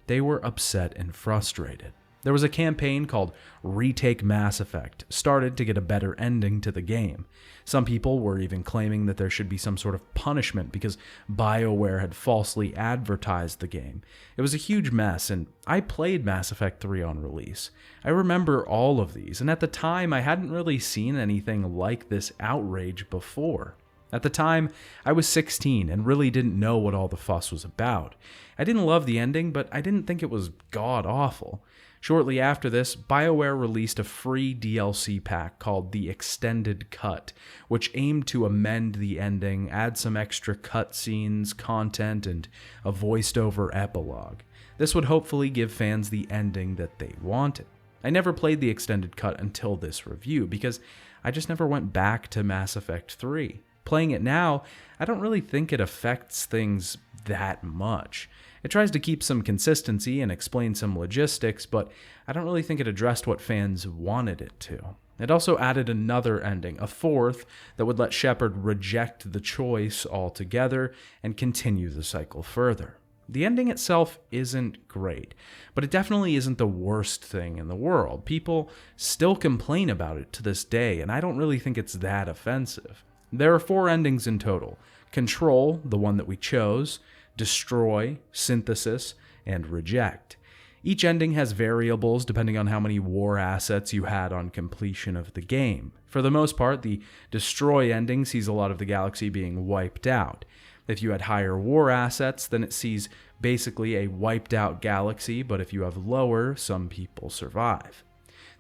they were upset and frustrated. There was a campaign called Retake Mass Effect, started to get a better ending to the game. Some people were even claiming that there should be some sort of punishment because BioWare had falsely advertised the game. It was a huge mess, and I played Mass Effect 3 on release. I remember all of these, and at the time I hadn't really seen anything like this outrage before. At the time, I was 16 and really didn't know what all the fuss was about. I didn't love the ending, but I didn't think it was god-awful. Shortly after this, BioWare released a free DLC pack called The Extended Cut, which aimed to amend the ending, add some extra cutscenes, content, and a voiced-over epilogue. This would hopefully give fans the ending that they wanted. I never played the Extended Cut until this review, because I just never went back to Mass Effect 3. Playing it now, I don't really think it affects things that much. It tries to keep some consistency and explain some logistics, but I don't really think it addressed what fans wanted it to. It also added another ending, a 4th, that would let Shepard reject the choice altogether and continue the cycle further. The ending itself isn't great, but it definitely isn't the worst thing in the world. People still complain about it to this day, and I don't really think it's that offensive. There are 4 endings in total: Control, the one that we chose, Destroy, Synthesis, and Reject. Each ending has variables depending on how many war assets you had on completion of the game. For the most part, the Destroy ending sees a lot of the galaxy being wiped out. If you had higher war assets, then it sees basically a wiped out galaxy, but if you have lower, some people survive.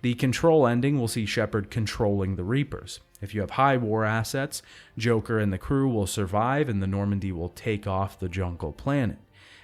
The Control ending will see Shepard controlling the Reapers. If you have high war assets, Joker and the crew will survive and the Normandy will take off the jungle planet.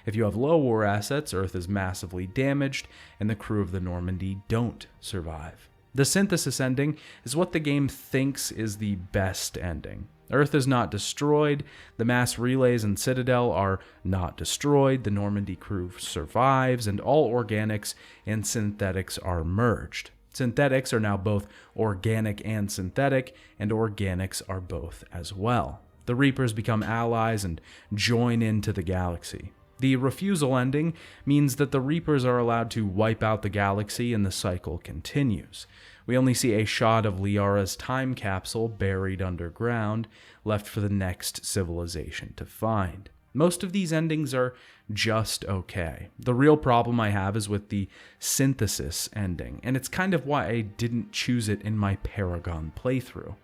If you have low war assets, Earth is massively damaged and the crew of the Normandy don't survive. The Synthesis ending is what the game thinks is the best ending. Earth is not destroyed, the mass relays and Citadel are not destroyed, the Normandy crew survives, and all organics and synthetics are merged. Synthetics are now both organic and synthetic, and organics are both as well. The Reapers become allies and join into the galaxy. The refusal ending means that the Reapers are allowed to wipe out the galaxy and the cycle continues. We only see a shot of Liara's time capsule buried underground, left for the next civilization to find. Most of these endings are just okay. The real problem I have is with the Synthesis ending, and it's kind of why I didn't choose it in my Paragon playthrough.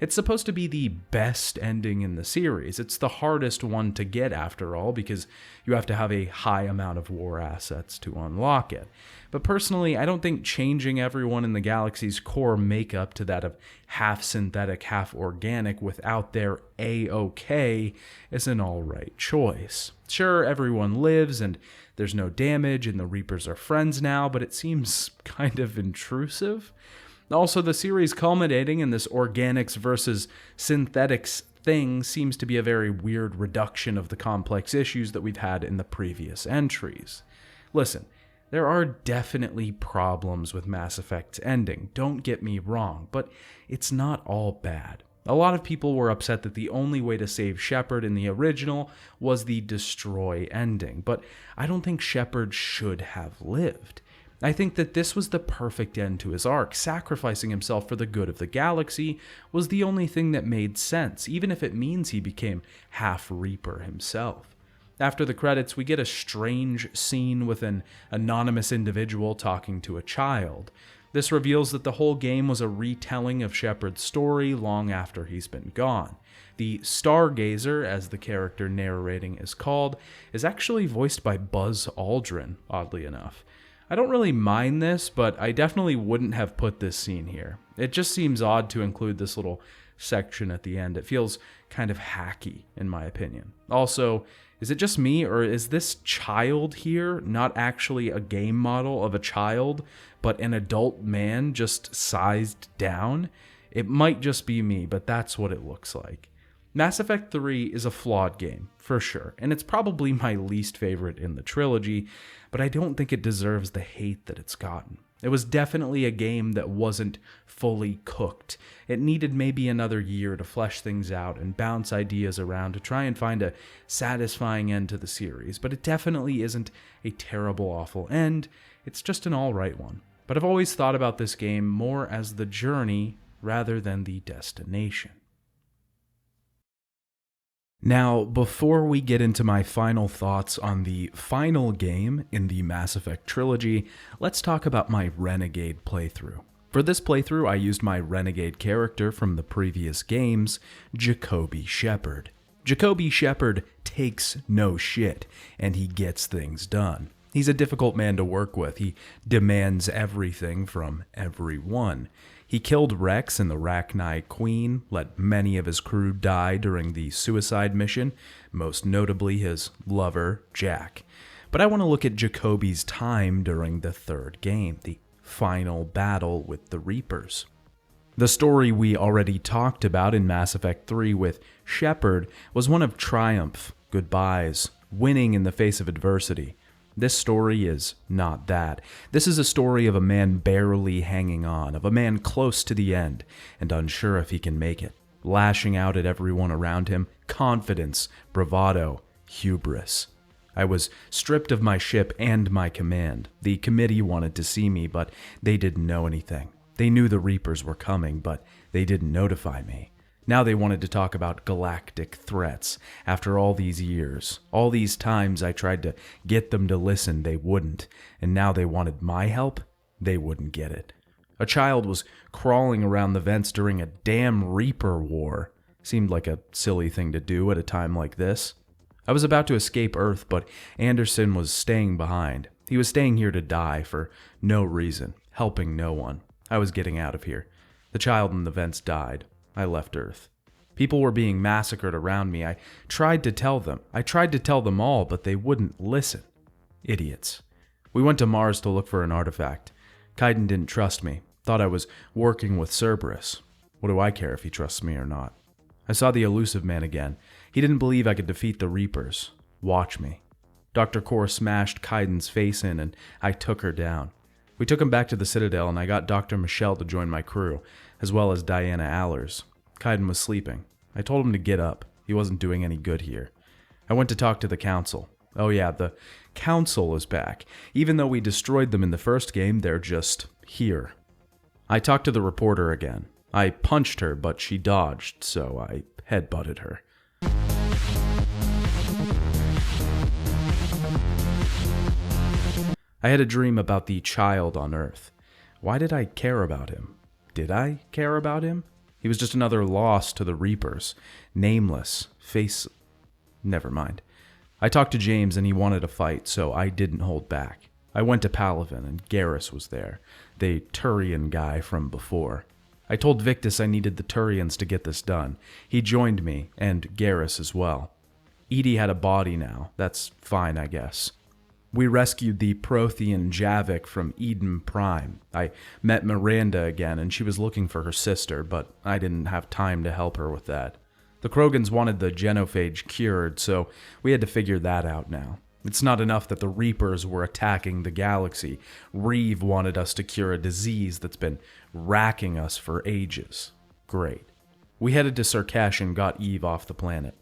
It's supposed to be the best ending in the series. It's the hardest one to get after all, because you have to have a high amount of war assets to unlock it. But personally, I don't think changing everyone in the galaxy's core makeup to that of half synthetic, half organic without their A-OK is an alright choice. Sure, everyone lives and there's no damage and the Reapers are friends now, but it seems kind of intrusive. Also, the series culminating in this organics versus synthetics thing seems to be a very weird reduction of the complex issues that we've had in the previous entries. Listen, there are definitely problems with Mass Effect's ending, don't get me wrong, but it's not all bad. A lot of people were upset that the only way to save Shepard in the original was the Destroy ending, but I don't think Shepard should have lived. I think that this was the perfect end to his arc. Sacrificing himself for the good of the galaxy was the only thing that made sense, even if it means he became half Reaper himself. After the credits, we get a strange scene with an anonymous individual talking to a child. This reveals that the whole game was a retelling of Shepard's story long after he's been gone. The Stargazer, as the character narrating is called, is actually voiced by Buzz Aldrin, oddly enough. I don't really mind this, but I definitely wouldn't have put this scene here. It just seems odd to include this little section at the end. It feels kind of hacky, in my opinion. Also, is it just me, or is this child here not actually a game model of a child, but an adult man just sized down? It might just be me, but that's what it looks like. Mass Effect 3 is a flawed game, for sure, and it's probably my least favorite in the trilogy, but I don't think it deserves the hate that it's gotten. It was definitely a game that wasn't fully cooked. It needed maybe another year to flesh things out and bounce ideas around to try and find a satisfying end to the series, but it definitely isn't a terrible, awful end. It's just an alright one. But I've always thought about this game more as the journey rather than the destination. Now, before we get into my final thoughts on the final game in the Mass Effect trilogy, let's talk about my Renegade playthrough. For this playthrough, I used my Renegade character from the previous games, Jacoby Shepard. Jacoby Shepard takes no shit, and he gets things done. He's a difficult man to work with. He demands everything from everyone. He killed Rex and the Rachni Queen, let many of his crew die during the suicide mission, most notably his lover, Jack. But I want to look at Jacoby's time during the third game, the final battle with the Reapers. The story we already talked about in Mass Effect 3 with Shepard was one of triumph, goodbyes, winning in the face of adversity. This story is not that. This is a story of a man barely hanging on, of a man close to the end and unsure if he can make it, lashing out at everyone around him, confidence, bravado, hubris. I was stripped of my ship and my command. The committee wanted to see me, but they didn't know anything. They knew the Reapers were coming, but they didn't notify me. Now they wanted to talk about galactic threats. After all these years, all these times I tried to get them to listen, they wouldn't. And now they wanted my help? They wouldn't get it. A child was crawling around the vents during a damn Reaper war. Seemed like a silly thing to do at a time like this. I was about to escape Earth, but Anderson was staying behind. He was staying here to die for no reason, helping no one. I was getting out of here. The child in the vents died. I left Earth. People were being massacred around me. I tried to tell them all, but they wouldn't listen. Idiots. We went to Mars to look for an artifact. Kaiden didn't trust me, thought I was working with Cerberus. What do I care if he trusts me or not? I saw the elusive man again. He didn't believe I could defeat the Reapers. Watch me. Dr. Kor smashed Kaiden's face in, and I took her down. We took him back to the Citadel, and I got Dr. Michelle to join my crew, as well as Diana Allers. Kaiden was sleeping. I told him to get up. He wasn't doing any good here. I went to talk to the Council. Oh yeah, the Council is back. Even though we destroyed them in the first game, they're just here. I talked to the reporter again. I punched her, but she dodged, so I headbutted her. I had a dream about the child on Earth. Why did I care about him? Did I care about him? He was just another loss to the Reapers. Nameless. Never mind. I talked to James and he wanted a fight, so I didn't hold back. I went to Palaven and Garrus was there, the Turian guy from before. I told Victus I needed the Turians to get this done. He joined me, and Garrus as well. Edie had a body now. That's fine, I guess. We rescued the Prothean Javik from Eden Prime. I met Miranda again, and she was looking for her sister, but I didn't have time to help her with that. The Krogans wanted the genophage cured, so we had to figure that out now. It's not enough that the Reapers were attacking the galaxy. Reeve wanted us to cure a disease that's been racking us for ages. Great. We headed to Surkash and got Eve off the planet.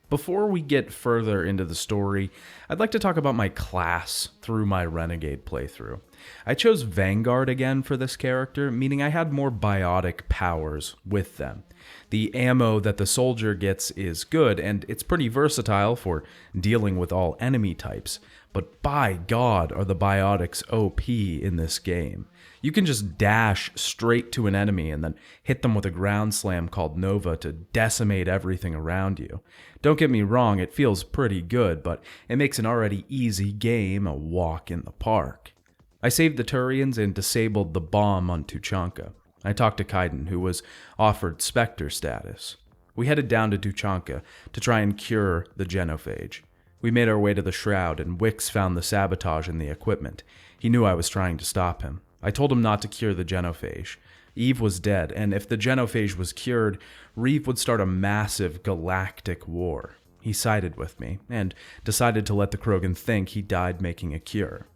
Before we get further into the story, I'd like to talk about my class through my Renegade playthrough. I chose Vanguard again for this character, meaning I had more biotic powers with them. The ammo that the soldier gets is good, and it's pretty versatile for dealing with all enemy types, but by God are the biotics OP in this game. You can just dash straight to an enemy and then hit them with a ground slam called Nova to decimate everything around you. Don't get me wrong, it feels pretty good, but it makes an already easy game a walk in the park. I saved the Turians and disabled the bomb on Tuchanka. I talked to Kaiden, who was offered Spectre status. We headed down to Tuchanka to try and cure the genophage. We made our way to the Shroud, and Wix found the sabotage in the equipment. He knew I was trying to stop him. I told him not to cure the genophage. Eve was dead, and if the genophage was cured, Reeve would start a massive galactic war. He sided with me, and decided to let the Krogan think he died making a cure.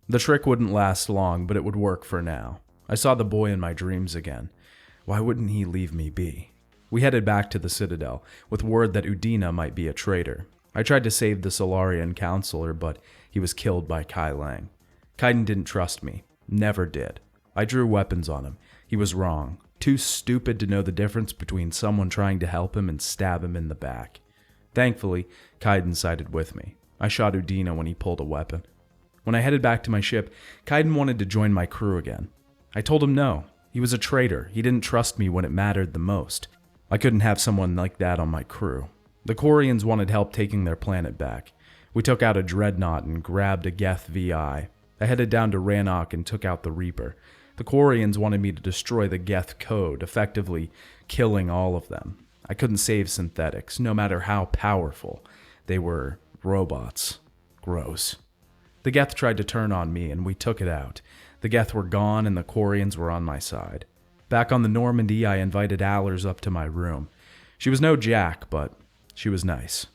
The trick wouldn't last long, but it would work for now. I saw the boy in my dreams again. Why wouldn't he leave me be? We headed back to the Citadel, with word that Udina might be a traitor. I tried to save the Solarian counselor, but he was killed by Kai Lang. Kaiden didn't trust me. Never did. I drew weapons on him. He was wrong. Too stupid to know the difference between someone trying to help him and stab him in the back. Thankfully, Kaiden sided with me. I shot Udina when he pulled a weapon. When I headed back to my ship, Kaiden wanted to join my crew again. I told him no. He was a traitor. He didn't trust me when it mattered the most. I couldn't have someone like that on my crew. The Quarians wanted help taking their planet back. We took out a dreadnought and grabbed a Geth VI. I headed down to Rannoch and took out the Reaper. The Quarians wanted me to destroy the Geth code, effectively killing all of them. I couldn't save synthetics, no matter how powerful. They were robots. Gross. The Geth tried to turn on me, and we took it out. The Geth were gone, and the Quarians were on my side. Back on the Normandy, I invited Allers up to my room. She was no Jack, but she was nice.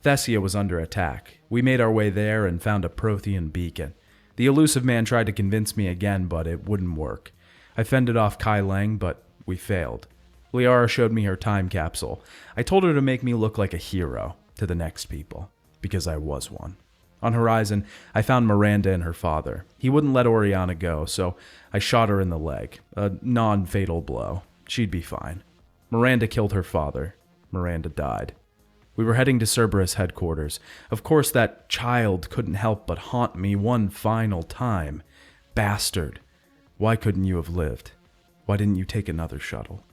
Thessia was under attack. We made our way there and found a Prothean beacon. The elusive man tried to convince me again, but it wouldn't work. I fended off Kai Lang, but we failed. Liara showed me her time capsule. I told her to make me look like a hero to the next people, because I was one. On Horizon, I found Miranda and her father. He wouldn't let Oriana go, so I shot her in the leg. A non-fatal blow. She'd be fine. Miranda killed her father. Miranda died. We were heading to Cerberus headquarters. Of course, that child couldn't help but haunt me one final time. Bastard. Why couldn't you have lived? Why didn't you take another shuttle?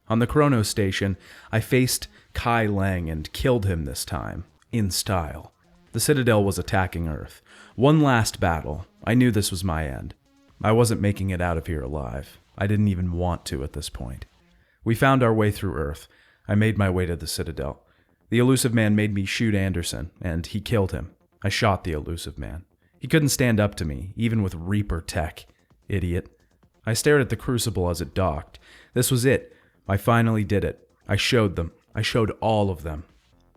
On the Chronos station, I faced Kai Lang and killed him this time, in style. The Citadel was attacking Earth. One last battle. I knew this was my end. I wasn't making it out of here alive. I didn't even want to at this point. We found our way through Earth. I made my way to the Citadel. The elusive man made me shoot Anderson, and he killed him. I shot the elusive man. He couldn't stand up to me, even with Reaper tech. Idiot. I stared at the Crucible as it docked. This was it. I finally did it. I showed them. I showed all of them.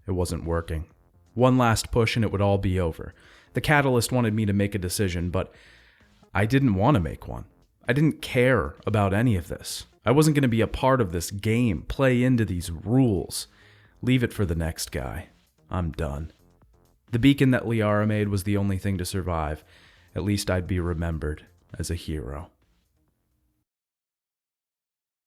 It wasn't working. One last push and it would all be over. The Catalyst wanted me to make a decision, but I didn't want to make one. I didn't care about any of this. I wasn't going to be a part of this game, play into these rules. Leave it for the next guy. I'm done. The beacon that Liara made was the only thing to survive. At least I'd be remembered as a hero.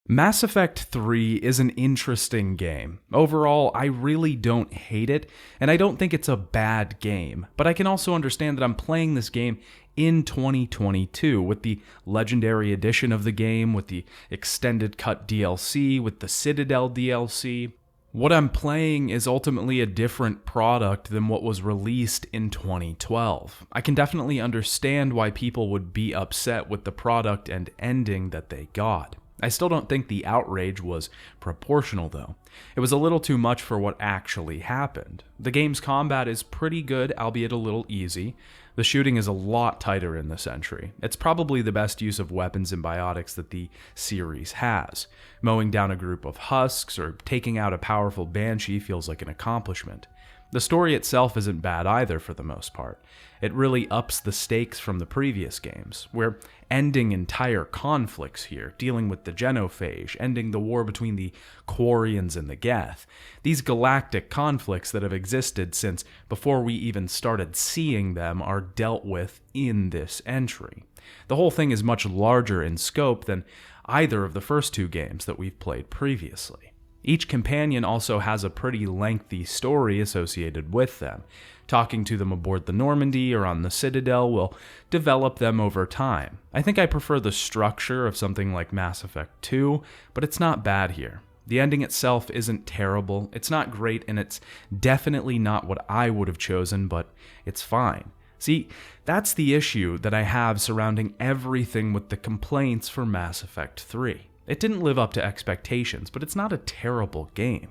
Mass Effect 3 is an interesting game. Overall, I really don't hate it, and I don't think it's a bad game, but I can also understand that I'm playing this game in 2022 with the Legendary Edition of the game, with the Extended Cut DLC, with the Citadel DLC. What I'm playing is ultimately a different product than what was released in 2012. I can definitely understand why people would be upset with the product and ending that they got. I still don't think the outrage was proportional, though. It was a little too much for what actually happened. The game's combat is pretty good, albeit a little easy. The shooting is a lot tighter in this entry. It's probably the best use of weapons and biotics that the series has. Mowing down a group of husks or taking out a powerful banshee feels like an accomplishment. The story itself isn't bad either for the most part. It really ups the stakes from the previous games. We're ending entire conflicts here, dealing with the genophage, ending the war between the Quarians and the Geth. These galactic conflicts that have existed since before we even started seeing them are dealt with in this entry. The whole thing is much larger in scope than either of the first two games that we've played previously. Each companion also has a pretty lengthy story associated with them. Talking to them aboard the Normandy or on the Citadel will develop them over time. I think I prefer the structure of something like Mass Effect 2, but it's not bad here. The ending itself isn't terrible, it's not great, and it's definitely not what I would have chosen, but it's fine. See, that's the issue that I have surrounding everything with the complaints for Mass Effect 3. It didn't live up to expectations, but it's not a terrible game.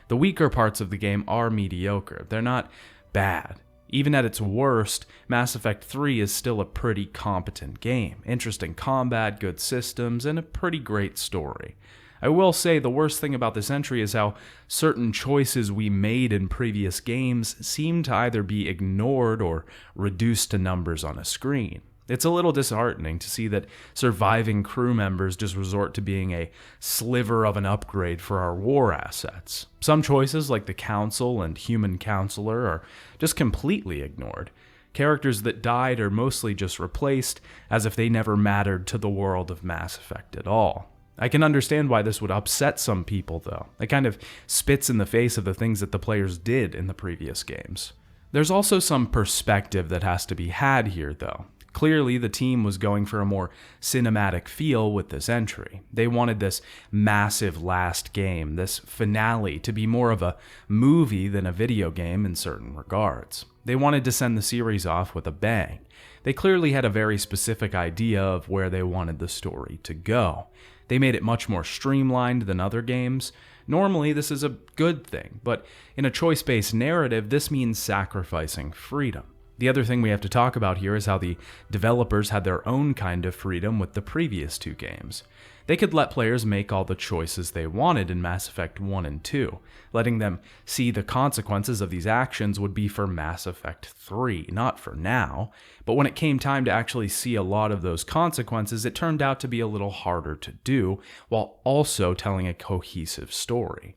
The weaker parts of the game are mediocre. They're not bad. Even at its worst, Mass Effect 3 is still a pretty competent game. Interesting combat, good systems, and a pretty great story. I will say the worst thing about this entry is how certain choices we made in previous games seem to either be ignored or reduced to numbers on a screen. It's a little disheartening to see that surviving crew members just resort to being a sliver of an upgrade for our war assets. Some choices, like the Council and Human Counselor, are just completely ignored. Characters that died are mostly just replaced, as if they never mattered to the world of Mass Effect at all. I can understand why this would upset some people, though. It kind of spits in the face of the things that the players did in the previous games. There's also some perspective that has to be had here, though. Clearly, the team was going for a more cinematic feel with this entry. They wanted this massive last game, this finale, to be more of a movie than a video game in certain regards. They wanted to send the series off with a bang. They clearly had a very specific idea of where they wanted the story to go. They made it much more streamlined than other games. Normally, this is a good thing, but in a choice-based narrative, this means sacrificing freedom. The other thing we have to talk about here is how the developers had their own kind of freedom with the previous two games. They could let players make all the choices they wanted in Mass Effect 1 and 2. Letting them see the consequences of these actions would be for Mass Effect 3, not for now. But when it came time to actually see a lot of those consequences, it turned out to be a little harder to do, while also telling a cohesive story.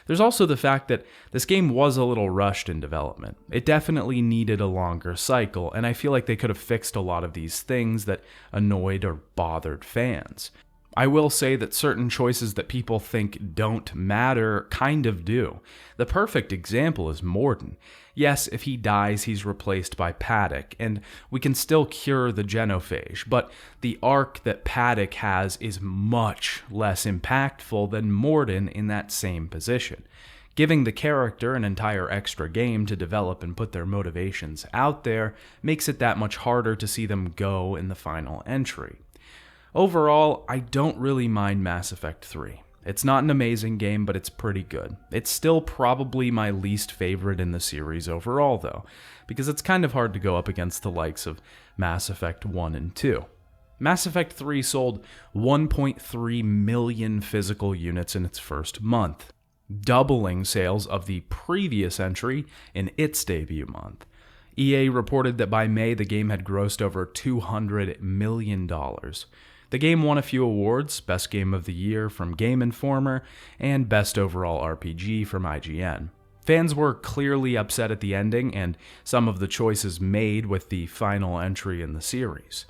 There's also the fact that this game was a little rushed in development. It definitely needed a longer cycle, and I feel like they could have fixed a lot of these things that annoyed or bothered fans. I will say that certain choices that people think don't matter kind of do. The perfect example is Mordin. Yes, if he dies, he's replaced by Paddock, and we can still cure the genophage, but the arc that Paddock has is much less impactful than Mordin in that same position. Giving the character an entire extra game to develop and put their motivations out there makes it that much harder to see them go in the final entry. Overall, I don't really mind Mass Effect 3. It's not an amazing game, but it's pretty good. It's still probably my least favorite in the series overall, though, because it's kind of hard to go up against the likes of Mass Effect 1 and 2. Mass Effect 3 sold 1.3 million physical units in its first month, doubling sales of the previous entry in its debut month. EA reported that by May, the game had grossed over $200 million. The game won a few awards, Best Game of the Year from Game Informer, and Best Overall RPG from IGN. Fans were clearly upset at the ending and some of the choices made with the final entry in the series.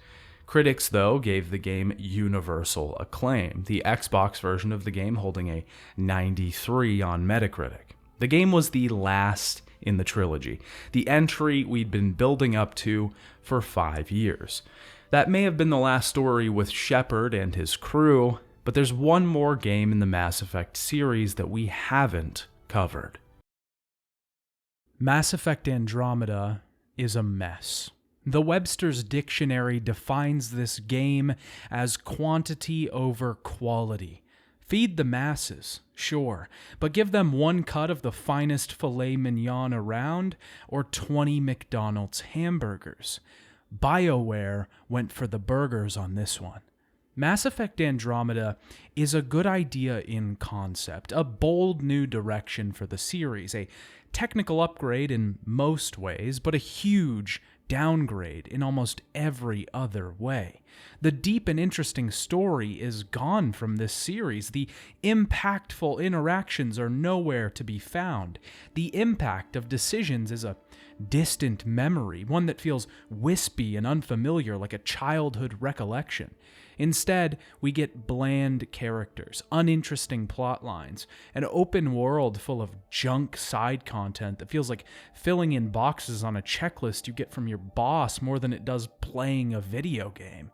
Critics, though, gave the game universal acclaim, the Xbox version of the game holding a 93 on Metacritic. The game was the last in the trilogy, the entry we'd been building up to for 5 years. That may have been the last story with Shepard and his crew, but there's one more game in the Mass Effect series that we haven't covered. Mass Effect Andromeda is a mess. The Webster's Dictionary defines this game as quantity over quality. Feed the masses, sure, but give them one cut of the finest filet mignon around or 20 McDonald's hamburgers. BioWare went for the burgers on this one. Mass Effect Andromeda is a good idea in concept, a bold new direction for the series, a technical upgrade in most ways, but a huge downgrade in almost every other way. The deep and interesting story is gone from this series. The impactful interactions are nowhere to be found. The impact of decisions is a distant memory, one that feels wispy and unfamiliar like a childhood recollection. Instead, we get bland characters, uninteresting plot lines, an open world full of junk side content that feels like filling in boxes on a checklist you get from your boss more than it does playing a video game.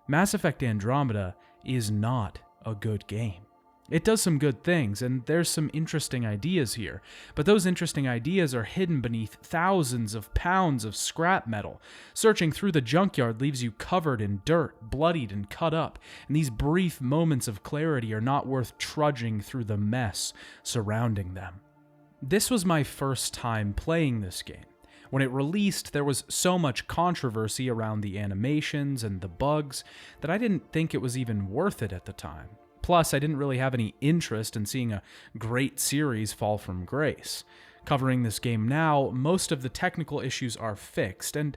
Mass Effect Andromeda is not a good game. It does some good things, and there's some interesting ideas here, but those interesting ideas are hidden beneath thousands of pounds of scrap metal. Searching through the junkyard leaves you covered in dirt, bloodied and cut up, and these brief moments of clarity are not worth trudging through the mess surrounding them. This was my first time playing this game. When it released, there was so much controversy around the animations and the bugs that I didn't think it was even worth it at the time. Plus, I didn't really have any interest in seeing a great series fall from grace. Covering this game now, most of the technical issues are fixed, and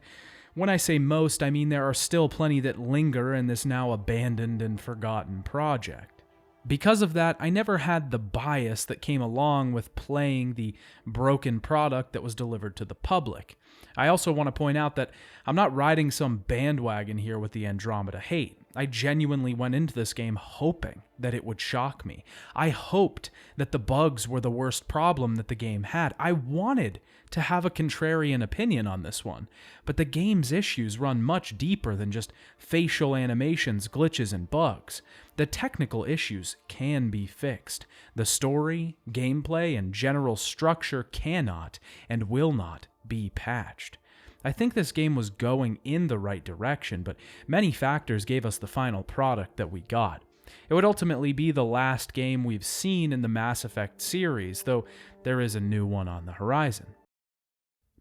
when I say most, I mean there are still plenty that linger in this now abandoned and forgotten project. Because of that, I never had the bias that came along with playing the broken product that was delivered to the public. I also want to point out that I'm not riding some bandwagon here with the Andromeda hate. I genuinely went into this game hoping that it would shock me. I hoped that the bugs were the worst problem that the game had. I wanted to have a contrarian opinion on this one, but the game's issues run much deeper than just facial animations, glitches, and bugs. The technical issues can be fixed. The story, gameplay, and general structure cannot and will not be patched. I think this game was going in the right direction, but many factors gave us the final product that we got. It would ultimately be the last game we've seen in the Mass Effect series, though there is a new one on the horizon.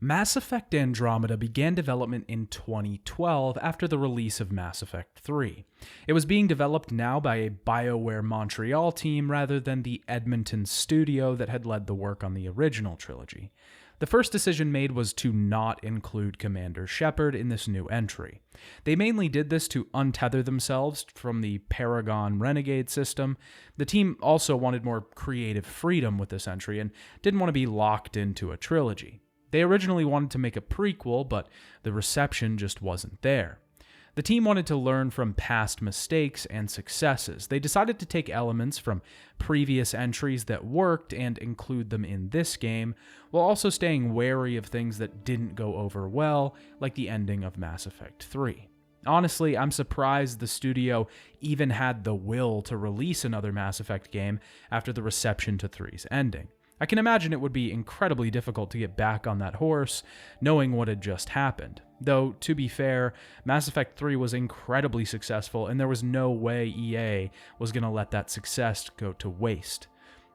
Mass Effect Andromeda began development in 2012 after the release of Mass Effect 3. It was being developed now by a BioWare Montreal team rather than the Edmonton studio that had led the work on the original trilogy. The first decision made was to not include Commander Shepard in this new entry. They mainly did this to untether themselves from the Paragon Renegade system. The team also wanted more creative freedom with this entry and didn't want to be locked into a trilogy. They originally wanted to make a prequel, but the reception just wasn't there. The team wanted to learn from past mistakes and successes. They decided to take elements from previous entries that worked and include them in this game, while also staying wary of things that didn't go over well, like the ending of Mass Effect 3. Honestly, I'm surprised the studio even had the will to release another Mass Effect game after the reception to 3's ending. I can imagine it would be incredibly difficult to get back on that horse, knowing what had just happened. Though, to be fair, Mass Effect 3 was incredibly successful, and there was no way EA was going to let that success go to waste.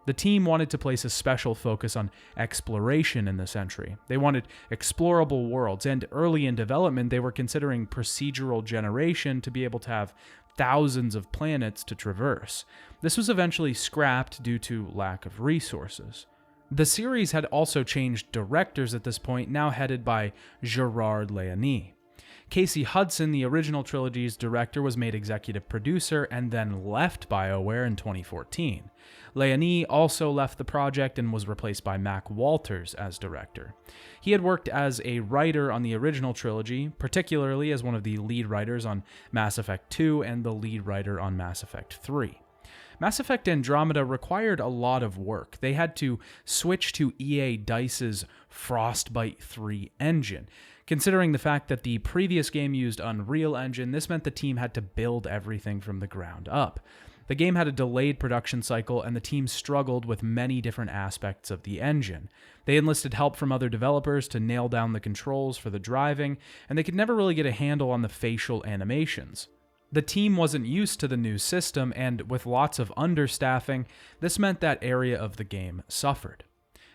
The team wanted to place a special focus on exploration in this entry. They wanted explorable worlds, and early in development, they were considering procedural generation to be able to have thousands of planets to traverse. This was eventually scrapped due to lack of resources. The series had also changed directors at this point, now headed by Gerard Leonie. Casey Hudson, the original trilogy's director, was made executive producer and then left BioWare in 2014. Leonie also left the project and was replaced by Mac Walters as director. He had worked as a writer on the original trilogy, particularly as one of the lead writers on Mass Effect 2 and the lead writer on Mass Effect 3. Mass Effect Andromeda required a lot of work. They had to switch to EA DICE's Frostbite 3 engine. Considering the fact that the previous game used Unreal Engine, this meant the team had to build everything from the ground up. The game had a delayed production cycle, and the team struggled with many different aspects of the engine. They enlisted help from other developers to nail down the controls for the driving, and they could never really get a handle on the facial animations. The team wasn't used to the new system, and with lots of understaffing, this meant that area of the game suffered.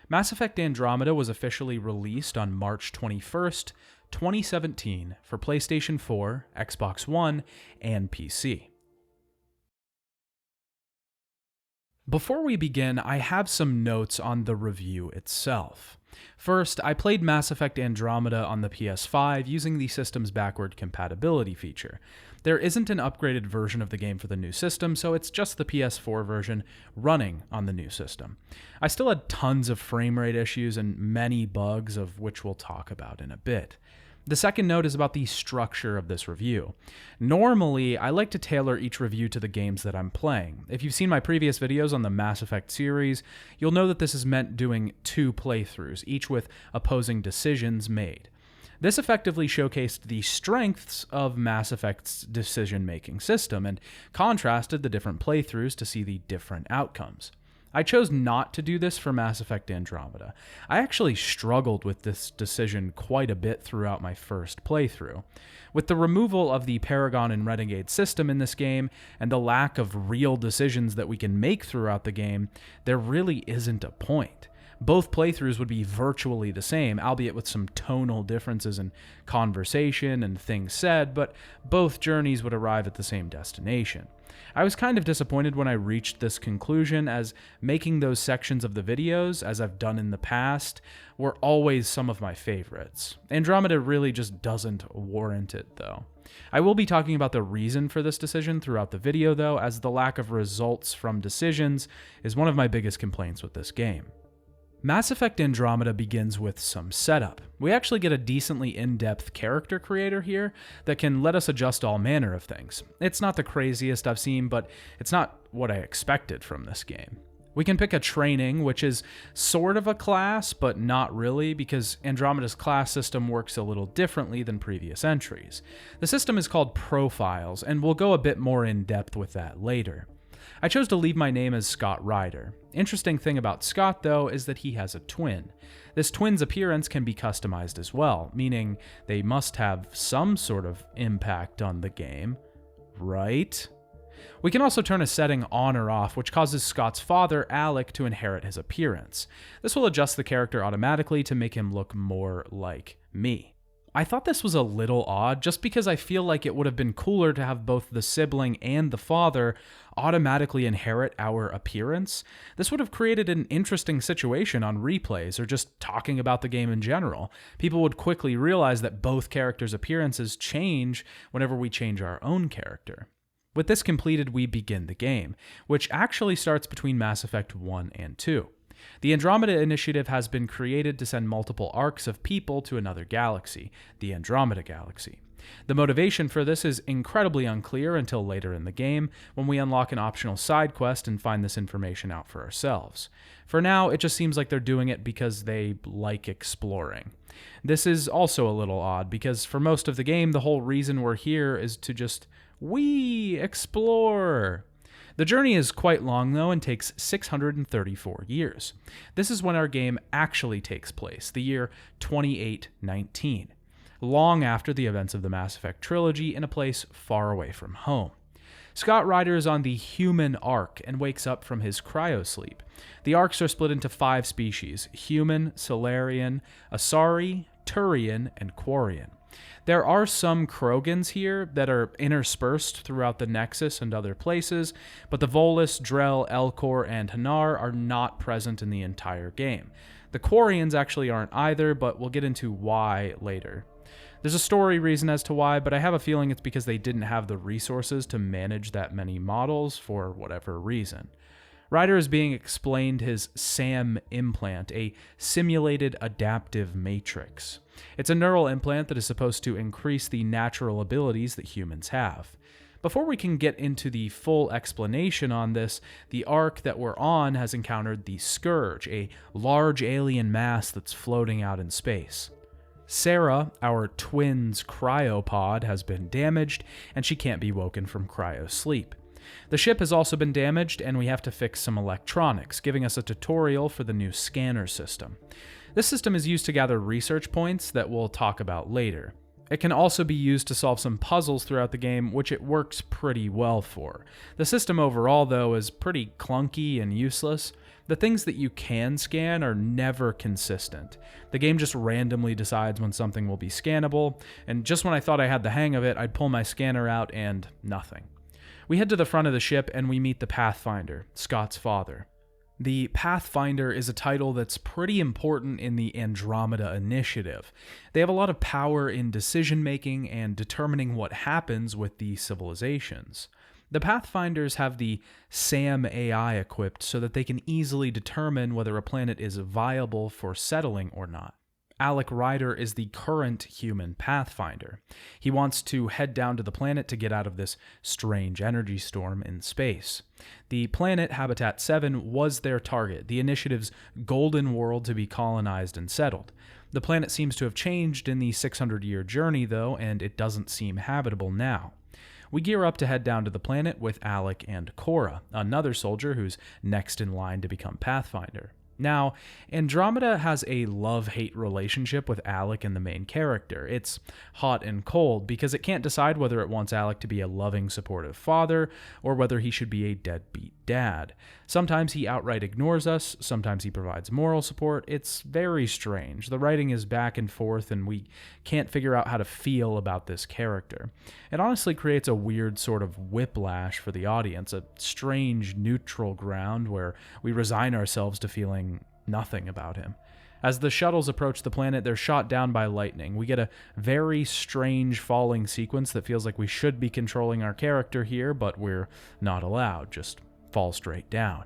Mass Effect Andromeda was officially released on March 21st, 2017 for PlayStation 4, Xbox One, and PC. Before we begin, I have some notes on the review itself. First, I played Mass Effect Andromeda on the PS5 using the system's backward compatibility feature. There isn't an upgraded version of the game for the new system, so it's just the PS4 version running on the new system. I still had tons of frame rate issues and many bugs, of which we'll talk about in a bit. The second note is about the structure of this review. Normally, I like to tailor each review to the games that I'm playing. If you've seen my previous videos on the Mass Effect series, you'll know that this is meant doing 2 playthroughs, each with opposing decisions made. This effectively showcased the strengths of Mass Effect's decision-making system and contrasted the different playthroughs to see the different outcomes. I chose not to do this for Mass Effect Andromeda. I actually struggled with this decision quite a bit throughout my first playthrough. With the removal of the Paragon and Renegade system in this game, and the lack of real decisions that we can make throughout the game, there really isn't a point. Both playthroughs would be virtually the same, albeit with some tonal differences in conversation and things said, but both journeys would arrive at the same destination. I was kind of disappointed when I reached this conclusion, as making those sections of the videos, as I've done in the past, were always some of my favorites. Andromeda really just doesn't warrant it, though. I will be talking about the reason for this decision throughout the video, though, as the lack of results from decisions is one of my biggest complaints with this game. Mass Effect Andromeda begins with some setup. We actually get a decently in-depth character creator here that can let us adjust all manner of things. It's not the craziest I've seen, but it's not what I expected from this game. We can pick a training, which is sort of a class, but not really, because Andromeda's class system works a little differently than previous entries. The system is called Profiles, and we'll go a bit more in depth with that later. I chose to leave my name as Scott Ryder. Interesting thing about Scott, though, is that he has a twin. This twin's appearance can be customized as well, meaning they must have some sort of impact on the game, right? We can also turn a setting on or off, which causes Scott's father, Alec, to inherit his appearance. This will adjust the character automatically to make him look more like me. I thought this was a little odd, just because I feel like it would have been cooler to have both the sibling and the father automatically inherit our appearance. This would have created an interesting situation on replays, or just talking about the game in general. People would quickly realize that both characters' appearances change whenever we change our own character. With this completed, we begin the game, which actually starts between Mass Effect 1 and 2. The Andromeda Initiative has been created to send multiple arcs of people to another galaxy, the Andromeda Galaxy. The motivation for this is incredibly unclear until later in the game, when we unlock an optional side quest and find this information out for ourselves. For now, it just seems like they're doing it because they like exploring. This is also a little odd, because for most of the game, the whole reason we're here is to just explore. The journey is quite long, though, and takes 634 years. This is when our game actually takes place, the year 2819, long after the events of the Mass Effect trilogy, in a place far away from home. Scott Ryder is on the human arc and wakes up from his cryosleep. The arcs are split into 5 species: human, Solarian, Asari, Turian, and Quarian. There are some Krogans here that are interspersed throughout the Nexus and other places, but the Volus, Drell, Elcor, and Hanar are not present in the entire game. The Quarians actually aren't either, but we'll get into why later. There's a story reason as to why, but I have a feeling it's because they didn't have the resources to manage that many models for whatever reason. Ryder is being explained his SAM implant, a simulated adaptive matrix. It's a neural implant that is supposed to increase the natural abilities that humans have. Before we can get into the full explanation on this, the arc that we're on has encountered the Scourge, a large alien mass that's floating out in space. Sarah, our twin's cryopod, has been damaged, and she can't be woken from cryosleep. The ship has also been damaged, and we have to fix some electronics, giving us a tutorial for the new scanner system. This system is used to gather research points that we'll talk about later. It can also be used to solve some puzzles throughout the game, which it works pretty well for. The system overall, though, is pretty clunky and useless. The things that you can scan are never consistent. The game just randomly decides when something will be scannable, and just when I thought I had the hang of it, I'd pull my scanner out and nothing. We head to the front of the ship and we meet the Pathfinder, Scott's father. The Pathfinder is a title that's pretty important in the Andromeda Initiative. They have a lot of power in decision-making and determining what happens with the civilizations. The Pathfinders have the SAM AI equipped so that they can easily determine whether a planet is viable for settling or not. Alec Ryder is the current human Pathfinder. He wants to head down to the planet to get out of this strange energy storm in space. The planet, Habitat 7, was their target, the initiative's golden world to be colonized and settled. The planet seems to have changed in the 600-year journey, though, and it doesn't seem habitable now. We gear up to head down to the planet with Alec and Cora, another soldier who's next in line to become Pathfinder. Now, Andromeda has a love-hate relationship with Alec and the main character. It's hot and cold because it can't decide whether it wants Alec to be a loving, supportive father or whether he should be a deadbeat dad. Sometimes he outright ignores us, sometimes he provides moral support. It's very strange. The writing is back and forth, and we can't figure out how to feel about this character. It honestly creates a weird sort of whiplash for the audience, a strange neutral ground where we resign ourselves to feeling nothing about him. As the shuttles approach the planet, they're shot down by lightning. We get a very strange falling sequence that feels like we should be controlling our character here, but we're not allowed. Just fall straight down.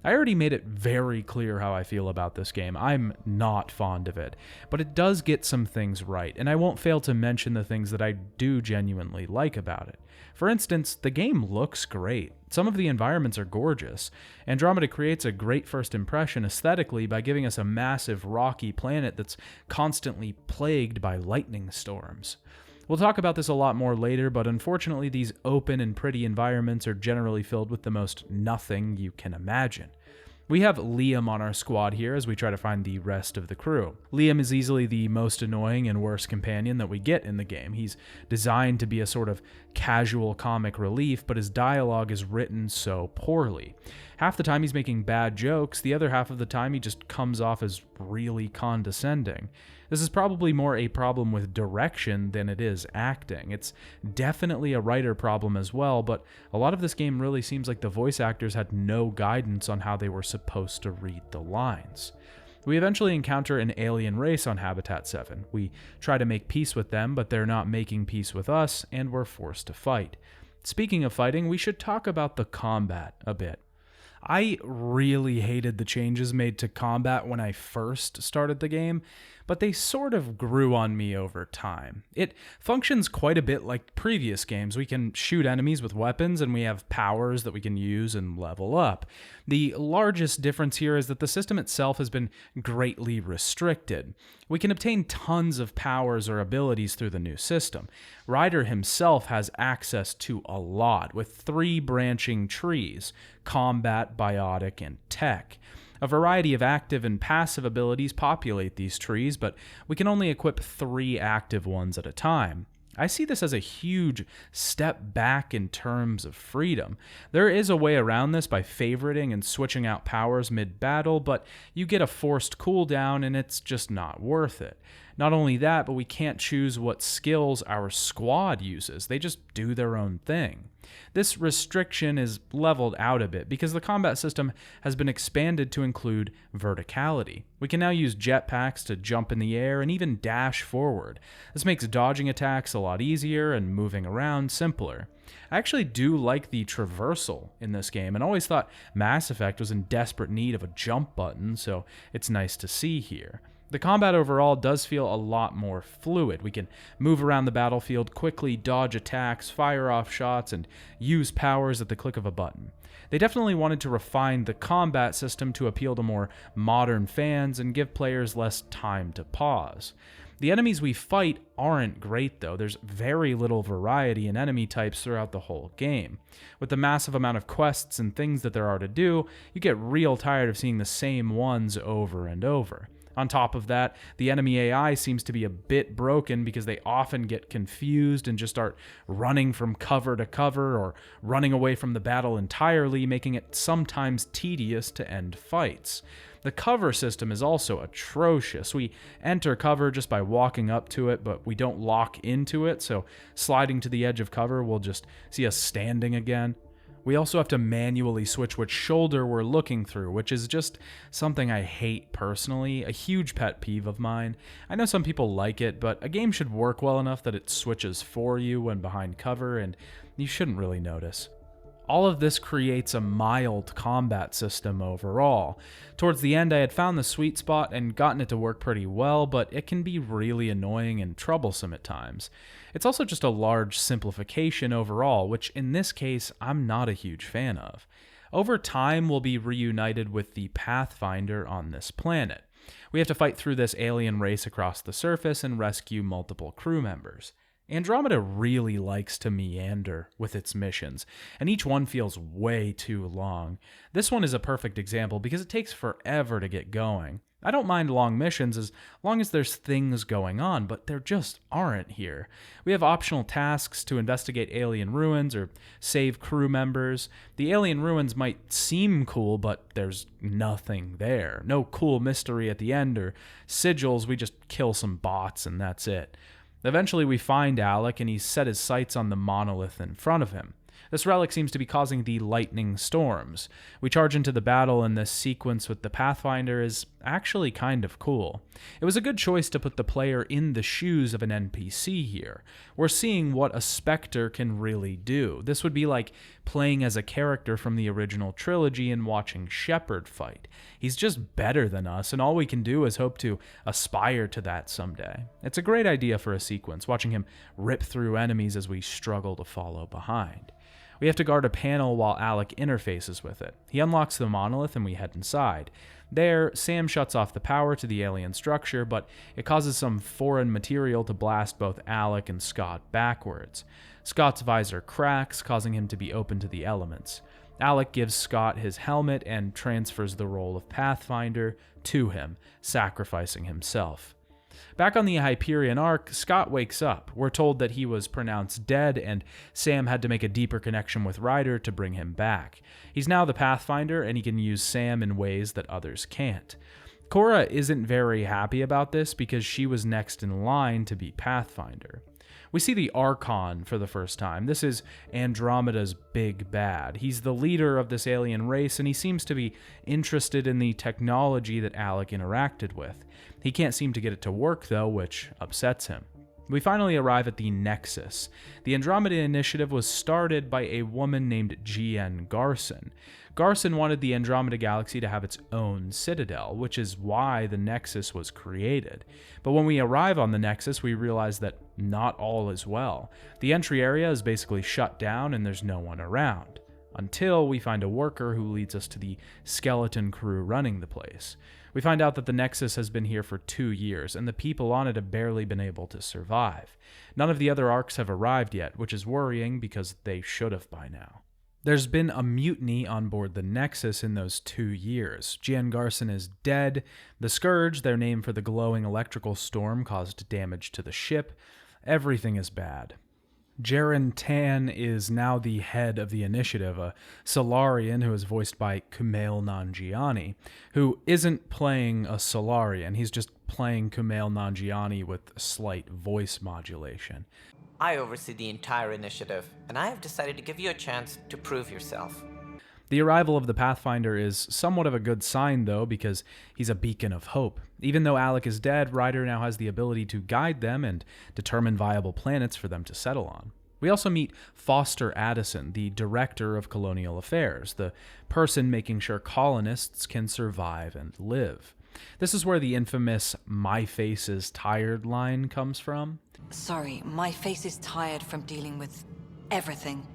I already made it very clear how I feel about this game. I'm not fond of it, but it does get some things right, and I won't fail to mention the things that I do genuinely like about it. For instance, the game looks great. Some of the environments are gorgeous. Andromeda creates a great first impression aesthetically by giving us a massive rocky planet that's constantly plagued by lightning storms. We'll talk about this a lot more later, but unfortunately these open and pretty environments are generally filled with the most nothing you can imagine. We have Liam on our squad here as we try to find the rest of the crew. Liam is easily the most annoying and worst companion that we get in the game. He's designed to be a sort of casual comic relief, but his dialogue is written so poorly. Half the time he's making bad jokes, the other half of the time he just comes off as really condescending. This is probably more a problem with direction than it is acting. It's definitely a writer problem as well, but a lot of this game really seems like the voice actors had no guidance on how they were supposed to read the lines. We eventually encounter an alien race on Habitat 7. We try to make peace with them, but they're not making peace with us, and we're forced to fight. Speaking of fighting, we should talk about the combat a bit. I really hated the changes made to combat when I first started the game, but they sort of grew on me over time. It functions quite a bit like previous games. We can shoot enemies with weapons, and we have powers that we can use and level up. The largest difference here is that the system itself has been greatly restricted. We can obtain tons of powers or abilities through the new system. Ryder himself has access to a lot, with 3 branching trees: combat, biotic, and tech. A variety of active and passive abilities populate these trees, but we can only equip 3 active ones at a time. I see this as a huge step back in terms of freedom. There is a way around this by favoriting and switching out powers mid-battle, but you get a forced cooldown and it's just not worth it. Not only that, but we can't choose what skills our squad uses. They just do their own thing. This restriction is leveled out a bit because the combat system has been expanded to include verticality. We can now use jetpacks to jump in the air and even dash forward. This makes dodging attacks a lot easier and moving around simpler. I actually do like the traversal in this game and always thought Mass Effect was in desperate need of a jump button, so it's nice to see here. The combat overall does feel a lot more fluid. We can move around the battlefield, quickly dodge attacks, fire off shots, and use powers at the click of a button. They definitely wanted to refine the combat system to appeal to more modern fans and give players less time to pause. The enemies we fight aren't great though. There's very little variety in enemy types throughout the whole game. With the massive amount of quests and things that there are to do, you get real tired of seeing the same ones over and over. On top of that, the enemy AI seems to be a bit broken because they often get confused and just start running from cover to cover or running away from the battle entirely, making it sometimes tedious to end fights. The cover system is also atrocious. We enter cover just by walking up to it, but we don't lock into it, so sliding to the edge of cover will just see us standing again. We also have to manually switch which shoulder we're looking through, which is just something I hate personally, a huge pet peeve of mine. I know some people like it, but a game should work well enough that it switches for you when behind cover, and you shouldn't really notice. All of this creates a mild combat system overall. Towards the end, I had found the sweet spot and gotten it to work pretty well, but it can be really annoying and troublesome at times. It's also just a large simplification overall, which in this case, I'm not a huge fan of. Over time, we'll be reunited with the Pathfinder on this planet. We have to fight through this alien race across the surface and rescue multiple crew members. Andromeda really likes to meander with its missions, and each one feels way too long. This one is a perfect example because it takes forever to get going. I don't mind long missions as long as there's things going on, but there just aren't here. We have optional tasks to investigate alien ruins or save crew members. The alien ruins might seem cool, but there's nothing there. No cool mystery at the end or sigils. We just kill some bots and that's it. Eventually we find Alec and he's set his sights on the monolith in front of him. This relic seems to be causing the lightning storms. We charge into the battle, and this sequence with the Pathfinder is actually kind of cool. It was a good choice to put the player in the shoes of an NPC here. We're seeing what a Spectre can really do. This would be like playing as a character from the original trilogy and watching Shepard fight. He's just better than us, and all we can do is hope to aspire to that someday. It's a great idea for a sequence, watching him rip through enemies as we struggle to follow behind. We have to guard a panel while Alec interfaces with it. He unlocks the monolith and we head inside. There, Sam shuts off the power to the alien structure, but it causes some foreign material to blast both Alec and Scott backwards. Scott's visor cracks, causing him to be open to the elements. Alec gives Scott his helmet and transfers the role of Pathfinder to him, sacrificing himself. Back on the Hyperion Ark, Scott wakes up. We're told that he was pronounced dead, and Sam had to make a deeper connection with Ryder to bring him back. He's now the Pathfinder, and he can use Sam in ways that others can't. Cora isn't very happy about this because she was next in line to be Pathfinder. We see the Archon for the first time. This is Andromeda's big bad. He's the leader of this alien race, and he seems to be interested in the technology that Alec interacted with. He can't seem to get it to work, though, which upsets him. We finally arrive at the Nexus. The Andromeda Initiative was started by a woman named G.N. Garson. Garson wanted the Andromeda Galaxy to have its own citadel, which is why the Nexus was created. But when we arrive on the Nexus, we realize that not all is well. The entry area is basically shut down and there's no one around. Until we find a worker who leads us to the skeleton crew running the place. We find out that the Nexus has been here for 2 years, and the people on it have barely been able to survive. None of the other arcs have arrived yet, which is worrying because they should have by now. There's been a mutiny on board the Nexus in those 2 years. Jan Garson is dead. The Scourge, their name for the glowing electrical storm, caused damage to the ship. Everything is bad. Jaren Tan is now the head of the initiative, a Solarian who is voiced by Kumail Nanjiani, who isn't playing a Solarian, he's just playing Kumail Nanjiani with slight voice modulation. I oversee the entire initiative, and I have decided to give you a chance to prove yourself. The arrival of the Pathfinder is somewhat of a good sign, though, because he's a beacon of hope. Even though Alec is dead, Ryder now has the ability to guide them and determine viable planets for them to settle on. We also meet Foster Addison, the Director of Colonial Affairs, the person making sure colonists can survive and live. This is where the infamous "my face is tired" line comes from. Sorry, my face is tired from dealing with everything.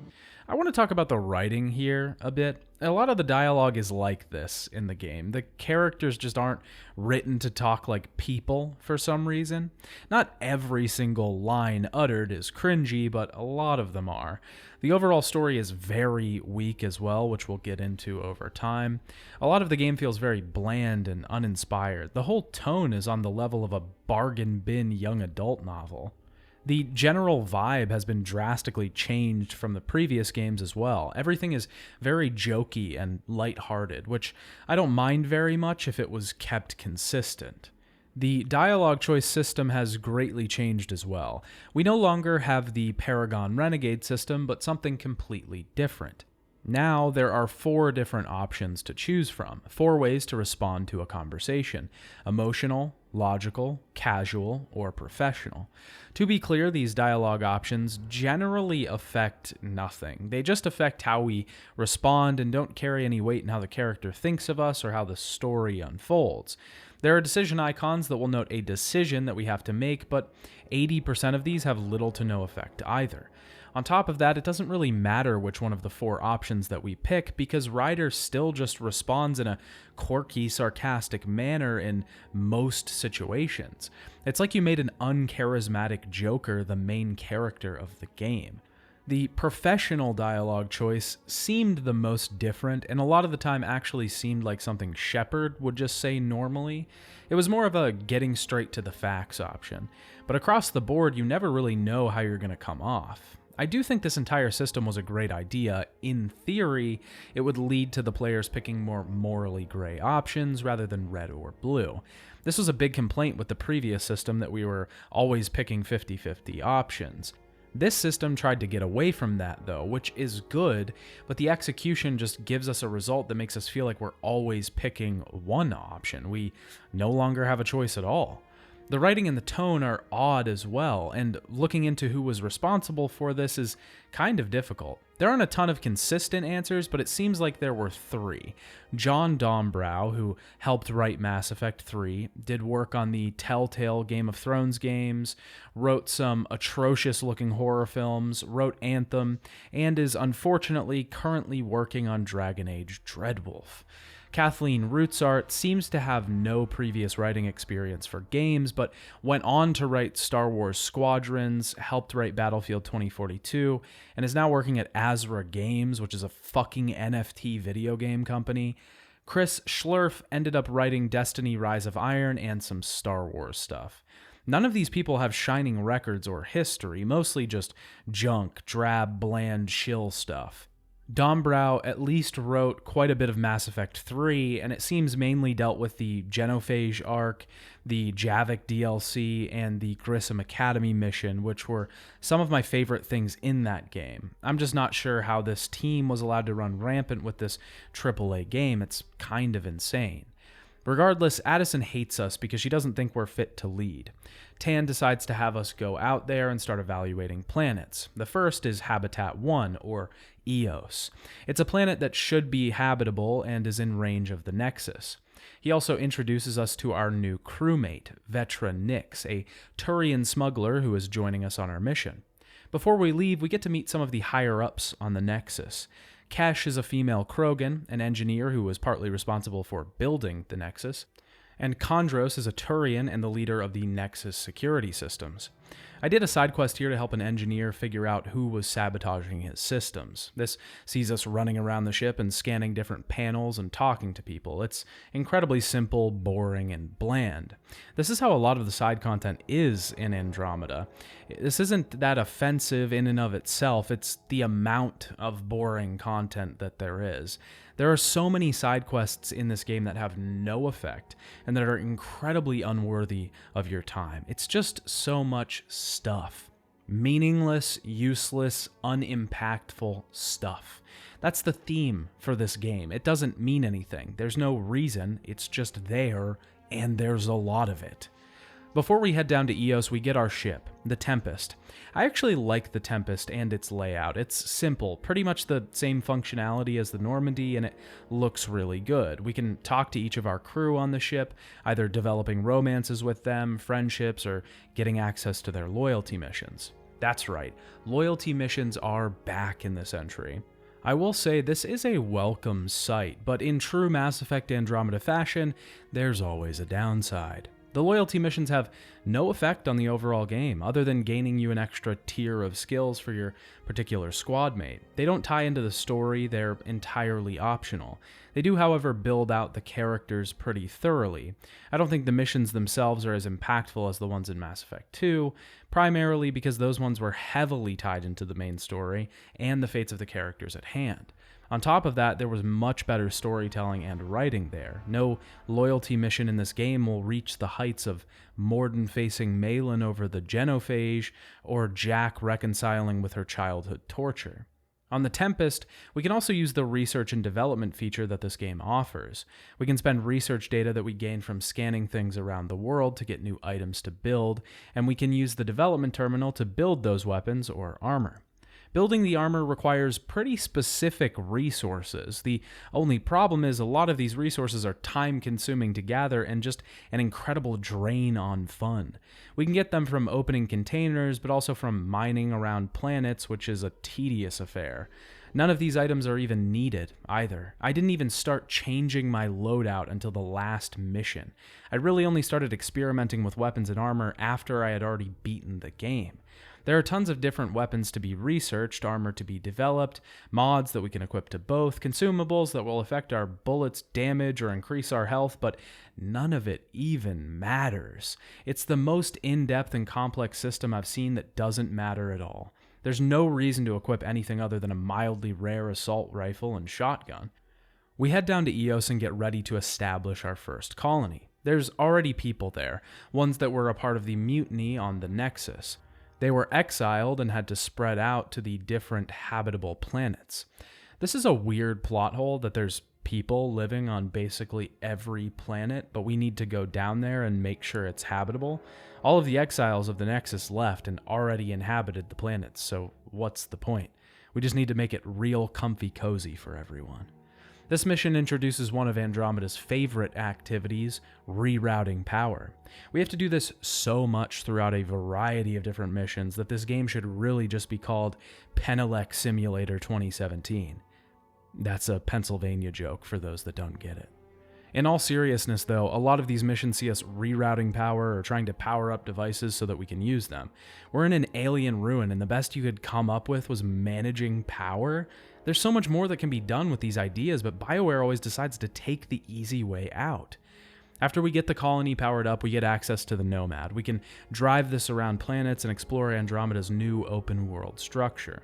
I want to talk about the writing here a bit. A lot of the dialogue is like this in the game. The characters just aren't written to talk like people for some reason. Not every single line uttered is cringy, but a lot of them are. The overall story is very weak as well, which we'll get into over time. A lot of the game feels very bland and uninspired. The whole tone is on the level of a bargain bin young adult novel. The general vibe has been drastically changed from the previous games as well. Everything is very jokey and lighthearted, which I don't mind very much if it was kept consistent. The dialogue choice system has greatly changed as well. We no longer have the Paragon Renegade system, but something completely different. Now there are 4 different options to choose from, 4 ways to respond to a conversation: emotional, logical, casual, or professional. To be clear, these dialogue options generally affect nothing. They just affect how we respond and don't carry any weight in how the character thinks of us or how the story unfolds. There are decision icons that will note a decision that we have to make, but 80% of these have little to no effect either. On top of that, it doesn't really matter which one of the 4 options that we pick because Ryder still just responds in a quirky, sarcastic manner in most situations. It's like you made an uncharismatic Joker the main character of the game. The professional dialogue choice seemed the most different, and a lot of the time actually seemed like something Shepard would just say normally. It was more of a getting straight to the facts option, but across the board, you never really know how you're going to come off. I do think this entire system was a great idea. In theory, it would lead to the players picking more morally gray options rather than red or blue. This was a big complaint with the previous system that we were always picking 50-50 options. This system tried to get away from that though, which is good, but the execution just gives us a result that makes us feel like we're always picking one option. We no longer have a choice at all. The writing and the tone are odd as well, and looking into who was responsible for this is kind of difficult. There aren't a ton of consistent answers, but it seems like there were three. John Dombrow, who helped write Mass Effect 3, did work on the Telltale Game of Thrones games, wrote some atrocious-looking horror films, wrote Anthem, and is unfortunately currently working on Dragon Age Dreadwolf. Kathleen Rootsart seems to have no previous writing experience for games, but went on to write Star Wars Squadrons, helped write Battlefield 2042, and is now working at Azra Games, which is a fucking NFT video game company. Chris Schlurf ended up writing Destiny Rise of Iron and some Star Wars stuff. None of these people have shining records or history, mostly just junk, drab, bland, shill stuff. Dombrow at least wrote quite a bit of Mass Effect 3, and it seems mainly dealt with the Genophage arc, the Javik DLC, and the Grissom Academy mission, which were some of my favorite things in that game. I'm just not sure how this team was allowed to run rampant with this AAA game. It's kind of insane. Regardless, Addison hates us because she doesn't think we're fit to lead. Tan decides to have us go out there and start evaluating planets. The first is Habitat 1, or Eos. It's a planet that should be habitable and is in range of the Nexus. He also introduces us to our new crewmate, Vetra Nix, a Turian smuggler who is joining us on our mission. Before we leave, we get to meet some of the higher-ups on the Nexus. Kesh is a female Krogan, an engineer who was partly responsible for building the Nexus, and Kondros is a Turian and the leader of the Nexus security systems. I did a side quest here to help an engineer figure out who was sabotaging his systems. This sees us running around the ship and scanning different panels and talking to people. It's incredibly simple, boring, and bland. This is how a lot of the side content is in Andromeda. This isn't that offensive in and of itself, it's the amount of boring content that there is. There are so many side quests in this game that have no effect and that are incredibly unworthy of your time. It's just so much stuff. Meaningless, useless, unimpactful stuff. That's the theme for this game. It doesn't mean anything. There's no reason. It's just there, and there's a lot of it. Before we head down to Eos, we get our ship, the Tempest. I actually like the Tempest and its layout. It's simple, pretty much the same functionality as the Normandy, and it looks really good. We can talk to each of our crew on the ship, either developing romances with them, friendships, or getting access to their loyalty missions. That's right, loyalty missions are back in this entry. I will say this is a welcome sight, but in true Mass Effect Andromeda fashion, there's always a downside. The loyalty missions have no effect on the overall game, other than gaining you an extra tier of skills for your particular squad mate. They don't tie into the story, they're entirely optional. They do, however, build out the characters pretty thoroughly. I don't think the missions themselves are as impactful as the ones in Mass Effect 2, primarily because those ones were heavily tied into the main story and the fates of the characters at hand. On top of that, there was much better storytelling and writing there. No loyalty mission in this game will reach the heights of Mordin facing Malin over the Genophage, or Jack reconciling with her childhood torture. On the Tempest, we can also use the research and development feature that this game offers. We can spend research data that we gain from scanning things around the world to get new items to build, and we can use the development terminal to build those weapons or armor. Building the armor requires pretty specific resources. The only problem is a lot of these resources are time-consuming to gather and just an incredible drain on fun. We can get them from opening containers, but also from mining around planets, which is a tedious affair. None of these items are even needed, either. I didn't even start changing my loadout until the last mission. I really only started experimenting with weapons and armor after I had already beaten the game. There are tons of different weapons to be researched, armor to be developed, mods that we can equip to both, consumables that will affect our bullets' damage or increase our health, but none of it even matters. It's the most in-depth and complex system I've seen that doesn't matter at all. There's no reason to equip anything other than a mildly rare assault rifle and shotgun. We head down to Eos and get ready to establish our first colony. There's already people there, ones that were a part of the mutiny on the Nexus. They were exiled and had to spread out to the different habitable planets. This is a weird plot hole that there's people living on basically every planet, but we need to go down there and make sure it's habitable. All of the exiles of the Nexus left and already inhabited the planets, so what's the point? We just need to make it real comfy cozy for everyone. This mission introduces one of Andromeda's favorite activities, rerouting power. We have to do this so much throughout a variety of different missions that this game should really just be called Penelec Simulator 2017. That's a Pennsylvania joke for those that don't get it. In all seriousness though, a lot of these missions see us rerouting power or trying to power up devices so that we can use them. We're in an alien ruin and the best you could come up with was managing power? There's so much more that can be done with these ideas, but BioWare always decides to take the easy way out. After we get the colony powered up, we get access to the Nomad. We can drive this around planets and explore Andromeda's new open world structure.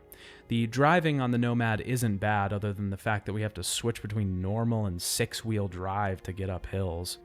The driving on the Nomad isn't bad other than the fact that we have to switch between normal and six-wheel drive to get up hills.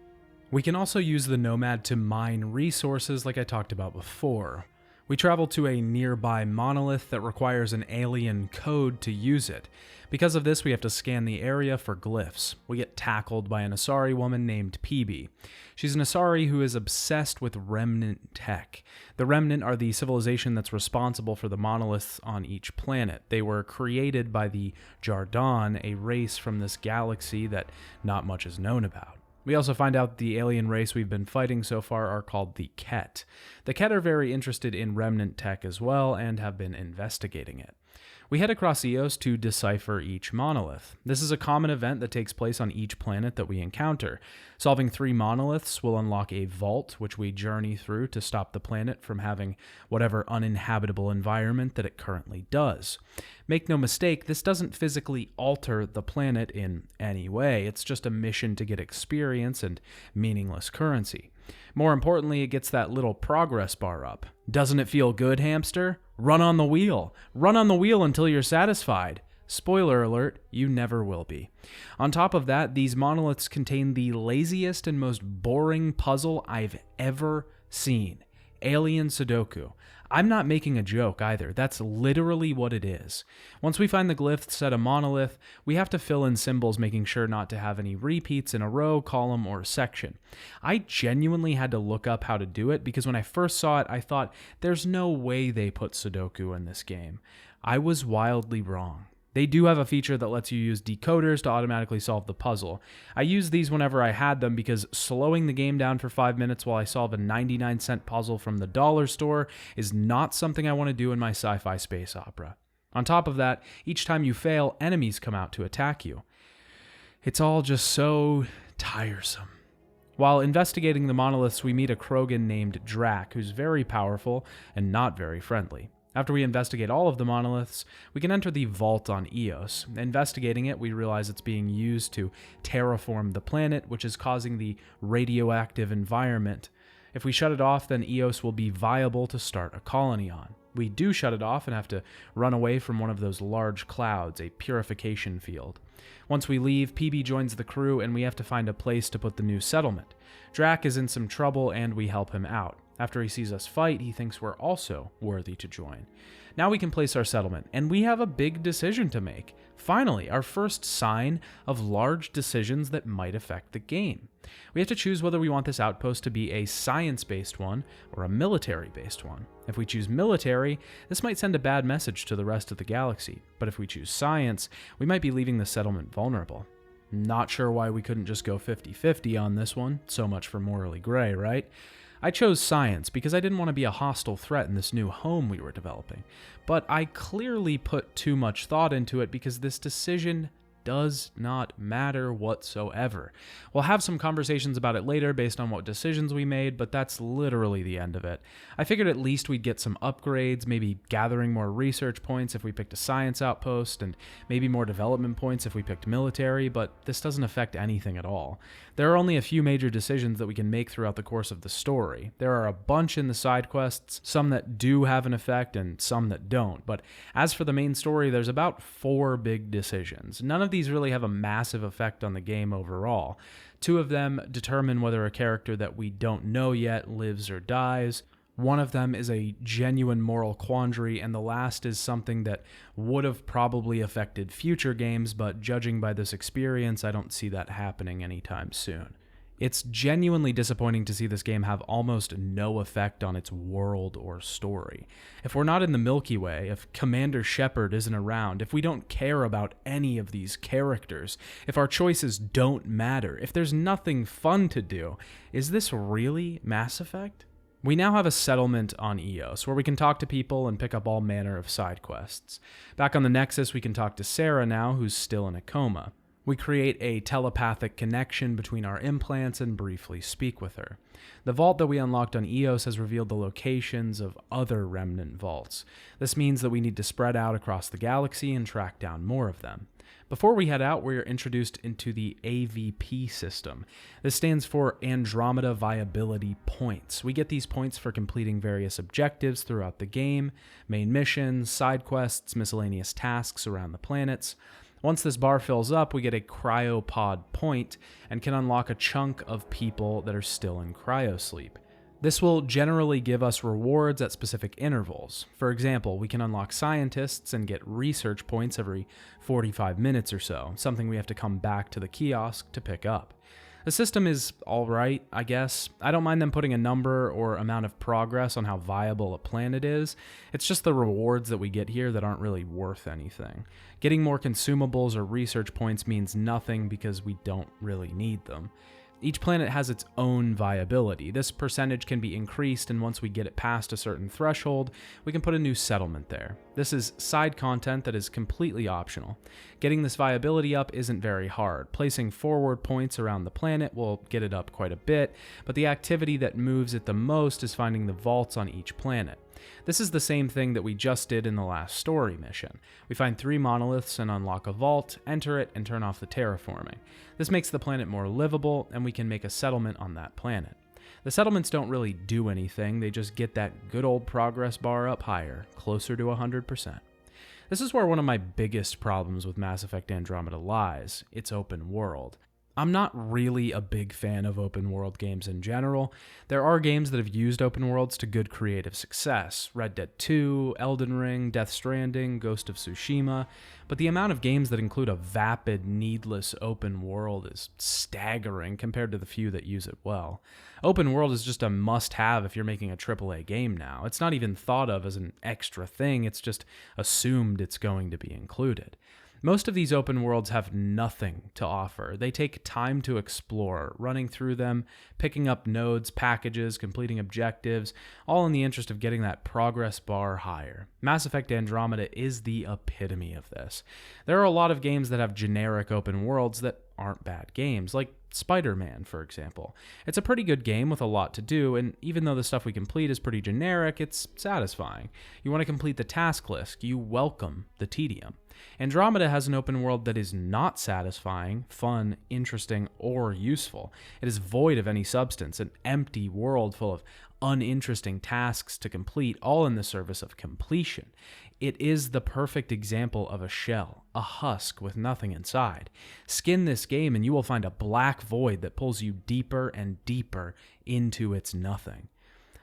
We can also use the Nomad to mine resources like I talked about before. We travel to a nearby monolith that requires an alien code to use it. Because of this, we have to scan the area for glyphs. We get tackled by an Asari woman named PB. She's an Asari who is obsessed with Remnant tech. The Remnant are the civilization that's responsible for the monoliths on each planet. They were created by the Jardan, a race from this galaxy that not much is known about. We also find out the alien race we've been fighting so far are called the Ket. The Ket are very interested in Remnant tech as well and have been investigating it. We head across Eos to decipher each monolith. This is a common event that takes place on each planet that we encounter. Solving 3 monoliths will unlock a vault, which we journey through to stop the planet from having whatever uninhabitable environment that it currently does. Make no mistake, this doesn't physically alter the planet in any way. It's just a mission to get experience and meaningless currency. More importantly, it gets that little progress bar up. Doesn't it feel good, hamster? Run on the wheel. Run on the wheel until you're satisfied. Spoiler alert, you never will be. On top of that, these monoliths contain the laziest and most boring puzzle I've ever seen. Alien Sudoku. I'm not making a joke either. That's literally what it is. Once we find the glyphs at a monolith, we have to fill in symbols, making sure not to have any repeats in a row, column, or section. I genuinely had to look up how to do it because when I first saw it, I thought, there's no way they put Sudoku in this game. I was wildly wrong. They do have a feature that lets you use decoders to automatically solve the puzzle. I used these whenever I had them because slowing the game down for 5 minutes while I solve a 99-cent puzzle from the dollar store is not something I want to do in my sci-fi space opera. On top of that, each time you fail, enemies come out to attack you. It's all just so tiresome. While investigating the monoliths, we meet a Krogan named Drac, who's very powerful and not very friendly. After we investigate all of the monoliths, we can enter the vault on Eos. Investigating it, we realize it's being used to terraform the planet, which is causing the radioactive environment. If we shut it off, then Eos will be viable to start a colony on. We do shut it off and have to run away from one of those large clouds, a purification field. Once we leave, PB joins the crew and we have to find a place to put the new settlement. Drac is in some trouble and we help him out. After he sees us fight, he thinks we're also worthy to join. Now we can place our settlement, and we have a big decision to make. Finally, our first sign of large decisions that might affect the game. We have to choose whether we want this outpost to be a science-based one or a military-based one. If we choose military, this might send a bad message to the rest of the galaxy, but if we choose science, we might be leaving the settlement vulnerable. Not sure why we couldn't just go 50-50 on this one, so much for morally gray, right? I chose science because I didn't want to be a hostile threat in this new home we were developing, but I clearly put too much thought into it because this decision does not matter whatsoever. We'll have some conversations about it later based on what decisions we made, but that's literally the end of it. I figured at least we'd get some upgrades, maybe gathering more research points if we picked a science outpost, and maybe more development points if we picked military, but this doesn't affect anything at all. There are only a few major decisions that we can make throughout the course of the story. There are a bunch in the side quests, some that do have an effect and some that don't, but as for the main story, there's about 4 big decisions. None of these really have a massive effect on the game overall. 2 of them determine whether a character that we don't know yet lives or dies. One of them is a genuine moral quandary, and the last is something that would have probably affected future games, but judging by this experience, I don't see that happening anytime soon. It's genuinely disappointing to see this game have almost no effect on its world or story. If we're not in the Milky Way, if Commander Shepard isn't around, if we don't care about any of these characters, if our choices don't matter, if there's nothing fun to do, is this really Mass Effect? We now have a settlement on Eos, where we can talk to people and pick up all manner of side quests. Back on the Nexus, we can talk to Sarah now, who's still in a coma. We create a telepathic connection between our implants and briefly speak with her. The vault that we unlocked on Eos has revealed the locations of other remnant vaults. This means that we need to spread out across the galaxy and track down more of them. Before we head out, we're introduced into the AVP system. This stands for Andromeda Viability Points. We get these points for completing various objectives throughout the game, main missions, side quests, miscellaneous tasks around the planets. Once this bar fills up, we get a cryopod point and can unlock a chunk of people that are still in cryosleep. This will generally give us rewards at specific intervals. For example, we can unlock scientists and get research points every 45 minutes or so, something we have to come back to the kiosk to pick up. The system is alright, I guess. I don't mind them putting a number or amount of progress on how viable a planet is. It's just the rewards that we get here that aren't really worth anything. Getting more consumables or research points means nothing because we don't really need them. Each planet has its own viability. This percentage can be increased, and once we get it past a certain threshold, we can put a new settlement there. This is side content that is completely optional. Getting this viability up isn't very hard. Placing forward points around the planet will get it up quite a bit, but the activity that moves it the most is finding the vaults on each planet. This is the same thing that we just did in the last story mission. We find 3 monoliths and unlock a vault, enter it, and turn off the terraforming. This makes the planet more livable, and we can make a settlement on that planet. The settlements don't really do anything, they just get that good old progress bar up higher, closer to 100%. This is where one of my biggest problems with Mass Effect Andromeda lies, its open world. I'm not really a big fan of open world games in general. There are games that have used open worlds to good creative success. Red Dead 2, Elden Ring, Death Stranding, Ghost of Tsushima. But the amount of games that include a vapid, needless open world is staggering compared to the few that use it well. Open world is just a must-have if you're making a AAA game now. It's not even thought of as an extra thing, it's just assumed it's going to be included. Most of these open worlds have nothing to offer. They take time to explore, running through them, picking up nodes, packages, completing objectives, all in the interest of getting that progress bar higher. Mass Effect Andromeda is the epitome of this. There are a lot of games that have generic open worlds that aren't bad games, like Spider-Man, for example. It's a pretty good game with a lot to do, and even though the stuff we complete is pretty generic, it's satisfying. You want to complete the task list, you welcome the tedium. Andromeda has an open world that is not satisfying, fun, interesting, or useful. It is void of any substance, an empty world full of uninteresting tasks to complete, all in the service of completion. It is the perfect example of a shell, a husk with nothing inside. Skin this game and you will find a black void that pulls you deeper and deeper into its nothing.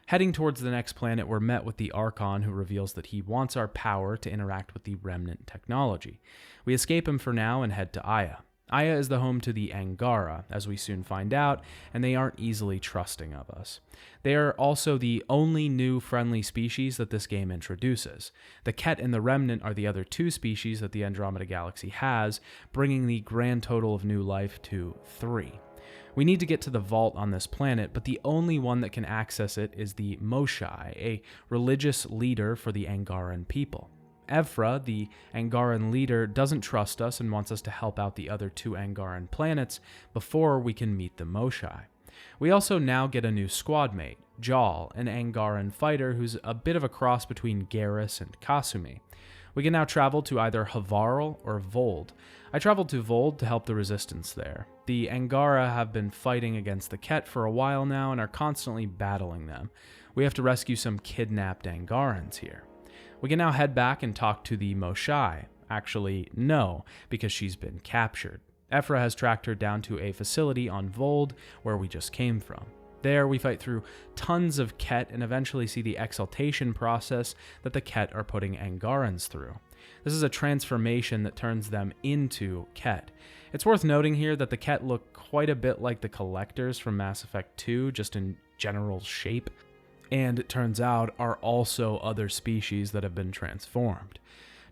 Heading towards the next planet, we're met with the Archon, who reveals that he wants our power to interact with the Remnant technology. We escape him for now and head to Aya. Aya is the home to the Angara, as we soon find out, and they aren't easily trusting of us. They are also the only new friendly species that this game introduces. The Ket and the Remnant are the other 2 species that the Andromeda Galaxy has, bringing the grand total of new life to 3. We need to get to the vault on this planet, but the only one that can access it is the Moshai, a religious leader for the Angaran people. Evfra, the Angaran leader, doesn't trust us and wants us to help out the other 2 Angaran planets before we can meet the Moshai. We also now get a new squad mate, Jal, an Angaran fighter who's a bit of a cross between Garrus and Kasumi. We can now travel to either Havarl or Vold. I traveled to Vold to help the resistance there. The Angara have been fighting against the Ket for a while now and are constantly battling them. We have to rescue some kidnapped Angarans here. We can now head back and talk to the Moshai. Actually, no, because she's been captured. Evfra has tracked her down to a facility on Vold, where we just came from. There, we fight through tons of Ket and eventually see the exaltation process that the Ket are putting Angarans through. This is a transformation that turns them into Ket. It's worth noting here that the Ket look quite a bit like the Collectors from Mass Effect 2, just in general shape, and it turns out are also other species that have been transformed.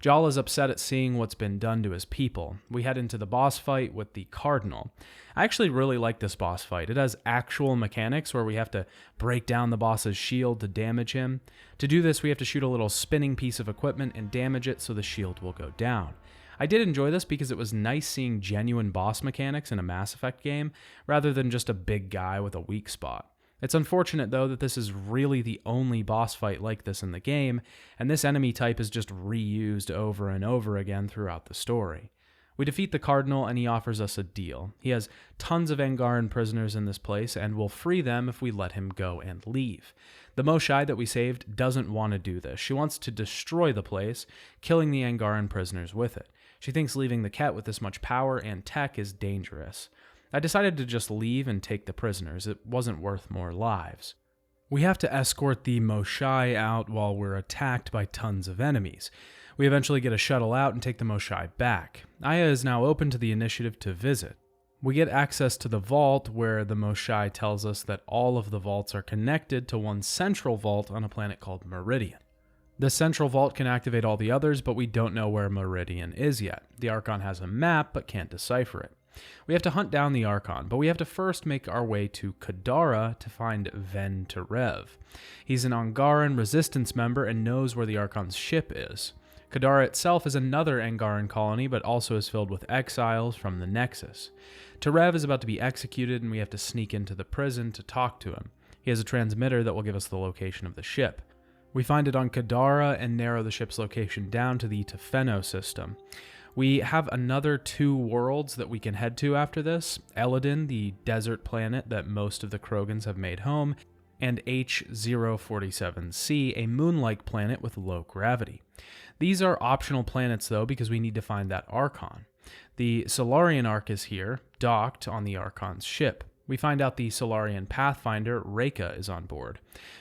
Jal is upset at seeing what's been done to his people. We head into the boss fight with the Cardinal. I actually really like this boss fight. It has actual mechanics where we have to break down the boss's shield to damage him. To do this, we have to shoot a little spinning piece of equipment and damage it so the shield will go down. I did enjoy this because it was nice seeing genuine boss mechanics in a Mass Effect game, rather than just a big guy with a weak spot. It's unfortunate, though, that this is really the only boss fight like this in the game, and this enemy type is just reused over and over again throughout the story. We defeat the Cardinal, and he offers us a deal. He has tons of Angaran prisoners in this place, and will free them if we let him go and leave. The Moshai that we saved doesn't want to do this. She wants to destroy the place, killing the Angaran prisoners with it. She thinks leaving the Ket with this much power and tech is dangerous. I decided to just leave and take the prisoners. It wasn't worth more lives. We have to escort the Moshai out while we're attacked by tons of enemies. We eventually get a shuttle out and take the Moshai back. Aya is now open to the initiative to visit. We get access to the vault where the Moshai tells us that all of the vaults are connected to one central vault on a planet called Meridian. The central vault can activate all the others, but we don't know where Meridian is yet. The Archon has a map, but can't decipher it. We have to hunt down the Archon, but we have to first make our way to Kadara to find Ven Terev. He's an Angaran resistance member and knows where the Archon's ship is. Kadara itself is another Angaran colony, but also is filled with exiles from the Nexus. Terev is about to be executed, and we have to sneak into the prison to talk to him. He has a transmitter that will give us the location of the ship. We find it on Kadara and narrow the ship's location down to the Tefeno system. We have another 2 worlds that we can head to after this: Eladin, the desert planet that most of the Krogans have made home, and H047C, a moon-like planet with low gravity. These are optional planets, though, because we need to find that Archon. The Solarian Ark is here, docked on the Archon's ship. We find out the Solarian Pathfinder, Reka, is on board.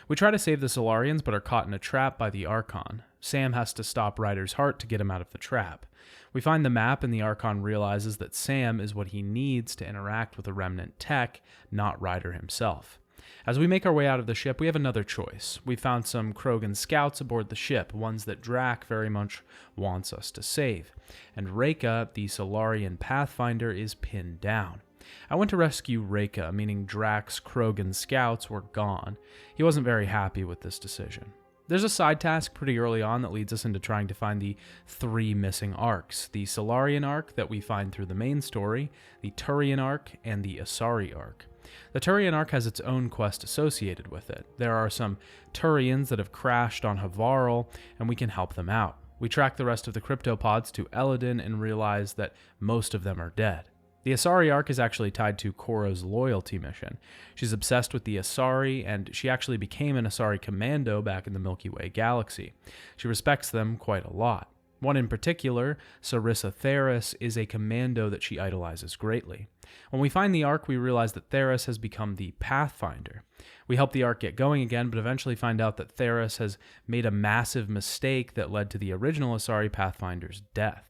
We try to save the Solarians, but are caught in a trap by the Archon. Sam has to stop Ryder's heart to get him out of the trap. We find the map, and the Archon realizes that Sam is what he needs to interact with the Remnant tech, not Ryder himself. As we make our way out of the ship, we have another choice. We found some Krogan scouts aboard the ship, ones that Drac very much wants us to save. And Reka, the Solarian Pathfinder, is pinned down. I went to rescue Reka, meaning Drac's Krogan scouts were gone. He wasn't very happy with this decision. There's a side task pretty early on that leads us into trying to find the 3 missing arcs: the Solarian arc that we find through the main story, the Turian arc, and the Asari arc. The Turian arc has its own quest associated with it. There are some Turians that have crashed on Havarl, and we can help them out. We track the rest of the cryptopods to Eladin and realize that most of them are dead. The Asari arc is actually tied to Korra's loyalty mission. She's obsessed with the Asari, and she actually became an Asari commando back in the Milky Way galaxy. She respects them quite a lot. One in particular, Sarissa Theris, is a commando that she idolizes greatly. When we find the Ark, we realize that Theris has become the Pathfinder. We help the Ark get going again, but eventually find out that Theris has made a massive mistake that led to the original Asari Pathfinder's death.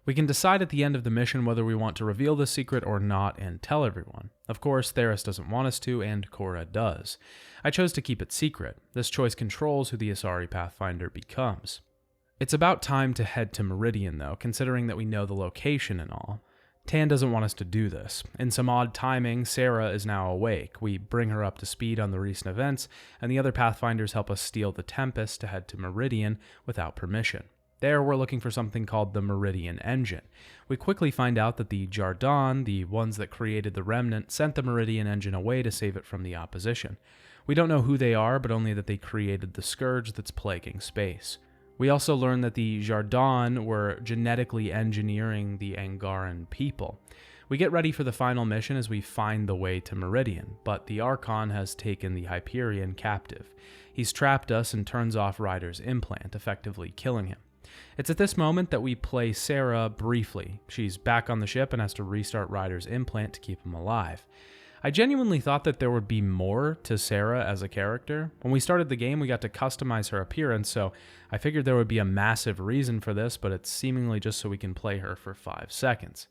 We can decide at the end of the mission whether we want to reveal the secret or not and tell everyone. Of course, Theris doesn't want us to, and Korra does. I chose to keep it secret. This choice controls who the Asari Pathfinder becomes. It's about time to head to Meridian, though, considering that we know the location and all. Tan doesn't want us to do this. In some odd timing, Sarah is now awake. We bring her up to speed on the recent events, and the other Pathfinders help us steal the Tempest to head to Meridian without permission. There, we're looking for something called the Meridian Engine. We quickly find out that the Jardaan, the ones that created the Remnant, sent the Meridian Engine away to save it from the opposition. We don't know who they are, but only that they created the scourge that's plaguing space. We also learn that the Jardaan were genetically engineering the Angaran people. We get ready for the final mission as we find the way to Meridian, but the Archon has taken the Hyperion captive. He's trapped us and turns off Ryder's implant, effectively killing him. It's at this moment that we play Sarah briefly. She's back on the ship and has to restart Ryder's implant to keep him alive. I genuinely thought that there would be more to Sarah as a character. When we started the game, we got to customize her appearance, so I figured there would be a massive reason for this, but it's seemingly just so we can play her for 5 seconds.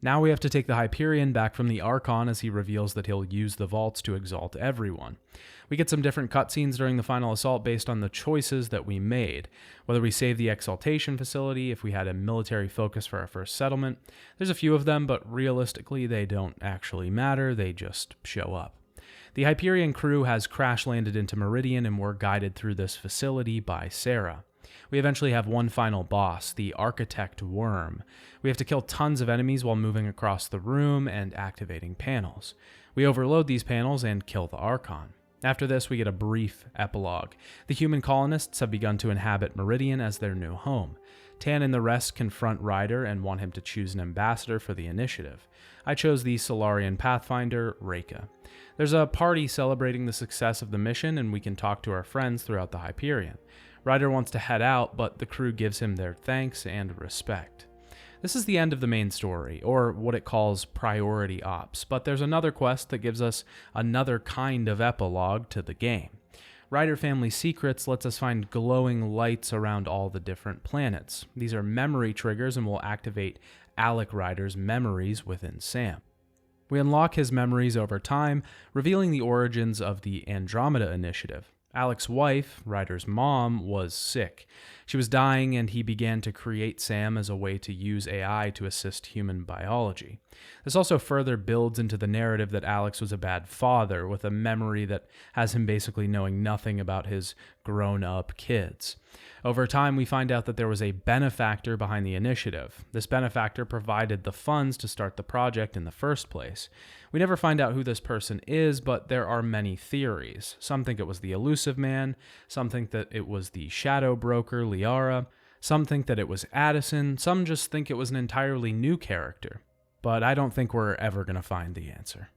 Now we have to take the Hyperion back from the Archon as he reveals that he'll use the vaults to exalt everyone. We get some different cutscenes during the final assault based on the choices that we made. Whether we save the exaltation facility, if we had a military focus for our first settlement. There's a few of them, but realistically they don't actually matter, they just show up. The Hyperion crew has crash landed into Meridian and we're guided through this facility by Sarah. We eventually have one final boss, the Architect Worm. We have to kill tons of enemies while moving across the room and activating panels. We overload these panels and kill the Archon. After this, we get a brief epilogue. The human colonists have begun to inhabit Meridian as their new home. Tan and the rest confront Ryder and want him to choose an ambassador for the initiative. I chose the Solarian Pathfinder, Reika. There's a party celebrating the success of the mission, and we can talk to our friends throughout the Hyperion. Ryder wants to head out, but the crew gives him their thanks and respect. This is the end of the main story, or what it calls priority ops, but there's another quest that gives us another kind of epilogue to the game. Ryder Family Secrets lets us find glowing lights around all the different planets. These are memory triggers and will activate Alec Ryder's memories within Sam. We unlock his memories over time, revealing the origins of the Andromeda Initiative. Alec's wife, Ryder's mom, was sick. She was dying, and he began to create Sam as a way to use AI to assist human biology. This also further builds into the narrative that Alex was a bad father, with a memory that has him basically knowing nothing about his grown-up kids. Over time, we find out that there was a benefactor behind the initiative. This benefactor provided the funds to start the project in the first place. We never find out who this person is, but there are many theories. Some think it was the Elusive Man, some think that it was the Shadow Broker, Liara, some think that it was Addison, some just think it was an entirely new character. But I don't think we're ever going to find the answer.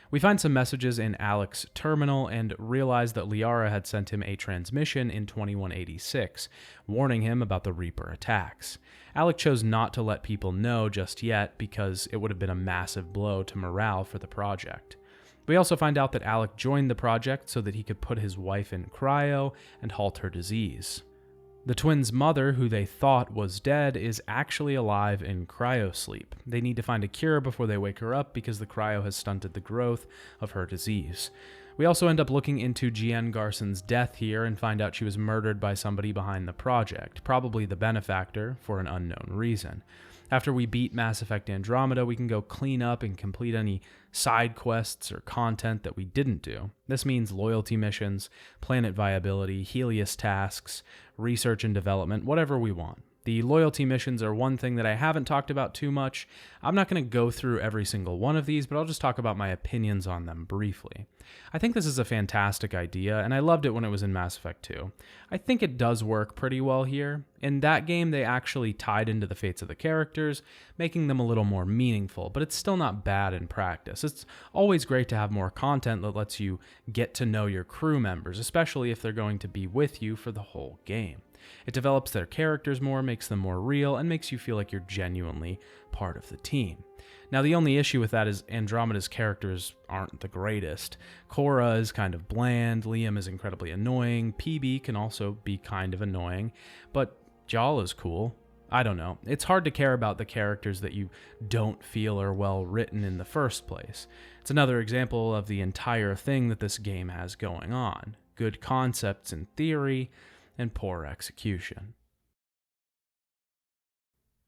We find some messages in Alec's terminal and realize that Liara had sent him a transmission in 2186, warning him about the Reaper attacks. Alec chose not to let people know just yet because it would have been a massive blow to morale for the project. We also find out that Alec joined the project so that he could put his wife in cryo and halt her disease. The twins' mother, who they thought was dead, is actually alive in cryosleep. They need to find a cure before they wake her up because the cryo has stunted the growth of her disease. We also end up looking into Jeanne Garson's death here and find out she was murdered by somebody behind the project, probably the benefactor, for an unknown reason. After we beat Mass Effect Andromeda, we can go clean up and complete any side quests or content that we didn't do. This means loyalty missions, planet viability, Helios tasks, research and development, whatever we want. The loyalty missions are one thing that I haven't talked about too much. I'm not going to go through every single one of these, but I'll just talk about my opinions on them briefly. I think this is a fantastic idea, and I loved it when it was in Mass Effect 2. I think it does work pretty well here. In that game, they actually tied into the fates of the characters, making them a little more meaningful, but it's still not bad in practice. It's always great to have more content that lets you get to know your crew members, especially if they're going to be with you for the whole game. It develops their characters more, makes them more real, and makes you feel like you're genuinely part of the team. Now, the only issue with that is Andromeda's characters aren't the greatest. Cora is kind of bland, Liam is incredibly annoying, PB can also be kind of annoying, but Jal is cool. I don't know. It's hard to care about the characters that you don't feel are well written in the first place. It's another example of the entire thing that this game has going on. Good concepts in theory, and poor execution.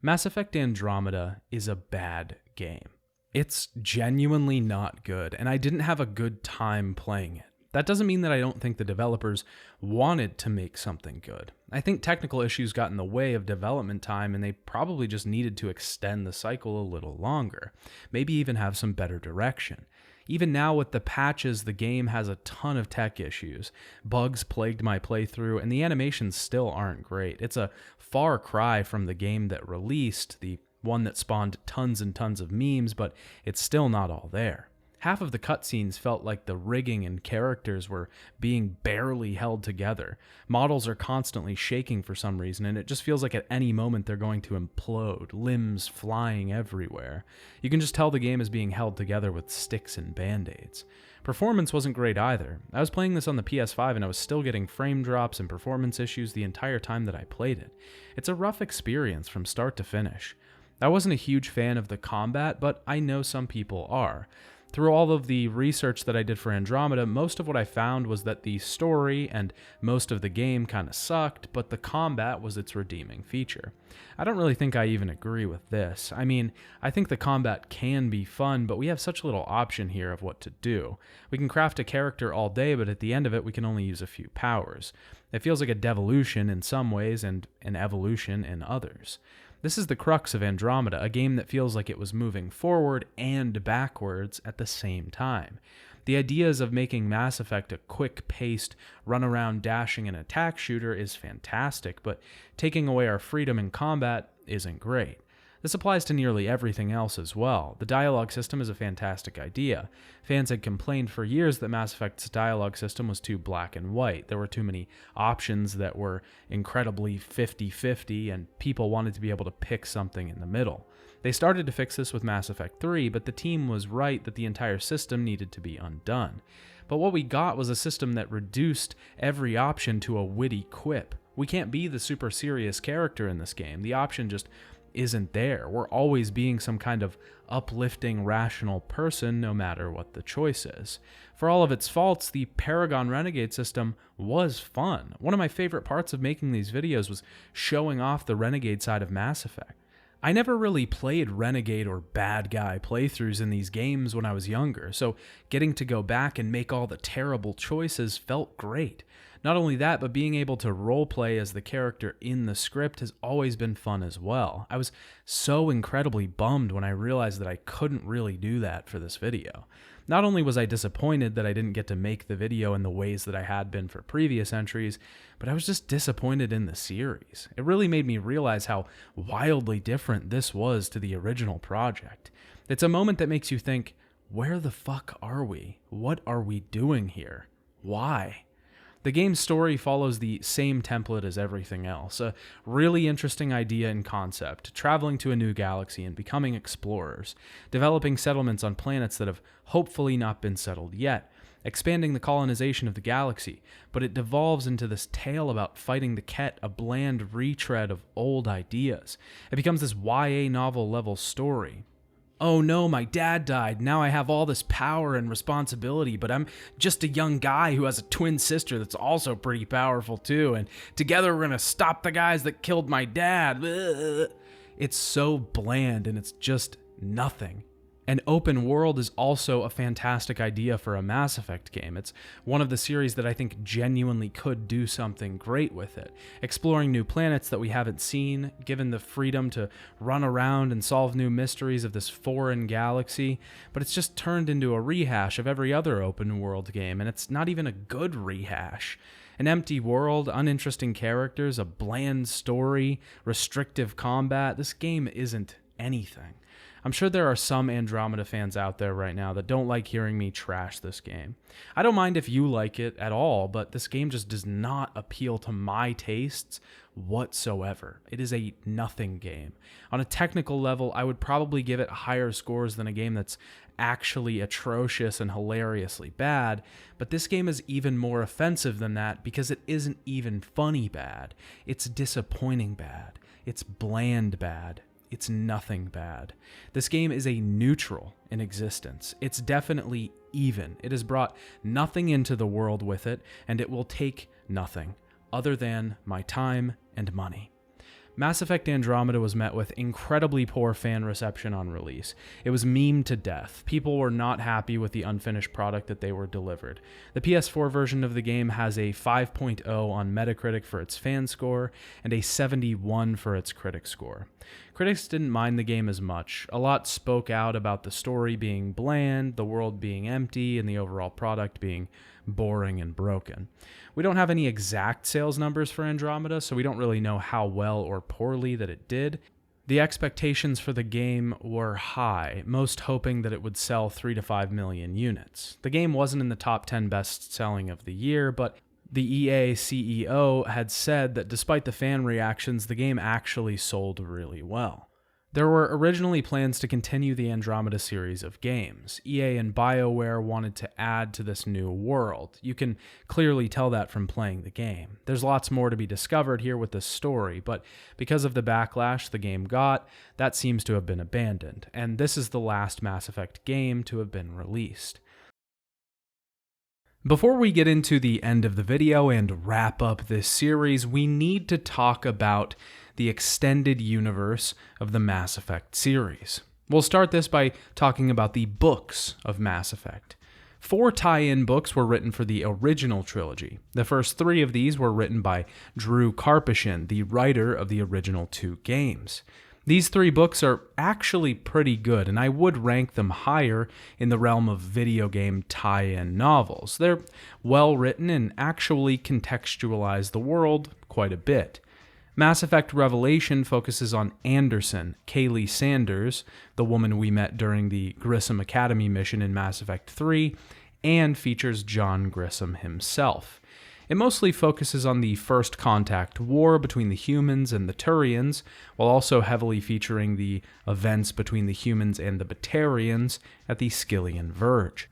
Mass Effect Andromeda is a bad game. It's genuinely not good, and I didn't have a good time playing it. That doesn't mean that I don't think the developers wanted to make something good. I think technical issues got in the way of development time, and they probably just needed to extend the cycle a little longer, maybe even have some better direction. Even now with the patches, the game has a ton of tech issues. Bugs plagued my playthrough, and the animations still aren't great. It's a far cry from the game that released, the one that spawned tons and tons of memes, but it's still not all there. Half of the cutscenes felt like the rigging and characters were being barely held together. Models are constantly shaking for some reason, and it just feels like at any moment they're going to implode, limbs flying everywhere. You can just tell the game is being held together with sticks and band-aids. Performance wasn't great either. I was playing this on the PS5 and I was still getting frame drops and performance issues the entire time that I played it. It's a rough experience from start to finish. I wasn't a huge fan of the combat, but I know some people are. Through all of the research that I did for Andromeda, most of what I found was that the story and most of the game kind of sucked, but the combat was its redeeming feature. I don't really think I even agree with this. I mean, I think the combat can be fun, but we have such little option here of what to do. We can craft a character all day, but at the end of it, we can only use a few powers. It feels like a devolution in some ways and an evolution in others. This is the crux of Andromeda, a game that feels like it was moving forward and backwards at the same time. The ideas of making Mass Effect a quick-paced, run-around, dashing, and attack shooter is fantastic, but taking away our freedom in combat isn't great. This applies to nearly everything else as well. The dialogue system is a fantastic idea. Fans had complained for years that Mass Effect's dialogue system was too black and white. There were too many options that were incredibly 50-50, and people wanted to be able to pick something in the middle. They started to fix this with Mass Effect 3, but the team was right that the entire system needed to be undone. But what we got was a system that reduced every option to a witty quip. We can't be the super serious character in this game. The option just isn't there. We're always being some kind of uplifting, rational person, no matter what the choice is. For all of its faults, the Paragon Renegade system was fun. One of my favorite parts of making these videos was showing off the Renegade side of Mass Effect. I never really played Renegade or bad guy playthroughs in these games when I was younger, so getting to go back and make all the terrible choices felt great. Not only that, but being able to roleplay as the character in the script has always been fun as well. I was so incredibly bummed when I realized that I couldn't really do that for this video. Not only was I disappointed that I didn't get to make the video in the ways that I had been for previous entries, but I was just disappointed in the series. It really made me realize how wildly different this was to the original project. It's a moment that makes you think, where the fuck are we? What are we doing here? Why? The game's story follows the same template as everything else, a really interesting idea and concept, traveling to a new galaxy and becoming explorers, developing settlements on planets that have hopefully not been settled yet, expanding the colonization of the galaxy, but it devolves into this tale about fighting the Ket, a bland retread of old ideas. It becomes this YA novel-level story. Oh no, my dad died, now I have all this power and responsibility, but I'm just a young guy who has a twin sister that's also pretty powerful too, and together we're gonna stop the guys that killed my dad. Ugh. It's so bland and it's just nothing. An open world is also a fantastic idea for a Mass Effect game. It's one of the series that I think genuinely could do something great with it. Exploring new planets that we haven't seen, given the freedom to run around and solve new mysteries of this foreign galaxy, but it's just turned into a rehash of every other open world game, and it's not even a good rehash. An empty world, uninteresting characters, a bland story, restrictive combat. This game isn't anything. I'm sure there are some Andromeda fans out there right now that don't like hearing me trash this game. I don't mind if you like it at all, but this game just does not appeal to my tastes whatsoever. It is a nothing game. On a technical level, I would probably give it higher scores than a game that's actually atrocious and hilariously bad, but this game is even more offensive than that because it isn't even funny bad. It's disappointing bad. It's bland bad. It's nothing bad. This game is a neutral in existence. It's definitely even. It has brought nothing into the world with it, and it will take nothing other than my time and money. Mass Effect Andromeda was met with incredibly poor fan reception on release. It was memed to death. People were not happy with the unfinished product that they were delivered. The PS4 version of the game has a 5.0 on Metacritic for its fan score and a 71 for its critic score. Critics didn't mind the game as much. A lot spoke out about the story being bland, the world being empty, and the overall product being boring and broken. We don't have any exact sales numbers for Andromeda, so we don't really know how well or poorly that it did. The expectations for the game were high, most hoping that it would sell 3 to 5 million units. The game wasn't in the top 10 best-selling of the year, but the EA CEO had said that despite the fan reactions, the game actually sold really well. There were originally plans to continue the Andromeda series of games. EA and BioWare wanted to add to this new world. You can clearly tell that from playing the game. There's lots more to be discovered here with this story, but because of the backlash the game got, that seems to have been abandoned, and this is the last Mass Effect game to have been released. Before we get into the end of the video and wrap up this series, we need to talk about the extended universe of the Mass Effect series. We'll start this by talking about the books of Mass Effect. 4 tie-in books were written for the original trilogy. The first 3 of these were written by Drew Karpyshyn, the writer of the original 2 games. These 3 books are actually pretty good, and I would rank them higher in the realm of video game tie-in novels. They're well written and actually contextualize the world quite a bit. Mass Effect Revelation focuses on Anderson, Kaylee Sanders, the woman we met during the Grissom Academy mission in Mass Effect 3, and features John Grissom himself. It mostly focuses on the First Contact War between the humans and the Turians, while also heavily featuring the events between the humans and the Batarians at the Skyllian Verge.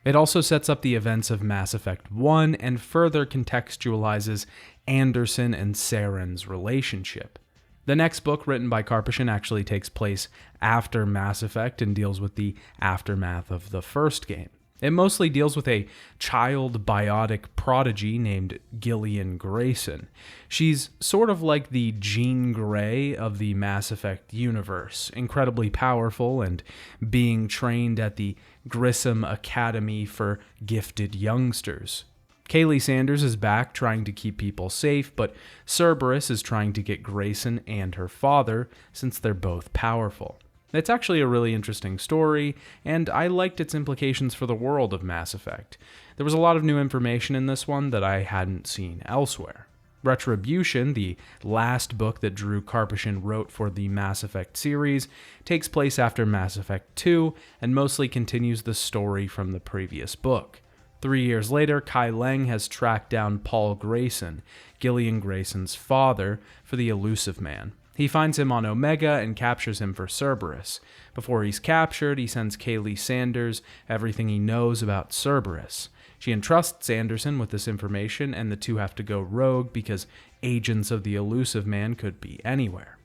It also sets up the events of Mass Effect 1 and further contextualizes Anderson and Saren's relationship. The next book, written by Karpyshyn, actually takes place after Mass Effect and deals with the aftermath of the first game. It mostly deals with a child biotic prodigy named Gillian Grayson. She's sort of like the Jean Grey of the Mass Effect universe, incredibly powerful and being trained at the Grissom Academy for Gifted Youngsters. Kaylee Sanders is back trying to keep people safe, but Cerberus is trying to get Grayson and her father since they're both powerful. It's actually a really interesting story, and I liked its implications for the world of Mass Effect. There was a lot of new information in this one that I hadn't seen elsewhere. Retribution, the last book that Drew Karpyshyn wrote for the Mass Effect series, takes place after Mass Effect 2 and mostly continues the story from the previous book. 3 years later, Kai Leng has tracked down Paul Grayson, Gillian Grayson's father, for the Elusive Man. He finds him on Omega and captures him for Cerberus. Before he's captured, he sends Kaylee Sanders everything he knows about Cerberus. She entrusts Anderson with this information, and the two have to go rogue because agents of the Elusive Man could be anywhere.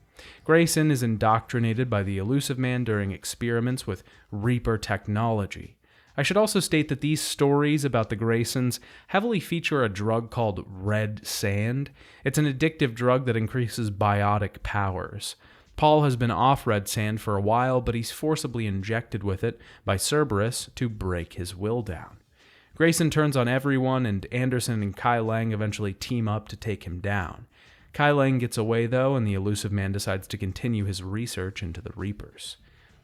Grayson is indoctrinated by the Elusive Man during experiments with Reaper technology. I should also state that these stories about the Graysons heavily feature a drug called Red Sand. It's an addictive drug that increases biotic powers. Paul has been off Red Sand for a while, but he's forcibly injected with it by Cerberus to break his will down. Grayson turns on everyone, and Anderson and Kai Leng eventually team up to take him down. Kai Leng gets away, though, and the Elusive Man decides to continue his research into the Reapers.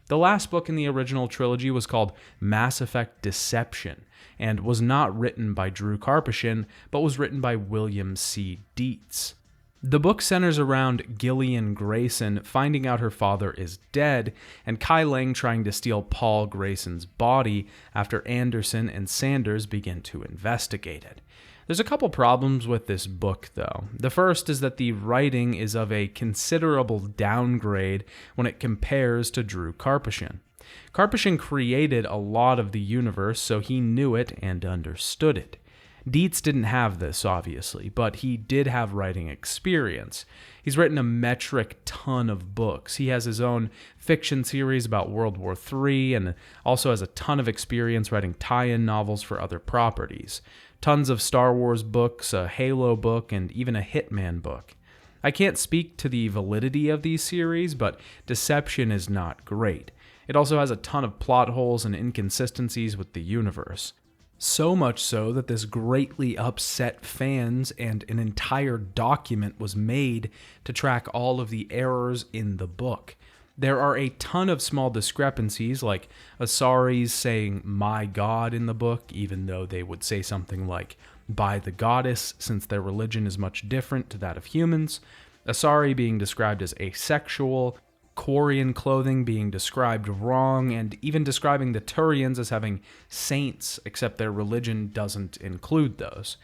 The last book in the original trilogy was called Mass Effect Deception, and was not written by Drew Karpyshyn, but was written by William C. Dietz. The book centers around Gillian Grayson finding out her father is dead, and Kai Leng trying to steal Paul Grayson's body after Anderson and Sanders begin to investigate it. There's a couple problems with this book, though. The first is that the writing is of a considerable downgrade when it compares to Drew Karpyshyn. Karpyshyn created a lot of the universe, so he knew it and understood it. Dietz didn't have this, obviously, but he did have writing experience. He's written a metric ton of books. He has his own fiction series about World War III, and also has a ton of experience writing tie-in novels for other properties. Tons of Star Wars books, a Halo book, and even a Hitman book. I can't speak to the validity of these series, but Deception is not great. It also has a ton of plot holes and inconsistencies with the universe. So much so that this greatly upset fans, and an entire document was made to track all of the errors in the book. There are a ton of small discrepancies, like Asaris saying "my god" in the book, even though they would say something like "by the goddess," since their religion is much different to that of humans. Asari being described as asexual, Quarian clothing being described wrong, and even describing the Turians as having saints, except their religion doesn't include those.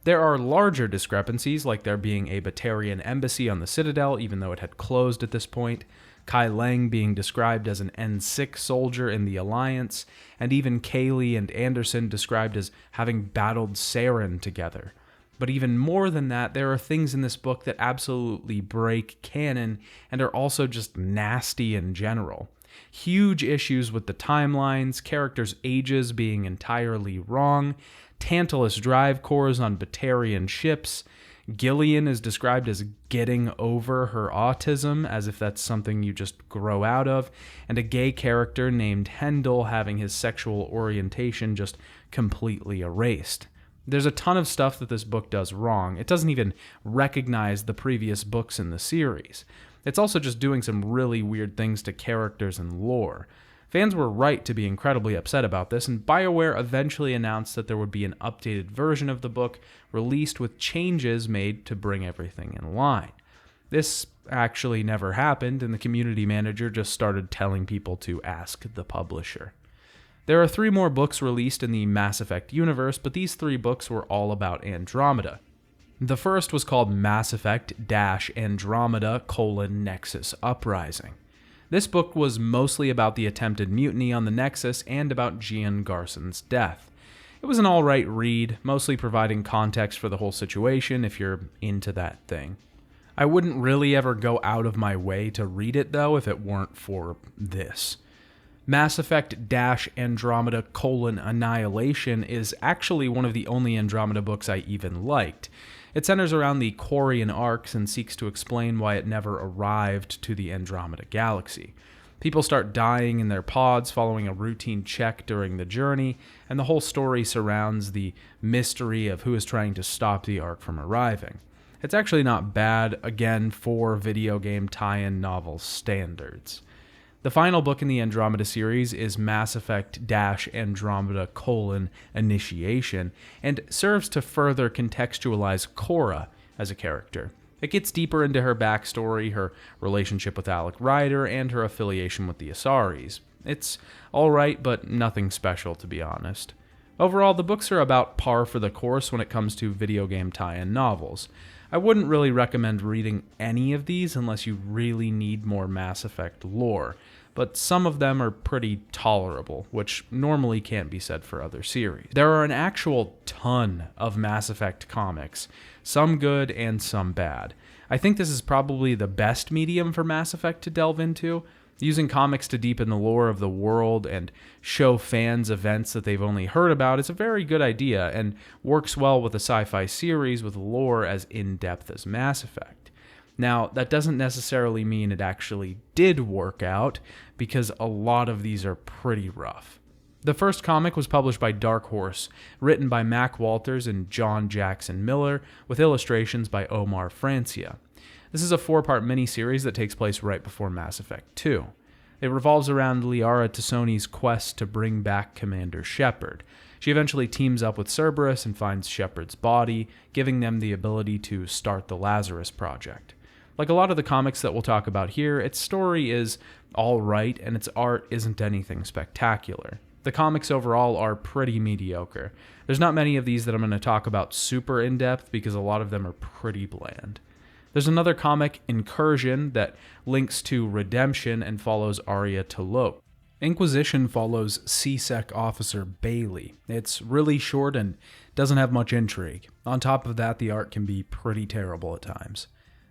There are larger discrepancies, like there being a Batarian embassy on the Citadel, even though it had closed at this point, Kai Lang being described as an N6 soldier in the Alliance, and even Kaylee and Anderson described as having battled Saren together. But even more than that, there are things in this book that absolutely break canon and are also just nasty in general. Huge issues with the timelines, characters' ages being entirely wrong, Tantalus drive cores on Batarian ships. Gillian is described as getting over her autism, as if that's something you just grow out of, and a gay character named Hendel having his sexual orientation just completely erased. There's a ton of stuff that this book does wrong. It doesn't even recognize the previous books in the series. It's also just doing some really weird things to characters and lore. Fans were right to be incredibly upset about this, and BioWare eventually announced that there would be an updated version of the book released with changes made to bring everything in line. This actually never happened, and the community manager just started telling people to ask the publisher. There are 3 more books released in the Mass Effect universe, but these 3 books were all about Andromeda. The first was called Mass Effect-Andromeda: Nexus Uprising. This book was mostly about the attempted mutiny on the Nexus and about Gian Garson's death. It was an alright read, mostly providing context for the whole situation if you're into that thing. I wouldn't really ever go out of my way to read it though if it weren't for this. Mass Effect-Andromeda: Annihilation is actually one of the only Andromeda books I even liked. It centers around the Quarian arcs and seeks to explain why it never arrived to the Andromeda galaxy. People start dying in their pods following a routine check during the journey, and the whole story surrounds the mystery of who is trying to stop the arc from arriving. It's actually not bad, again, for video game tie-in novel standards. The final book in the Andromeda series is Mass Effect-Andromeda: Initiation, and serves to further contextualize Cora as a character. It gets deeper into her backstory, her relationship with Alec Ryder, and her affiliation with the Asaris. It's alright, but nothing special, to be honest. Overall, the books are about par for the course when it comes to video game tie-in novels. I wouldn't really recommend reading any of these unless you really need more Mass Effect lore, but some of them are pretty tolerable, which normally can't be said for other series. There are an actual ton of Mass Effect comics, some good and some bad. I think this is probably the best medium for Mass Effect to delve into. Using comics to deepen the lore of the world and show fans events that they've only heard about is a very good idea and works well with a sci-fi series with lore as in-depth as Mass Effect. Now, that doesn't necessarily mean it actually did work out, because a lot of these are pretty rough. The first comic was published by Dark Horse, written by Mac Walters and John Jackson Miller, with illustrations by Omar Francia. This is a 4-part miniseries that takes place right before Mass Effect 2. It revolves around Liara T'Soni's quest to bring back Commander Shepard. She eventually teams up with Cerberus and finds Shepard's body, giving them the ability to start the Lazarus Project. Like a lot of the comics that we'll talk about here, its story is alright and its art isn't anything spectacular. The comics overall are pretty mediocre. There's not many of these that I'm going to talk about super in-depth because a lot of them are pretty bland. There's another comic, Incursion, that links to Redemption and follows Arya T'Loak. Inquisition follows C-Sec Officer Bailey. It's really short and doesn't have much intrigue. On top of that, the art can be pretty terrible at times.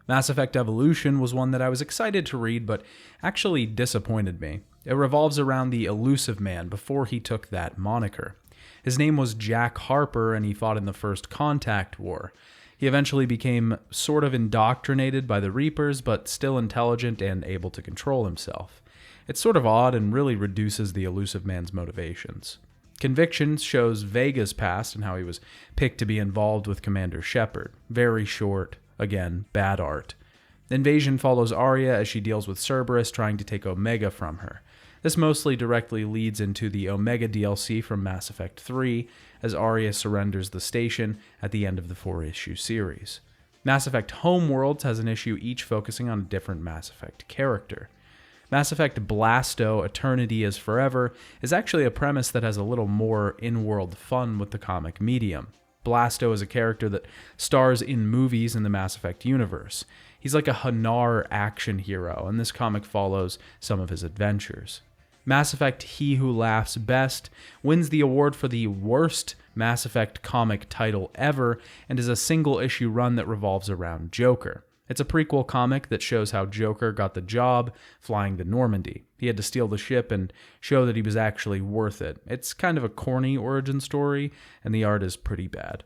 Mass Effect Evolution was one that I was excited to read, but actually disappointed me. It revolves around the Elusive Man before he took that moniker. His name was Jack Harper, and he fought in the First Contact War. He eventually became sort of indoctrinated by the Reapers, but still intelligent and able to control himself. It's sort of odd and really reduces the elusive man's motivations. Convictions shows Vega's past and how he was picked to be involved with Commander Shepard. Very short, again, bad art. Invasion follows Arya as she deals with Cerberus trying to take Omega from her. This mostly directly leads into the Omega DLC from Mass Effect 3, as Arya surrenders the station at the end of the 4-issue series. Mass Effect Homeworlds has an issue each focusing on a different Mass Effect character. Mass Effect Blasto, Eternity is Forever, is actually a premise that has a little more in-world fun with the comic medium. Blasto is a character that stars in movies in the Mass Effect universe. He's like a Hanar action hero, and this comic follows some of his adventures. Mass Effect He Who Laughs Best wins the award for the worst Mass Effect comic title ever, and is a single-issue run that revolves around Joker. It's a prequel comic that shows how Joker got the job flying to Normandy. He had to steal the ship and show that he was actually worth it. It's kind of a corny origin story, and the art is pretty bad.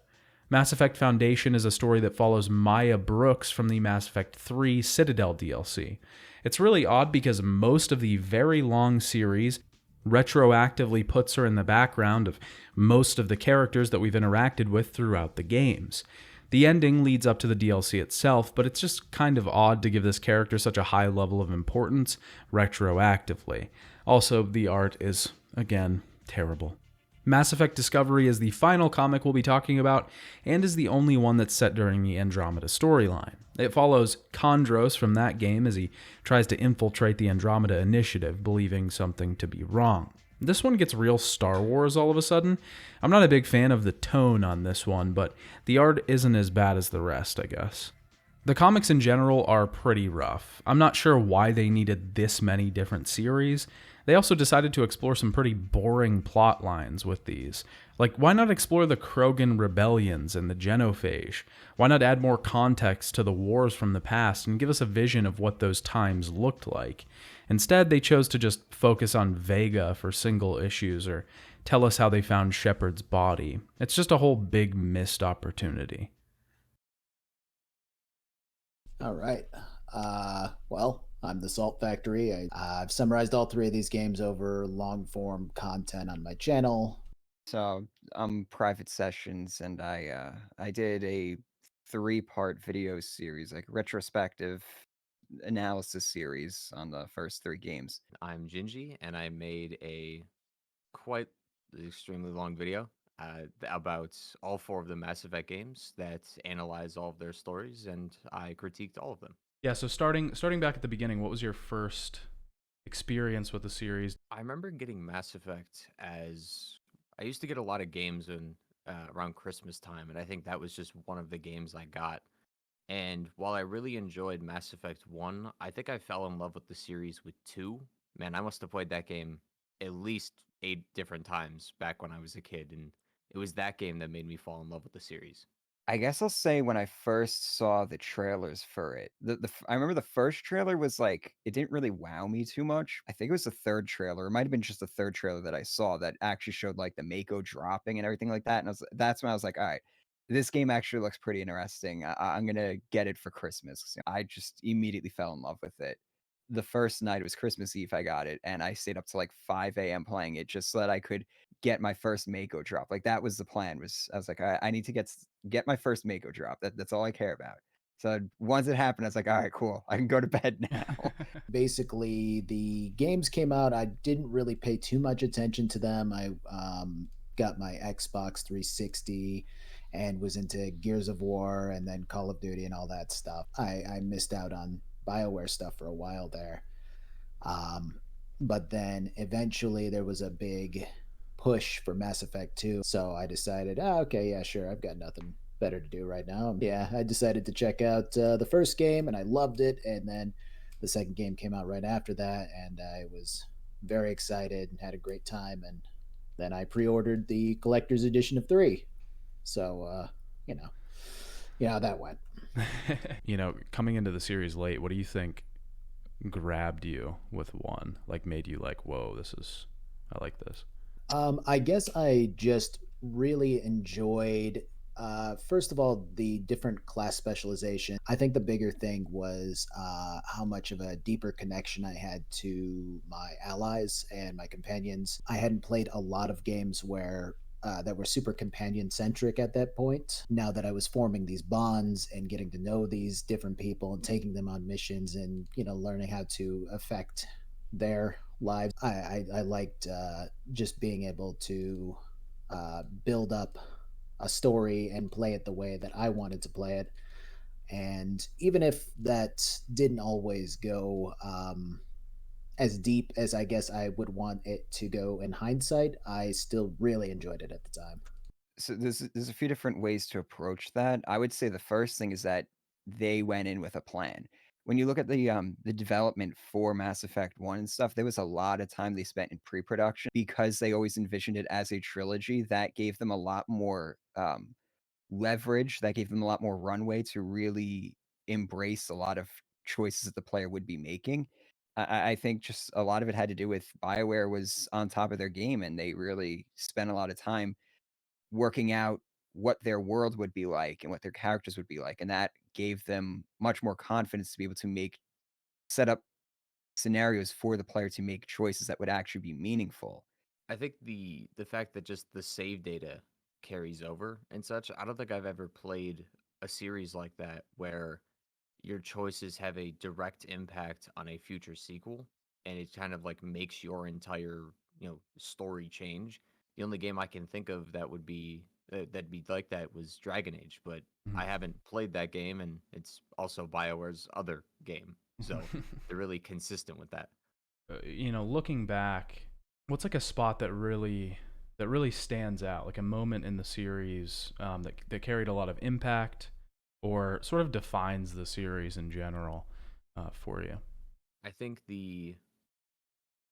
Mass Effect Foundation is a story that follows Maya Brooks from the Mass Effect 3 Citadel DLC. It's really odd because most of the very long series retroactively puts her in the background of most of the characters that we've interacted with throughout the games. The ending leads up to the DLC itself, but it's just kind of odd to give this character such a high level of importance retroactively. Also, the art is, again, terrible. Mass Effect Discovery is the final comic we'll be talking about, and is the only one that's set during the Andromeda storyline. It follows Kandros from that game as he tries to infiltrate the Andromeda Initiative, believing something to be wrong. This one gets real Star Wars all of a sudden. I'm not a big fan of the tone on this one, but the art isn't as bad as the rest, I guess. The comics in general are pretty rough. I'm not sure why they needed this many different series. They also decided to explore some pretty boring plot lines with these. Like, why not explore the Krogan rebellions and the Genophage? Why not add more context to the wars from the past and give us a vision of what those times looked like? Instead, they chose to just focus on Vega for single issues or tell us how they found Shepard's body. It's just a whole big missed opportunity. All right. Well, I'm the Salt Factory. I've summarized all three of these games over long-form content on my channel. So I'm Private Sessions, and I did a 3-part video series, like retrospective analysis series on the first 3 games. I'm Gingy, and I made a quite extremely long video about all 4 of the Mass Effect games that analyze all of their stories, and I critiqued all of them. Yeah, so starting back at the beginning, what was your first experience with the series? I remember getting Mass Effect as I used to get a lot of games in around Christmas time, and I think that was just one of the games I got. And while I really enjoyed Mass Effect 1, I think I fell in love with the series with 2. Man, I must have played that game at least 8 different times back when I was a kid, and it was that game that made me fall in love with the series. I guess I'll say when I first saw the trailers for it, I remember the first trailer was like, it didn't really wow me too much. I think it was the third trailer. It might have been just the third trailer that I saw that actually showed like the Mako dropping and everything like that. And that's when I was like, all right, this game actually looks pretty interesting. I'm going to get it for Christmas. I just immediately fell in love with it. The first night, it was Christmas Eve, I got it, and I stayed up to like 5 a.m. playing it just so that I could get my first Mako drop. Like that was the plan. I was like, I need to get my first Mako drop. That's all I care about. So once it happened, I was like, all right, cool. I can go to bed now. Basically, the games came out. I didn't really pay too much attention to them. I got my Xbox 360 and was into Gears of War and then Call of Duty and all that stuff. I missed out on BioWare stuff for a while there. But then eventually there was a big push for Mass Effect 2. So I decided, okay, yeah, sure. I've got nothing better to do right now. Yeah, I decided to check out the first game and I loved it. And then the second game came out right after that. And I was very excited and had a great time. And then I pre-ordered the collector's edition of 3. So, you know how that went. Coming into the series late, what do you think grabbed you with 1? Like made you like, whoa, I like this? I guess I just really enjoyed First of all, the different class specialization. I think the bigger thing was how much of a deeper connection I had to my allies and my companions. I hadn't played a lot of games where that were super companion centric at that point. Now that I was forming these bonds and getting to know these different people and taking them on missions and learning how to affect their lives, I liked just being able to build up a story and play it the way that I wanted to play it. And even if that didn't always go as deep as I guess I would want it to go in hindsight, I still really enjoyed it at the time. So there's a few different ways to approach that. I would say the first thing is that they went in with a plan. When you look at the development for Mass Effect 1 and stuff, there was a lot of time they spent in pre-production because they always envisioned it as a trilogy. That gave them a lot more leverage, that gave them a lot more runway to really embrace a lot of choices that the player would be making. I think just a lot of it had to do with BioWare was on top of their game, and they really spent a lot of time working out what their world would be like and what their characters would be like, and that gave them much more confidence to be able to set up scenarios for the player to make choices that would actually be meaningful. I think the fact that just the save data carries over and such, I don't think I've ever played a series like that where your choices have a direct impact on a future sequel and it kind of like makes your entire, story change. The only game I can think of that would be that'd be like that was Dragon Age, but I haven't played that game and it's also BioWare's other game. So they're really consistent with that. Looking back, what's like a spot that really stands out, like a moment in the series that carried a lot of impact or sort of defines the series in general for you? I think the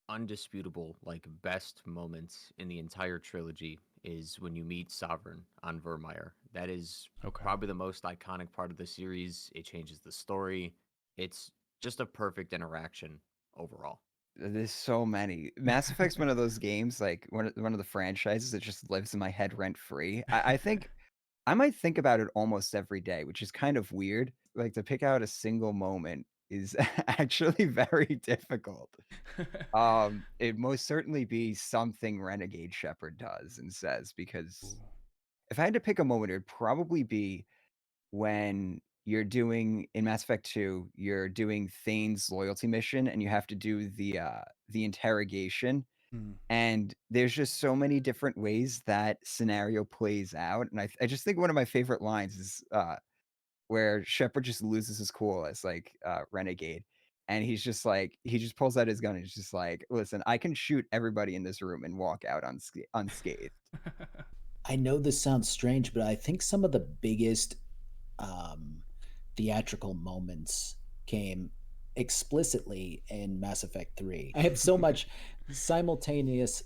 undisputable like best moments in the entire trilogy is when you meet Sovereign on Vermeer. That is probably the most iconic part of the series. It changes the story. It's just a perfect interaction overall. There's so many. Mass Effect's one of those games, like one of the franchises that just lives in my head rent free. I think I might think about it almost every day, which is kind of weird. Like to pick out a single moment is actually very difficult. It most certainly be something Renegade Shepard does and says, because if I had to pick a moment, it would probably be when you're doing in Mass Effect 2, you're doing Thane's loyalty mission and you have to do the interrogation. Mm. And there's just so many different ways that scenario plays out. And I just think one of my favorite lines is where Shepard just loses his cool as like Renegade. And he's just like, he just pulls out his gun and he's just like, listen, I can shoot everybody in this room and walk out unscathed. I know this sounds strange, but I think some of the biggest um, theatrical moments came explicitly in Mass Effect 3. I have so much simultaneous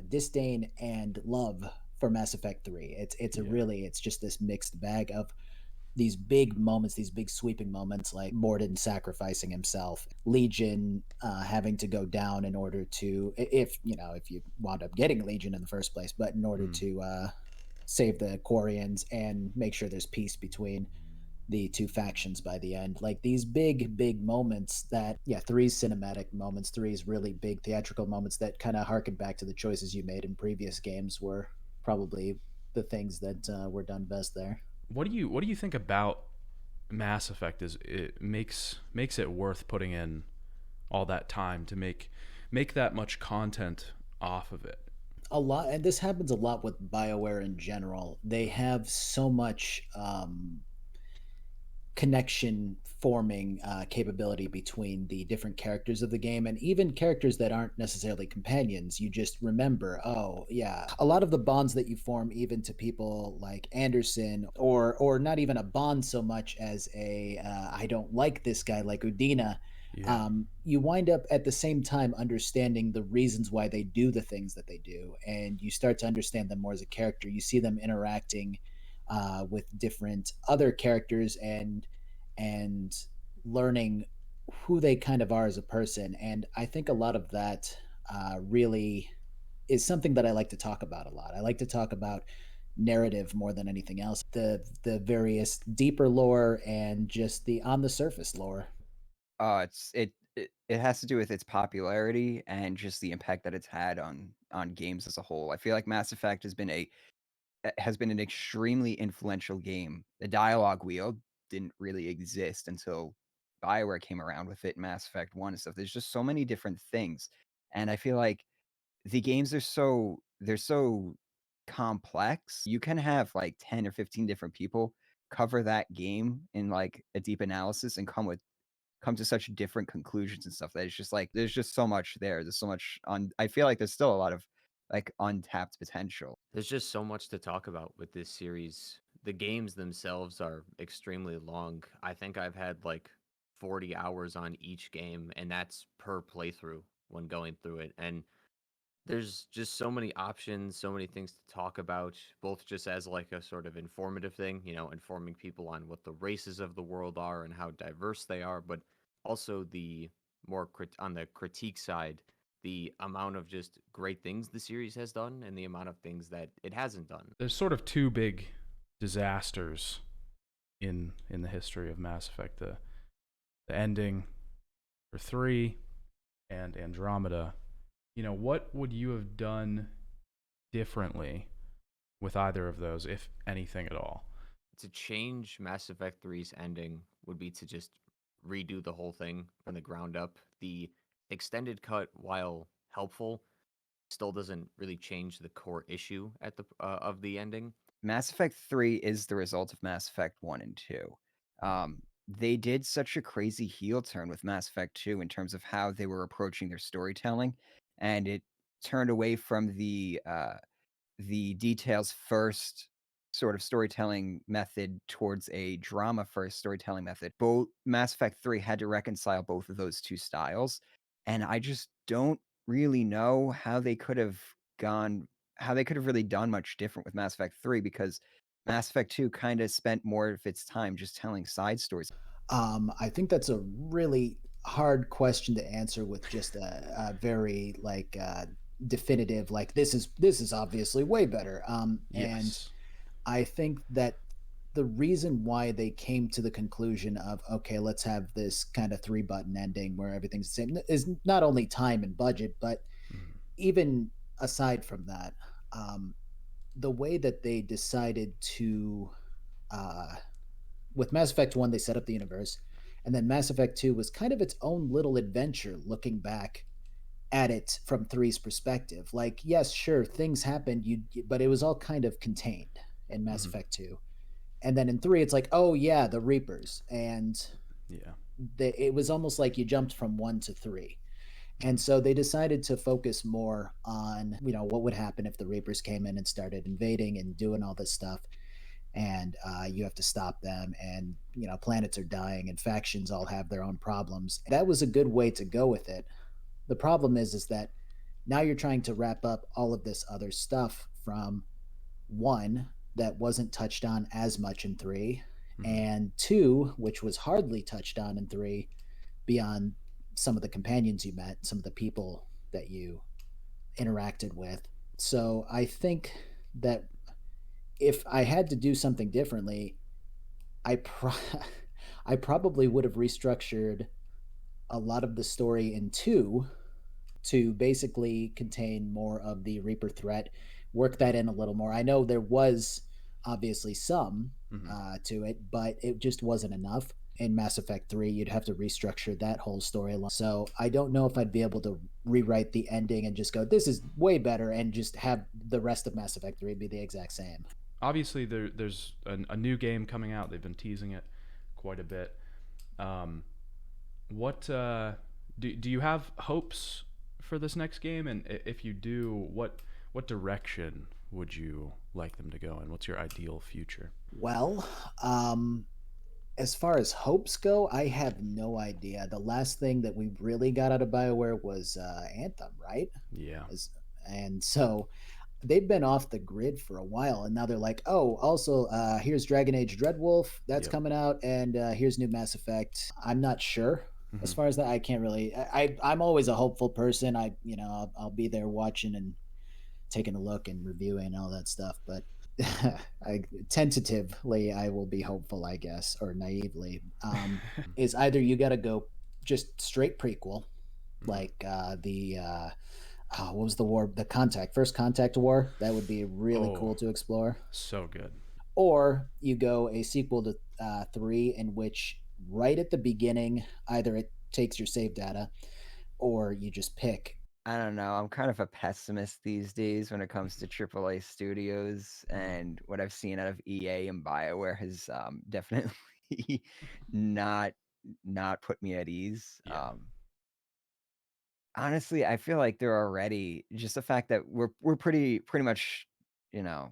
disdain and love for Mass Effect 3. It's just this mixed bag of these big moments, these big sweeping moments, like Morden sacrificing himself, Legion having to go down in order to, if you wound up getting Legion in the first place, but in order to save the Quarians and make sure there's peace between the two factions by the end. Like these big moments that, yeah, three's cinematic moments, three's really big theatrical moments that kind of harken back to the choices you made in previous games were probably the things that were done best there. What do you think about Mass Effect is it makes it worth putting in all that time to make that much content off of it? A lot, and this happens a lot with BioWare in general. They have so much connection forming capability between the different characters of the game, and even characters that aren't necessarily companions. You just remember, oh yeah, a lot of the bonds that you form, even to people like Anderson, or not even a bond so much as a I don't like this guy, like Udina. You wind up at the same time understanding the reasons why they do the things that they do, and you start to understand them more as a character. You see them interacting with different other characters and learning who they kind of are as a person. And I think a lot of that really is something that I like to talk about a lot. I like to talk about narrative more than anything else. The various deeper lore and just the on the surface lore. It has to do with its popularity and just the impact that it's had on games as a whole. I feel like Mass Effect has been an extremely influential game. The dialogue wheel didn't really exist until BioWare came around with it, Mass Effect 1 and stuff. There's just so many different things. And I feel like the games are they're so complex. You can have like 10 or 15 different people cover that game in like a deep analysis and come to such different conclusions and stuff that it's just like there's just so much there. There's so much on I feel like there's still a lot of like untapped potential. There's just so much to talk about with this series. The games themselves are extremely long. I think I've had like 40 hours on each game, and that's per playthrough when going through it. And there's just so many options, so many things to talk about, both just as like a sort of informative thing, informing people on what the races of the world are and how diverse they are, but also the more on the critique side, the amount of just great things the series has done and the amount of things that it hasn't done. There's sort of two big disasters in the history of Mass Effect: the ending for 3 and Andromeda. What would you have done differently with either of those, if anything at all? To change Mass Effect 3's ending would be to just redo the whole thing from the ground up. The extended cut, while helpful, still doesn't really change the core issue at the of the ending. Mass Effect 3 is the result of Mass Effect 1 and 2. They did such a crazy heel turn with Mass Effect 2 in terms of how they were approaching their storytelling, and it turned away from the details first sort of storytelling method towards a drama first storytelling method. Both Mass Effect 3 had to reconcile both of those two styles, and I just don't really know how they could have really done much different with Mass Effect 3 because Mass Effect 2 kind of spent more of its time just telling side stories. I think that's a really hard question to answer with just a very like definitive like this is obviously way better. And Yes. I think that the reason why they came to the conclusion of okay, let's have this kind of 3 button ending where everything's the same is not only time and budget, but even aside from that, um, the way that they decided to uh, with Mass Effect 1 they set up the universe, and then Mass Effect 2 was kind of its own little adventure looking back at it from three's perspective. Like, yes, sure, things happened, but it was all kind of contained in Mass Effect 2. And then in 3 it's like, oh yeah, the Reapers, and yeah, it was almost like you jumped from 1 to 3. And so they decided to focus more on, what would happen if the Reapers came in and started invading and doing all this stuff. And you have to stop them. And, planets are dying and factions all have their own problems. That was a good way to go with it. The problem is that now you're trying to wrap up all of this other stuff from 1 that wasn't touched on as much in 3, and 2, which was hardly touched on in 3 beyond some of the companions you met, some of the people that you interacted with. So I think that if I had to do something differently, I I probably would have restructured a lot of the story in 2 to basically contain more of the Reaper threat, work that in a little more. I know there was obviously some to it, but it just wasn't enough. In Mass Effect 3, you'd have to restructure that whole storyline. So I don't know if I'd be able to rewrite the ending and just go, this is way better, and just have the rest of Mass Effect 3 be the exact same. Obviously, there's a new game coming out. They've been teasing it quite a bit. What do you have hopes for this next game? And if you do, what direction would you like them to go in? What's your ideal future? Well, as far as hopes go, I have no idea. The last thing that we really got out of BioWare was Anthem, right? Yeah. And so they've been off the grid for a while, and now they're like, oh, also here's Dragon Age Dreadwolf that's coming out, and here's new Mass Effect. I'm not sure. As far as that, I can't really. I'm always a hopeful person. I'll be there watching and taking a look and reviewing and all that stuff. But Tentatively, I will be hopeful, I guess, or naively, is either you got to go just straight prequel, like what was the war? The First Contact War. That would be really cool to explore. So good. Or you go a sequel to 3, in which right at the beginning, either it takes your save data, or you just pick. I don't know. I'm kind of a pessimist these days when it comes to AAA studios, and what I've seen out of EA and BioWare has definitely not put me at ease. Yeah. Honestly, I feel like they're already just the fact that we're pretty much, you know,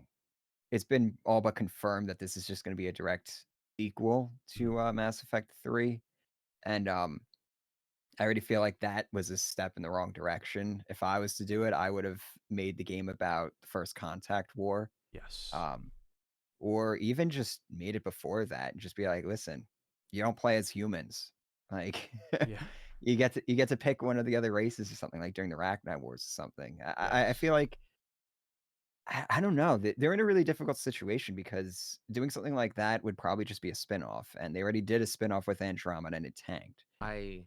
it's been all but confirmed that this is just going to be a direct sequel to Mass Effect 3, and I already feel like that was a step in the wrong direction. If I was to do it, I would have made the game about the First Contact War. Yes. Or even just made it before that and just be like, listen, you don't play as humans. Like, Yeah. you get to pick one of the other races or something, like during the Rachni Wars or something. I feel like I don't know. They're in a really difficult situation because doing something like that would probably just be a spin-off, and they already did a spin-off with Andromeda and it tanked. I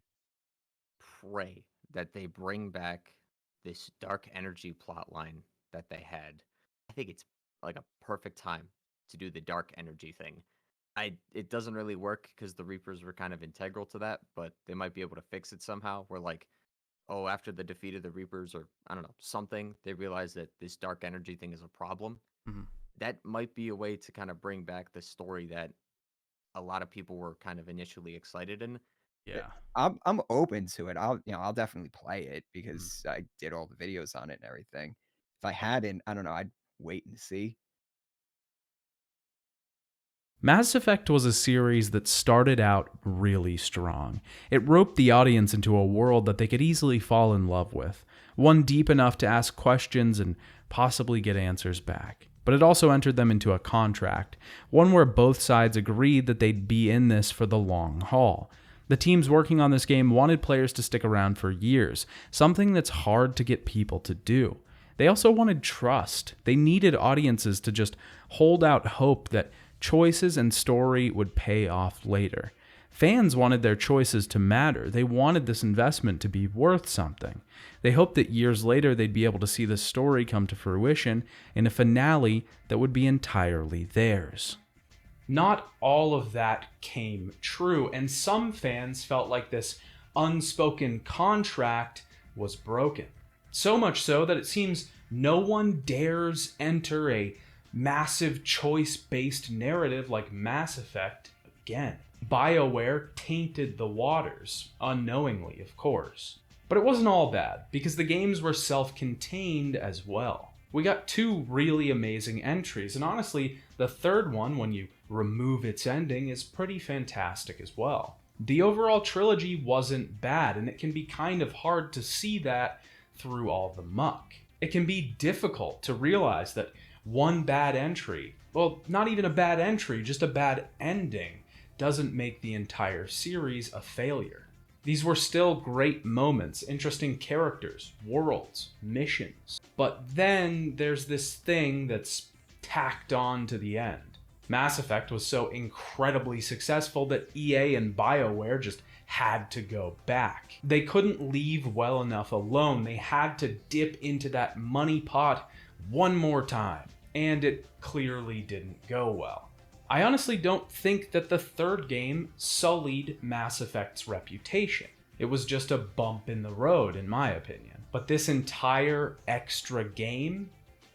pray that they bring back this dark energy plot line that they had. I think it's like a perfect time to do the dark energy thing. It doesn't really work because the Reapers were kind of integral to that, but they might be able to fix it somehow. Where like, oh, after the defeat of the Reapers, or I don't know, something, they realize that this dark energy thing is a problem. That might be a way to kind of bring back the story that a lot of people were kind of initially excited in. Yeah. I'm open to it. I'll definitely play it because I did all the videos on it and everything. If I hadn't, I don't know, I'd wait and see. Mass Effect was a series that started out really strong. It roped the audience into a world that they could easily fall in love with, one deep enough to ask questions and possibly get answers back. But it also entered them into a contract, one where both sides agreed that they'd be in this for the long haul. The teams working on this game wanted players to stick around for years, something that's hard to get people to do. They also wanted trust. They needed audiences to just hold out hope that choices and story would pay off later. Fans wanted their choices to matter. They wanted this investment to be worth something. They hoped that years later they'd be able to see the story come to fruition in a finale that would be entirely theirs. Not all of that came true, and some fans felt like this unspoken contract was broken. So much so that it seems no one dares enter a massive choice-based narrative like Mass Effect again. BioWare tainted the waters, unknowingly, of course. But it wasn't all bad, because the games were self-contained as well. We got 2 really amazing entries, and honestly, the third one, when you remove its ending, is pretty fantastic as well. The overall trilogy wasn't bad, and it can be kind of hard to see that through all the muck. It can be difficult to realize that one bad entry, well, not even a bad entry, just a bad ending, doesn't make the entire series a failure. These were still great moments, interesting characters, worlds, missions. But then there's this thing that's tacked on to the end. Mass Effect was so incredibly successful that EA and BioWare just had to go back. They couldn't leave well enough alone. They had to dip into that money pot one more time, and it clearly didn't go well. I honestly don't think that the third game sullied Mass Effect's reputation. It was just a bump in the road, in my opinion. But this entire extra game,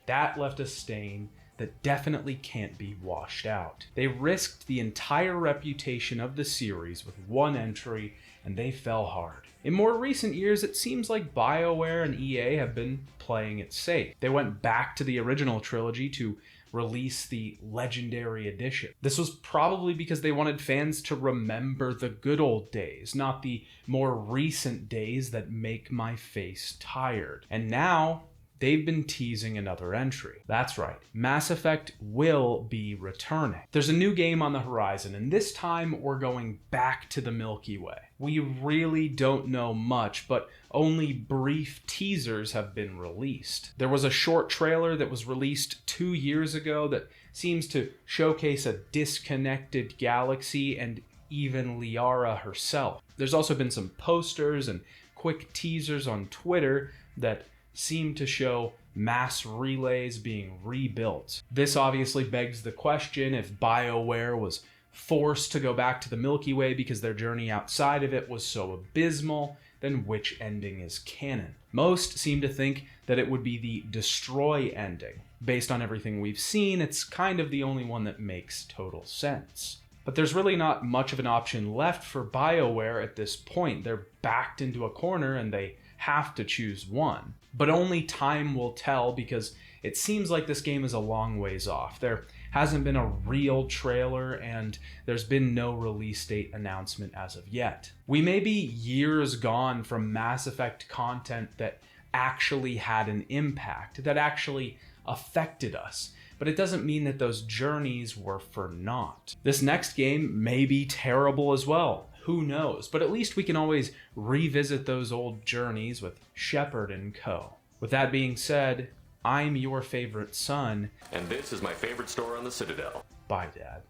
that left a stain that definitely can't be washed out. They risked the entire reputation of the series with one entry, and they fell hard. In more recent years, it seems like BioWare and EA have been playing it safe. They went back to the original trilogy to release the Legendary Edition. This was probably because they wanted fans to remember the good old days, not the more recent days that make my face tired. And now, they've been teasing another entry. That's right, Mass Effect will be returning. There's a new game on the horizon, and this time we're going back to the Milky Way. We really don't know much, but only brief teasers have been released. There was a short trailer that was released 2 years ago that seems to showcase a disconnected galaxy and even Liara herself. There's also been some posters and quick teasers on Twitter that seem to show mass relays being rebuilt. This obviously begs the question if BioWare was forced to go back to the Milky Way because their journey outside of it was so abysmal, then which ending is canon? Most seem to think that it would be the destroy ending. Based on everything we've seen, it's kind of the only one that makes total sense. But there's really not much of an option left for BioWare at this point. They're backed into a corner and they have to choose one. But only time will tell, because it seems like this game is a long ways off. There hasn't been a real trailer and there's been no release date announcement as of yet. We may be years gone from Mass Effect content that actually had an impact, that actually affected us. But it doesn't mean that those journeys were for naught. This next game may be terrible as well. Who knows? But at least we can always revisit those old journeys with Shepard and co. With that being said, I'm your favorite son. And this is my favorite store on the Citadel. Bye, Dad.